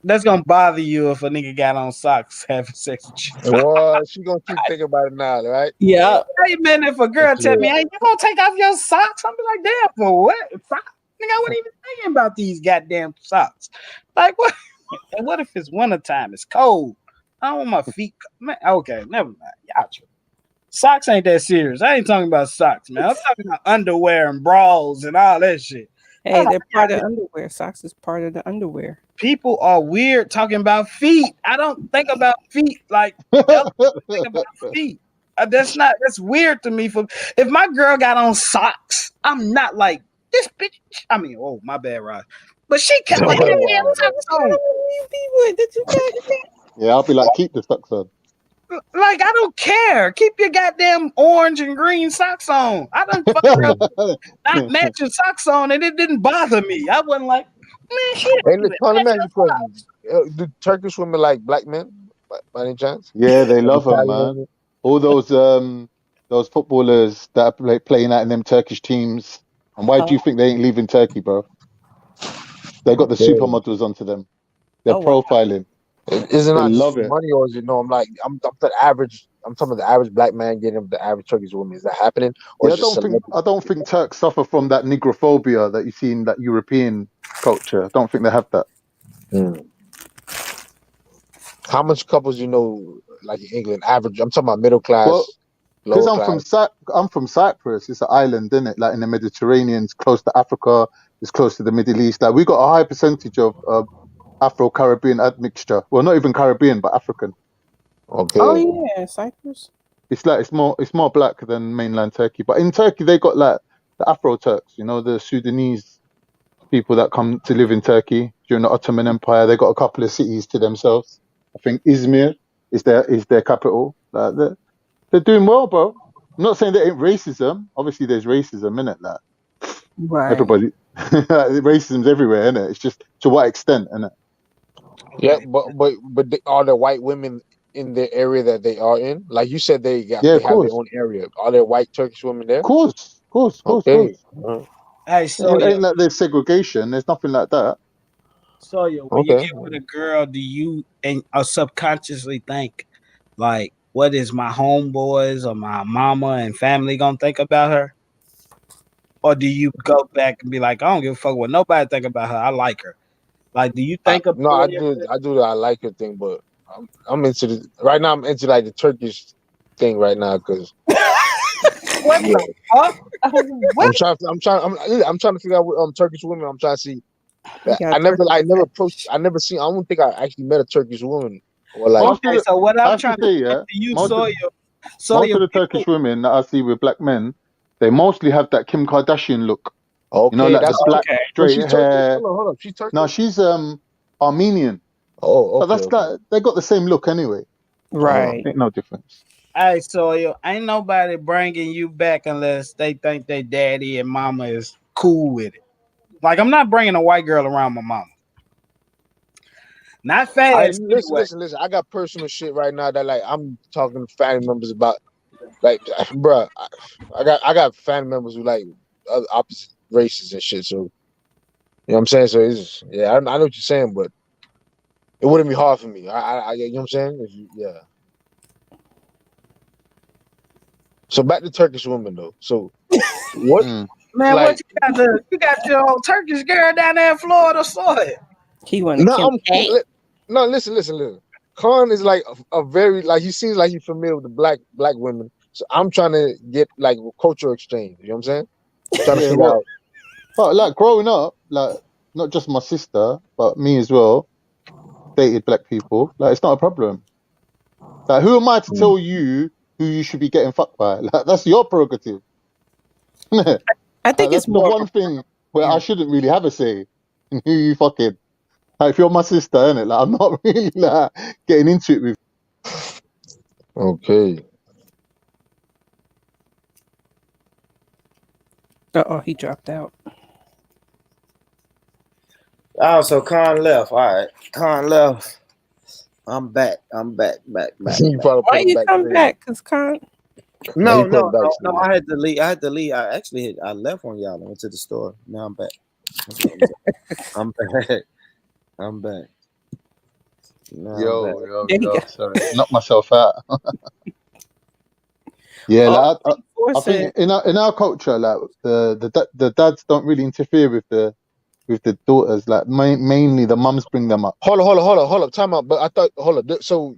that's gonna bother you if a nigga got on socks having sex with you. Well, she gonna keep thinking about it now, right? Yeah. Hey man, if a girl tell me, "Hey, you gonna take off your socks?" I'm be like, "Damn, for what? Socks? Nigga, I wasn't even thinking about these goddamn socks. Like what? And what if it's wintertime? It's cold. I don't want my feet. Man, okay, never mind. Y'all true. Socks ain't that serious. I ain't talking about socks, man. I'm talking about underwear and bras and all that shit. Hey, they're part of underwear. Socks is part of the underwear. People are weird talking about feet. I don't think about feet like think about feet. That's weird to me. If my girl got on socks, I'm not like this bitch. I mean, oh my bad, Rod. But she kept like socks on. Yeah, I'll be like, keep the socks on. Like I don't care. Keep your goddamn orange and green socks on. I don't not matching socks on, and it didn't bother me. I wasn't like, man, shit. Hey, let me ask you a question. Do Turkish women like black men by any chance? Yeah, they love them, man. All those footballers that are playing out in them Turkish teams. And why do you think they ain't leaving Turkey, bro? They got the supermodels onto them. They're profiling. Isn't they that love just it. money, or is it? No, I'm the average. I'm talking about the average black man getting the average Turkish woman. Is that happening? Or Yeah, I don't think Turks suffer from that negrophobia that you see in that European culture. I don't think they have that. How much couples like in England? Average. I'm talking about middle class. Well, because I'm from Cyprus. It's an island, isn't it? Like in the Mediterranean, it's close to Africa. It's close to the Middle East. Like we got a high percentage of Afro-Caribbean admixture. Well, not even Caribbean, but African. Okay. Oh yeah, Cyprus. It's more black than mainland Turkey. But in Turkey, they got like the Afro Turks. The Sudanese people that come to live in Turkey during the Ottoman Empire. They got a couple of cities to themselves. I think Izmir is their capital. They're doing well, bro. I'm not saying there ain't racism. Obviously, there's racism in it. Right. Everybody, racism's everywhere, isn't it? It's just to what extent, isn't it? Yeah, Okay. but are there white women in the area that they are in? Like you said, they Yeah, of have their course, own area. Are there white Turkish women there? course. Okay. Hey, It Sawyer. ain't like there's segregation. There's nothing like that. Sawyer, when you Okay. get with a girl, do you and subconsciously think like, what is my homeboys or my mama and family gonna think about her? Or do you go back and be like, I don't give a fuck what nobody think about her. I like her. Like, do you think about No, any of that? I do the I like her thing, but I'm into the right now. I'm into like the Turkish thing right now because What yeah, the fuck? What? I'm trying to figure out what Turkish women. I'm trying to see. He got I turkey never approached. fetish. I never seen. I don't think I actually met a Turkish woman or like. Most of Okay, the, so what I I'm have to trying to say, say yeah, to you, most Sawyer, most of the people. Turkish women that I see with black men, they mostly have that Kim Kardashian look. You know, Okay, like the that's black Okay, but straight she's Turkish. hair. Hold on. She's No, Turkish. she's Armenian, Oh, but okay, that's okay. like they got the same look anyway. So Right. ain't no difference. hey, Sawyer, ain't nobody bringing you back unless they think their daddy and mama is cool with it. Like, I'm not bringing a white girl around my mama. Not I fast, listen, anyway. listen, listen. I got personal shit right now that like I'm talking to family members about. Like, bruh, I got family members who like other opposite races and shit. So you know what I'm saying. So it's yeah, I know what you're saying, but it wouldn't be hard for me. You know what I'm saying. Yeah. So back to Turkish women though. So what Mm. Man, what like you got your old Turkish girl down there in Florida, Sawyer. He want a no Kim I'm K. no listen. Khan is like a very like he seems like he's familiar with the black women. So I'm trying to get like cultural exchange. You know what I'm saying? Trying to Yeah, figure well, out. but like growing up, like not just my sister, but me as well, dated black people. Like it's not a problem. Like who am I to tell you who you should be getting fucked by? Like that's your prerogative. Like, I think that's it's the more of one a thing where I yeah. shouldn't really have a say in who you fucking. Like, if you're my sister, innit? Like I'm not really like getting into it with. Okay. Oh, he dropped out. Oh, so Khan left. All right, Khan left. I'm back. Back. You probably Why put him you back come stage. back? Cause Con. No, No, you put him no, back no, no. stage. I had to leave. I actually I left on y'all. I went to the store. Now I'm back. I'm back. I'm back. Now I'm back. There you go. Sorry, knock myself out. Yeah, Oh, like I said think in our culture, like the dads don't really interfere with the daughters. Like mainly the mums bring them up. Hold up. Time out. But I thought, hold up. So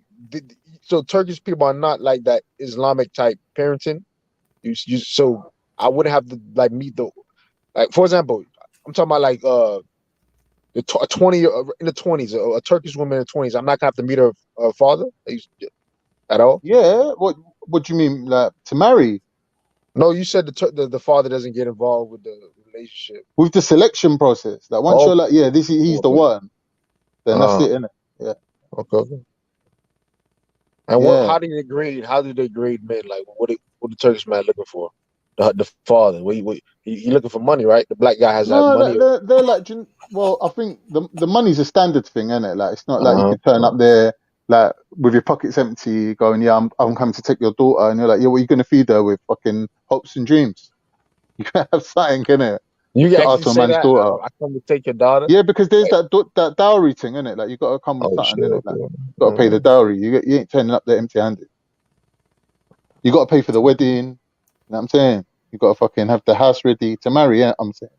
Turkish people are not like that Islamic type parenting. So I wouldn't have to like meet the like. For example, I'm talking about like a 20 in the 20s, a Turkish woman in the 20s. I'm not gonna have to meet her father at all. Yeah, what do you mean, like to marry? No, you said the father doesn't get involved with the relationship. With the selection process? Like once Oh, you're like, yeah, he's the okay. one, then that's Uh, it, innit? Yeah, okay. And what? yeah. How do they grade? How do they grade men? Like, what the Turkish man looking for? The father. He looking for money, right? The black guy has that No, money. they're like, well, I think the money's a standard thing, innit? Like it's not like you Uh, could turn up there like with your pockets empty, going, yeah, I'm coming to take your daughter, and you're like, yeah, what are you gonna feed her with? Fucking hopes and dreams. You gotta have something, innit? you can To actually ask a say man's that. daughter. I come to take your daughter. Yeah, because there's Like, that dowry thing, innit? Like you gotta come with oh something, shit. innit? Like Okay. you gotta pay the dowry. You ain't turning up there empty-handed. You gotta pay for the wedding. You know what I'm saying? You gotta fucking have the house ready to marry. Yeah, I'm saying.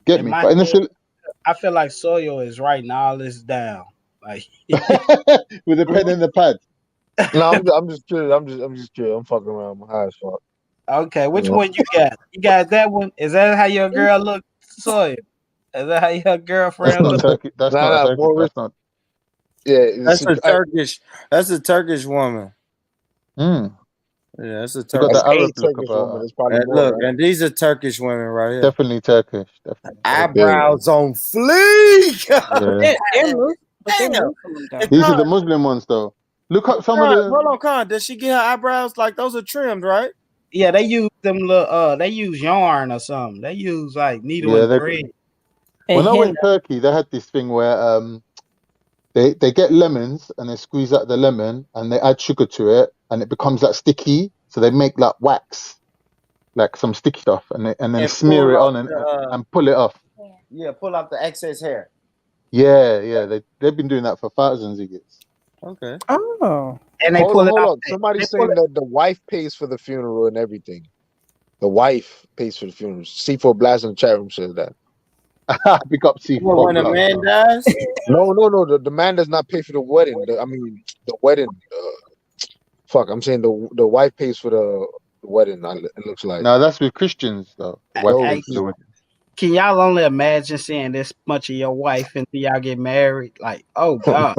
Get In me? my But in head, the I feel like Sawyer is writing all this down. Like, with a pen and the pad. No, I'm just kidding. I'm just kidding. I'm fucking around. I'm high as fuck. okay, You which know? one you got? You got that one? Is that how your girl look, Sawyer? Is that how your That's girlfriend not look? Turkey. That's not a Nah, Turkey. more rich. That's not. Yeah, That's a Turkish. That's a Turkish woman. Mm. Yeah, that's a She got as Turkish. that a Arab look Turkish about woman, her. it's probably And more, look, right? and these are Turkish women right here. Definitely Turkish. Definitely. Okay. Eyebrows on fleek. Yeah. they're Muslim, but they're Damn. Muslim And though. These are the Con, Muslim ones, though. Look up some of Con, the. hold on, Con. Does she get her eyebrows like those are trimmed, right? Yeah, they use them little they use yarn or something. They use like needle Yeah, and they. thread. And When I henna. went Turkey, they had this thing where They get lemons and they squeeze out the lemon and they add sugar to it and it becomes like sticky. So they make like wax, like some sticky stuff, and then And smear pull it off on the and pull it off. pull off the excess hair. Yeah. They've been doing that for thousands of years. Okay. Oh. And they Hold pull on, it hold out. on. Somebody's They pull saying it. that the wife pays for the funeral and everything. The wife pays for the funeral. C4 Blast in the chat room says that. Big up Well, C4 when a Blast. man dies, No. The man does not pay for the wedding. The wedding. Fuck, I'm saying the wife pays for the wedding. It looks like. No, that's with Christians though. The wife No, pays Hey, for the wedding. can y'all only imagine seeing this much of your wife until y'all get married? Like, oh God,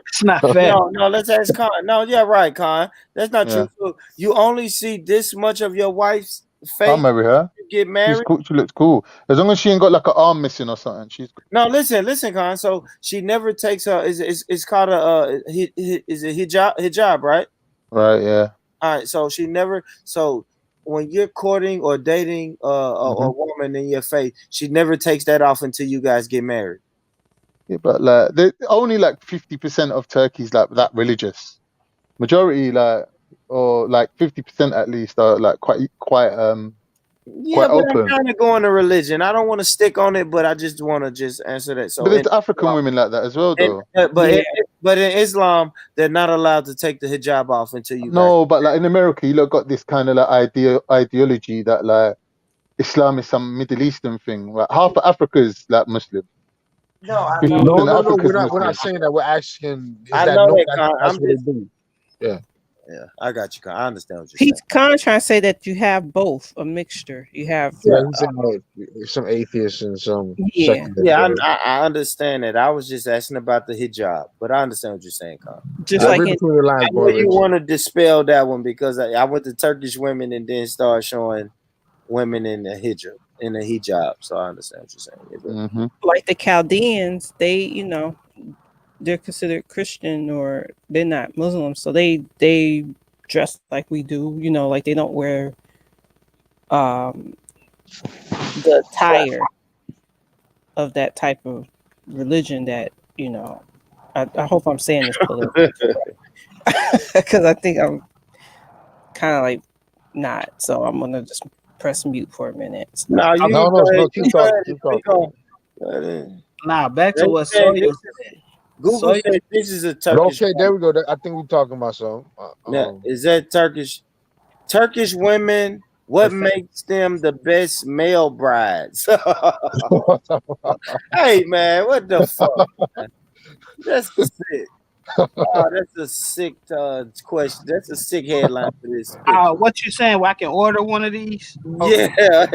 it's not fair. no. Let's ask Con. No, yeah, right, Con. That's not Yeah, true. So you only see this much of your wife's I'll face. marry her. You get She's married. cool. She looks cool. As long as she ain't got like an arm missing or something. She's No, listen, Con. So she never takes her. It's called a is it hijab, right? right. Yeah. All right. So she never. So when you're courting or dating Hmm. a woman in your faith, she never takes that off until you guys get married. Yeah, but like, only like 50% of Turkey's like that religious. Majority like, or like 50% at least are like Yeah, quite but I'm open. kind of going to religion. I don't want to stick on it, but I just want to just answer that. But So there's African women like that as well, and though. Yeah, but in Islam, they're not allowed to take the hijab off until you guys. No, but like in America, you lot got this kind of like ideology that like Islam is some Middle Eastern thing. Like half of Africa is like Muslim. No, I know, yeah. 50% of no. Africa is We're not Muslim. saying that. We're asking. Is I that know no? that. Con. That's I'm what they just do. Yeah. yeah. I got you. Con. I understand what you're saying. He's kind of trying to say that you have both a mixture. You have Yeah, Yeah, he's saying like some atheists and some yeah, secular. yeah. Whatever. I understand that. I was just asking about the hijab, but I understand what you're saying, Con. just Yeah, like read in between the I lines, know boy, you Rich. want to dispel that one because I went to Turkish women and then started showing women in the hijab. So I understand what you're saying. Yeah, but Hmm. like the Chaldeans, they're considered Christian or they're not Muslim, so they dress like we do. Like they don't wear um the attire of that type of religion that I hope I'm saying this politically because I think I'm kind of like not. So I'm gonna just press mute for a minute. no, No, you no, go ahead. no. Keep You go talking. ahead and Keep speak talking. on. Now back They to what said Sawyer this said. Google Sawyer, said this is a But Turkish okay, there woman. we go. I think we're talking about something. Now, is that Turkish? Turkish women, what makes them the best male brides? Hey man, what the fuck? Man? That's sick. Oh, that's a sick question. That's a sick headline for this picture. what you saying? Well, I can order one of these? Yeah, yeah.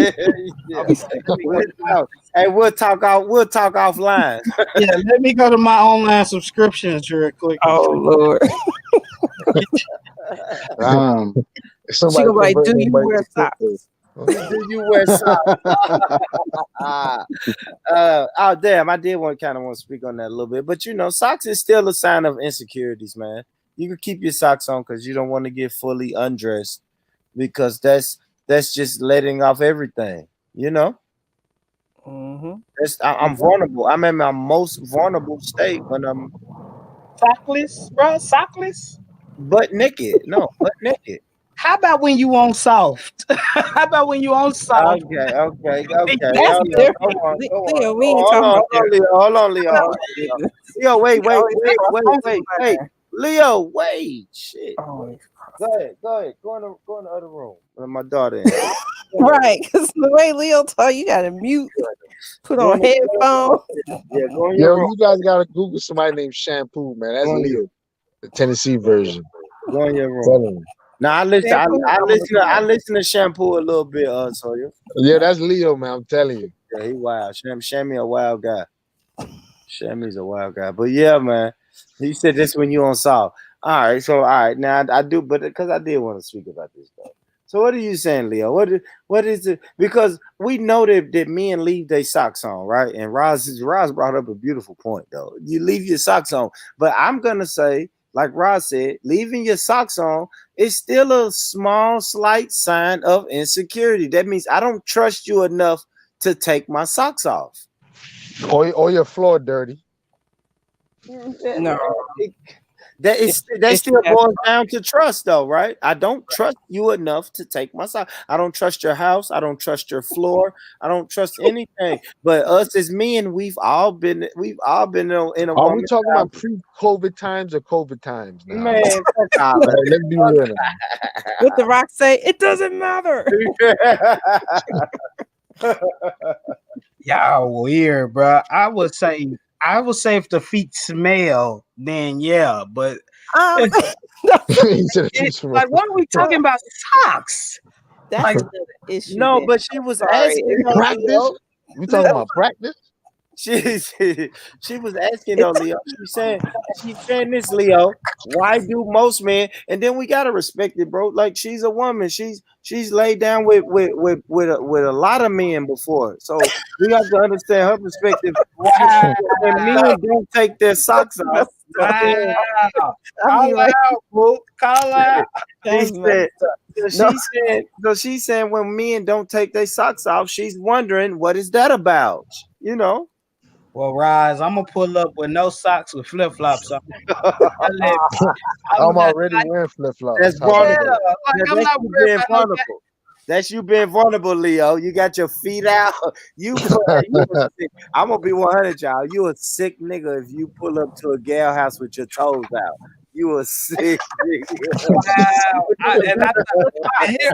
Okay, let me go to my Hey, we'll talk out. We'll talk offline. yeah. Let me go to my online subscriptions real quick. Oh Lord, she Somebody gonna be like, convert "Do their you money wear to crypto. socks?" Do you wear socks? Oh damn, I did kind of want to speak on that a little bit, but socks is still a sign of insecurities, man. You can keep your socks on because you don't want to get fully undressed because that's just letting off everything. Mm-hmm. I'm vulnerable. I'm in my most vulnerable state when I'm Sockless, bro. Sockless. butt naked. No, butt naked. How about when you on soft? How about when you on soft? Okay. And you That's see Hold different. on. Leo, we ain't talking about that. Hold on, Leo. Hold on, Leo. Leo, wait. Always crossing Leo, wait. Shit. Oh, Go ahead. Go in the other room. With my daughter in. right. Because the way Leo told you, gotta mute, put Go on in the headphones. Yeah, go in your Yo, room. you guys gotta Google somebody named Shampoo, man. That's Go in, Leo, the Tennessee version. go in your room. Telling you. Now I listen. Shampoo, I listen to Shampoo a little bit. Sawyer. Yeah, that's Leo, man. I'm telling you. Yeah, he wild. Shammy a wild guy. Shammy's a wild guy. But yeah, man. He said this when you on Saul. All right. So all right. Now I do, but because I did want to speak about this though. So what are you saying, Leo? What is it? Because we know that men leave their socks on, right? And Roz brought up a beautiful point though. You leave your socks on, but I'm gonna say, like Roz said, leaving your socks on is still a small, slight sign of insecurity. That means I don't trust you enough to take my socks off. Or your floor dirty. No, That it's, still that's boils down to trust, though, right? I don't trust you enough to take my side. I don't trust your house. I don't trust your floor. I don't trust anything. But us as men, we've all been in a Are we woman's talking house. about pre-COVID times or COVID times now? Man, fuck all All right, let's be real now. what the Rock say. It doesn't matter. Y'all weird, bro. I would say if the feet smell, then yeah, but Um, He said it it, too like, what are we talking about? Socks? that's Like, another issue. No, Then. but she was Sorry. asking though, Practice? Leo. We talking about practice? She was asking though, Leo. She's saying this, Leo. Why do most men? And then we gotta respect it, bro. Like she's a woman. She's laid down with a lot of men before. So we have to understand her perspective. wow, When men don't take their socks off, wow. I mean, Call like, out, boo. Call out. that's she messed said, No. she's saying when men don't take their socks off, she's wondering what is that about? You know. Well, Rise, I'm gonna pull up with no socks with flip flops on. I'm I'm not already like, wearing flip-flops. That's How about vulnerable. that? like Yeah, I'm that's not you worried being about no vulnerable. That's you being vulnerable, Leo. You got your feet out. You a sick. I'm gonna be 100, y'all. You a sick nigga if you pull up to a gal house with your toes out. You a sick nigga. wow. And here,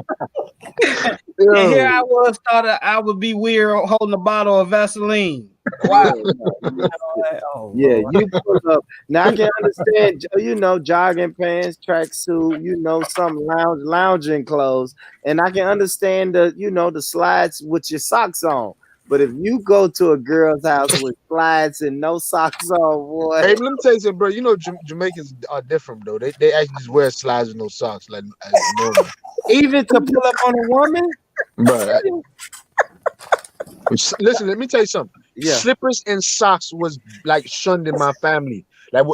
and here I was thought I would be weird holding a bottle of Vaseline. Wow. Oh Yeah, Lord. you pull up. Now I can understand, you know, jogging pants, tracksuit, you know, some lounging clothes, and I can understand the slides with your socks on. But if you go to a girl's house with slides and no socks on, boy, Hey, let me tell you something, bro. You know Jamaicans are different, though. They actually just wear slides with no socks, like as normal. even to pull up on a woman, But listen, let me tell you something. yeah, Slippers and socks was like shunned in my family. Like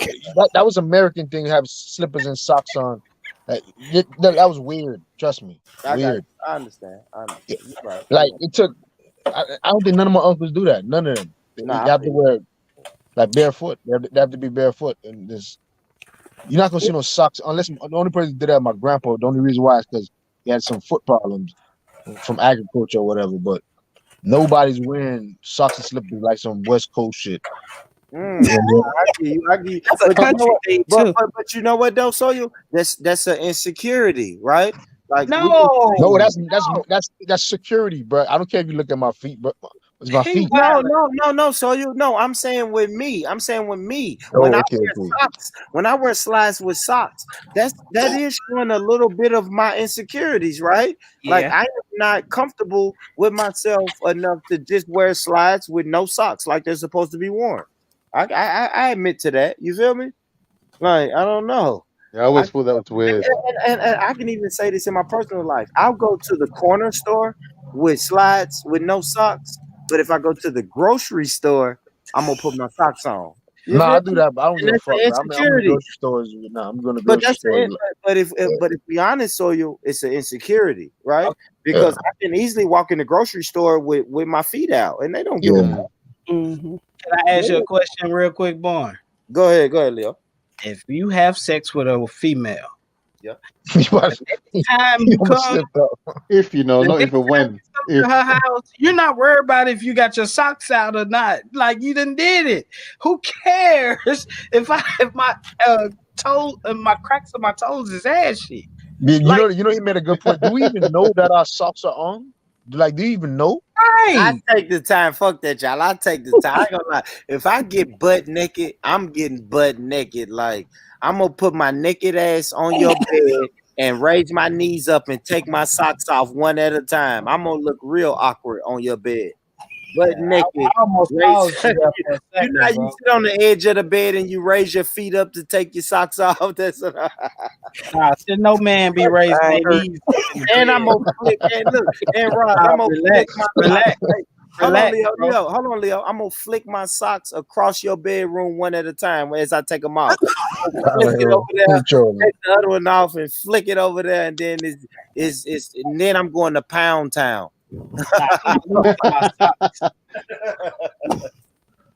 that was American thing to have slippers and socks on. That was weird. Trust me, I got, weird. I understand, You're right, you're Like right. it took. I don't think none of my uncles do that. None of them. They Nah, I have to feel wear like barefoot. They have to be barefoot, and this you're not gonna see no socks unless the only person who did that my grandpa. The only reason why is because he had some foot problems from agriculture or whatever. But nobody's wearing socks and slippers like some West Coast shit. Mm, I give you. That's a But you know country what? thing too. But you know what though, so you that's an insecurity, right? Like we can say, No, No, that's security, bro. I don't care if you look at my feet, bro. It's my he feet. no. So you know, I'm saying with me. I'm saying with me. When Oh, I okay, wear okay. socks, when I wear slides with socks, that is showing a little bit of my insecurities, right? Like Yeah. I am not comfortable with myself enough to just wear slides with no socks like they're supposed to be worn. I admit to that. You feel me? Like I don't know. Yeah, I always thought that was weird. And I can even say this in my personal life. I'll go to the corner store with slides with no socks, but if I go to the grocery store, I'm gonna put my socks on. You Nah, feel I do me? that, but I don't And give a that's fuck, an bro. I'm in the insecurity. grocery stores. Nah, I'm going to But grocery that's stores. but if we honest, so you it's an insecurity, right? Yeah, Because I can easily walk in the grocery store with my feet out, and they don't give a yeah. fuck. Mm-hmm. can I ask you a question real quick, Born? Go ahead, Leo. If you have sex with a female, Yeah. time You you almost come, slipped up. If you know, the not next even time when. you come If to her house, you're not worried about if you got your socks out or not. Like you done did it. Who cares if my toe and my cracks of my toes is ashy? Like, You know, he made a good point. Do we even know that our socks are on? Like, do you even know? I right? take the time. Fuck that, y'all. I take the time. I ain't gonna lie. If I get butt naked, I'm getting butt naked. Like I'm gonna put my naked ass on your bed and raise my knees up and take my socks off one at a time. I'm gonna look real awkward on your bed, butt naked. I almost Raise, paused you there for a you know how second, you bro. sit on the edge of the bed and you raise your feet up to take your socks off. That's Nah, should no man be raising I their heard. knees up in the and I'm bed. gonna flick. And look, and Ross, I'm gonna flick Relax, my socks. relax, Hey, hold on, relax, Leo. bro. Hold on, Leo. I'm gonna flick my socks across your bedroom one at a time as I take them off. I'm gonna flick it over there, He's trolling. take the other one off, and flick it over there, and then and then I'm going to Pound Town. Nah, I'm not losing my socks.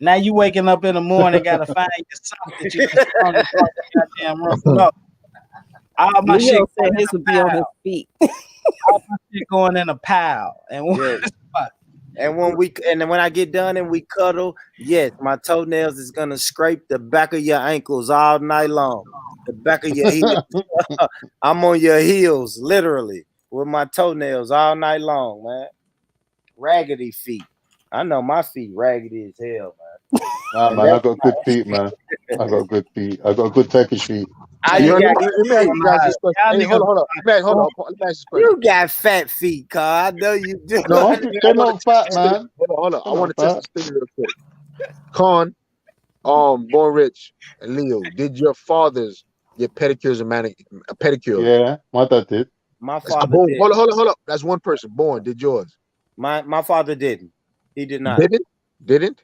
Now you waking up in the morning, gotta find your sock that you done sprung across the goddamn room. No, all my shit Leo said going in his a would be on his pile. feet. All my shit going in a pile. And Yeah. And when I get done and we cuddle, yes, my toenails is gonna scrape the back of your ankles all night long. The back of your heels. I'm on your heels, literally, with my toenails all night long, man. Raggedy feet. I know my feet raggedy as hell, man. Nah, And man, I that's got good feet, man. I got good feet. I got good Turkish feet. all You you know, got. let me ask you guys this question. Y'all Hey, niggas, hold on. Man, hold on. Let me ask you this question. You got fat feet, Carl. I know you do. No, No, they're not fat, man. hold on. I They're want not to test fat. this thing real quick. Con, Born Rich, and Leo, did your fathers get pedicures and pedicures? Yeah, my dad did. My That's father Born. did. Hold on. That's one person. Born, did yours? My father didn't. He did not. Didn't?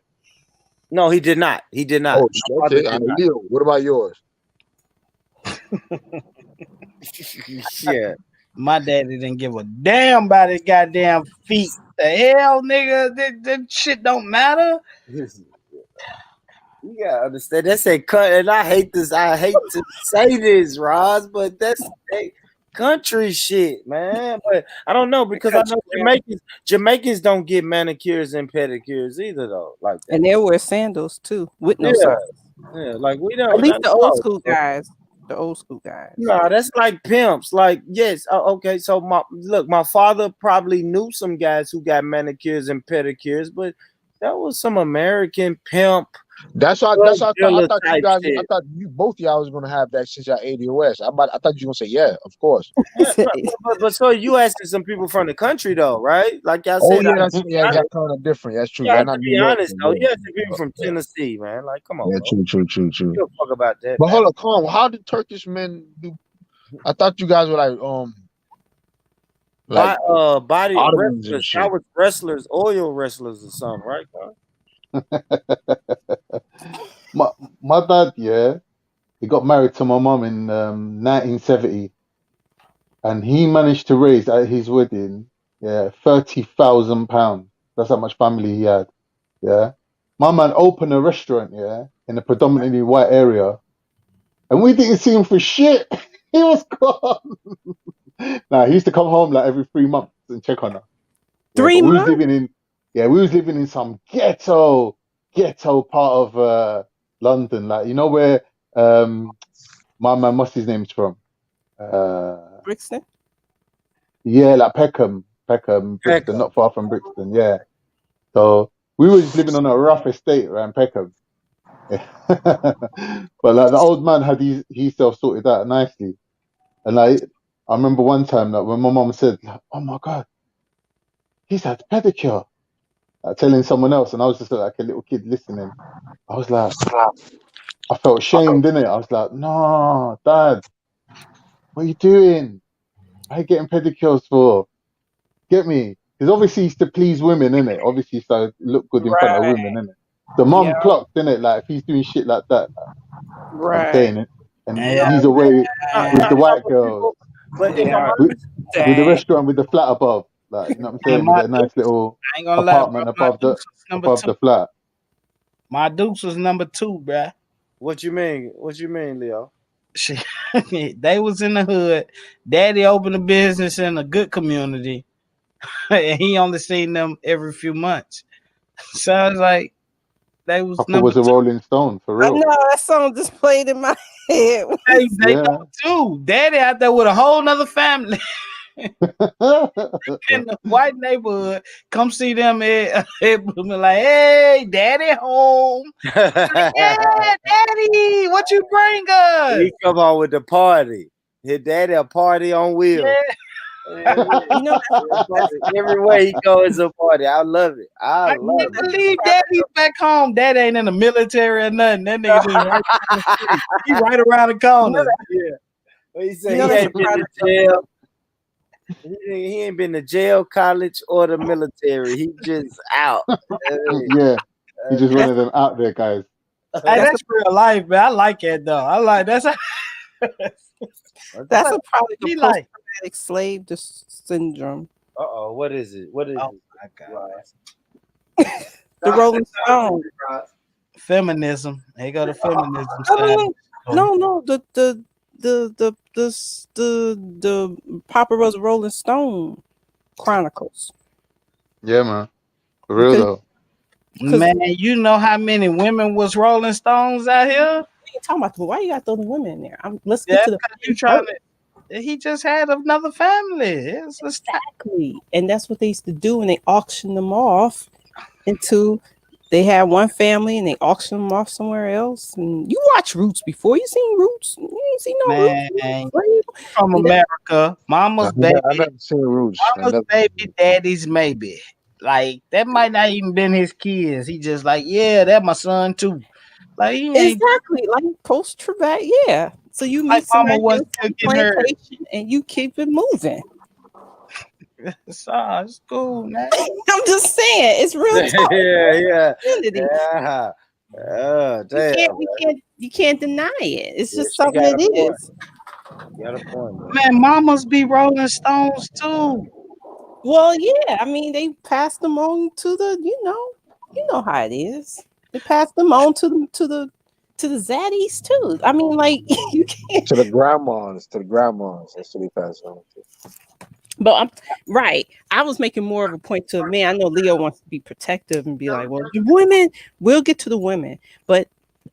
No, he did not. He did not. Oh, My father okay. did not. Leo, what about yours? Yeah. my daddy didn't give a damn about his goddamn feet. The hell, nigga, that shit don't matter. You gotta understand. That's a cut, and I hate this. I hate to say this, Roz, but that's country shit, man. But I don't know because I know Jamaicans don't get manicures and pedicures either, though, like that. And they wear sandals too, with no Yeah, socks. yeah. Like we don't. At least the old no. school guys. The old school guys. No, that's like pimps. Like, yes, okay. So my father probably knew some guys who got manicures and pedicures, but that was some American pimp. That's why I thought you guys. Shit. I thought you both y'all was gonna have that since y'all ADOS. I thought you were gonna say yeah, of course. Yeah, but so you asking some people from the country though, right? Like y'all Oh said, yeah, y'all kind of different. That's true. you Y'all have not to New be York. honest though. You asking people from Tennessee, man. Like, come on, Yeah, bro. true. You don't fuck about that, But man. hold on, Con, how did Turkish men do? I thought you guys were like Body Ottomans and wrestlers. shit. I was wrestlers, oil wrestlers or something, right, Carl? My dad, yeah, he got married to my mum in 1970, and he managed to raise at his wedding, yeah, £30,000. That's how much family he had. Yeah, my man opened a restaurant, yeah, in a predominantly white area, and we didn't see him for shit. He was gone. Nah, he used to come home like every 3 months and check on her. Yeah, 3 but we was months? living in some ghetto part of London, like where my man, what's his name's from? Brixton? Yeah, like Peckham, Brixton, not far from Brixton. Yeah, so we were just living on a rough estate around Peckham. Yeah. But like the old man had his self sorted out nicely, and like I remember one time that when my mom said, like, "Oh my God, he's had pedicure," telling someone else, and I was just like a little kid listening. I was like, I felt shamed, didn't it? I was like, "No, Dad, what are you doing? Why are you getting pedicures for? Get me?" Because obviously he's to please women, innit? Obviously, so look good in front of Right. women, innit? The Yeah. mum clocked, innit? Like if he's doing shit like that, I'm Right. saying it, and Yeah. he's away with the white girls, But if I'm Yeah. with, honest, with the Dang. restaurant with the flat above, like you know what I'm And saying, with a nice little I ain't gonna lie, bro. apartment My above Dukes was number two. the flat. My Dukes was number 2, bruh. what you mean? What you mean, Leo? Shit. They was in the hood. Daddy opened a business in a good community. And he only seen them every few months. So I was like, they was Papa number was a 2. Rolling Stone for I real. know that song just played in my head. They Yeah. number 2. Daddy out there with a whole nother family in the white neighborhood. Come see them at like, hey, Daddy home. Like, yeah, Daddy, what you bring us? He come on with the party. His daddy a party on wheels. Yeah. You know, Everywhere he goes is a party. I love it. I I love can't it. believe Daddy's back home. Daddy ain't in the military or nothing. That nigga just right down the street. He right around the corner. Yeah. He said You know he that's ain't a been to product of jail. He ain't been to jail, college, or the military. He just out. Yeah, he's just one of them out there guys. Hey, that's that's real life, man. I like it though. I like that's a product of he like. post-traumatic slave syndrome. Uh-oh, what is it? What is Oh it? my god. The Rolling Stone. Feminism. They go to feminism No, side. no. The Papa was Rolling Stone Chronicles. Yeah, man. For real Because though. Man, you know how many women was Rolling Stones out here? we ain't talking about the, why you got those women in there? Let's Yeah, get to the because you trying to. He just had another family. It's exactly, and that's what they used to do, and they auctioned them off into. They had one family, and they auctioned them off somewhere else. And you watch Roots before? You seen Roots? You ain't seen no man Roots. from And that- America. Mama's I baby. never seen Roots. I Mama's never seen baby, daddy's maybe. Like that might not even been his kids. He just like, yeah, that my son too. Like he ain't exactly like post traumatic, yeah. So you like meet mama somebody was on still some getting her. plantation, and you keep it moving. It's cool, man. I'm just saying, it's real talk. yeah. Community. Oh, damn. You can't deny it. It's Yeah, just she something got a it point. is. You got a point, man. Man, mamas be Rolling Stones too. Well, yeah. I mean, they passed them on to the, you know how it is. They passed them on to the zaddies too. I mean, like you can't. to the grandmas. That's what he passed on to. But I'm right. I was making more of a point to man. I know Leo wants to be protective and be like, well, the women. We'll get to the women, but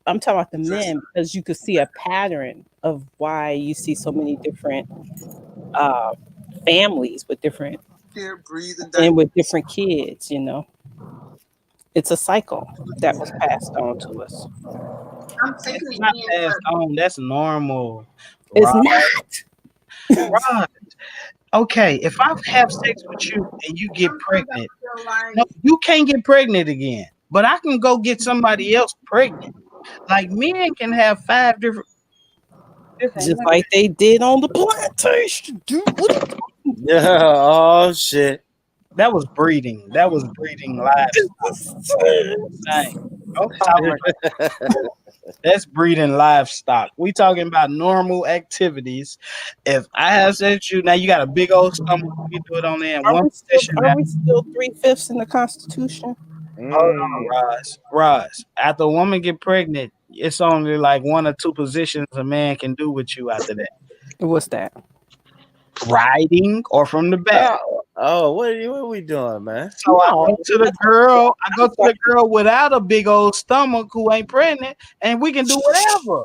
I'm talking about the men because you could see a pattern of why you see so many different uh, families with different Here, breathe and and with different kids. It's a cycle that was passed on to us. I'm taking It's it not in passed for on. That's normal. It's Right. not. Right. Okay, if I have sex with you and you get sometimes I pregnant, feel like no, you can't get pregnant again. But I can go get somebody else pregnant. Like men can have 5 different Just women. like they did on the plantation. Dude, what are you Yeah. Oh shit. That was breeding. That was breeding livestock. Dang. Don't talk like that's breeding livestock. We talking about normal activities. If I have said you now, you got a big old stomach. We do it only in Are one we still position are now. we still 3/5 in the Constitution? Hold on, Roz. After a woman get pregnant, it's only like 1 or 2 positions a man can do with you after that. What's that? Riding or from the back. What are we doing, man? So I No, go to the girl. I go to the girl without a big old stomach who ain't pregnant, and we can do whatever.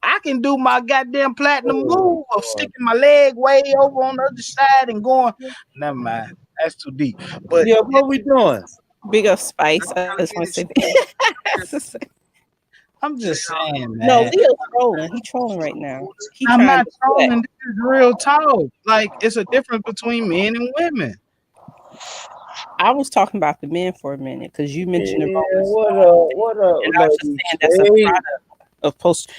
I can do my goddamn platinum move of sticking my leg way over on the other side and going. Never mind, that's too deep. But Yeah, what are we doing? big up Spice. I just want to say that. I'm just saying, No, man. Leo's trolling. He trolling right now. He I'm trying not to sweat. trolling. This is real talk. Like it's a difference between men and women. I was talking about the men for a minute because you mentioned the Yeah, Rolling what Stone, up? What up, and I was just lady? saying that's a product of post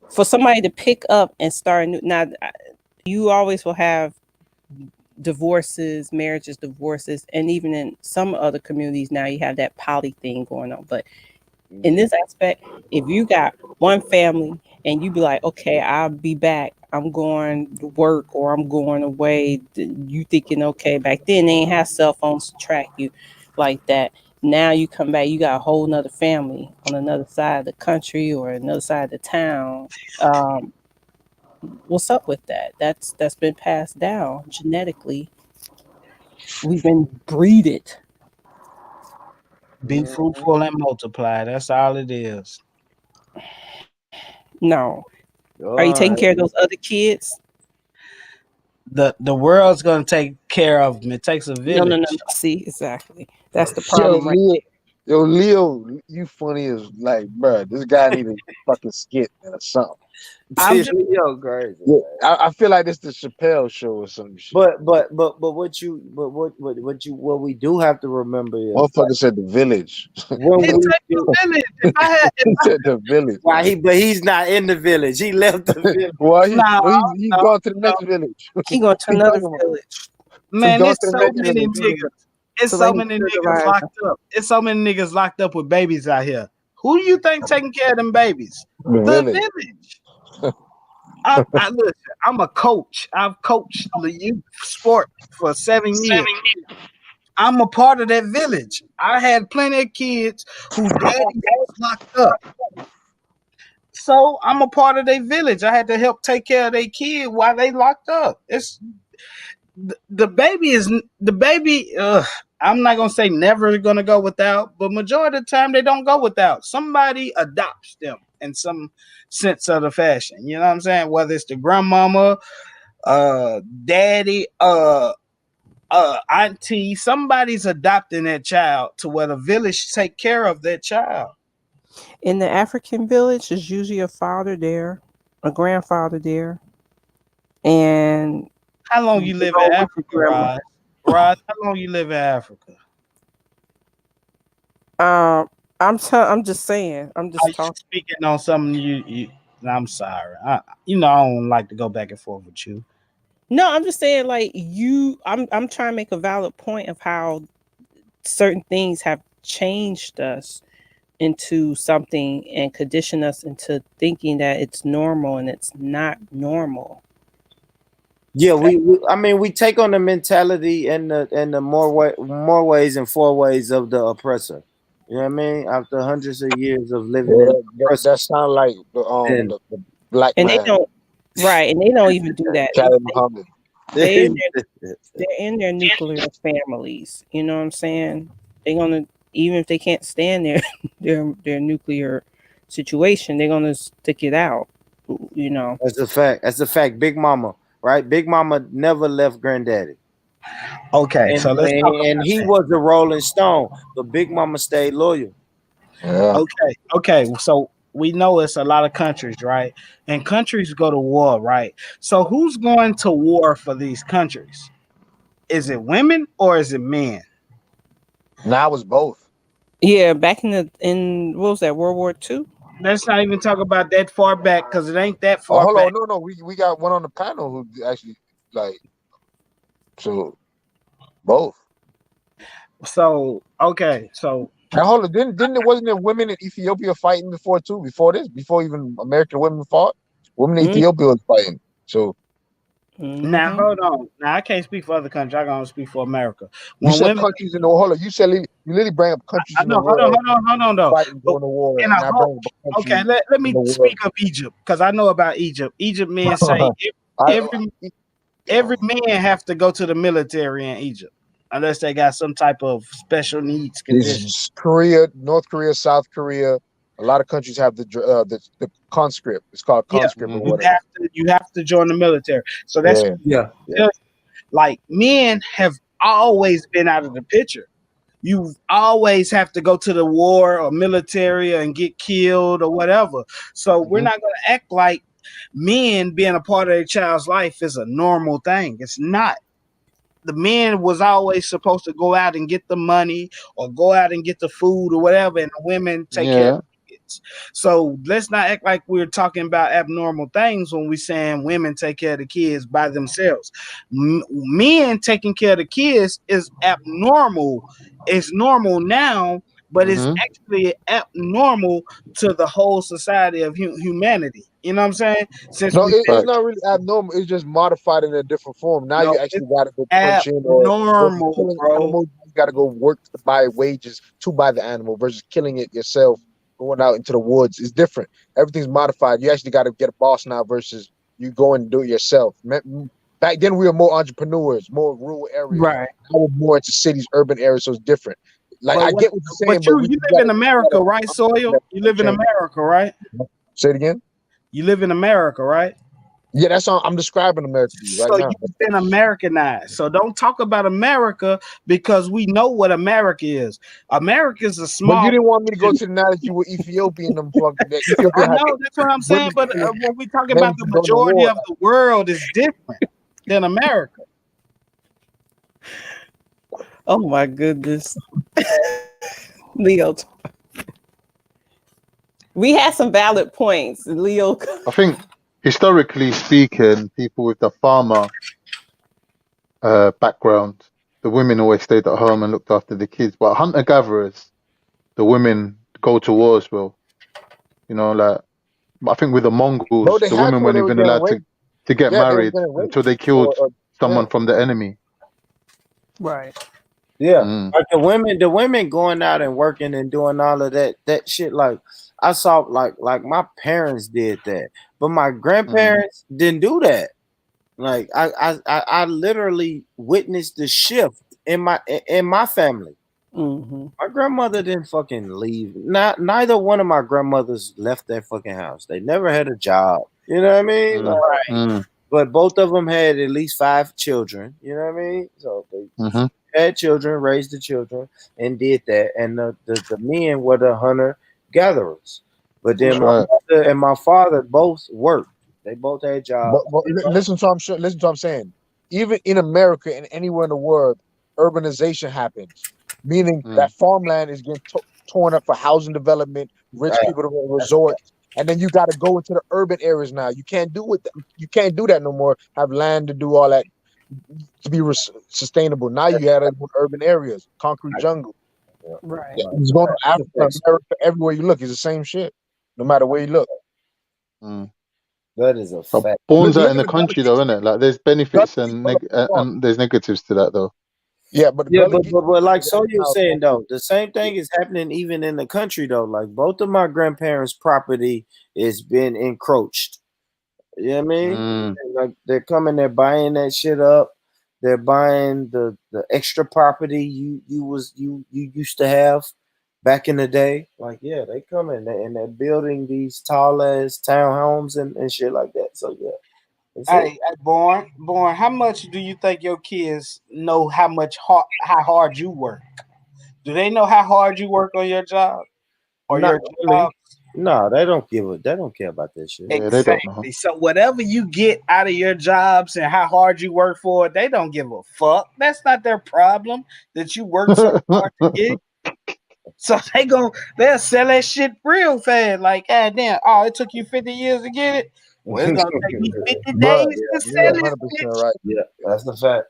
for somebody to pick up and start new. Now, you always will have divorces, marriages, divorces, and even in some other communities now you have that poly thing going on. But in this aspect, if you got one family and you be like, okay, I'll be back. I'm going to work or I'm going away. You thinking, okay, back then they ain't have cell phones to track you like that. Now you come back, you got a whole nother family on another side of the country or another side of the town. Um, what's up with that? That's been passed down genetically. We've been breeded. Be fruitful and multiply. That's all it is. No. Are you taking All care of those other kids? The world's gonna take care of them. It takes a No, no, no, village. no. See, exactly. That's the Yo, problem right Leo, there. yo, Leo, you funny as like, bruh, this guy need a fucking skit or something. I'm just Yo, crazy. Yeah, I feel like this the Chappelle show or some shit. But what we do have to remember is Motherfucker said the village. when it we takes do, a village. If He said the village. but he's not in the village. He left the village. Well, no, he's no, gone to the no, next village. He going to He another talking about village. he man, gone it's to the so next many village. niggas. It's So so let me many niggas fertilize locked up. It's so many niggas locked up with babies out here. Who do you think taking care of them babies? The The village. village. I listen. I'm a coach. I've coached the youth sport for 7 years. I'm a part of that village. I had plenty of kids who daddies locked up. So I'm a part of their village. I had to help take care of their kid while they locked up. It's the baby is the baby. I'm not gonna say never gonna go without, but majority of the time they don't go without. Somebody adopts them in some sense of the fashion. You know what I'm saying? Whether it's the grandmama, daddy, auntie, somebody's adopting that child to where the village take care of that child. In the African village, there's usually a father there, a grandfather there, and How long you live in Africa, Rod? Rod, how long you live in Africa? I'm just saying. I'm Are just you talking. speaking on something you I'm sorry. I don't like to go back and forth with you. No, I'm just saying like I'm trying to make a valid point of how certain things have changed us into something and conditioned us into thinking that it's normal and it's not normal. Yeah, I mean, we take on the mentality and the more ways and four ways of the oppressor. You know what I mean? After hundreds of years of living in oppressor, that sound like the black And they man, don't right, and they don't even do that. Cali Muhammad. They're in their nuclear families. You know what I'm saying? They're gonna, even if they can't stand their nuclear situation, they're gonna stick it out. You know. That's a fact. That's a fact. Big Mama, right? Big Mama never left Granddaddy. Okay, so let's talk And about he that. was a Rolling Stone, but Big Mama stayed loyal. Yeah. Okay. So we know it's a lot of countries, right? And countries go to war, right? So who's going to war for these countries? Is it women or is it men? Now it's both. Yeah, back in what was that, World War II? Let's not even talk about that far back because it ain't that Oh, far hold back. on, no, we got one on the panel who actually like so both. So okay, so And hold on, didn't it wasn't there women in Ethiopia fighting before too? Before this, before even American women fought, women in Ethiopia was fighting. So now hold on. Now I can't speak for other countries. I can only speak for America. you When said women, countries in the hold on, you said you literally bring up countries I in the know. world Hold on, though. fighting But going to war, in a and I whole, bring up a okay, country let in me the world. speak of Egypt because I know about Egypt. Egypt men say I, every man have to go to the military in Egypt unless they got some type of special needs condition. It's Korea, North Korea, South Korea. A lot of countries have the conscript. It's called Yeah, conscript or whatever. you have to join the military. So that's Yeah. like men have always been out of the picture. You always have to go to the war or military and get killed or whatever. So we're not going to act like men being a part of a child's life is a normal thing. It's not. The men was always supposed to go out and get the money or go out and get the food or whatever, and the women take care of Yeah. the kids. So let's not act like we're talking about abnormal things when we're saying women take care of the kids by themselves. Men taking care of the kids is abnormal. It's normal now, but it's Mm-hmm. actually abnormal to the whole society of humanity. You know what I'm saying? Since No, we've been it's Fact. not really abnormal. It's just modified in a different form. Now no, you it's actually got to go punch in, or versus abnormal, killing bro. animals, you got to go work to buy wages to buy the animal versus killing it yourself, going out into the woods. It's different. Everything's modified. You actually got to get a boss now versus you go and do it yourself. Back then, we were more entrepreneurs, more rural areas. Right. Now we're more into cities, urban areas, so it's different. Like But I what? get what you're But saying, but you we you just live in got America, right, Soil? You to live in change. America, right? Say it again. You live in America, right? Yeah, that's all I'm describing America to you right So now. you've been Americanized. So don't talk about America because we know what America is. America is a But you small. didn't want me to go to the analogy with Ethiopian. Them fucking that Ethiopia I had know that's what I'm saying, women but killing when we talk men about to the go to majority war. of the world, is different than America. Oh my goodness. Leo. We had some valid points. Leo. I think historically speaking, people with the farmer background, the women always stayed at home and looked after the kids. But hunter gatherers, the women go to war as well. You know, like I think with the No, Mongols, they the had women to. Or weren't they were even getting allowed raped. to get Yeah, they were married getting until raped. they killed Yeah. someone from the enemy. Right. Yeah, Mm. like the women going out and working and doing all of that shit. Like I saw, like my parents did that, but my Mm. grandparents didn't do that. Like I literally witnessed the shift in my family. Mm-hmm. My grandmother didn't fucking leave. Not neither one of my grandmothers left their fucking house. They never had a job. You know what I mean? Mm. Right. Mm. But both of them had at least 5 children. You know what I mean? So they Mhm. had children, raised the children, and did that. And the men were the hunter gatherers. But then That's my right. mother and my father both worked. They both had jobs. Listen to what listen to what I'm saying. Even in America and anywhere in the world, urbanization happens, meaning Mm. that farmland is getting torn up for housing development, rich Right. people to resorts, and then you got to go into the urban areas now. You can't do it. You can't do that no more. Have land to do all that to be sustainable. Now you got to go to urban areas, concrete jungle. Yeah. Right. Right. It's going to That's a Africa, fact. America, everywhere you look. It's the same shit, no matter where you look. Mm. That is a But fact. born's out Look in at the the Gullah country though, isn't Geechee. it? Like there's Gullah benefits Geechee, hold on. and there's negatives to that though. Yeah, but the Yeah, Gullah Geechee but like is so you're now. saying though, the same thing is happening even in the country though. Like both of my grandparents' property is been encroached. You know what I mean? Mm. Like they're coming, they're buying that shit up. They're buying the extra property you used to have back in the day. Like yeah, they come in and they're building these tall ass townhomes and shit like that. So yeah, that's it. Hey, born. How much do you think your kids know how hard you work? Do they know how hard you work on your job or Not your really. job? No, they don't give a. They don't care about that shit. Yeah, they don't know. Exactly. So whatever you get out of your jobs and how hard you work for it, they don't give a fuck. That's not their problem that you work so hard to get. So they'll sell that shit real fast. Like, ah damn, oh, it took you 50 years to get it. Well, it's gonna take me 50 Bro, days to you're sell this 100% bitch. right. Yeah, that's the fact.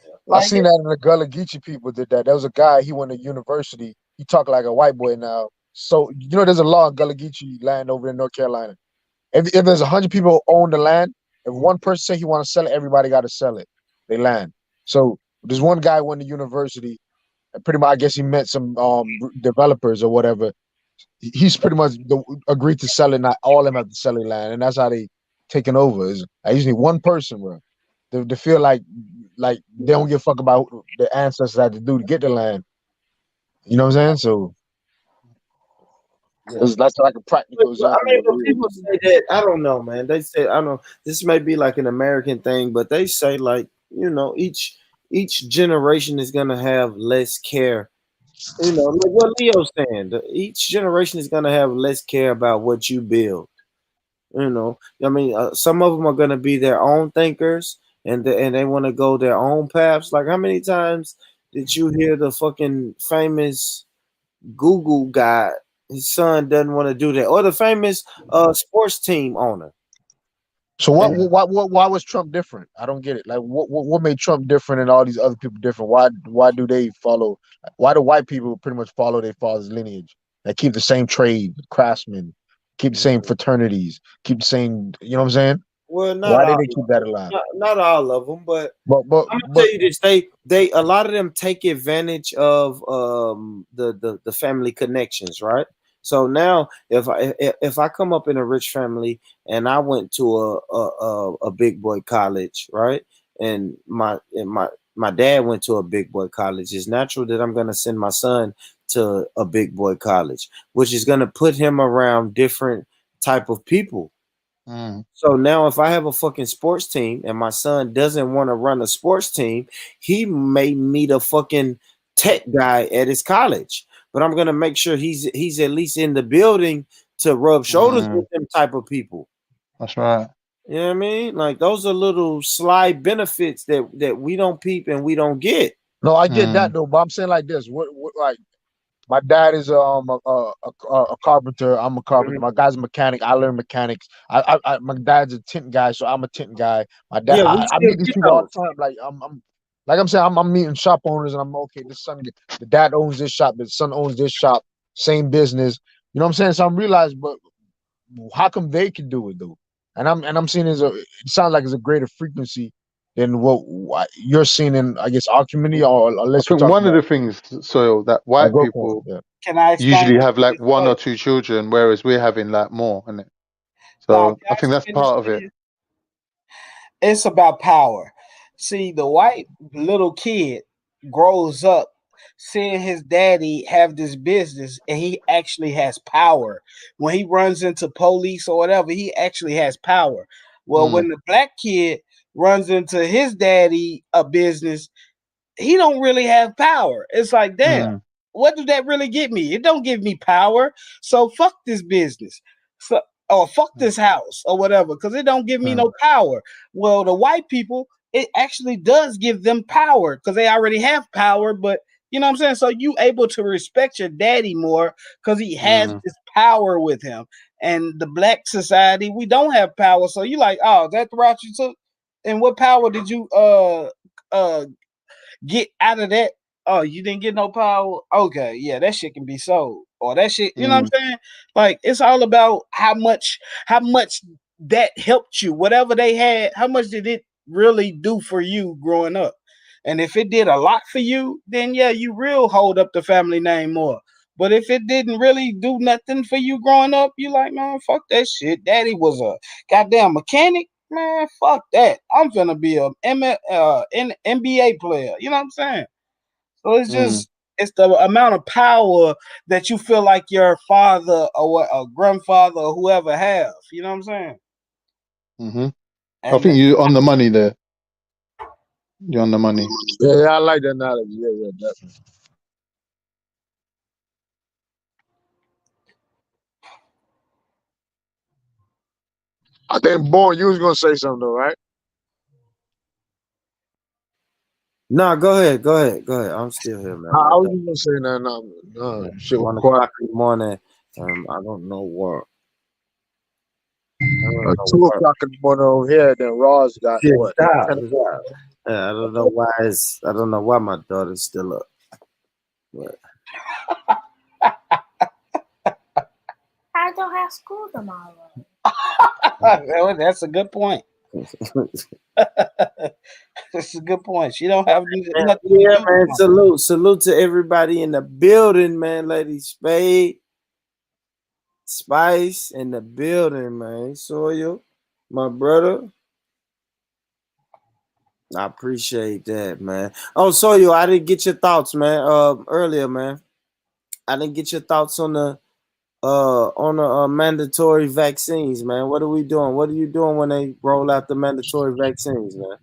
I Like, seen that in the Gullah Geechee people did that. There was a guy, he went to university. He talked like a white boy now. So, there's a law in Gullah Geechee land over in North Carolina. If there's 100 people who own the land, if one person say he want to sell it, everybody got to sell it, they land. So there's one guy went to university, and pretty much, I guess he met some developers or whatever. He's pretty much agreed to sell it. Not all of them have to sell their land, and that's how they taking over. Is I usually one person, bro. They feel like they don't give a fuck about what the ancestors had to do to get the land. You know what I'm saying? So Yeah. that's like a practical I example mean, of when it. people say that, I don't know, man. They say I don't know. This may be like an American thing, but they say like each generation is gonna have less care. You know, like what Leo's saying. Each generation is gonna have less care about what you build. You know, I mean, some of them are gonna be their own thinkers, and they want to go their own paths. Like, how many times did you hear the fucking famous Google guy? His son doesn't want to do that, or the famous sports team owner. So And why was Trump different? I don't get it. Like what made Trump different and all these other people different? Why do they follow? Why do white people pretty much follow their father's lineage? They keep the same trade, craftsmen, keep the same fraternities, keep the same. You know what I'm saying? well, not Why did all, they keep that alive? not all of them, but I'm gonna But tell you this: they a lot of them take advantage of the family connections, right? So now, if I come up in a rich family and I went to a big boy college, right, and my dad went to a big boy college, it's natural that I'm gonna send my son to a big boy college, which is gonna put him around different type of people. Mm. So now, if I have a fucking sports team and my son doesn't want to run a sports team, he may meet a fucking tech guy at his college. But I'm gonna make sure he's at least in the building to rub shoulders Mm. with them type of people. That's right. You know what I mean? Like those are little sly benefits that we don't peep and we don't get. no, I get that Mm. though. But I'm saying like this: what like my dad is a carpenter. I'm a carpenter. Mhm. My guy's a mechanic. I learn mechanics. My dad's a tint guy, so I'm a tint guy. My dad, Yeah, we I still meet these get people all those. the time. Like I'm saying, I'm meeting shop owners, and I'm okay. This son, the dad owns this shop. The son owns this shop. Same business. You know what I'm saying? So I'm realizing, but how come they can do it though? And I'm seeing it sounds like it's a greater frequency than what you're seeing in, I guess, our community, or I unless you're think talking one of about. the things, Soil, that I'll white go for it. people Yeah. Can I explain usually it have like this one way? or two children, whereas we're having like more, isn't it? Now, So can I I think that's finish part of it. saying? It's about power. See, the white little kid grows up seeing his daddy have this business and he actually has power. When he runs into police or whatever, he actually has power. Well, Mm, when the black kid runs into his daddy a business, he don't really have power. It's like, damn, mm, what did that really get me? It don't give me power. So fuck this business. So or fuck this house or whatever, because it don't give me mm, no power. Well, the white people, it actually does give them power because they already have power, but you know what I'm saying? So you able to respect your daddy more because he has mm, this power with him. And the black society, we don't have power. So you like, oh, is that the route you took? And what power did you get out of that. Oh, you didn't get no power. Okay, yeah, that shit can be sold. Or that shit, you know what mm, I'm saying? Like it's all about how much that helped you. Whatever they had, how much did it really do for you growing up? And if it did a lot for you, then yeah, you real hold up the family name more. But if it didn't really do nothing for you growing up, you like, man, fuck that shit. Daddy was a goddamn mechanic. Man, fuck that. I'm finna be a NBA player. You know what I'm saying? So it's mm, just it's the amount of power that you feel like your father or what a grandfather or whoever have. You know what I'm saying? mm-hmm. I And think you're on the money there. You're on the money. Yeah, I like that analogy. Yeah, definitely. I think, Born, you was gonna say something though, right? No, go ahead, go ahead, go ahead. I'm still here, man. I My was bad. just gonna say that. No, shit was 1 o'clock quiet. in the morning. I don't know what. I don't know 2 what. o'clock in the morning over here. Then Ross got Yeah, what? stop, 10. stop. Yeah, I don't know why it's. I don't know why my daughter's still up. But I don't have school tomorrow. well, that's a good point. That's a good point. She don't have nothing to yeah, do man. tomorrow. Salute to everybody in the building, man. Lady Spade, Spice in the building, man. Soil, my brother. I appreciate that, man. Oh, Soil, I didn't get your thoughts, man. Earlier, man. I didn't get your thoughts on the mandatory vaccines, man. What are we doing? What are you doing when they roll out the mandatory vaccines, man?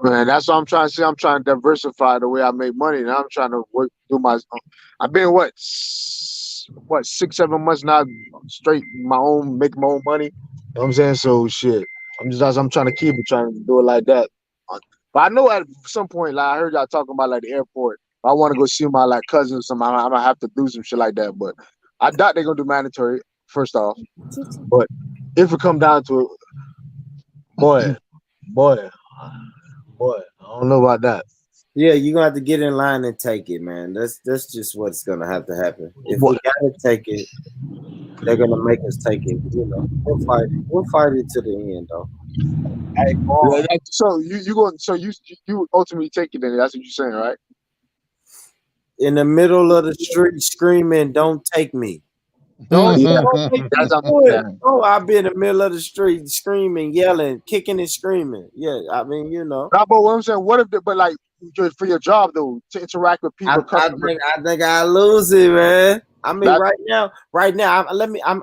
Man, that's what I'm trying to say. I'm trying to diversify the way I make money. Now I'm trying to do my. I've been what 6, 7 months now straight making my own money. You know what I'm saying? So shit. I'm trying to keep it, trying to do it like that. But I know at some point, like I heard y'all talking about like the airport. If I want to go see my like cousins, I'm gonna have to do some shit like that. But I doubt they're gonna do mandatory first off. But if it come down to it, boy, boy, boy, I don't know about that. Yeah, you're gonna have to get in line and take it, man. That's just what's gonna have to happen. If Boy, we gotta take it, they're gonna make us take it. You know, we'll fight it. We'll fight it to the end, though. Hey, yeah, boy. so you going so you ultimately take it then. That's what you're saying, right? In the middle of the street, screaming, "Don't take me! Yeah, Don't make me that's what I'm do saying. it!" Oh, I'll be in the middle of the street, screaming, yelling, kicking, and screaming. Yeah, I mean, you know. Nah, but what I'm saying, what if but like for your job though, to interact with I, people, I customers. think I think I lose it, man. I mean, That right now,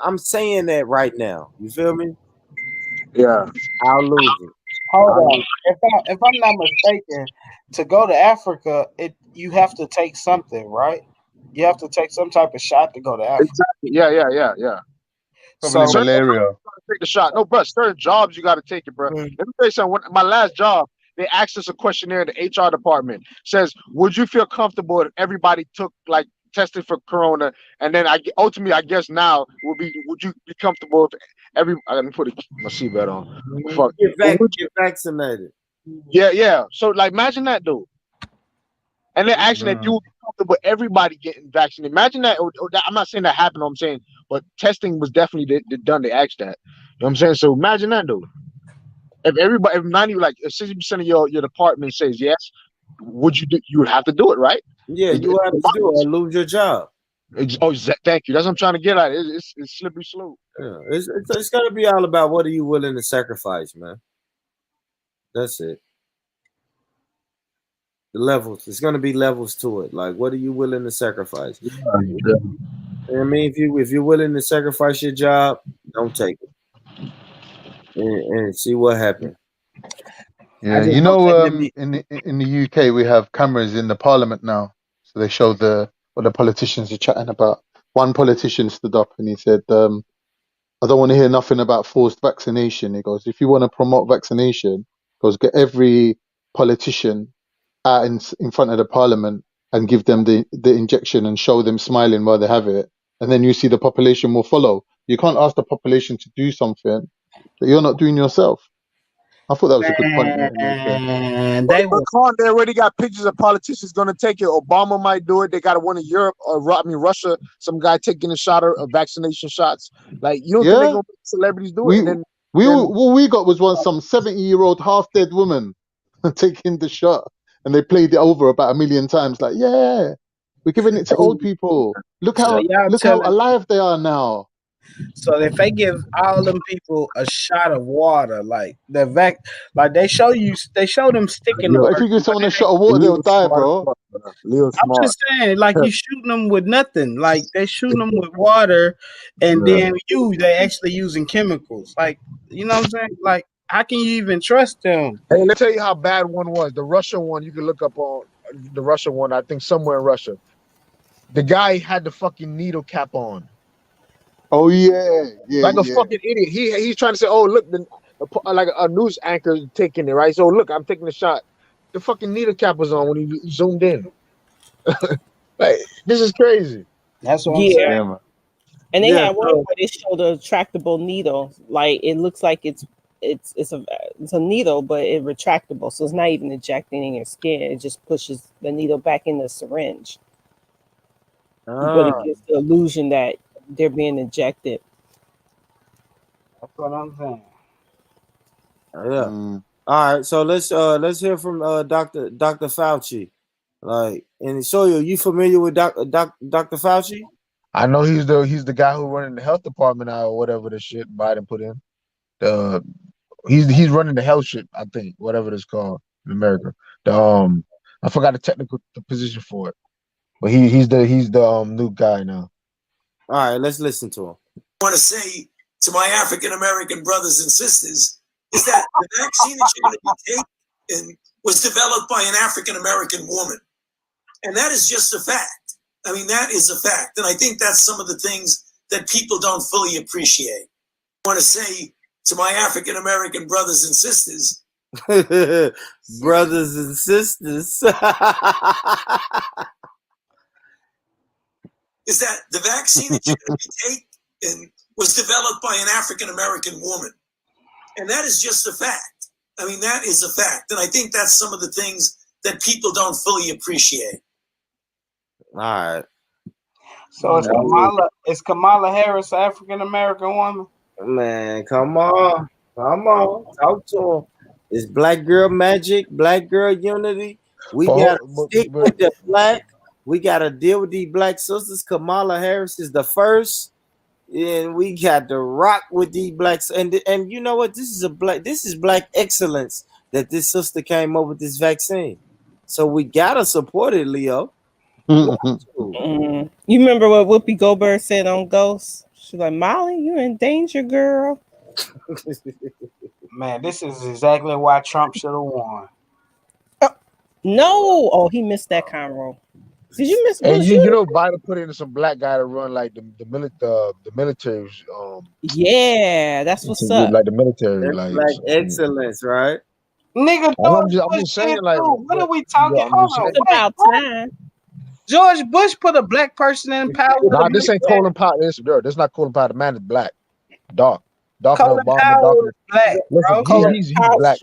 I'm saying that right now. You feel me? yeah. I'll lose it. Hold I'll on. lose If I'm not mistaken, to go to Africa, you have to take something, right? You have to take some type of shot to go to Africa. Exactly. Yeah. Probably So Certain malaria. take the shot. No, bro, certain jobs you got to take it, bro. it. Let me tell you something. When, my last job, they asked us a questionnaire in the HR department. Says, would you feel comfortable if everybody took like tested for corona? And then ultimately, I guess now would you be comfortable if let me put my seatbelt on. Fuck. Get vaccinated. Yeah. So like, imagine that, dude. And they're asking if you Mm, would be comfortable with everybody getting vaccinated. Imagine that, I'm not saying that happened, I'm saying, but testing was definitely done. They asked that. You know what I'm saying? So imagine that, dude. if everybody, if 90, like 60% of your department says yes, would you do? You would have to do it, right? Yeah, you have to do it or lose your job. Thank you. That's what I'm trying to get at. It's slippery slope. Yeah, it's gonna be all about what are you willing to sacrifice, man. That's it. The levels. It's gonna be levels to it. Like, what are you willing to sacrifice? I mean, if you're willing to sacrifice your job, don't take it, and see what happens. Yeah, you know, in the UK we have cameras in the Parliament now, so they show what the politicians are chatting about. One politician stood up and he said, "I don't want to hear nothing about forced vaccination." He goes, "If you want to promote vaccination, goes get every politician out in front of the Parliament and give them the injection and show them smiling while they have it, and then you see the population will follow. You can't ask the population to do something that you're not doing yourself." I thought that was a good point. And they already got pictures of politicians going to take it. Obama might do it. They got one in Europe, or Russia. Some guy taking a shot of vaccination shots. Like, you don't think they're going to make celebrities do it? What we got was some 70-year-old half dead woman taking the shot, and they played it over about 1 million times. Like, yeah, we're giving it to old people. Look how alive they are now. So if they give all them people a shot of water, like they show them sticking. But if you give someone a shot of water, they'll die, bro. I'm just saying, like, you shooting them with nothing. Like, they shooting them with water, and then they actually using chemicals. Like, you know what I'm saying? Like, how can you even trust them? Hey, let's tell you how bad one was. The Russian one, you can look up on the Russian one. I think somewhere in Russia, the guy had the fucking needle cap on. Oh yeah, like a fucking idiot. He's trying to say, "Oh look, like a news anchor taking it, right? So look, I'm taking a shot." The fucking needle cap was on when he zoomed in. Like, this is crazy. That's what I'm saying. And they had one where they showed a retractable needle. Like, it looks like it's a needle, but it's retractable, so it's not even injecting in your skin. It just pushes the needle back in the syringe. But it gives the illusion that they're being injected. That's what I'm saying. Yeah. All right. So let's hear from Dr. Fauci. Like, and so you familiar with Dr. Fauci? I know he's the guy who running the health department now, or whatever the shit Biden put in. He's running the health shit, I think, whatever it's called in America. I forgot the technical position for it, but he's the new guy now. All right, let's listen to him. I want to say to my African American brothers and sisters is that the vaccine that you're going to be taking was developed by an African American woman, and that is just a fact. I mean, that is a fact, and I think that's some of the things that people don't fully appreciate. I want to say to my African American brothers and sisters, brothers and sisters, is that the vaccine that you're going to be taking was developed by an African American woman, and that is just a fact. I mean, that is a fact, and I think that's some of the things that people don't fully appreciate. All right. So is Kamala Harris an African American woman? Man, come on, talk to him. It's Black Girl Magic, Black Girl Unity. We gotta stick with the black. We gotta deal with these black sisters. Kamala Harris is the first, and we got to rock with these blacks. And you know what? This is black excellence that this sister came up with this vaccine. So we gotta support it, Leo. You remember what Whoopi Goldberg said on Ghost? She's like, "Molly, you're in danger, girl." Man, this is exactly why Trump should have won. No, he missed that convo. Did you miss? And you know, Biden put in some black guy to run like the military. Yeah, that's what's up. Like the military, that's like excellence, right? Nigga, I'm just saying, like, what are we talking about? It's about time. George Bush put a black person in power. Nah, this ain't Colin Powell. This not Colin Powell. The man is black, dark. Colin Powell is black, bro. He's black.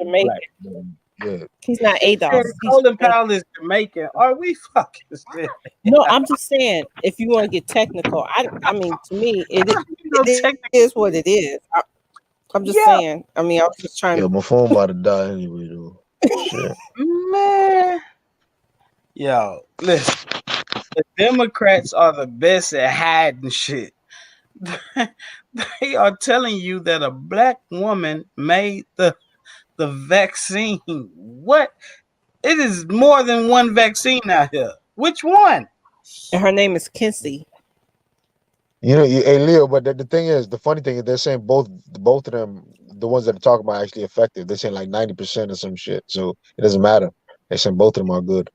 Yeah. He's not ADOS. Colin Powell is Jamaican. Are we fucking serious? No, I'm just saying, if you want to get technical, I mean, to me, it is what it is. I'm just saying. I mean, I was just trying Yo, to. my phone about to die anyway, though. Shit. Man, yo, listen. The Democrats are the best at hiding shit. They are telling you that a black woman made the vaccine. What? It is more than one vaccine out here. Which one? And her name is Kinsey. You know, hey Leo, but the thing is, the funny thing is, they're saying both of them, the ones that are talking about, actually effective. They're saying like 90% or some shit. So it doesn't matter. They're saying both of them are good.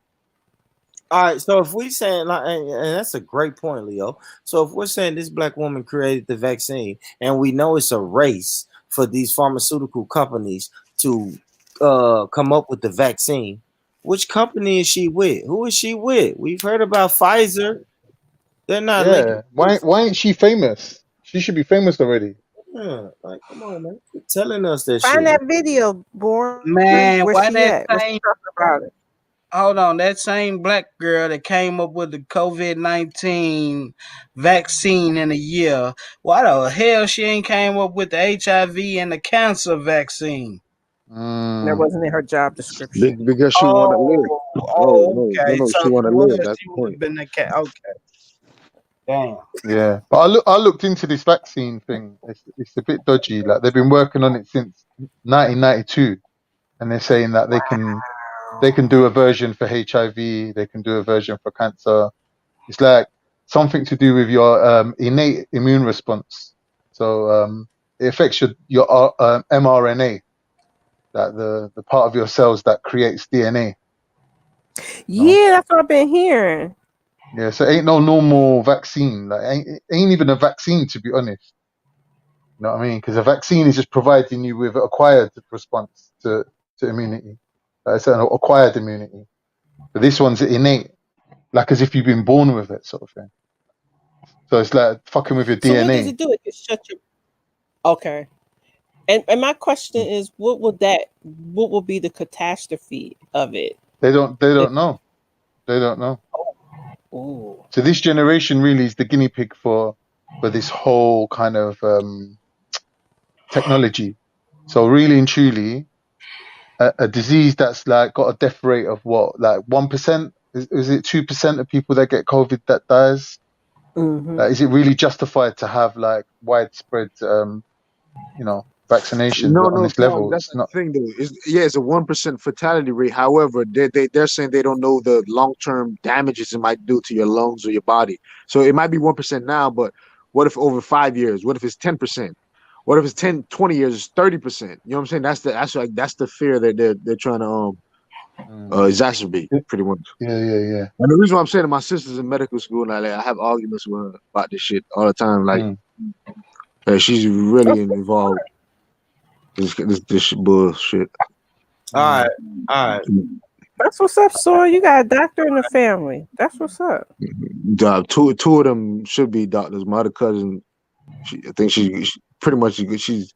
All right, so if we saying like, and that's a great point, Leo. So if we're saying this black woman created the vaccine, and we know it's a race for these pharmaceutical companies to come up with the vaccine, which company is she with? Who is she with? We've heard about Pfizer. They're not linked. Yeah. Why ain't she famous? She should be famous already. Yeah, like, come on, man. Quit telling us that Find shit. that video, Born. Man, Where's why she that at? What's she same talking about it? hold on, that same black girl that came up with the COVID-19 vaccine in a year, why the hell she ain't came up with the HIV and the cancer vaccine? That Mm. wasn't in her job description. Because she want to live. No, Okay. So she if want it to live. was, That's she the would point. have been the cat. Okay. Damn. Yeah, but I looked into this vaccine thing. It's a bit dodgy. Like they've been working on it since 1992, and they're saying that they can do a version for HIV, they can do a version for cancer. It's like something to do with your innate immune response. So it affects your mRNA, that the part of your cells that creates DNA. No, Yeah, that's what I've been hearing. yeah. So it ain't no normal vaccine. Like ain't even a vaccine, to be honest. You know what I mean? Because a vaccine is just providing you with an acquired response to immunity. It's an acquired immunity. But this one's innate, like as if you've been born with it, sort of thing. So it's like fucking with your So what does DNA. it do? It just shut your. Okay. And my question is, what will be the catastrophe of it? They don't know. They don't know. Ooh. So this generation really is the guinea pig for this whole kind of technology. So really and truly, a disease that's like got a death rate of what, like 1%? Is it 2% of people that get COVID that dies? Mm-hmm. Is it really justified to have like widespread, vaccinations on No, this Charles, level? that's It's the not. thing though. It's a 1% fatality rate. However, they're saying they don't know the long-term damages it might do to your lungs or your body. So it might be 1% now, but what if over 5 years? What if it's 10%? What if it's 10, 20 years, it's 30%? You know what I'm saying? That's the fear that they're trying to exacerbate pretty much. Yeah. And the reason why I'm saying that my sister's in medical school and I have arguments with her about this shit all the time. Like she's really involved. This bullshit. All right. That's what's up, Soy. You got a doctor in the family. That's what's up. Two of them should be doctors. My other cousin, I think she pretty much she's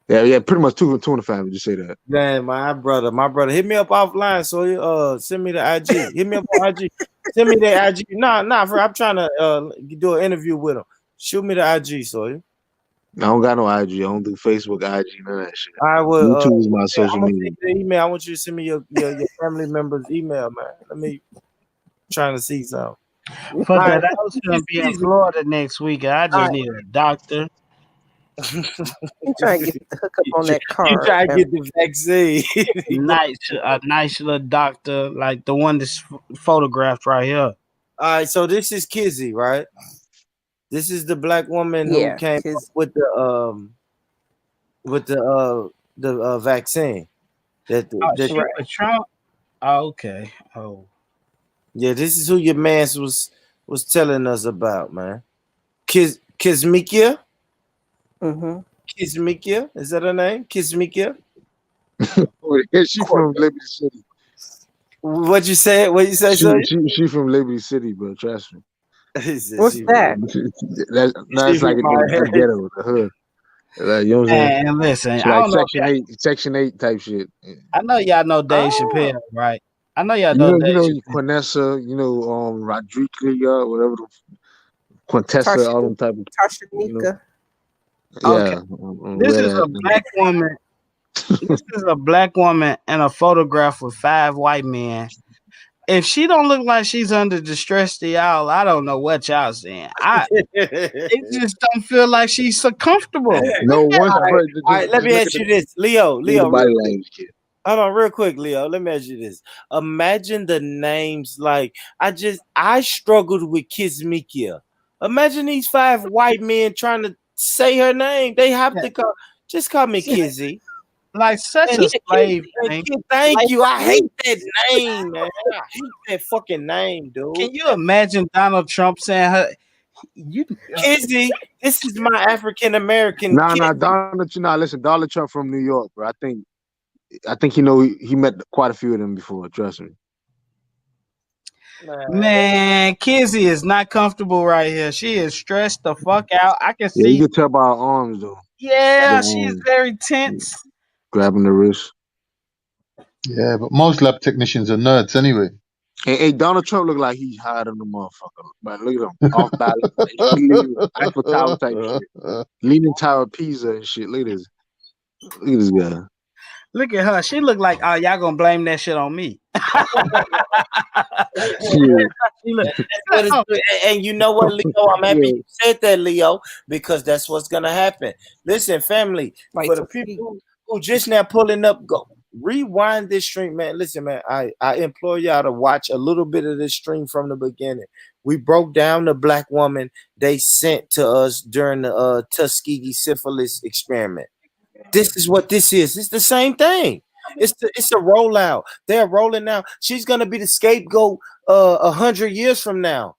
pretty much two in the family. Just say that. Man, my brother, hit me up offline. So send me the IG. Hit me up on IG. Send me the IG. Nah, I'm trying to do an interview with him. Shoot me the IG, so I don't got no IG. I don't do Facebook, IG, none of that shit. I will. YouTube is my I'm social gonna media. send you the email. I want you to send me your family member's email, man. Let me trying to see something. For All that, right. I was gonna be in Florida next week. I just need a doctor. You trying to get the hookup on that You card. try to get the vaccine. A nice little doctor like the one that's photographed right here. All right, so this is Kizzy, right? This is the black woman who Yeah, came up with the vaccine. Oh, That she with Trump. Oh, okay. Oh, yeah, this is who your man was telling us about, man. Kismikia? Mm-hmm. Kismikia? Is that her name? Kismikia? She from Liberty City. What you say? What you say, sir? She from Liberty City, bro. Trust me. What's that? That's like the ghetto, the hood. Like, you know what I'm saying? and listen, It's I like don't know. Section 8 type shit. I know y'all know Dave Chappelle, right? I know y'all You know know, Dave Chappelle. Quinessa, Rodriguez, whatever, Quintessa, all them type of, Tashanika. Okay, Yeah, this wear is a that thing. black woman. This is a black woman in a photograph with 5 white men. If she don't look like she's under distress to y'all, I don't know what y'all saying. It just don't feel like she's so comfortable. No, once All right, just, all right. Let just me look at ask you this, Leo. the Leo, body real quick. language, kid. Hold on, real quick, Leo. Let me ask you this. Imagine the names. Like I struggled with Kismikia. Imagine these 5 white men trying to say her name. They have to call me Kizzy. Like such a slave name. Thank Like, you. I hate that name, man. I hate that fucking name, dude. can you imagine Donald Trump saying her? You Kizzy, this is my African American kid. Listen, Donald Trump from New York, bro. I think he met quite a few of them before. Trust me. Man, Kizzy is not comfortable right here. She is stressed the fuck out. I can Yeah, you see. can tell by her arms though. Yeah, The she is arms, very tense. grabbing the wrist. Yeah, but most lab technicians are nerds anyway. Hey, Donald Trump look like he's higher than the motherfucker. But look at him, off balance, leaning Eiffel Tower type shit, leaning Tower of Pisa and shit. Look at this guy. Look at her. She look like, oh, y'all gonna blame that shit on me. Shit. And you know what, Leo? I'm happy you said that, Leo, because that's what's gonna happen. Listen, family, for the people who just now pulling up, go rewind this stream, man. Listen, man, I implore y'all to watch a little bit of this stream from the beginning. We broke down the black woman they sent to us during the Tuskegee syphilis experiment. This is what this is. It's the same thing. It's a rollout. They're rolling out. She's gonna be the scapegoat 100 years from now.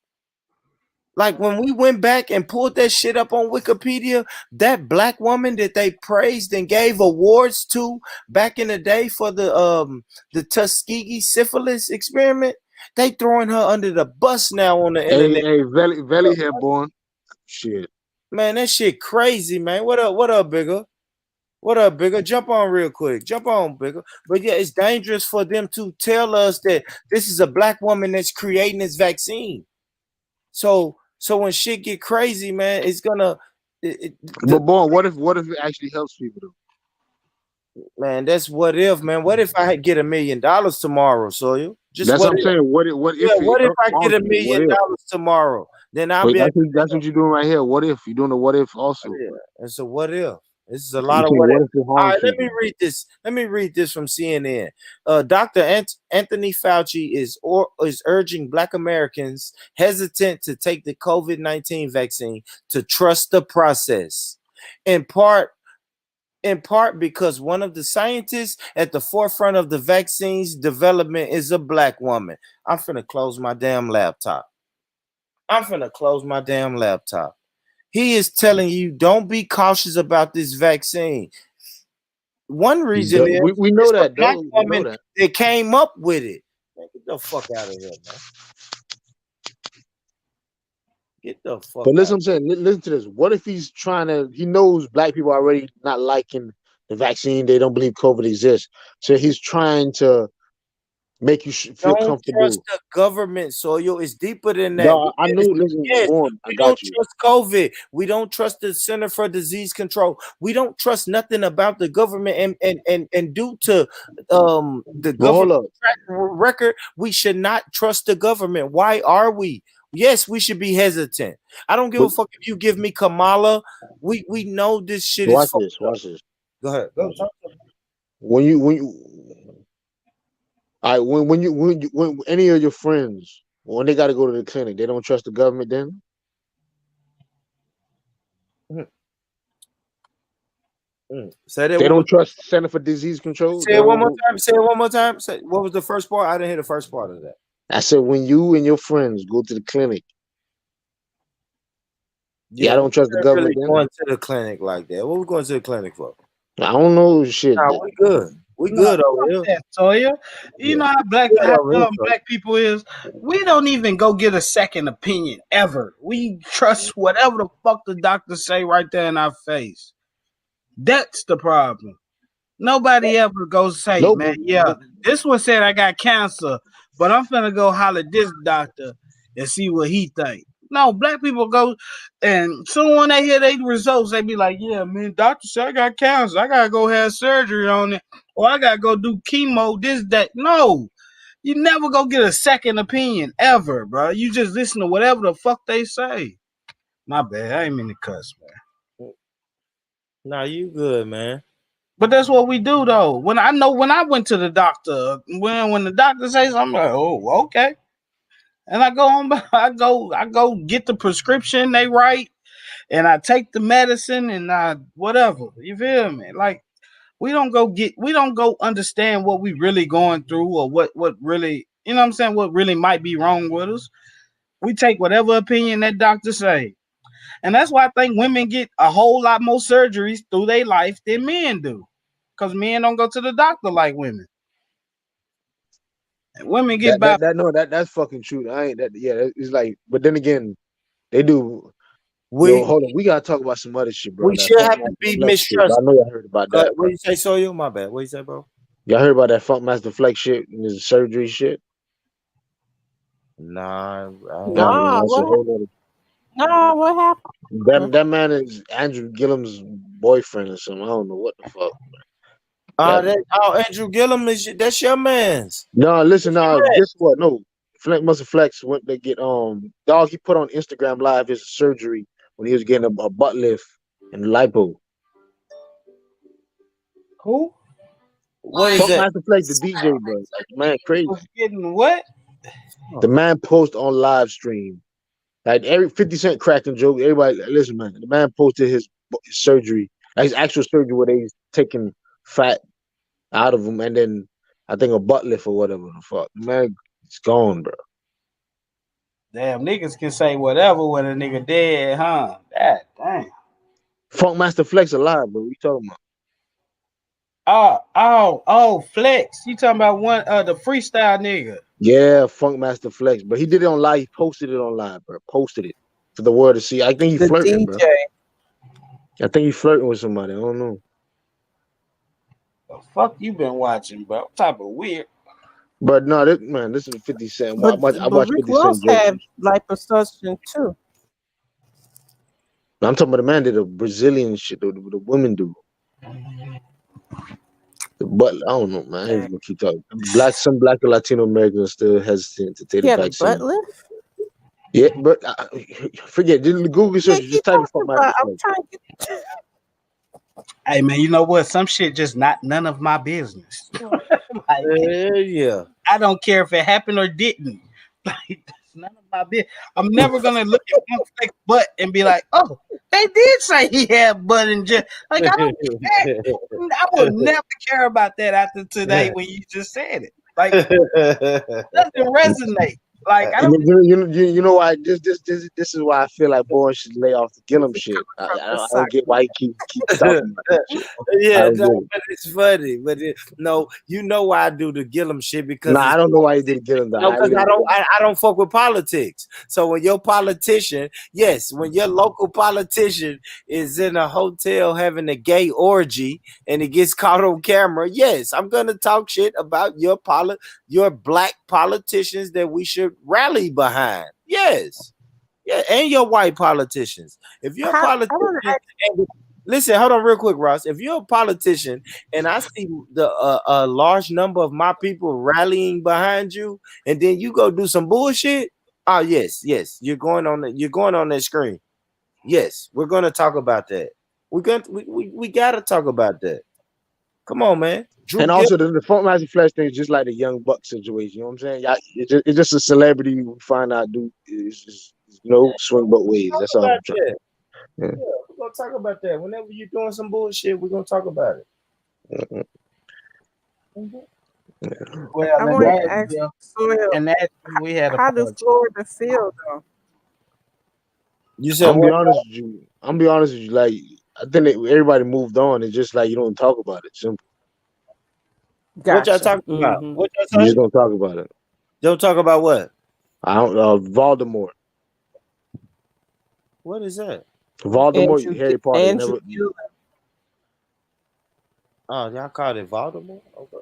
Like when we went back and pulled that shit up on Wikipedia, that black woman that they praised and gave awards to back in the day for the Tuskegee syphilis experiment, they throwing her under the bus now on the internet. Hey, Valley here, born. Shit. Man, that shit crazy, man. What up, bigger? What up, bigger? Jump on real quick. Jump on, bigger. But yeah, it's dangerous for them to tell us that this is a black woman that's creating this vaccine. So when shit get crazy, man, it's gonna. But born, what if it actually helps people though? Man, that's what if, man. What if I get $1 million tomorrow, Sawyer? That's what I'm saying. What if I get $1 million tomorrow? Then I'll be. That's what you're doing right here. What if you're doing a what if also? Yeah, it's a what if. This is a lot of what if. All right, let me read this. Let me read this from CNN. Dr. Anthony Fauci is urging Black Americans hesitant to take the COVID-19 vaccine to trust the process. In part because one of the scientists at the forefront of the vaccine's development is a black woman. I'm finna close my damn laptop. He is telling you, don't be cautious about this vaccine. One reason is we know that black woman that came up with it. Man, get the fuck out of here, man. Get the fuck. But listen, I'm saying, listen to this. What if he knows black people are already not liking the vaccine? They don't believe COVID exists, so he's trying to make you feel comfortable. Trust the government, Soyo. It's deeper than that. No, I know. Listen, we don't trust COVID. We don't trust the Center for Disease Control. We don't trust nothing about the government, and due to the government record, we should not trust the government. Why are we? Yes, we should be hesitant. I don't give a fuck if you give me Kamala. We know this shit watch is. Watch this. Go ahead. When any of your friends, when they got to go to the clinic, they don't trust the government then? Say that they don't trust Center for Disease Control? Say it one more time. Say it one more time. Say, what was the first part? I didn't hear the first part of that. I said when you and your friends go to the clinic, I don't trust the government really going to the clinic like that. What we going to the clinic for? I don't know shit. Nah, we good. We good over here. Sawyer. You know how black people is. We don't even go get a second opinion ever. We trust whatever the fuck the doctors say right there in our face. That's the problem. Nobody ever goes say, man, this one said I got cancer, but I'm finna go holler at this doctor and see what he think. No, black people go, and soon when they hear their results, they be like, "Yeah, man, doctor said I got cancer. I gotta go have surgery on it, or I gotta go do chemo. This, that." No, you never go get a second opinion ever, bro. You just listen to whatever the fuck they say. My bad, I ain't mean to cuss, man. Nah, you good, man. But that's what we do, though. When I went to the doctor, when the doctor says, I'm like, oh, okay. And I go on, I go get the prescription they write, and I take the medicine, and I whatever. You feel me? Like we don't go understand what we really going through, or what really, you know what I'm saying, what really might be wrong with us. We take whatever opinion that doctor say. And that's why I think women get a whole lot more surgeries through their life than men do. Because men don't go to the doctor like women. And women get by. That's fucking true. I ain't that. Yeah, it's like, but then again, they do. Yo, We hold on. We gotta talk about some other shit, bro. we That should Funk have to Master be Flex shit. Bro. I mistrusted. know y'all heard about that, What bro. you say, Soyo? My bad. What you say, bro? Y'all heard about that Funk Master Flex shit and his surgery shit? Nah, Nah, man, Nah, that's a what? whole other. Nah, what happened? That man is Andrew Gillum's boyfriend or something. I don't know what the fuck. Yeah. Andrew Gillum that's your man's. No, listen, guess what? No, Master Flex went to get dog. He put on Instagram Live his surgery when he was getting a butt lift and lipo. Who? What is Funk that? Master Flex, the DJ, bro. Like, man, crazy. Was getting what? The man post on live stream. Like every 50 Cent cracking joke. Everybody, listen, man. The man posted his surgery, like his actual surgery where they taking fat out of him, and then I think a butt lift or whatever the fuck. Man, it's gone, bro. Damn, niggas can say whatever when a nigga dead, huh? God damn. Funk Master Flex alive, bro. What you talking about? Oh, Flex. You talking about one the freestyle nigga. Yeah, Funk Master Flex, but he did it on live. He posted it on live, bro. Posted it for the world to see. I think he The flirting, bro. DJ. I think he flirting with somebody. I don't know. The fuck you been watching, bro? What type of weird? But no, this is 50 Cent. But I watch Rick 50 Ross Cent jokes. had liposuction too. I'm talking about the man did a Brazilian shit, the women do. But I don't know, man. I ain't gonna keep talking. Some black or Latino Americans are still hesitant to take He the had a butt vaccine. lift. Yeah, but forget. Did the Google Yeah, search? keep Just type in talking Funk Master about. I'm Flex. trying to get. Hey man, you know what? Some shit just not none of my business. Like, Yeah. I don't care if it happened or didn't. Like that's none of my business. I'm never gonna look at one Flex butt and be like, oh, they did say he had butt and just like I don't care. I will never care about that after today when you just said it. Like doesn't resonate. Like I don't. You know why? This is why I feel like boys should lay off the Gillum shit. From the I don't get why he keep talking about that shit. I Yeah, don't no, get it. but it's funny. But no, you know why I do the Gillum shit because Nah, it's I don't know why he did Gillum. Though. no, I because really don't. I don't fuck with politics. So when your politician, yes, when your local politician is in a hotel having a gay orgy and it gets caught on camera, yes, I'm gonna talk shit about your black politicians that we should rally behind. Yes. Yeah, and your white politicians. If you're a I politician, want to ask. listen, hold on real quick, Ross. If you're a politician and I see the a large number of my people rallying behind you, and then you go do some bullshit, oh yes, you're going on that screen. Yes, we're gonna talk about that. We gotta talk about that. Come on, man. Drew And Gill. also the Funk Master Flex thing is just like the Young Buck situation. You know what I'm saying? It's just a celebrity you find out dude is just swing both ways. Talk That's all about I'm trying. that. Yeah. Yeah, we're gonna talk about that. Whenever you're doing some bullshit, we're gonna talk about it. Well, I and wanted to that ask yeah, Soil, and that we had a how does politician. Florida feel though? You said I'm gonna be what? honest with you. Like I think that everybody moved on. It's just like you don't talk about it. Simple. What y'all Gotcha. talking about? Mm-hmm. What y'all You just say? don't talk about it. Don't talk about what? I don't. Voldemort. What is that? Voldemort. Harry Potter. You Andrew never. Gillum. Oh, y'all called it Voldemort? Okay.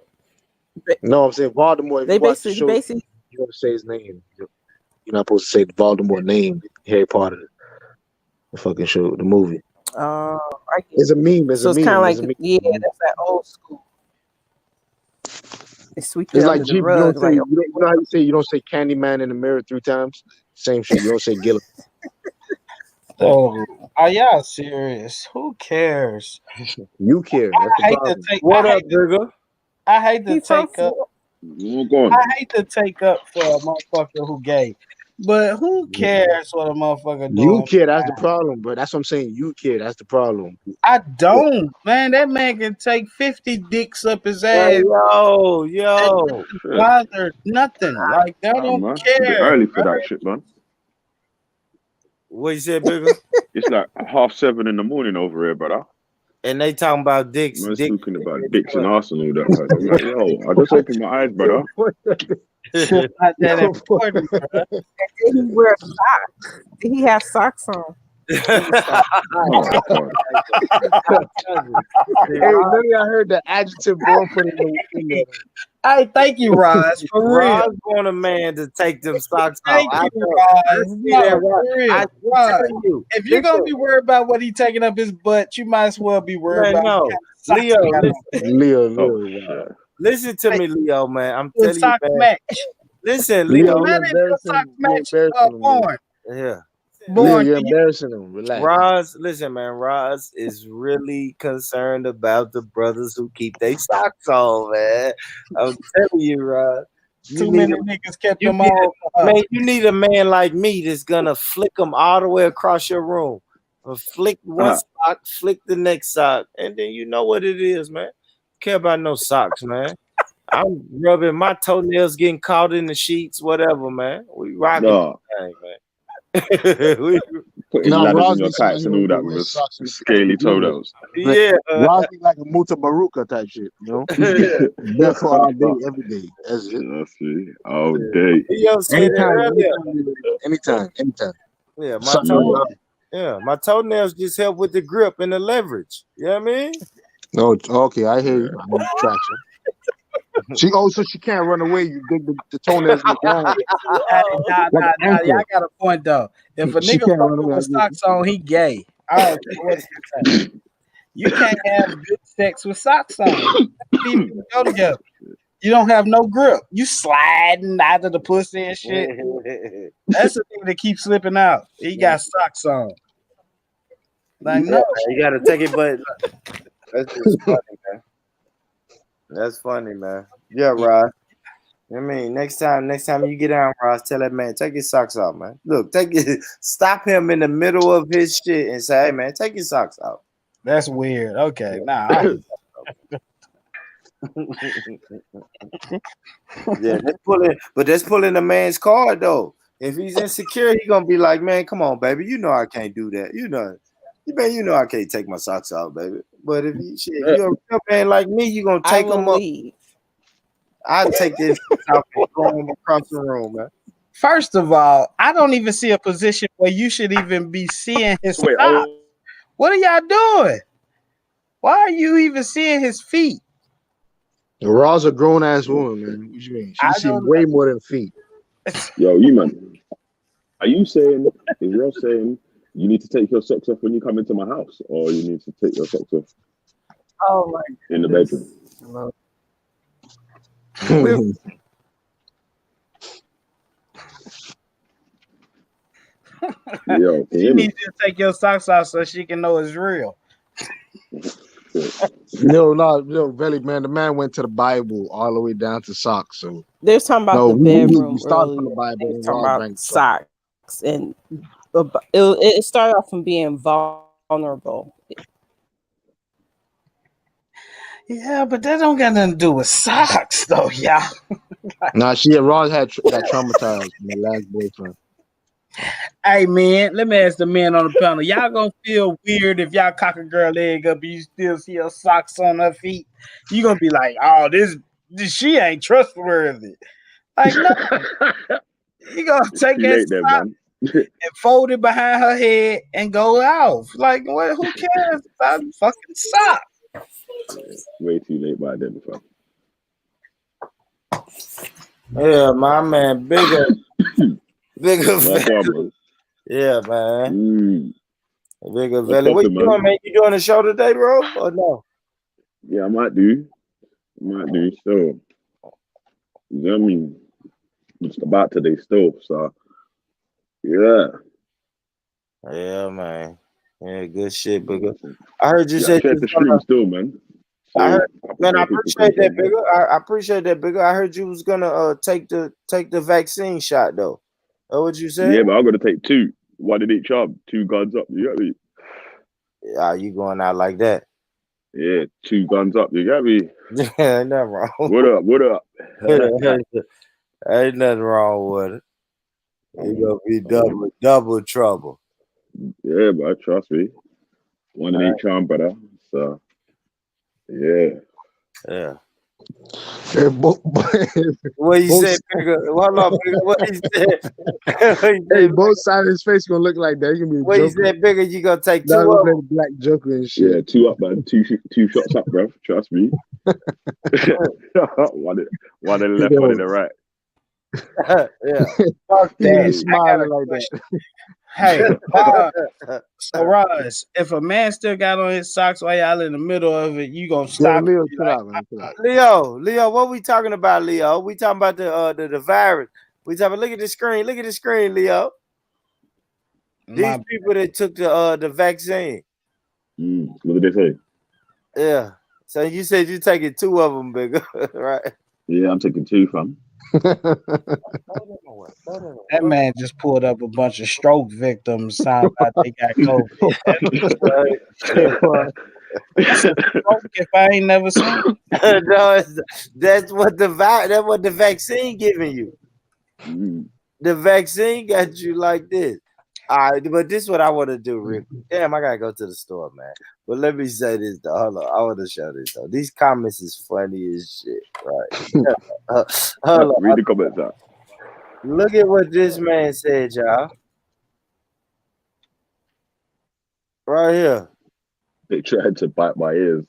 No, I'm saying Voldemort. If They you watch the basically, he show, basically, you don't say his name. You're not supposed to say the Voldemort name. Harry Potter, the fucking show, the movie. I get It's a meme. It's so a it's kind meme. of It's like, a meme. yeah, that's that old school. They sweep it It's like under the Jeep. You don't rug, say. like, You know how you say you don't say Candyman in the mirror 3 times. Same shit. You don't say Gilligan. Oh, are y'all serious? Who cares? You care. That's the I hate to problem. take. What up, Bigger? I hate to he from take up. Florida. I hate to take up for a motherfucker who gay, but who cares what a motherfucker You doing? care. That's the problem, bro. That's what I'm saying. You care. That's the problem. I don't, man. That man can take 50 dicks up his Hey, ass. yo. Bother nothing. Like I don't man. It's a bit care. early for that shit, man. What you said, Bigger? It's like 6:30 in the morning over here, brother. And they talking about dicks. Man's Dick. talking about dicks and arse and all that. Man. I'm like, yo, I just opened my eyes, brother. Shit not that important, bro. Did he wear socks? Did he have socks on? Oh, God. Hey, none of y'all heard the adjective boy put in there. Hey, thank you, Roz. For real. Roz want a man to take them socks off. Thank I you, know. Roz. I see No, that, for real. I'm Roz, telling you. if you're gonna be worried about what he taking up his butt, you might as well be worried Man, about no. what kind of socks Leo, he got on. listen, Leo. listen to me, Leo, man. I'm Your telling you, socks man. match. Listen, Leo, Leo. you're Not if your embarrassing. socks You're match embarrassing him. born. Yeah. Leo, Born. you're embarrassing him. Relax. Roz, listen, man. Roz is really concerned about the brothers who keep their socks on, man. I'm telling you, Roz. Too many niggas kept you them need on. Man, you need a man like me that's gonna flick them all the way across your room. Flick one sock, flick the next sock, and then you know what it is, man. Care about no socks, man. I'm rubbing my toenails, getting caught in the sheets, whatever, man. We rocking No. the thing, man. Putting Now, ladders Roz in your looks like tights he and don't all that wear with socks in a the scaly toenails. Yeah. Roz look like a Muta Baruka type shit, you know? Barefoot all day, every day. That's it. I see. All day. Yo said it earlier. Anytime. Yeah, my toenails just help with the grip and the leverage. You know what I mean? No, okay, I hear you. Traction. So she can't run away. You dig the toenails in the ground. Hey, nah, y'all got a point though. If a She nigga can't run fucking away. with socks on, he gay. I don't care what you say. You can't have good sex with socks on. People go together. You don't have no grip. You sliding out of the pussy and shit. That's the thing that keeps slipping out. He got socks on. Like no, you gotta take it, but that's just funny, man. That's funny, man. Yeah, Rod. I mean, next time you get down, Ross, tell that man, take his socks off, man. Look, stop him in the middle of his shit and say, hey, man, take your socks off. That's weird. Okay, nah. Yeah, that's pulling a man's card though. If he's insecure, he gonna be like, man, come on, baby, you know I can't do that. You know I can't take my socks off, baby. But if you're a real man like me, you gonna take them up. I'd take this off and throw them across the room, man. First of all, I don't even see a position where you should even be seeing his socks. What are y'all doing? Why are you even seeing his feet? Ra's a grown ass woman, man. What you mean? She see way more than feet. Yo, you man. Are you saying, if you're saying you need to take your socks off when you come into my house, or you need to take your socks off in the bedroom? Yo, she needs to take your socks off so she can know it's real. No, Belly, man. The man went to the Bible all the way down to socks. So they're talking about the bedroom. We started from the Bible. They're talking about socks, and it started off from being vulnerable. Yeah, but that don't got nothing to do with socks, though, y'all. Nah, Roz got traumatized from the last boyfriend. Hey, man, let me ask the men on the panel. Y'all gonna feel weird if y'all cock a girl leg up and you still see her socks on her feet? You gonna be like, oh, this she ain't trustworthy. Like, no. You gonna take that sock and fold it behind her head and go out. Like, what? Who cares about fucking sock? Way too late by then, Yeah, my man, Bigger. Bigger What Valley. up, man? Yeah, man. Bigger What's Valley. What poppin', you doing, man? man? You doing a show today, bro? Or no? Yeah, I might do. So, you know what I mean? I'm just about today still, so yeah. Yeah, man. Yeah, good shit, Bigger. I heard you Yeah, said you check was the gonna. stream still, man. So I heard, a couple man. I more people can appreciate that, come. Bigger. I appreciate that, Bigger. I heard you was gonna take the vaccine shot though. That what you said? Yeah, but I'm gonna take two. One in each arm, 2 guns up. You get me? Yeah, you going out like that? Yeah, 2 guns up. You get me? Yeah, ain't nothing wrong. What up? What up? Ain't nothing wrong with it. You gonna be double trouble. Yeah, but trust me. One in each arm, brother. So yeah. Yeah. What you said, Bigger? Hold on, Bigger. What he said? Hey, both sides of his face gonna look like that. He gonna be a what he Joker. said, Bigger? You gonna take Now two gonna of play them? the Black Joker and shit. Yeah, 2 up, man. Two shots up, bro. Trust me. one in the left, one in the right. Yeah. Fuck He gonna be that. smiling like that. Hey, so Roz, if a man still got on his socks while y'all in the middle of it, you gonna stop? Leo, chill out, man. Chill out. Leo, what we talking about, Leo? We talking about the virus. We talking. Look at the screen. Look at the screen, Leo. These people that took the vaccine. What did they say? Yeah. So you said you taking 2 of them, Bigger, right? Yeah, I'm taking 2, fam. That man just pulled up a bunch of stroke victims. Sound like they got COVID. That's a stroke if I ain't never seen it. No, that's what the vaccine giving you. The vaccine got you like this. All right, but this is what I want to do, Rick. Damn, I gotta go to the store, man. But let me say this though. Hold on, I want to show this though. These comments is funny as shit, right? Hold on. Read the comments out. Look at what this man said, y'all. Right here. They tried to bite my ears.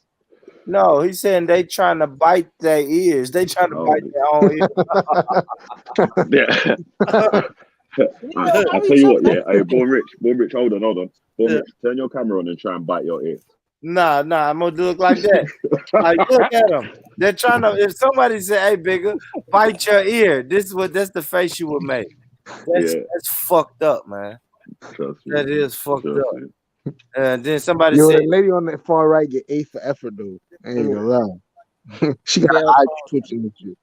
No, he's saying they trying to bite their ears. They trying to bite their own ears. Yeah. I'll tell you what, yeah. Hey, Born Rich, hold on. Born Rich, turn your camera on and try and bite your ear. Nah, I'm gonna look like that. Like, look at them. They're trying to. If somebody say, "Hey, Bigger, bite your ear," that's the face you would make. That's fucked up, man. Trust me. That is fucked up. And then somebody Yo, said, the lady on the far right get A for effort though. I ain't gonna lie. She got an eye twitching and shit.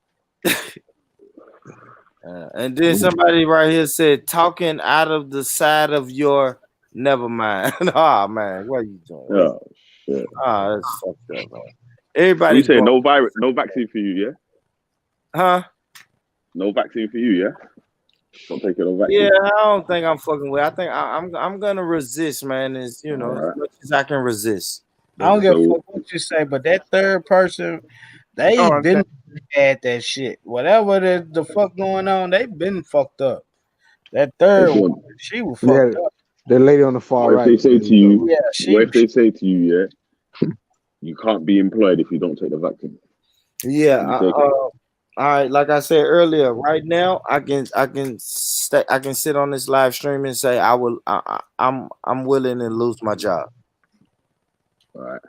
and then somebody right here said, "Talking out of the side of your." Never mind. Oh man, what are you doing? Oh shit. Oh, that's fucked up, man. Everybody you say no vaccine for you, yeah? Huh? No vaccine for you, yeah? Don't take no vaccine. Yeah, I don't think I'm fucking with. I think I'm gonna resist, man. As as much as I can resist. I don't give a fuck what you say, but that third person, they been had that shit. Whatever the fuck going on, they been fucked up. That third one, she was fucked up. The lady on the far right. What if they say to you, yeah, you can't be employed if you don't take the vaccine? Yeah. All right. Like I said earlier, right now I can sit on this live stream and say I'm willing to lose my job. All right.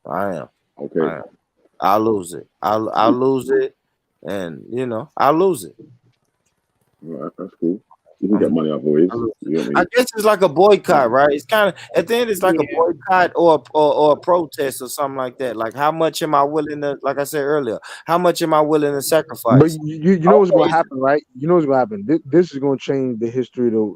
I am. Okay. I'll lose it. I'll lose it, and I'll lose it. All right, that's cool. You can get money out of ways. I guess it's like a boycott, right? It's kind of at the end, it's like a boycott or a protest or something like that. Like, how much am I willing to? Like I said earlier, how much am I willing to sacrifice? But you know what's going to happen, right? You know what's going to happen. This is going to change the history of the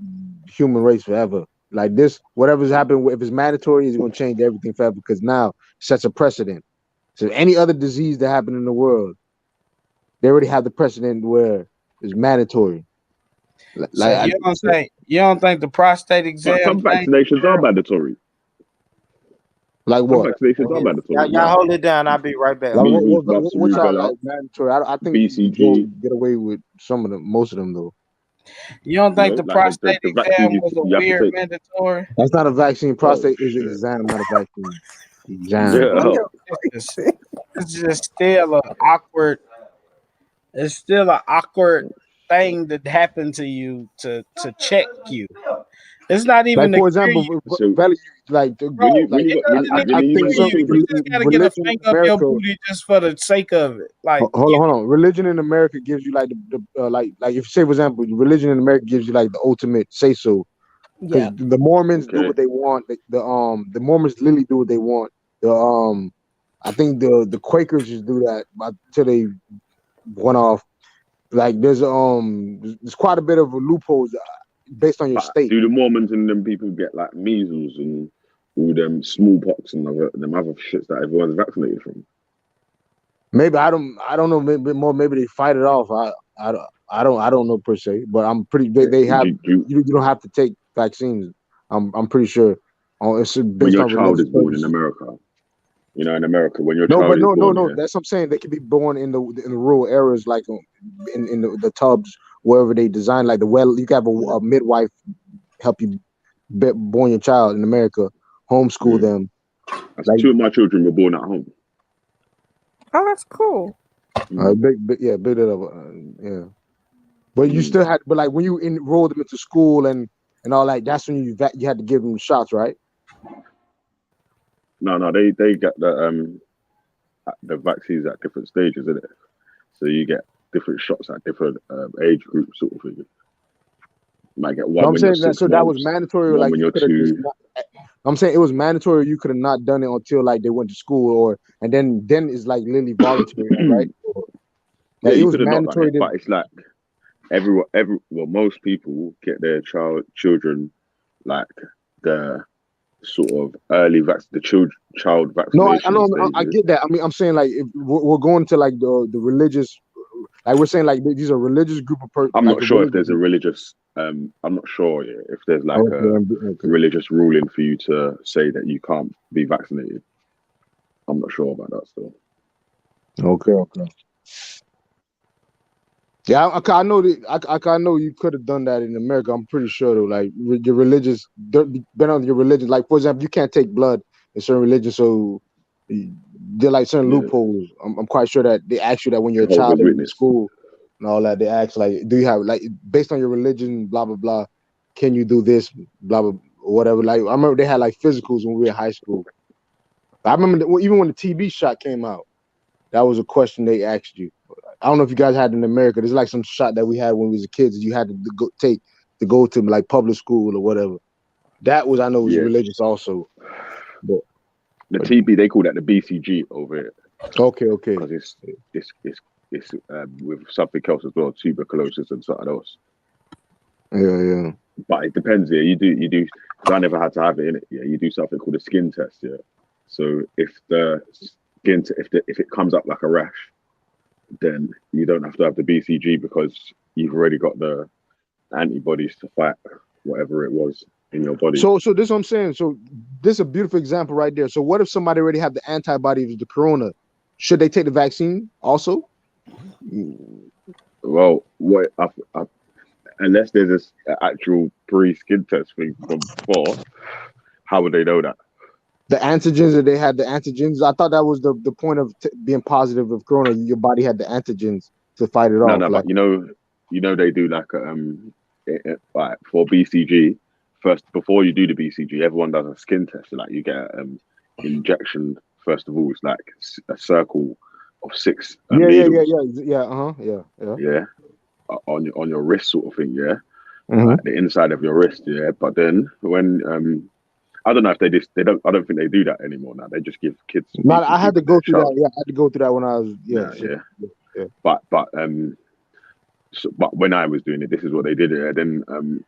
human race forever. Like this, whatever's happened, if it's mandatory, it's going to change everything forever because now it sets a precedent. So any other disease that happened in the world, they already have the precedent where it's mandatory. Like, so you don't think the prostate exam? Some vaccinations are mandatory. Like what? Some vaccinations are mandatory. Y'all hold it down. I'll be right back. What's mandatory? I think BCG get away with most of them though. You don't think the prostate exam was a weird mandatory? That's not a vaccine. Prostate is an exam, not a vaccine. Exam. It's just still an awkward. It's still an awkward thing that happened to you to check you. It's not even Like to for cure example, you, So Valley, like bro. when you got It doesn't I even when think you cure got some you. You children, just gotta get a religion in finger up your America. booty just for the sake of it. Like Hold on. Religion in America gives you like like if say for example, religion in America gives you like the ultimate say so. Because Yeah. the Mormons do okay, what they want. The Mormons literally do what they want. I think the Quakers just do that until they went off. Like there's quite a bit of loopholes based on your but state. do the Mormons and them people get like measles and all them smallpox and them other shits that everyone's vaccinated from? Maybe I don't know. Maybe they fight it off. I don't know per se, but I'm pretty. They have you don't have to take vaccines. I'm pretty sure. It's when based your on child religious is born in purposes. America, in America, when your No, child but is born no. here, That's what I'm saying. They could be born in the rural areas, like in the tubs wherever they design. Like you can have a midwife help you born your child in America, homeschool them. as Like two of my children were born at home. Oh, that's cool. big it up. Yeah. But you Mm. still had, but like when you enrolled them into school and all that, that's when you had to give them shots, right? No, they get the vaccines at different stages, isn't it? So you get different shots at different age groups, sort of thing. You might get No, one I'm when you're saying that 6 so that was months, mandatory. one Like when you you're could have just. 2. I'm saying it was mandatory. You could have not done it until like they went to school, and then it's like literally voluntary, right? Yeah, Like it you was could have not done mandatory. it, but it's like most people get their children like the sort of child No, I vaccination know. I stages. get that. I mean, I'm saying like if we're going to like the religious, like we're saying like these are religious group of I'm like not a sure if religious there's a group. religious. I'm not sure if there's like Okay, a okay, religious ruling for you to say that you can't be vaccinated. I'm not sure about that still. okay. Yeah, I know that. I know you could have done that in America. I'm pretty sure though. Like your religious, depending on your religion. Like for example, you can't take blood in certain religions, so they're like certain Yeah, loopholes. I'm quite sure that they ask you that when you're a child Jehovah's and in Witness. school and all that. They ask like, do you have like based on your religion, blah blah blah. Can you do this, blah blah, whatever. Like I remember they had like physicals when we were in high school. I remember even when the TB shot came out, that was a question they asked you. I don't know if you guys had it in America. There's like some shot that we had when we was kids. You had to go to like public school or whatever. That was was Yeah, religious also. But the TB they call that the BCG over here okay. because it's with something else as well, tuberculosis and something else. Yeah. But it depends. Yeah, you do because I never had to have it in it. Yeah, you do something called a skin test. Yeah, so if the if it comes up like a rash, then you don't have to have the BCG because you've already got the antibodies to fight whatever it was in your body. So this is what I'm saying. So this is a beautiful example right there. So what if somebody already have the antibodies to corona? Should they take the vaccine also? Well, unless there's an actual pre-skin test thing from before, how would they know that? The antigens that they had the antigens. I thought that was the point of being positive of corona. Your body had the antigens to fight it off. No, Like but they do like like for BCG first before you do the BCG, everyone does a skin test. Like you get injection first of all. It's like a circle of 6 needles. Yeah. On your wrist sort of thing. Yeah, Mm-hmm. like the inside of your wrist. Yeah, but then when I don't know if they don't. I don't think they do that anymore now. They just give kids No, I BCG had to when go they're a through that. child. Yeah, I had to go through that when I was Yeah. But when I was doing it, this is what they did. And then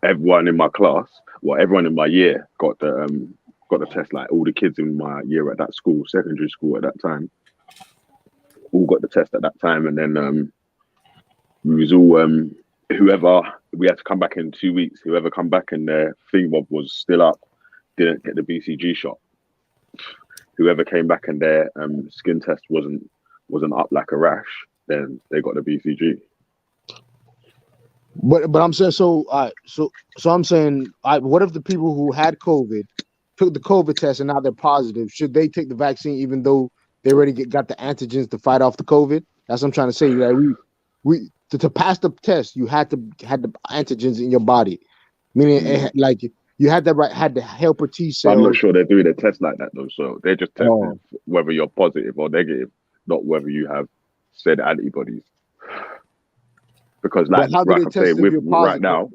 everyone in my class, everyone in my year got the test. Like all the kids in my year at that school, secondary school at that time, all got the test at that time. And then we was all whoever we had to come back in 2 weeks. Whoever come back and their thing was still up, didn't get the BCG shot. Whoever came back and their skin test wasn't up like a rash, then they got the BCG. But I'm saying so. So I'm saying, what if the people who had COVID took the COVID test and now they're positive? Should they take the vaccine even though they already got the antigens to fight off the COVID? That's what I'm trying to say. Like To pass the test, you had the antigens in your body, meaning like you had the helper T But I'm not cells. sure they're doing a test like that though. So they're just Oh, testing whether you're positive or negative, not whether you have said antibodies. Because but like how do they I'm saying, test if with you're positive?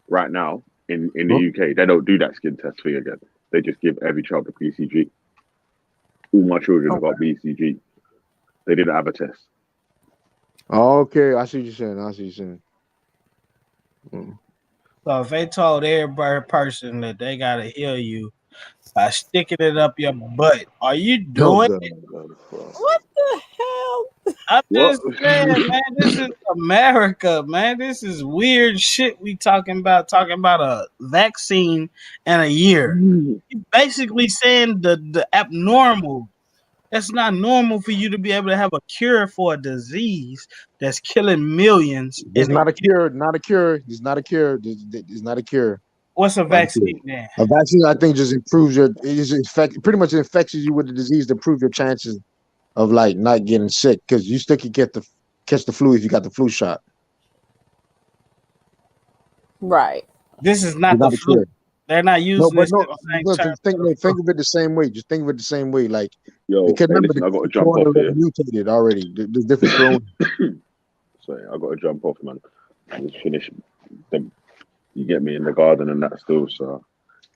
right now in the Huh? UK, they don't do that skin test thing again. They just give every child the BCG. All my children have got BCG. They didn't have a test. Okay, I see what you're saying. I see what you're saying. So if they told every person that they gotta heal you by sticking it up your butt, are you No, doing God. it? What the hell? I'm What? just saying, man, this is America, man. This is weird shit we talking about a vaccine in a year. You basically saying the abnormal. That's not normal for you to be able to have a cure for a disease that's killing millions There's in a not a year. cure. Not a cure. There's not a cure. There's not a cure. What's a Not a cure. vaccine then? A vaccine, I think, just improves pretty much infects you with the disease to improve your chances of like not getting sick, because you still can catch the flu if you got the flu shot. Right. This is It's not the not a flu. cure. They're not No, using but this in no, the same no. terms Think of the flu. think of it the same way. Just think of it the same way. Like, Yo, because hey, remember listen, I got to the jump corona off already here. mutated already. There's different corona. Sorry, I got to jump off, man. I just finished. You get me in the garden and that still, so.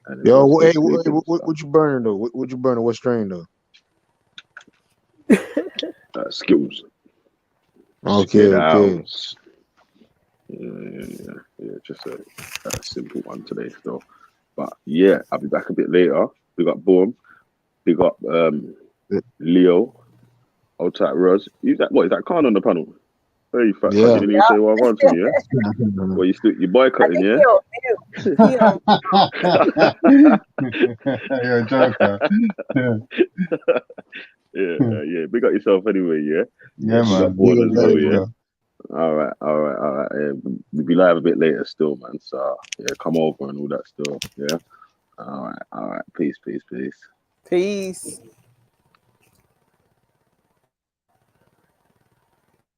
And Yo, everyone's still hey, sleeping. So. what you burning though? What you burning? What strain though? Skills. Okay, Skid okay. out. Yeah. Just a simple one today, still. But yeah, I'll be back a bit later. We got Bourne. We got Leo. Old tight Roz. Is that Khan on the panel? Hey, you fat cunt, Yeah. you didn't even say what I want to me, yeah? Well, you I boycotting, think yeah? You're a joker. Yeah, Yeah. Big up yourself anyway, yeah? yeah, Big up man. Bourne as well, There yeah? you All right. Yeah, we'll be live a bit later still, man. So, yeah, come over and all that still, yeah? All right. Peace. Peace.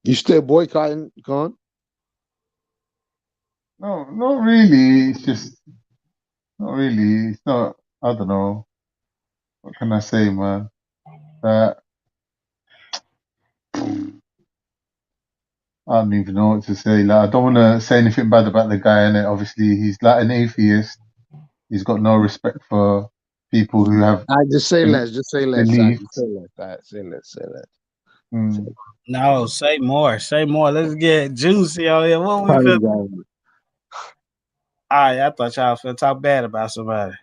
You still boycotting, Con? No, not really. It's just not really. It's not. I don't know. What can I say, man? That I don't even know what to say. Like, I don't want to say anything bad about the guy, and obviously he's like an atheist. He's got no respect for people who have I just say less. Just say less. Just beliefs. say less. Say less. Say less. Mm. No, say more. Say more. Let's get juicy on here. What we feel? All right, I thought y'all was finna talk bad about somebody.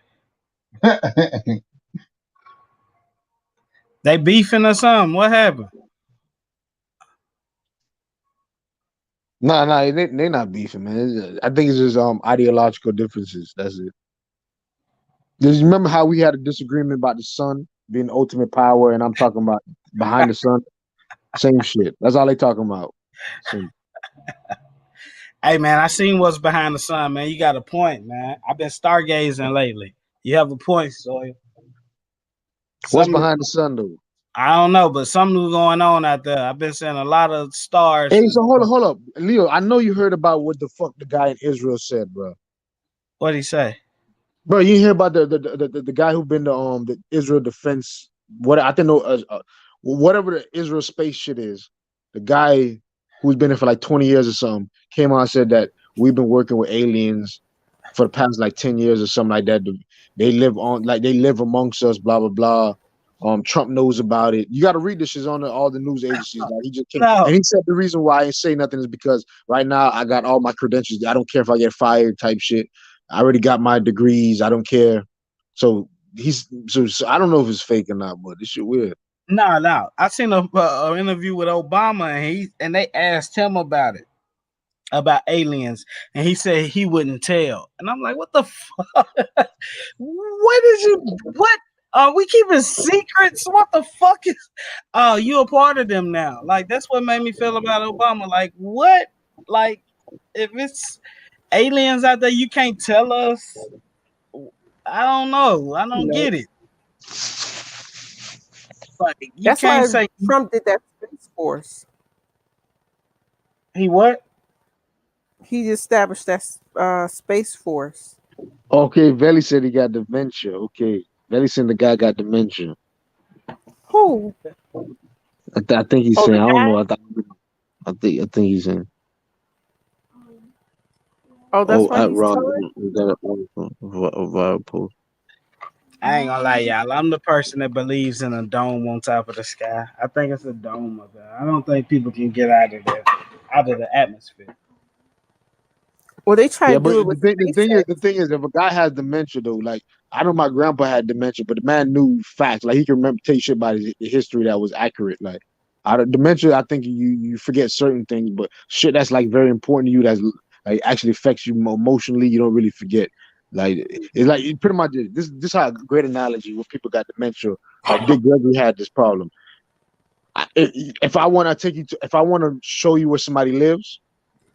They beefing or something. What happened? No, they not beefing, man. I think it's just ideological differences. That's it. Just remember how we had a disagreement about the sun being the ultimate power, and I'm talking about behind the sun. Same shit. That's all they talking about. Same. Hey man, I seen what's behind the sun, man. You got a point, man. I've been stargazing lately. You have a point, Sawyer. What's Something behind the sun, though? I don't know, but something's going on out there. I've been seeing a lot of stars. Hey, so hold up, Leo. I know you heard about what the fuck the guy in Israel said, bro. What'd he say? Bro, you hear about the guy who been the Israel defense? What I think, whatever the Israel space shit is, the guy who's been there for like 20 years or something came out and said that we've been working with aliens for the past like 10 years or something like that. They live amongst us, blah blah blah. Trump knows about it. You got to read this shit on all the news agencies. Like he just came, No. and he said the reason why I ain't say nothing is because right now I got all my credentials. I don't care if I get fired, type shit. I already got my degrees. I don't care. So so I don't know if it's fake or not, but this shit weird. No. I seen a interview with Obama, and they asked him about it, about aliens, and he said he wouldn't tell. And I'm like, what the fuck? What? Are we keeping secrets? What the fuck is? Oh, you a part of them now. Like that's what made me feel about Obama. Like what? Like if it's aliens out there, you can't tell us. I don't know. I don't get it. Like you That's can't why say Trump did that Space Force. he what? He established that space force. Okay, Veli said he got dementia. Okay, Veli said the guy got dementia. Who? I think he's Oh, saying. the I don't know. guy. I think he's saying. Oh, that's Oh, why at he's Rob, telling. we got a viral post. I ain't gonna lie, y'all. I'm the person that believes in a dome on top of the sky. I think it's a dome of that. I don't think people can get out of there, out of the atmosphere. Well, they try Yeah, to but do it with SpaceX. the thing is, if a guy has dementia though, like I know my grandpa had dementia, but the man knew facts. Like he can remember tell you shit about his history that was accurate. Like out of dementia, I think you forget certain things, but shit that's like very important to you that's like actually affects you emotionally, you don't really forget. Like it's like it pretty much this how a great analogy when people got dementia. Like Dick Gregory had this problem. If I want to take you to, if I want to show you where somebody lives,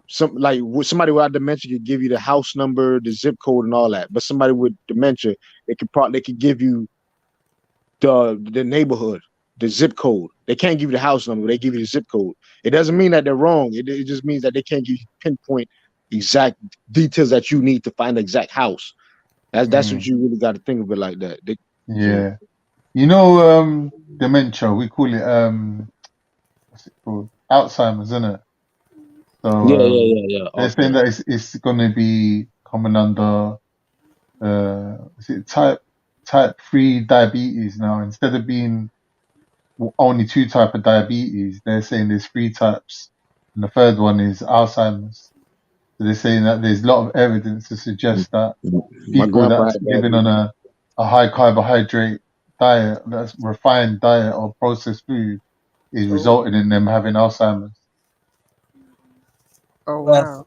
somebody without dementia could give you the house number, the zip code, and all that. But somebody with dementia, they could give you the neighborhood, the zip code. They can't give you the house number. They give you the zip code. It doesn't mean that they're wrong. It just means that they can't give you pinpoint exact details that you need to find the exact house. That's what Mm, you really got to think of it like that. So yeah. You know, dementia, we call it, what's it called? Alzheimer's, isn't it? So, yeah. they're Off saying that. that it's going to be coming under, is it type 3 diabetes now? Instead of being only two type of diabetes, they're saying there's three types. And the third one is Alzheimer's. So they're saying that there's a lot of evidence to suggest that My people grandpa that's had living on diabetes. a high carbohydrate diet, that's refined diet or processed food, is Oh, resulting in them having Alzheimer's. oh Well, wow.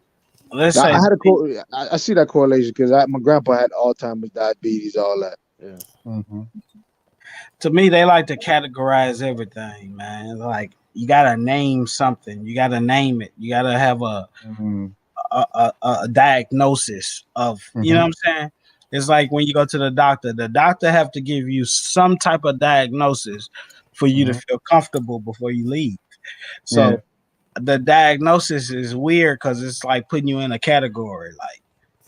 let's I say had I see that correlation because my grandpa had Alzheimer's, diabetes, all that. Yeah. Hmm. to me, they like to categorize everything, man. Like you gotta name something, you gotta name it, you gotta have Hmm. a diagnosis of, you know Hmm. what I'm saying? It's like when you go to the doctor have to give you some type of diagnosis for you to Hmm. feel comfortable before you leave. Yeah. So the diagnosis is weird because it's like putting you in a category. Like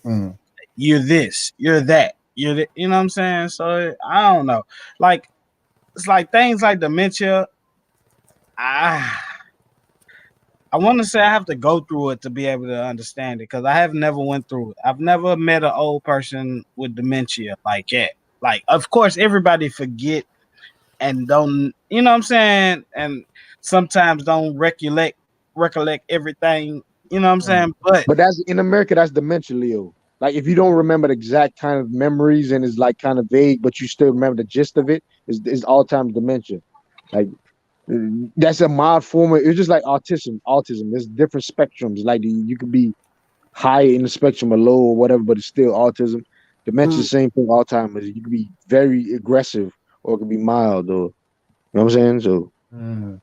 Mm. you're this, you're that, you know what I'm saying? So I don't know. Like it's like things like dementia. I I want to say I have to go through it to be able to understand it because I have never went through it. I've never met an old person with dementia like that. Like, of course, everybody forget and don't, you know what I'm saying, and sometimes don't recollect everything. You know what I'm Mm. saying? But But that's in America, that's dementia, Leo. Like if you don't remember the exact kind of memories and it's like kind of vague, but you still remember the gist of it, is Alzheimer's dementia. Like that's a mild form of it's just like autism. Autism. There's different spectrums. Like you could be high in the spectrum or low or whatever, but it's still autism. Dementia, mm, same thing. Alzheimer's. You could be very aggressive or it could be mild. Or you know what I'm saying? So Mm.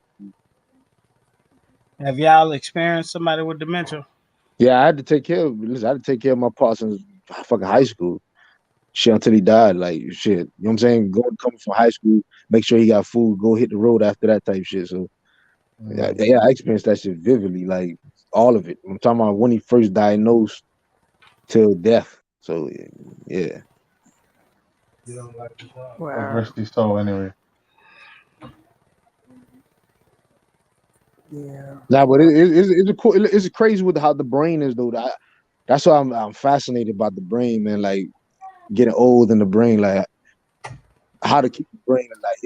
have y'all experienced somebody with dementia? yeah, I had to take care of. Listen, I had to take care of my pops since fucking high school. Shit until he died. Like shit. You know what I'm saying? Going coming from high school, make sure he got food, go hit the road after that type shit. So Mm. yeah, I experienced that shit vividly, like all of it. I'm talking about when he first diagnosed till death. So yeah. God Wow. rest his soul anyway. Yeah. Nah, but Wow. it's a cool, it's crazy with how the brain is though. That's why I'm fascinated about the brain, man. Like getting old in the brain, like how to keep the brain like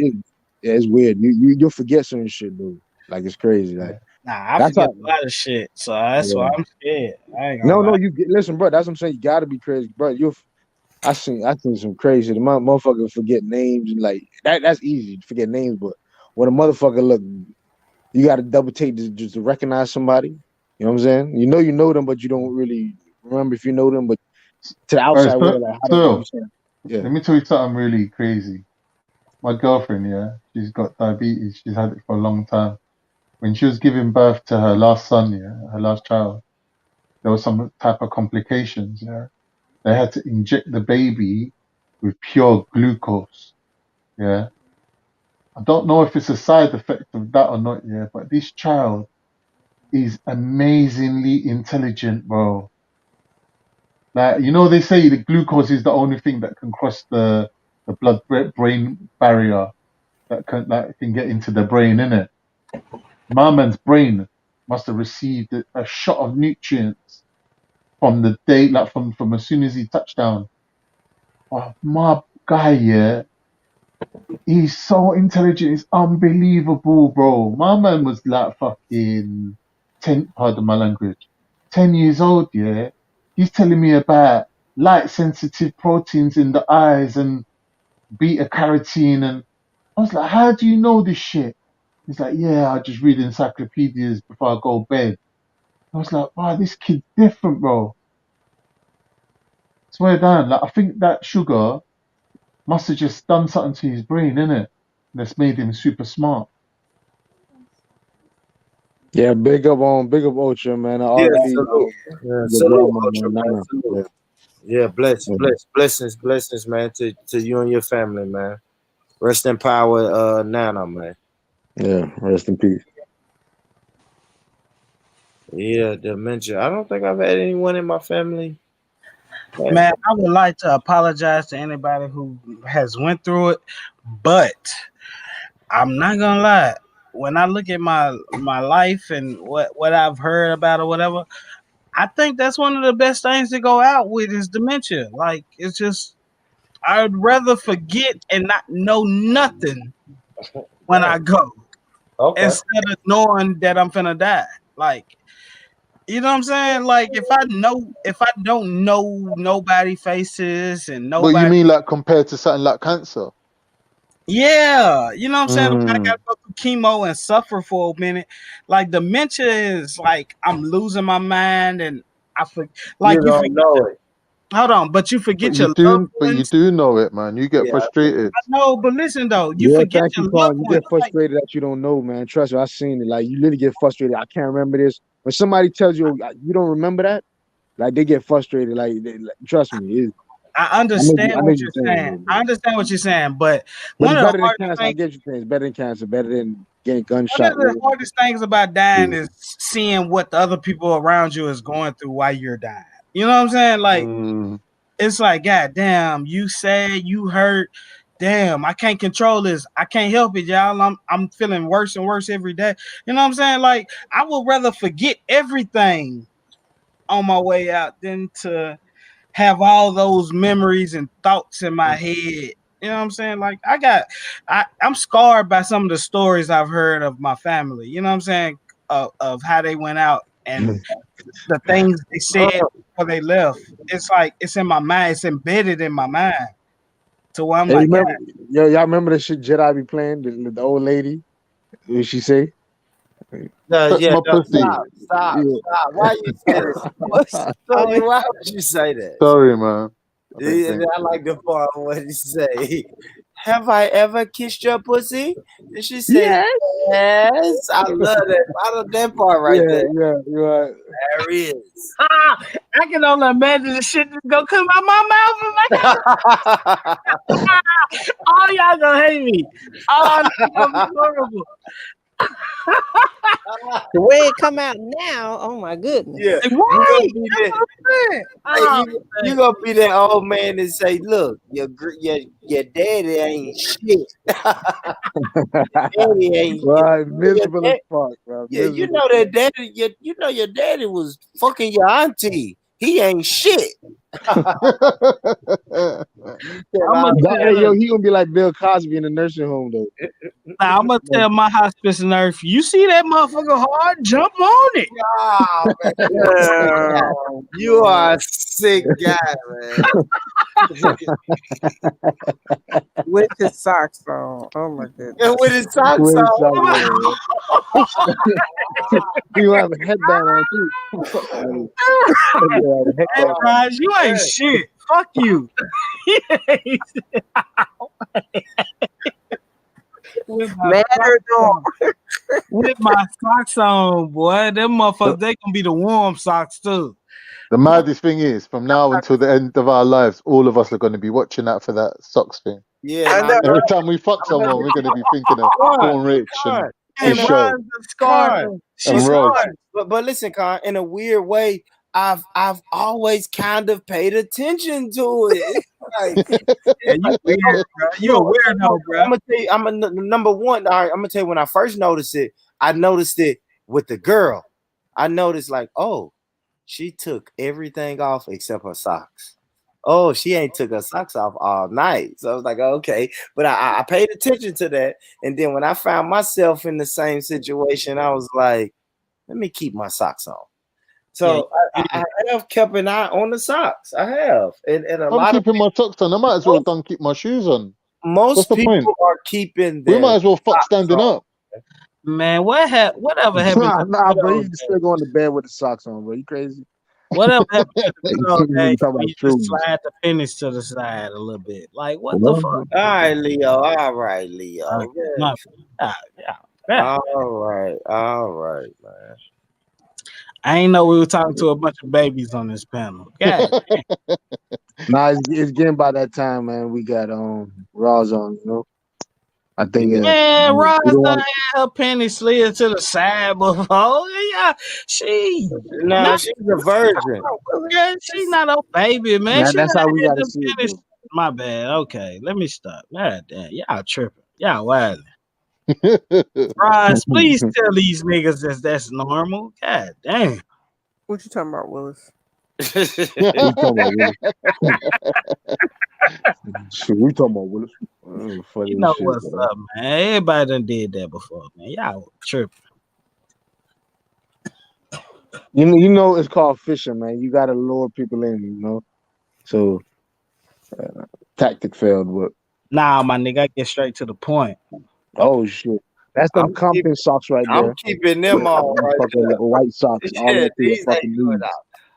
yeah, it's weird. You'll forget certain shit, dude. Like it's crazy. Like Yeah. Nah, I that's forget how. a lot of shit, so that's why Yeah. I'm scared. I ain't gonna No, lie. you listen, bro. That's what I'm saying. You gotta be crazy, bro. I seen some crazy. The motherfucker forget names and like that. That's easy to forget names, but when a motherfucker look, you got to double take just to recognize somebody. You know what I'm saying? You know them, but you don't really remember if you know them. But to the All right, outside world, so, like how you so saying? Yeah. let me tell you something really crazy. My girlfriend, yeah, she's got diabetes. She's had it for a long time. When she was giving birth to her last son, yeah, her last child, there was some type of complications, yeah. They had to inject the baby with pure glucose, yeah. I don't know if it's a side effect of that or not, yeah, but this child is amazingly intelligent, bro. Like, you know, they say the glucose is the only thing that can cross the blood-brain barrier that can get into the brain, innit? My man's brain must have received a shot of nutrients from the day, like from as soon as he touched down. Oh, my guy, yeah, he's so intelligent. It's unbelievable, bro. My man was like fucking 10, pardon my language, 10 years old, yeah. He's telling me about light sensitive proteins in the eyes and beta carotene. And I was like, how do you know this shit? He's like, yeah, I just read encyclopedias before I go to bed. I was like, wow, this kid's different, bro. Swear down. Like, I think that sugar must have just done something to his brain, innit? That's made him super smart. Yeah, big up Ultra, man. Yeah, R&B, salute. Yeah, the salute, grandma, Ultra, man. man. Nana. Salute. Yeah, blessings, man, to you and your family, man. Rest in power, Nana, man. Yeah, rest in peace. Yeah, dementia. I don't think I've had anyone in my family. Man, I would like to apologize to anybody who has went through it, but I'm not gonna lie. When I look at my life and what I've heard about or whatever, I think that's one of the best things to go out with is dementia. Like it's just I'd rather forget and not know nothing when I go Okay. instead of knowing that I'm finna die. Like you know what I'm saying? Like if I don't know nobody faces and But you nobody. mean like compared to something like cancer? Yeah, you know what I'm saying? Like, I Mm. gotta go through chemo and suffer for a minute. Like dementia is like I'm losing my mind and You you don't forget. know it. Hold on, but you But forget you your loved do, but you ones. do know it, man. You get Yeah. frustrated. I know, but listen though, you Yeah, forget thank your you, loved Quan. You ones. get frustrated that you don't know, man. Trust me, I seen it. Like you literally get frustrated. I can't remember this. When somebody tells you you don't remember that, like they get frustrated. Trust me, I understand I know what you're you're saying, saying. I man. understand what you're saying, but But one it's of the better than hardest cancer. I things, get you saying it's better than cancer, better than getting one of gunshot the wound. hardest things about dying Yeah. is seeing what the other people around you is going through while you're dying. You know what I'm saying? Like Mm. it's like, God damn, you sad, you hurt. Damn, I can't control this. I can't help it, y'all. I'm feeling worse and worse every day. You know what I'm saying? Like, I would rather forget everything on my way out than to have all those memories and thoughts in my head. You know what I'm saying? Like, I'm scarred by some of the stories I've heard of my family. You know what I'm saying? Of how they went out and the things they said before they left. It's like it's in my mind. It's embedded in my mind. To where I'm Hey, like, God, remember, y'all remember the shit Jedi be playing? The old lady, what she say? No, Touch yeah, my no, pussy. stop. Why you say that? oh, Why would you say that? Sorry, man. I didn't Yeah, think. I like the part when he say, "Have I ever kissed your pussy?" And she said, Yeah, "Yes." I love that. I love that part right yeah, there. yeah. You're right. There is. I can only imagine the shit that's gonna come out my mouth. And my all y'all gonna hate me. Oh, it's gonna be horrible. The way it come out now, oh my goodness. Yeah, Like, you gonna right? be That's there. what I'm saying. Hey, Oh, you gonna be that old man and say, "Look, your daddy ain't shit. Daddy ain't. Right, Your miserable as dad, fuck, bro. yeah, you Miserable. know that daddy. You know your daddy was fucking your auntie. He ain't shit." You tell I'm all gonna that. Hey, yo, tell. he gonna be like Bill Cosby in the nursing home though. Now I'm gonna tell my hospice nurse, you see that motherfucker hard, jump on it. Oh, man. Girl, you are a sick guy, man. With his socks on. Oh my goodness. And with his socks With his on. socks on, he gonna have a headband on too. He gonna have a Hey, headband on. Bryce, you ain't shit. Fuck you. with my Matter on. with my socks on, boy. Them the, motherfuckers, they gonna be the warm socks too. the maddest thing is, from now until the end of our lives, all of us are going to be watching out for that socks thing. Yeah, I and I know. Every time we fuck someone, we're going to be thinking of Ron, Born Rich and in And a Ron scarred Con, her. She And Rod. scarred. but listen, Con, in a weird way, I've always kind of paid attention to it. It's Yeah, you weird, bro. You a weirdo, bro. I'm gonna tell you, number one. All right, I'm gonna tell you when I first noticed it. I noticed it with the girl. I noticed like, oh, she took everything off except her socks. Oh, she ain't took her socks off all night. So I was like, okay. But I paid attention to that. And then when I found myself in the same situation, I was like, let me keep my socks on. So I have kept an eye on the socks. I have. And a I'm lot of keeping my socks on. I might as well done keep my shoes on. What's most the point? people are keeping We their might as well fuck socks standing on. up. Man, whatever happened to Nah, the good bro. You old can days? still go in the bed with the socks on, bro. You crazy? Whatever happened to the good old days You talk when about you just shoes. slide the finish to the side a little bit? Like, what the Well, fuck? All right, Leo. All right, Leo. My, yeah. All right, man. I ain't know we were talking to a bunch of babies on this panel. God. nah, it's getting by that time, man. We got Raws on, you know. I think Man, we Ross don't done want had her penny slid to the side before. Yeah, she No, not she's a virgin. yeah, she not a baby, man. that, She that's done how we had gotta them see it, pennies. though. My bad. Okay, let me stop. God damn, y'all tripping. Y'all wild. Ross, please tell these niggas that's normal. God damn. What you talking about, Willis? We talking about Willis. Shit, we talking about Willis. Funny You as know shit, what's bro. up, man. Everybody done did that before, man. Y'all tripping. You know it's called fishing, man. You gotta lure people in, you know. So tactic failed, but Nah, my nigga, I get straight to the point. oh shit. That's them Compton socks right I'm there. keeping With them on right fucking white socks all the there. way through your These ain't fucking coming knees. out.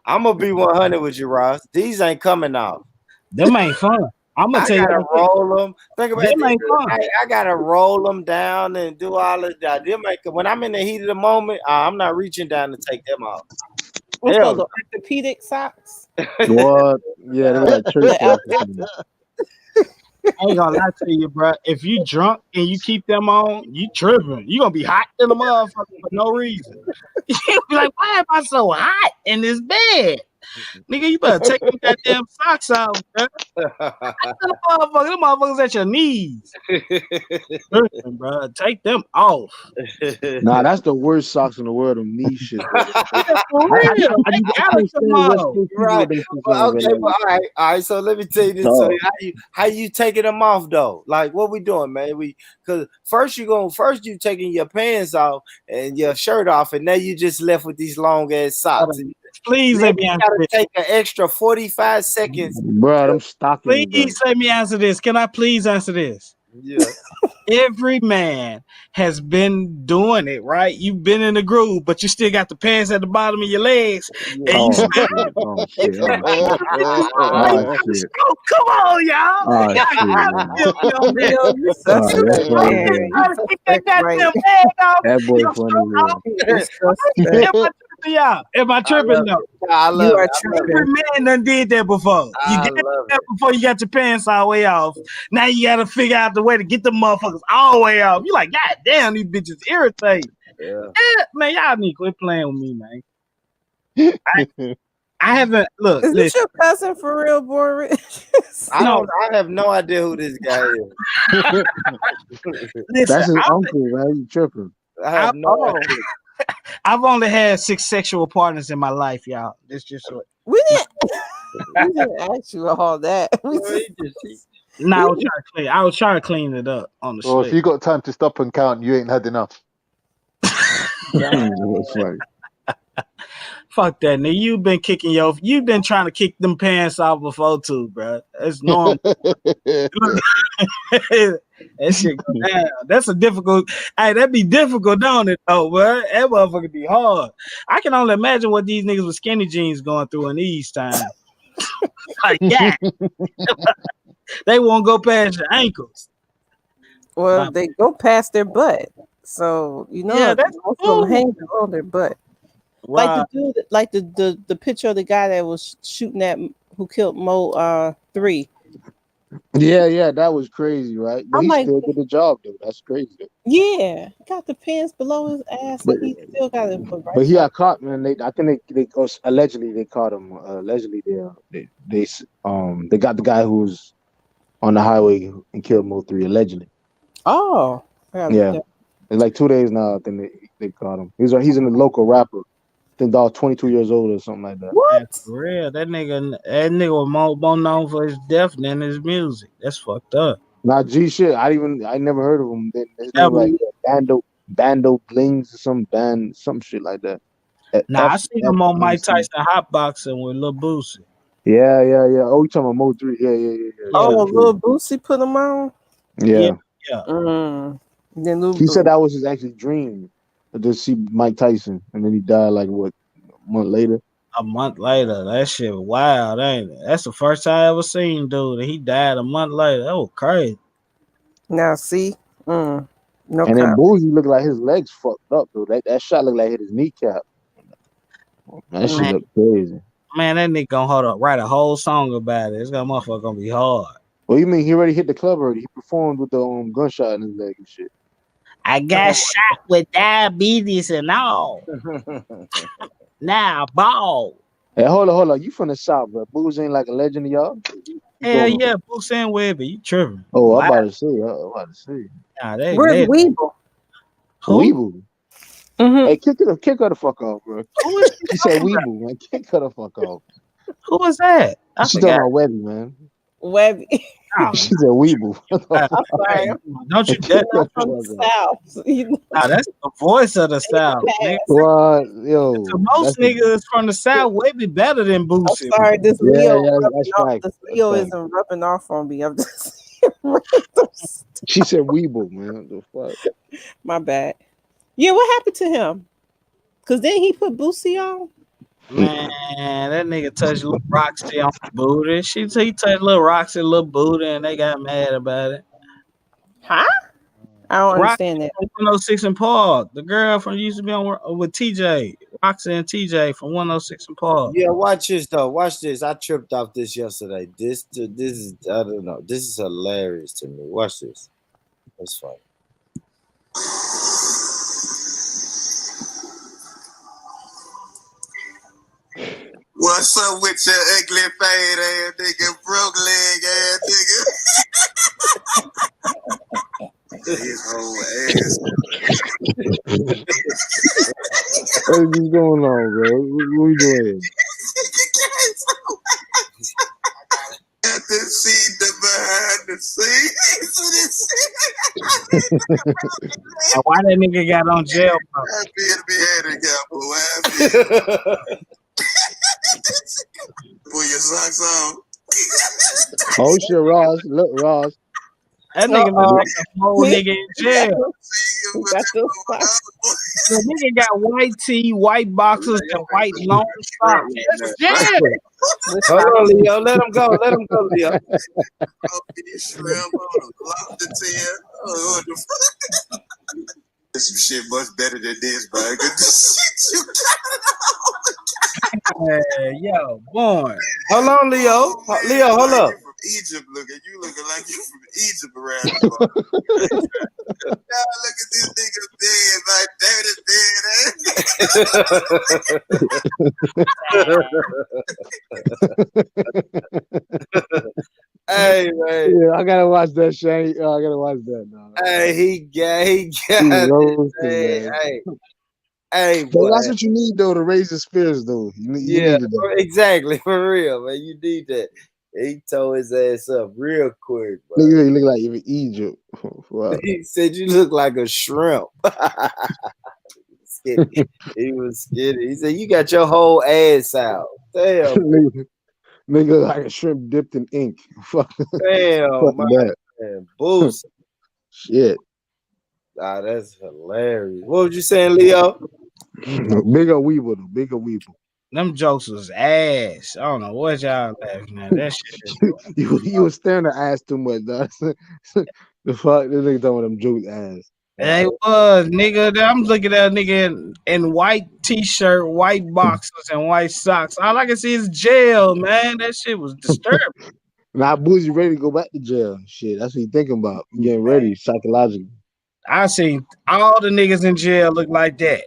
I'm gonna be 100 with you, Ross. These ain't coming out. Them ain't fun. I'm gonna I tell you gotta like this. roll them. Think about it. Them ain't fun. I gotta roll them down and do all of that. Them ain't, when I'm in the heat of the moment, I'm not reaching down to take them off. What's Hell those orthopedic socks? What? Yeah, they look like church The socks or Elvis? something. I ain't gonna lie to you, bro. If you drunk and you keep them on, you tripping. You gonna be hot in the motherfucker for no reason. You be like, why am I so hot in this bed? Nigga, you better take them goddamn socks out, bro. Them motherfuckers at your knees. Listen, bro, take them off. Nah, that's the worst socks in the world. Them knee shit, bro. Yeah, for real. They I gotta can't come stand West off. Coast people Right. with them shits Well, on, bro. okay, well, all right. So let me tell you this. So Dog. how you taking them off though? Like what we doing, man? Cause first you taking your pants off and your shirt off, and now you just left with these long ass socks. Please Then let me you answer gotta this. take an extra 45 seconds. Bro, them stockings, bro. Please let me answer this. Can I please answer this? Yeah. Every man has been doing it, right? You've been in the groove, but you still got the pants at the bottom of your legs, and you Oh still shit. Oh shit. Oh shit. like, Oh shit. come on, y'all. Oh Y'all shit, gotta man. feel me on that. Leo, you All right, that's suspect, funny as man. hell. You Trying to kick that suspect, right? goddamn bag off. That boy Your funny shirt as off. You is Am suspect. I tripping, y'all? Am I I tripping love though? it. I You love are it. I love it. Every man done did that before. You I did love that before you got your pants all the way off. Now you gotta figure out the way to get the motherfuckers all the way off. You like, God damn, these bitches irritate. it. Man, y'all need to quit playing with me, man. I haven't look, Is this listen. your cousin for real, Boris? No, I have no idea who this guy is. listen, That's his uncle, man. You tripping. I have no idea. I've only had 6 sexual partners in my life, y'all. This just what. We didn't ask you all that. We just, Nah, I was trying to clean it up on the Or if slick. you got time to stop and count, you ain't had enough. That's funny. Fuck that, nigga. You've been trying to kick them pants off before too, bro. It's normal. That shit go down. That's a difficult. Hey, that'd be difficult, don't it? Though, bro. That motherfucker be hard. I can only imagine what these niggas with skinny jeans going through in these times. Like, yeah, they won't go past your ankles. well, they go past their butt, so you know Yeah, that's most of them cool. hang on their butt. Right. Like the dude, like the picture of the guy that was shooting at who killed Mo 3. Yeah, that was crazy, right? But I'm he like, still did the job, though. That's crazy. yeah, got the pins below his ass, But and he still got it put right but he side. got caught, man. I think they allegedly they caught him. Allegedly they got the guy who was on the highway and killed Mo 3 allegedly. Oh, I gotta look Yeah, that. it's like 2 days now. I think they caught him. He's a local rapper. I think dog 22 years old or something like that. Man, What? for real, that nigga was more known for his death than his music. That's fucked up. Not G shit. I never heard of him. His Yeah, name like Bando Blings or some shit like that. nah, I seen him on Mike FMC. Tyson hot boxing with Lil Boosie. Yeah. Oh, you talking about Mo 3? Yeah. Yeah, Oh, True. little Boosie put him on. yeah, Yeah. yeah. Then little He said that was his actual dream to see Mike Tyson, and then he died like what a month later. A month later, that shit wild, ain't it? That's the first time I ever seen dude, and he died a month later. That was crazy. now see, no And then comment. Boozy looked like his legs fucked up, though. That shot looked like hit his kneecap. That shit Man, looked crazy. that nigga gonna write a whole song about it. It's gonna motherfucker gonna be hard. Well, you mean he already hit the club already? He performed with the gunshot in his leg and shit. I got shot with diabetes and all. Now ball. Hey, hold on. You from the South, bro? Boozy ain't like a legend to y'all? What's Hell going on? yeah, Boosie and Webby, you tripping. Oh, I'm Wow. about to say. I'm about to say. Nah, they Where's lit. Weeble? Who? Weeble. Hey, kick her the fuck off, bro. Who is she She said talking about? Weeble, man. Kick her the fuck off. Who was that? I She talking forgot. about Webby, man. Webby. Oh, She said Weeble. What the nah, fuck? Sorry, hey, don't you Kick that, her I'm the from fuck the off. South. So, nah, that's the voice of the South, nigga. What? To Yo, most niggas from the South, Webby better than I'm Boosie. sorry, this yeah, Leo rubbing that's off. fact. This That's Leo fact. isn't rubbing off on me. I'm just random stuff. She said Weeble, man. What the fuck? My bad. Yeah, what happened to him? Cause then he put Boosie on. Man, that nigga touched Lil Roxy on the booty. He touched Lil Roxy, Lil Booty, and they got mad about it. Huh? I don't Roxy understand that. from 106 and Park, the girl from used to be on with TJ, Roxy and TJ from 106 and Park. Yeah, watch this though. Watch this. I tripped off this yesterday. This is I don't know. This is hilarious to me. Watch this. That's funny. What's up with your ugly fade ass nigga, broke leg ass nigga? His whole ass. What is going on, bro? What we doing Have to see the behind the scenes. Why that nigga got on jail? I feel to be handicapped, but why I feel. Put your socks on. Oh shit, Ross. Look, Ross. That nigga look like a whole nigga in jail. Got those spots. The nigga got white tee, white boxers, and white long socks. That's jail. Hold on, Leo. Let him go. Let him go, Leo. Shrimp on a lobster tail. Oh, what the fuck? There's some shit much better than this, bro. Good to see you. Yo, boy. Hold on, Leo. Leo, hold up. You from Egypt looking. You looking like you from Egypt around the bar. Now look at this nigga dead, like dirty dead. Hey man. Yeah, I gotta watch that, Shane. I gotta watch that now. Hey, he got hey, But boy. that's what you need though to raise his spirits though. You Yeah, needed that. exactly. For real, man. You need that. He tore his ass up real quick, bro. Nigga, you look like you're in Egypt. Wow. He said you look like a shrimp. He was skinny. He said you got your whole ass out. Damn, nigga like a shrimp dipped in ink. Fuck, damn, fuck that. man. Boost. Shit. Ah, that's hilarious. What was you saying, Leo? Bigger Weeble though. Bigger Weeble. Them jokes was ass. I don't know what y'all laughing at. That shit. you was staring at ass too much, dog. The fuck, this nigga talking about them jokes ass. It was, nigga. I'm looking at a nigga in white t-shirt, white boxers, and white socks. All I can see is jail, man. That shit was disturbing. Now Boozy ready to go back to jail. Shit, that's what he thinking about. Getting ready psychologically. I seen all the niggas in jail look like that.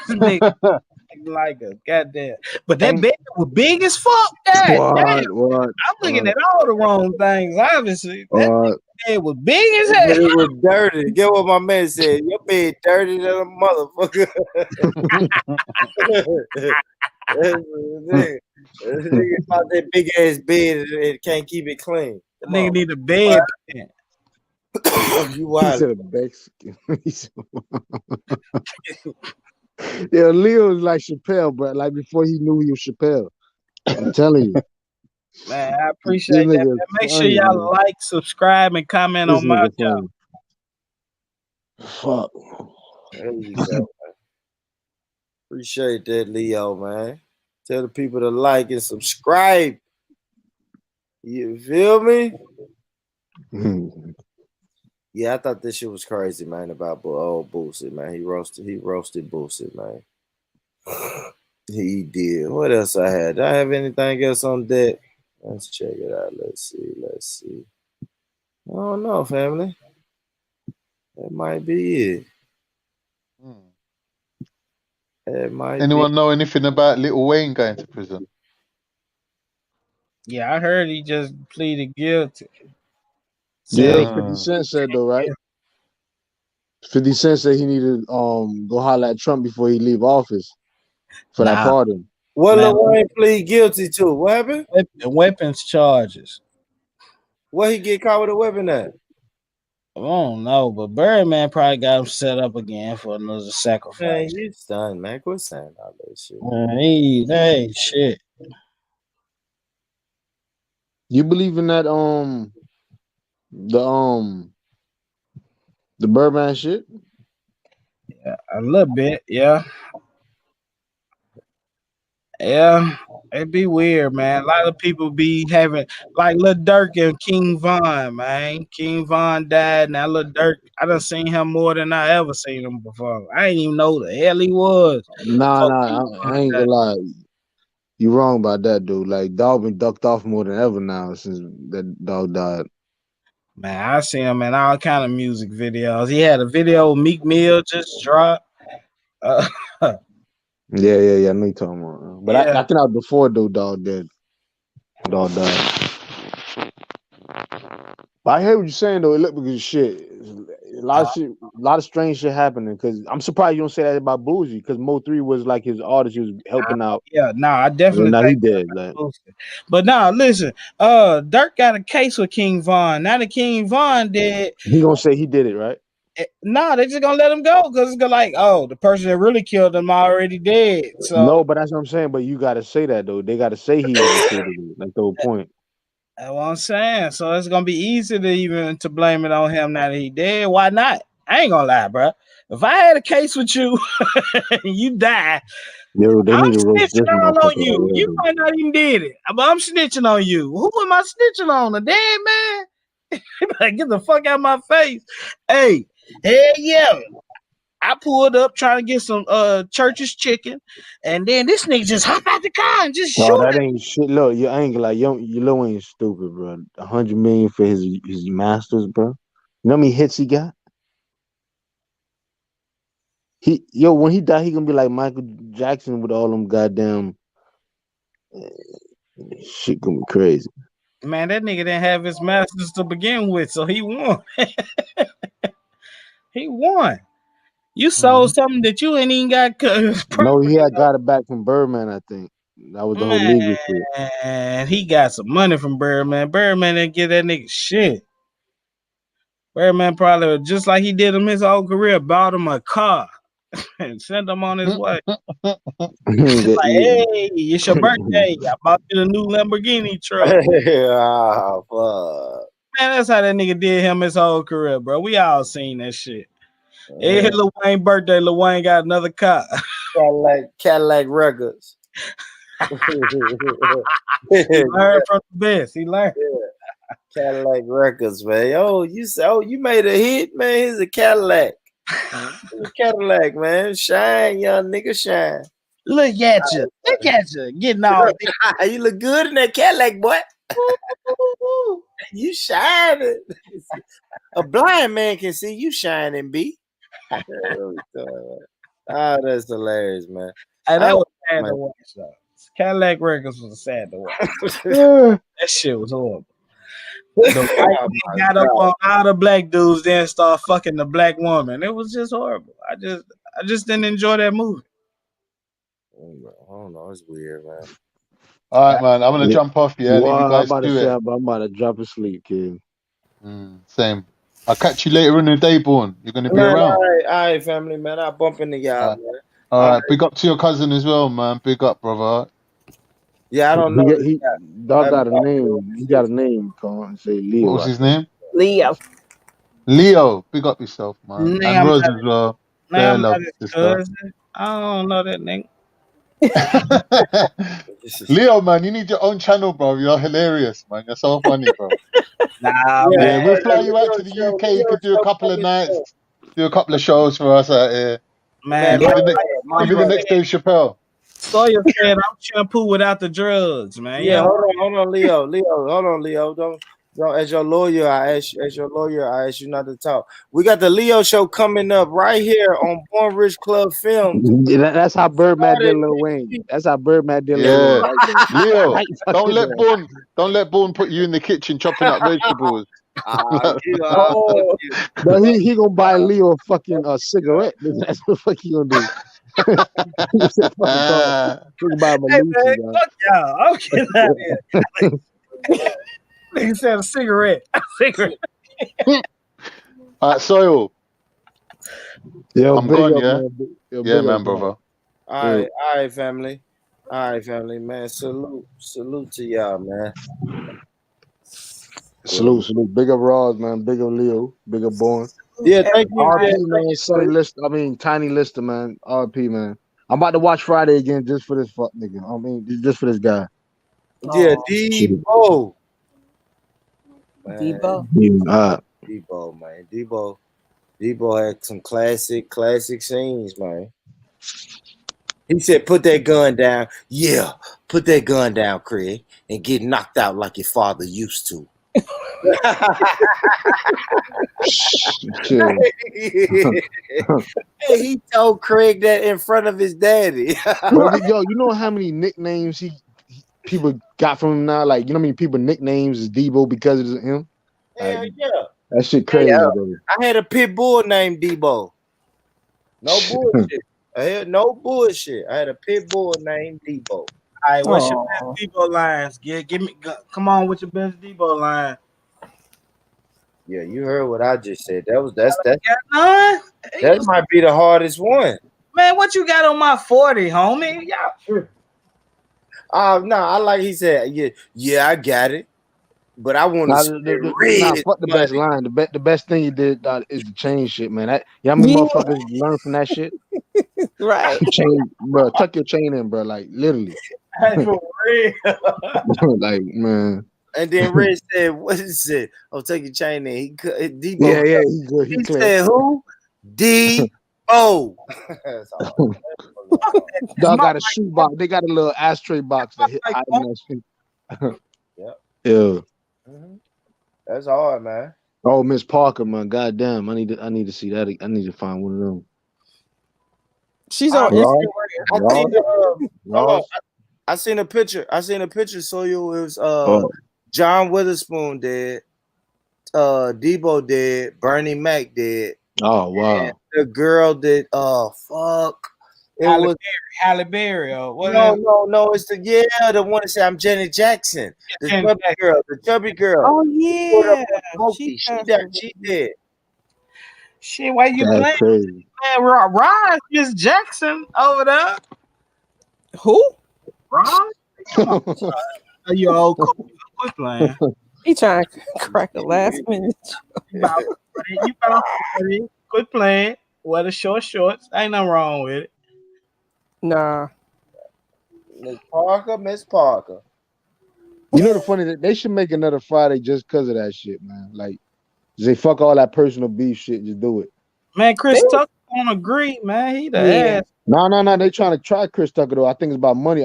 Nigga like a goddamn. But that bed was big as fuck. God damn. What? I'm looking at all the wrong things, obviously. That What? bed was big as But hell. it was dirty. Get what my man said. Your bed dirty than a motherfucker. Nigga about that big ass bed and can't keep it clean. Come Nigga on. need a bed. You He wild. said a Mexican. Yeah, Leo was like Chappelle, bro. Like before he knew he was Chappelle. I'm telling you. Man, I This appreciate that, nigga man. Make sure funny, y'all man. like, subscribe, and comment This on my nigga channel. funny. Fuck. There you go, man. Appreciate that, Leo, man. Tell the people to like and subscribe. You feel me? Yeah, I thought this shit was crazy, man, about old Boosie, man. He roasted Boosie, man. He did. What else I had? Did I have anything else on deck? Let's check it out. Let's see. I don't know, family. That might be it. That might Anyone know anything about Lil Wayne going to prison? Yeah, I heard he just pleaded guilty. Yeah, Said 50 Cent said though, right? 50 Cent said he needed to go holler at Trump before he leave office for that pardon. What Lil Wayne plead guilty to? What happened? Weapons charges. What he get caught with a weapon at? I don't know, but Birdman probably got him set up again for another sacrifice. Man, you stunned, man. Quit saying all that shit. Man, that ain't shit. You believe in that the Birdman shit? Yeah, a little bit, yeah. Yeah, it'd be weird, man. A lot of people be having like Lil Durk and King Von, man. King Von died, now Lil Durk, I done seen him more than I ever seen him before. I didn't even know who the hell he was. Nah, I ain't gonna lie. You wrong about that, dude. Like dog been ducked off more than ever now since that dog died. Man, I see him in all kind of music videos. He had a video with Meek Mill just dropped. Yeah. I know you talking about. But Yeah. I think I was before though, dog dead. Dog died. But I hear what you're saying though. It looked because shit. A lot of strange shit happening. Because I'm surprised you don't say that about Boozy. Because Mo3 was like his artist. He was helping out. Yeah, I definitely now think he dead. Like, but now listen, Dirk got a case with King Von. Now that King Von dead, he gonna say he did it, right? They just gonna let him go because it's like, oh, the person that really killed him already dead. So no, but that's what I'm saying. But you gotta say that though. They gotta say he was the shooter. That's the whole point. That's what I'm saying. So it's gonna be easy to blame it on him now that he dead. Why not? I ain't gonna lie, bro. If I had a case with you and you die, yo, they need to roast this snitching all on motherfucker. you. You might not even did it, but I'm snitching on you. Who am I snitching on? A dead man? Like, get the fuck out of my face. Hey, hell yeah. I pulled up trying to get some Church's chicken, and then this nigga just hop out the car and just shoot that it. ain't shit. Look, you ain't like you Lil ain't stupid, bro. 100 million for his masters, bro. You know how many hits he got? When he die, he gonna be like Michael Jackson with all them goddamn shit. Gonna be crazy. Man, that nigga didn't have his masters to begin with, so he won. He won. You sold something that you ain't even got. No, he had got it back from Birdman, I think. That was the whole legal shit. And he got some money from Birdman. Birdman didn't get that nigga shit. Birdman probably, just like he did him his whole career, bought him a car and sent him on his way. Like, hey, it's your birthday. I bought you the new Lamborghini truck. Oh, fuck. Man, that's how that nigga did him his whole career, bro. We all seen that shit. Every Lil Wayne birthday, Lil Wayne got another car. Cadillac Records. He learned from the best. He learned. Yeah. Cadillac Records, man. You made a hit, man. Here's a Cadillac. Here's a Cadillac, man. Shine, young nigga, shine. Look at you. Look at you. Getting all you look good in that Cadillac, boy. You shining. A blind man can see you shining, B. Oh, that's hilarious, man. Hey, that I- was sad man. to watch, though. Cadillac Records was sad to watch. Yeah. That shit was horrible. The white Oh, man got up on all the black dudes, then start fucking the black woman. It was just horrible. I just didn't enjoy that movie. I don't know. It's weird, man. All right, man. I'm gonna jump off. Yeah, leave you I'm guys about to do say, it. I'm about to drop asleep, kid. Same. I'll catch you later in the day, Born. You're gonna be Man, around. all right, family, man. I'll bump into y'all, man. All right. Big up to your cousin as well, man. Big up, brother. Yeah, I don't know. Dog got a name. He got a name. Called say Leo. What was his name? Leo. Leo. Big up yourself, man. And I'm Rose not, as well. now I'm Love not his sister. cousin. I don't know that nigga. Leo, man, you need your own channel, bro. You're hilarious, man. You're so funny, bro. Nah, Yeah, Yeah, man. we'll fly you out to the UK. You could do a couple of nights, do a couple of shows for us out here. Man, Maybe Sawyer the next Dave Chappelle. said I'm shampoo without the drugs, man. Yeah, hold on, Leo. Hold on, Leo. Don't. As your lawyer, I ask you not to talk. We got the Leo show coming up right here on Born Rich Club Films. Yeah, that's how Birdman did Lil Wayne. That's how Birdman did Lil Wayne. Right there. Leo, Right don't let there. Born put you in the kitchen chopping up vegetables. But he gonna buy Leo a fucking cigarette. That's what the fuck he gonna do. He said, fucking talk. He can buy him a Hey, Lucy, man, bro. fuck y'all. I'm getting out of here. Nigga said a cigarette. A cigarette. Soil. Yo, I'm big gone, up, yeah? man. Yo, Yeah, big man, up, brother. All right, family. All right, family, man. Salute to y'all, man. Salute. Big up Ross, man. Big up Leo. Big up Born. Yeah, thank you, RP, man. Sonny Lister. I mean, Tiny Lister, man. RP, man. I'm about to watch Friday again just for this fuck nigga. I mean, just for this guy. Yeah, Debo. Debo. Debo, man. Debo had some classic scenes, man. He said, "Put that gun down." Yeah, put that gun down, Craig, and get knocked out like your father used to. He told Craig that in front of his daddy. Yo, you know how many nicknames people got from him now? Like, you know what I mean? People nicknames is Debo because of him. Hell Like, yeah. that shit crazy, bro. I had a pit bull named Debo. No bullshit. I had no bullshit. I had a pit bull named Debo. All right, what's your best Debo lines? Come on with your best Debo line. Yeah, you heard what I just said. That's That might be the hardest one. Man, what you got on my 40, homie? No, I like he said, yeah, I got it. But I want to fuck the best line. The best thing you did is the chain shit, man. You know how many motherfuckers learn from that shit? Right. Chain, bro, tuck your chain in, bro. Like literally. For real. Like, man. And then Red said, "What is it? Oh, take your chain in." Debo. Yeah, he good. He said, "Who? D-O." Dog got a shoe box. They got a little ashtray box that hit out of that shit. Yeah. That's hard, man. Oh, Miss Parker, man. Goddamn. I need to see that. I need to find one of them. She's on Instagram. I seen a picture. So it was John Witherspoon dead, Debo dead, Bernie Mac dead. Oh wow. And the girl that fuck. It was Halle Berry or what? No, it's the one that said I'm Janet Jackson. The chubby girl. Oh yeah. She did. Shit, why you That's playing? crazy. Man, Ron Miss Jackson over there. Who? Ron? Are you old? Quit playing. He trying to crack a last minute. You quit playing. Wear the shorts. Ain't nothing wrong with it. Nah. Miss Parker. You know the funny that they should make another Friday just because of that shit, man. Like, they fuck all that personal beef shit, just do it. Man, Chris Tucker don't agree, man. He the ass. No. They trying to try Chris Tucker though. I think it's about money.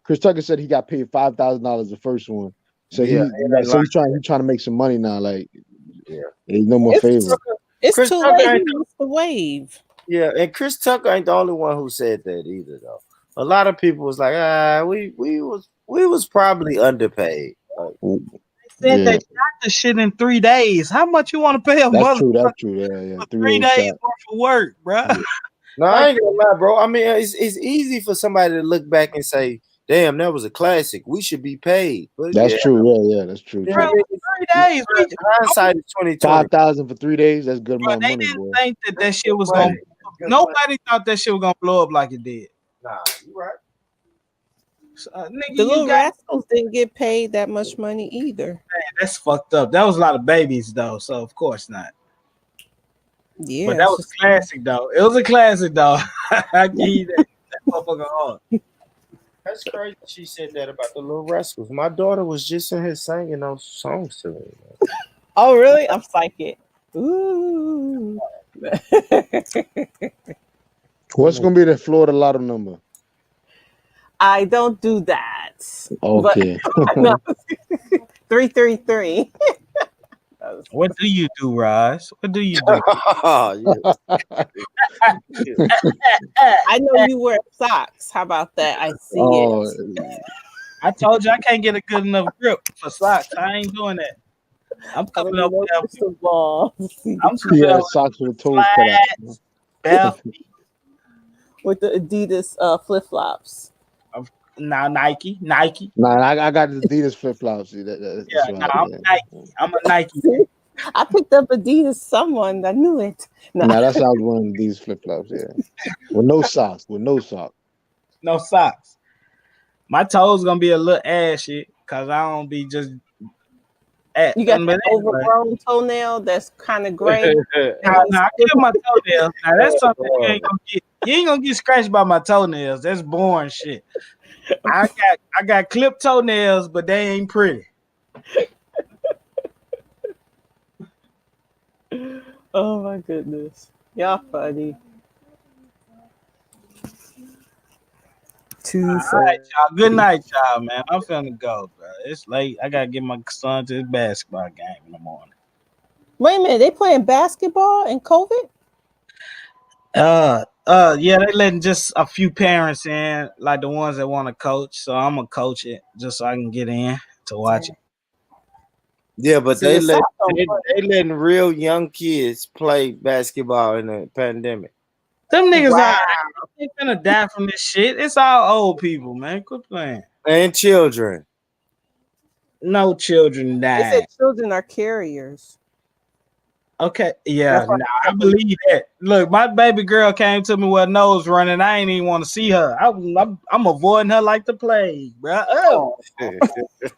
Chris Tucker said he got paid $5,000 the first one, So Yeah, he's trying to make some money now. Like, yeah, there's no more favor. It's Chris too Tucker late. ain't He missed the wave. yeah, and Chris Tucker ain't the only one who said that either, though. A lot of people was like, we was probably underpaid. Like, Said they Yeah, got the shit in 3 days. How much you want to pay a that's true. motherfucker That's true. Yeah. for 3 3 days days shot. worth of work, bro? Yeah. no, Like, I ain't gonna lie, bro. I mean, it's easy for somebody to look back and say, "Damn, that was a classic. We should be paid." But That's yeah, true. Yeah. That's true. yeah, bro, True. 3 days. hindsight is 2020. 5,000 for 3 days. That's good Bro, amount of they money, didn't boy. think that shit was Money. gonna. Nobody thought that shit was gonna blow up like it did. Nah, you right. Nigga, The you Little got Rascals didn't get paid that much money either. that's fucked up. That was a lot of babies though, so of course not. Yeah, But that was classic though. It was a classic though. I give you that motherfucker hard. That's crazy. She said that about the Little Rascals. My daughter was just in here singing those songs to me. Oh, really? I'm psychic. Ooh. What's gonna be the Florida Lotto number? I don't do that. Okay. But no. 333. What do you do, Roz? What do you do? Oh, I know you wear socks. How about that? I see Oh, it. I told you I can't get a good enough grip for socks. I ain't doing that. I'm I don't coming up know crystal ball. I'm he coming had up socks with the toes cut out. flats, bare feet. with the Adidas flip flops. Now Nike. Nah, I got the Adidas flip flops. That's Yeah, right. no, I'm Nike. I'm a Nike. See? I picked up Adidas. Someone I knew it. No. Nah, that's how I was wearing these flip flops. Yeah, with no socks. No socks. My toes gonna be a little ashy because I don't be just. You got that overgrown toenail that's kind of gray. Nah, I kill my toenails. Now that's something you ain't gonna get. You ain't gonna get scratched by my toenails. That's boring shit. I got clipped toenails, but they ain't pretty. Oh my goodness. Y'all funny. All right, y'all. Good night, y'all, man. I'm finna go, bro. It's late. I gotta get my son to his basketball game in the morning. Wait a minute, they playing basketball in COVID? Yeah, they letting just a few parents in, like the ones that want to coach. So I'm gonna coach it just so I can get in to watch it. Yeah, but See, they the letting real young kids play basketball in the pandemic. Them niggas Wow. ain't finna die from this shit. It's all old people, man. Quit playing. And children. No children They die. said children are carriers. Okay, yeah, That's why- I believe that. Look, my baby girl came to me with her nose running. I ain't even want to see her. I'm avoiding her like the plague, bro. Oh,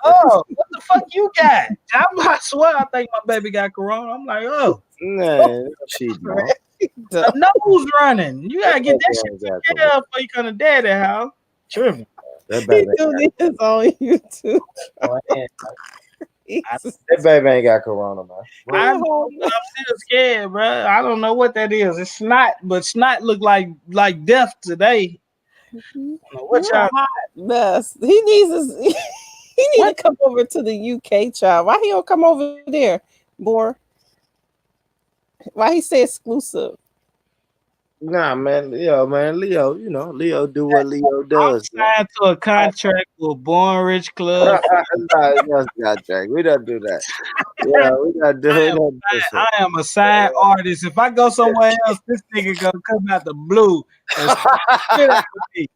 what the fuck you got? I swear, I think my baby got corona. I'm like, oh, Nah, she don't. a nose running. You gotta get that shit taken care of before you come to daddy house. Tripping. That He baby, doing this on YouTube. that baby ain't got corona, man. I'm still scared, bro. I don't know what that is. It's snot, but snot look like death today. What You're a hot mess. He needs he need to come over to the UK, child. Why he don't come over there, boy? Why he say exclusive? Nah, man, Leo, Leo do what Leo does. I'm signed to a contract with Born Rich Club. Nah, no contract. We don't do that. Yeah, we don't do it. I am a signed artist. If I go somewhere else, this nigga gonna come out the blue and spit out with me.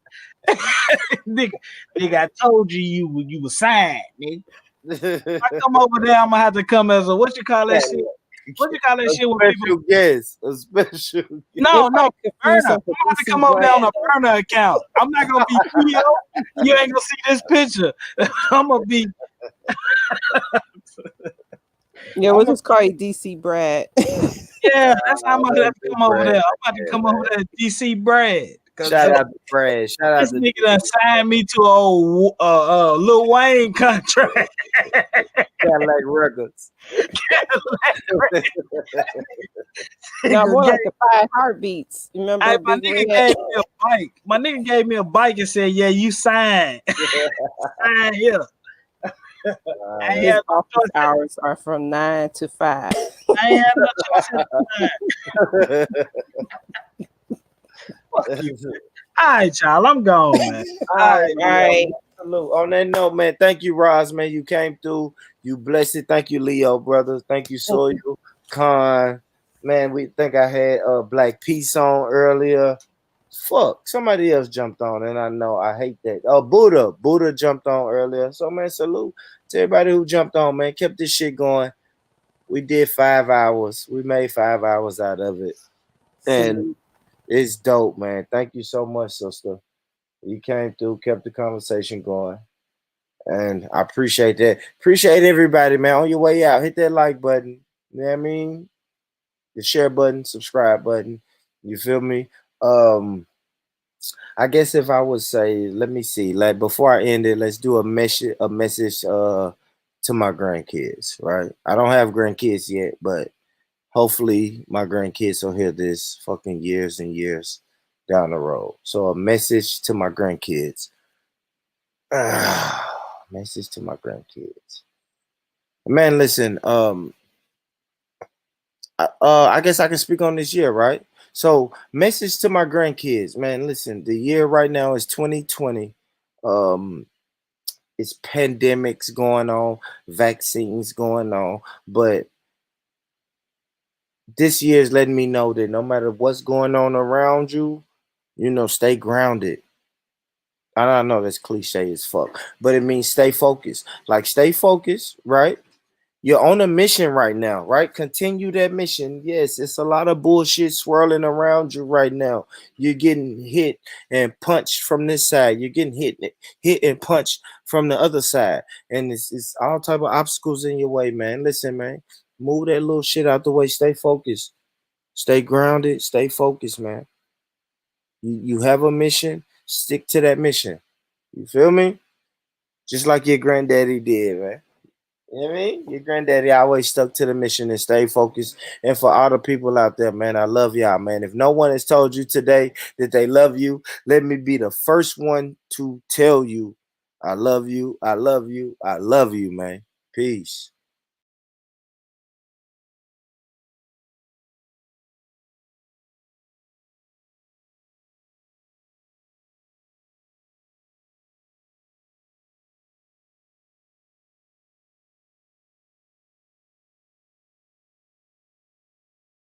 nigga, I told you were signed, nigga. If I come over there, I'm gonna have to come as a what you call that shit? What you call that shit when people guest? A special guest. No, burner. I'm gonna have to come over there on a burner account. I'm not gonna be Theo. You ain't gonna see this picture. I'm gonna be Yeah, we'll just call you DC Brad. Yeah, that's how I'm gonna have to come over there. I'm about to come over there, DC Brad. Shout out to Brad. Shout out This to nigga done signed me to a Lil Wayne contract. Cadillac Records. Now more like the 5 heartbeats. Remember? Hey, my nigga gave me a bike. My nigga gave me a bike and said, "Yeah, you signed. Sign here." I ain't His had no office choice. hours are from 9 to 5. I ain't had no choice at the time. Fuck you. All right, y'all. I'm gone, man. All right, All right. Salute. On that note, man, thank you, Roz, man. You came through. You blessed it. Thank you, Leo, brother. Thank you, Soil, Khan. Man, we think I had Black Peace on earlier. Fuck, somebody else jumped on, and I know I hate that. Oh, Buddha jumped on earlier. So, man, salute to everybody who jumped on, man. Kept this shit going. We did 5 hours. We made 5 hours out of it, and it's dope, man. Thank you so much, sister. You came through, kept the conversation going. And I appreciate that. Appreciate everybody, man. On your way out, hit that like button. You know what I mean? The share button, subscribe button. You feel me? I guess if I would say, let me see, like before I end it, let's do a message to my grandkids, right? I don't have grandkids yet, but hopefully my grandkids will hear this fucking years and years down the road. So a message to my grandkids. Message to my grandkids. Man, listen, I guess I can speak on this year, right? So, message to my grandkids, man. Listen, the year right now is 2020. It's pandemics going on, vaccines going on, but this year is letting me know that no matter what's going on around you, stay grounded. I know that's cliche as fuck, but it means stay focused. Like, stay focused, right? You're on a mission right now, right? Continue that mission. Yes, it's a lot of bullshit swirling around you right now. You're getting hit and punched from this side. You're getting hit and punched from the other side. And it's all type of obstacles in your way, man. Listen, man, move that little shit out the way. Stay focused. Stay grounded. Stay focused, man. You have a mission. Stick to that mission. You feel me? Just like your granddaddy did, man. You know what I mean? Your granddaddy always stuck to the mission and stay focused. And for all the people out there, man, I love y'all, man. If no one has told you today that they love you, let me be the first one to tell you I love you. I love you. I love you, man. Peace.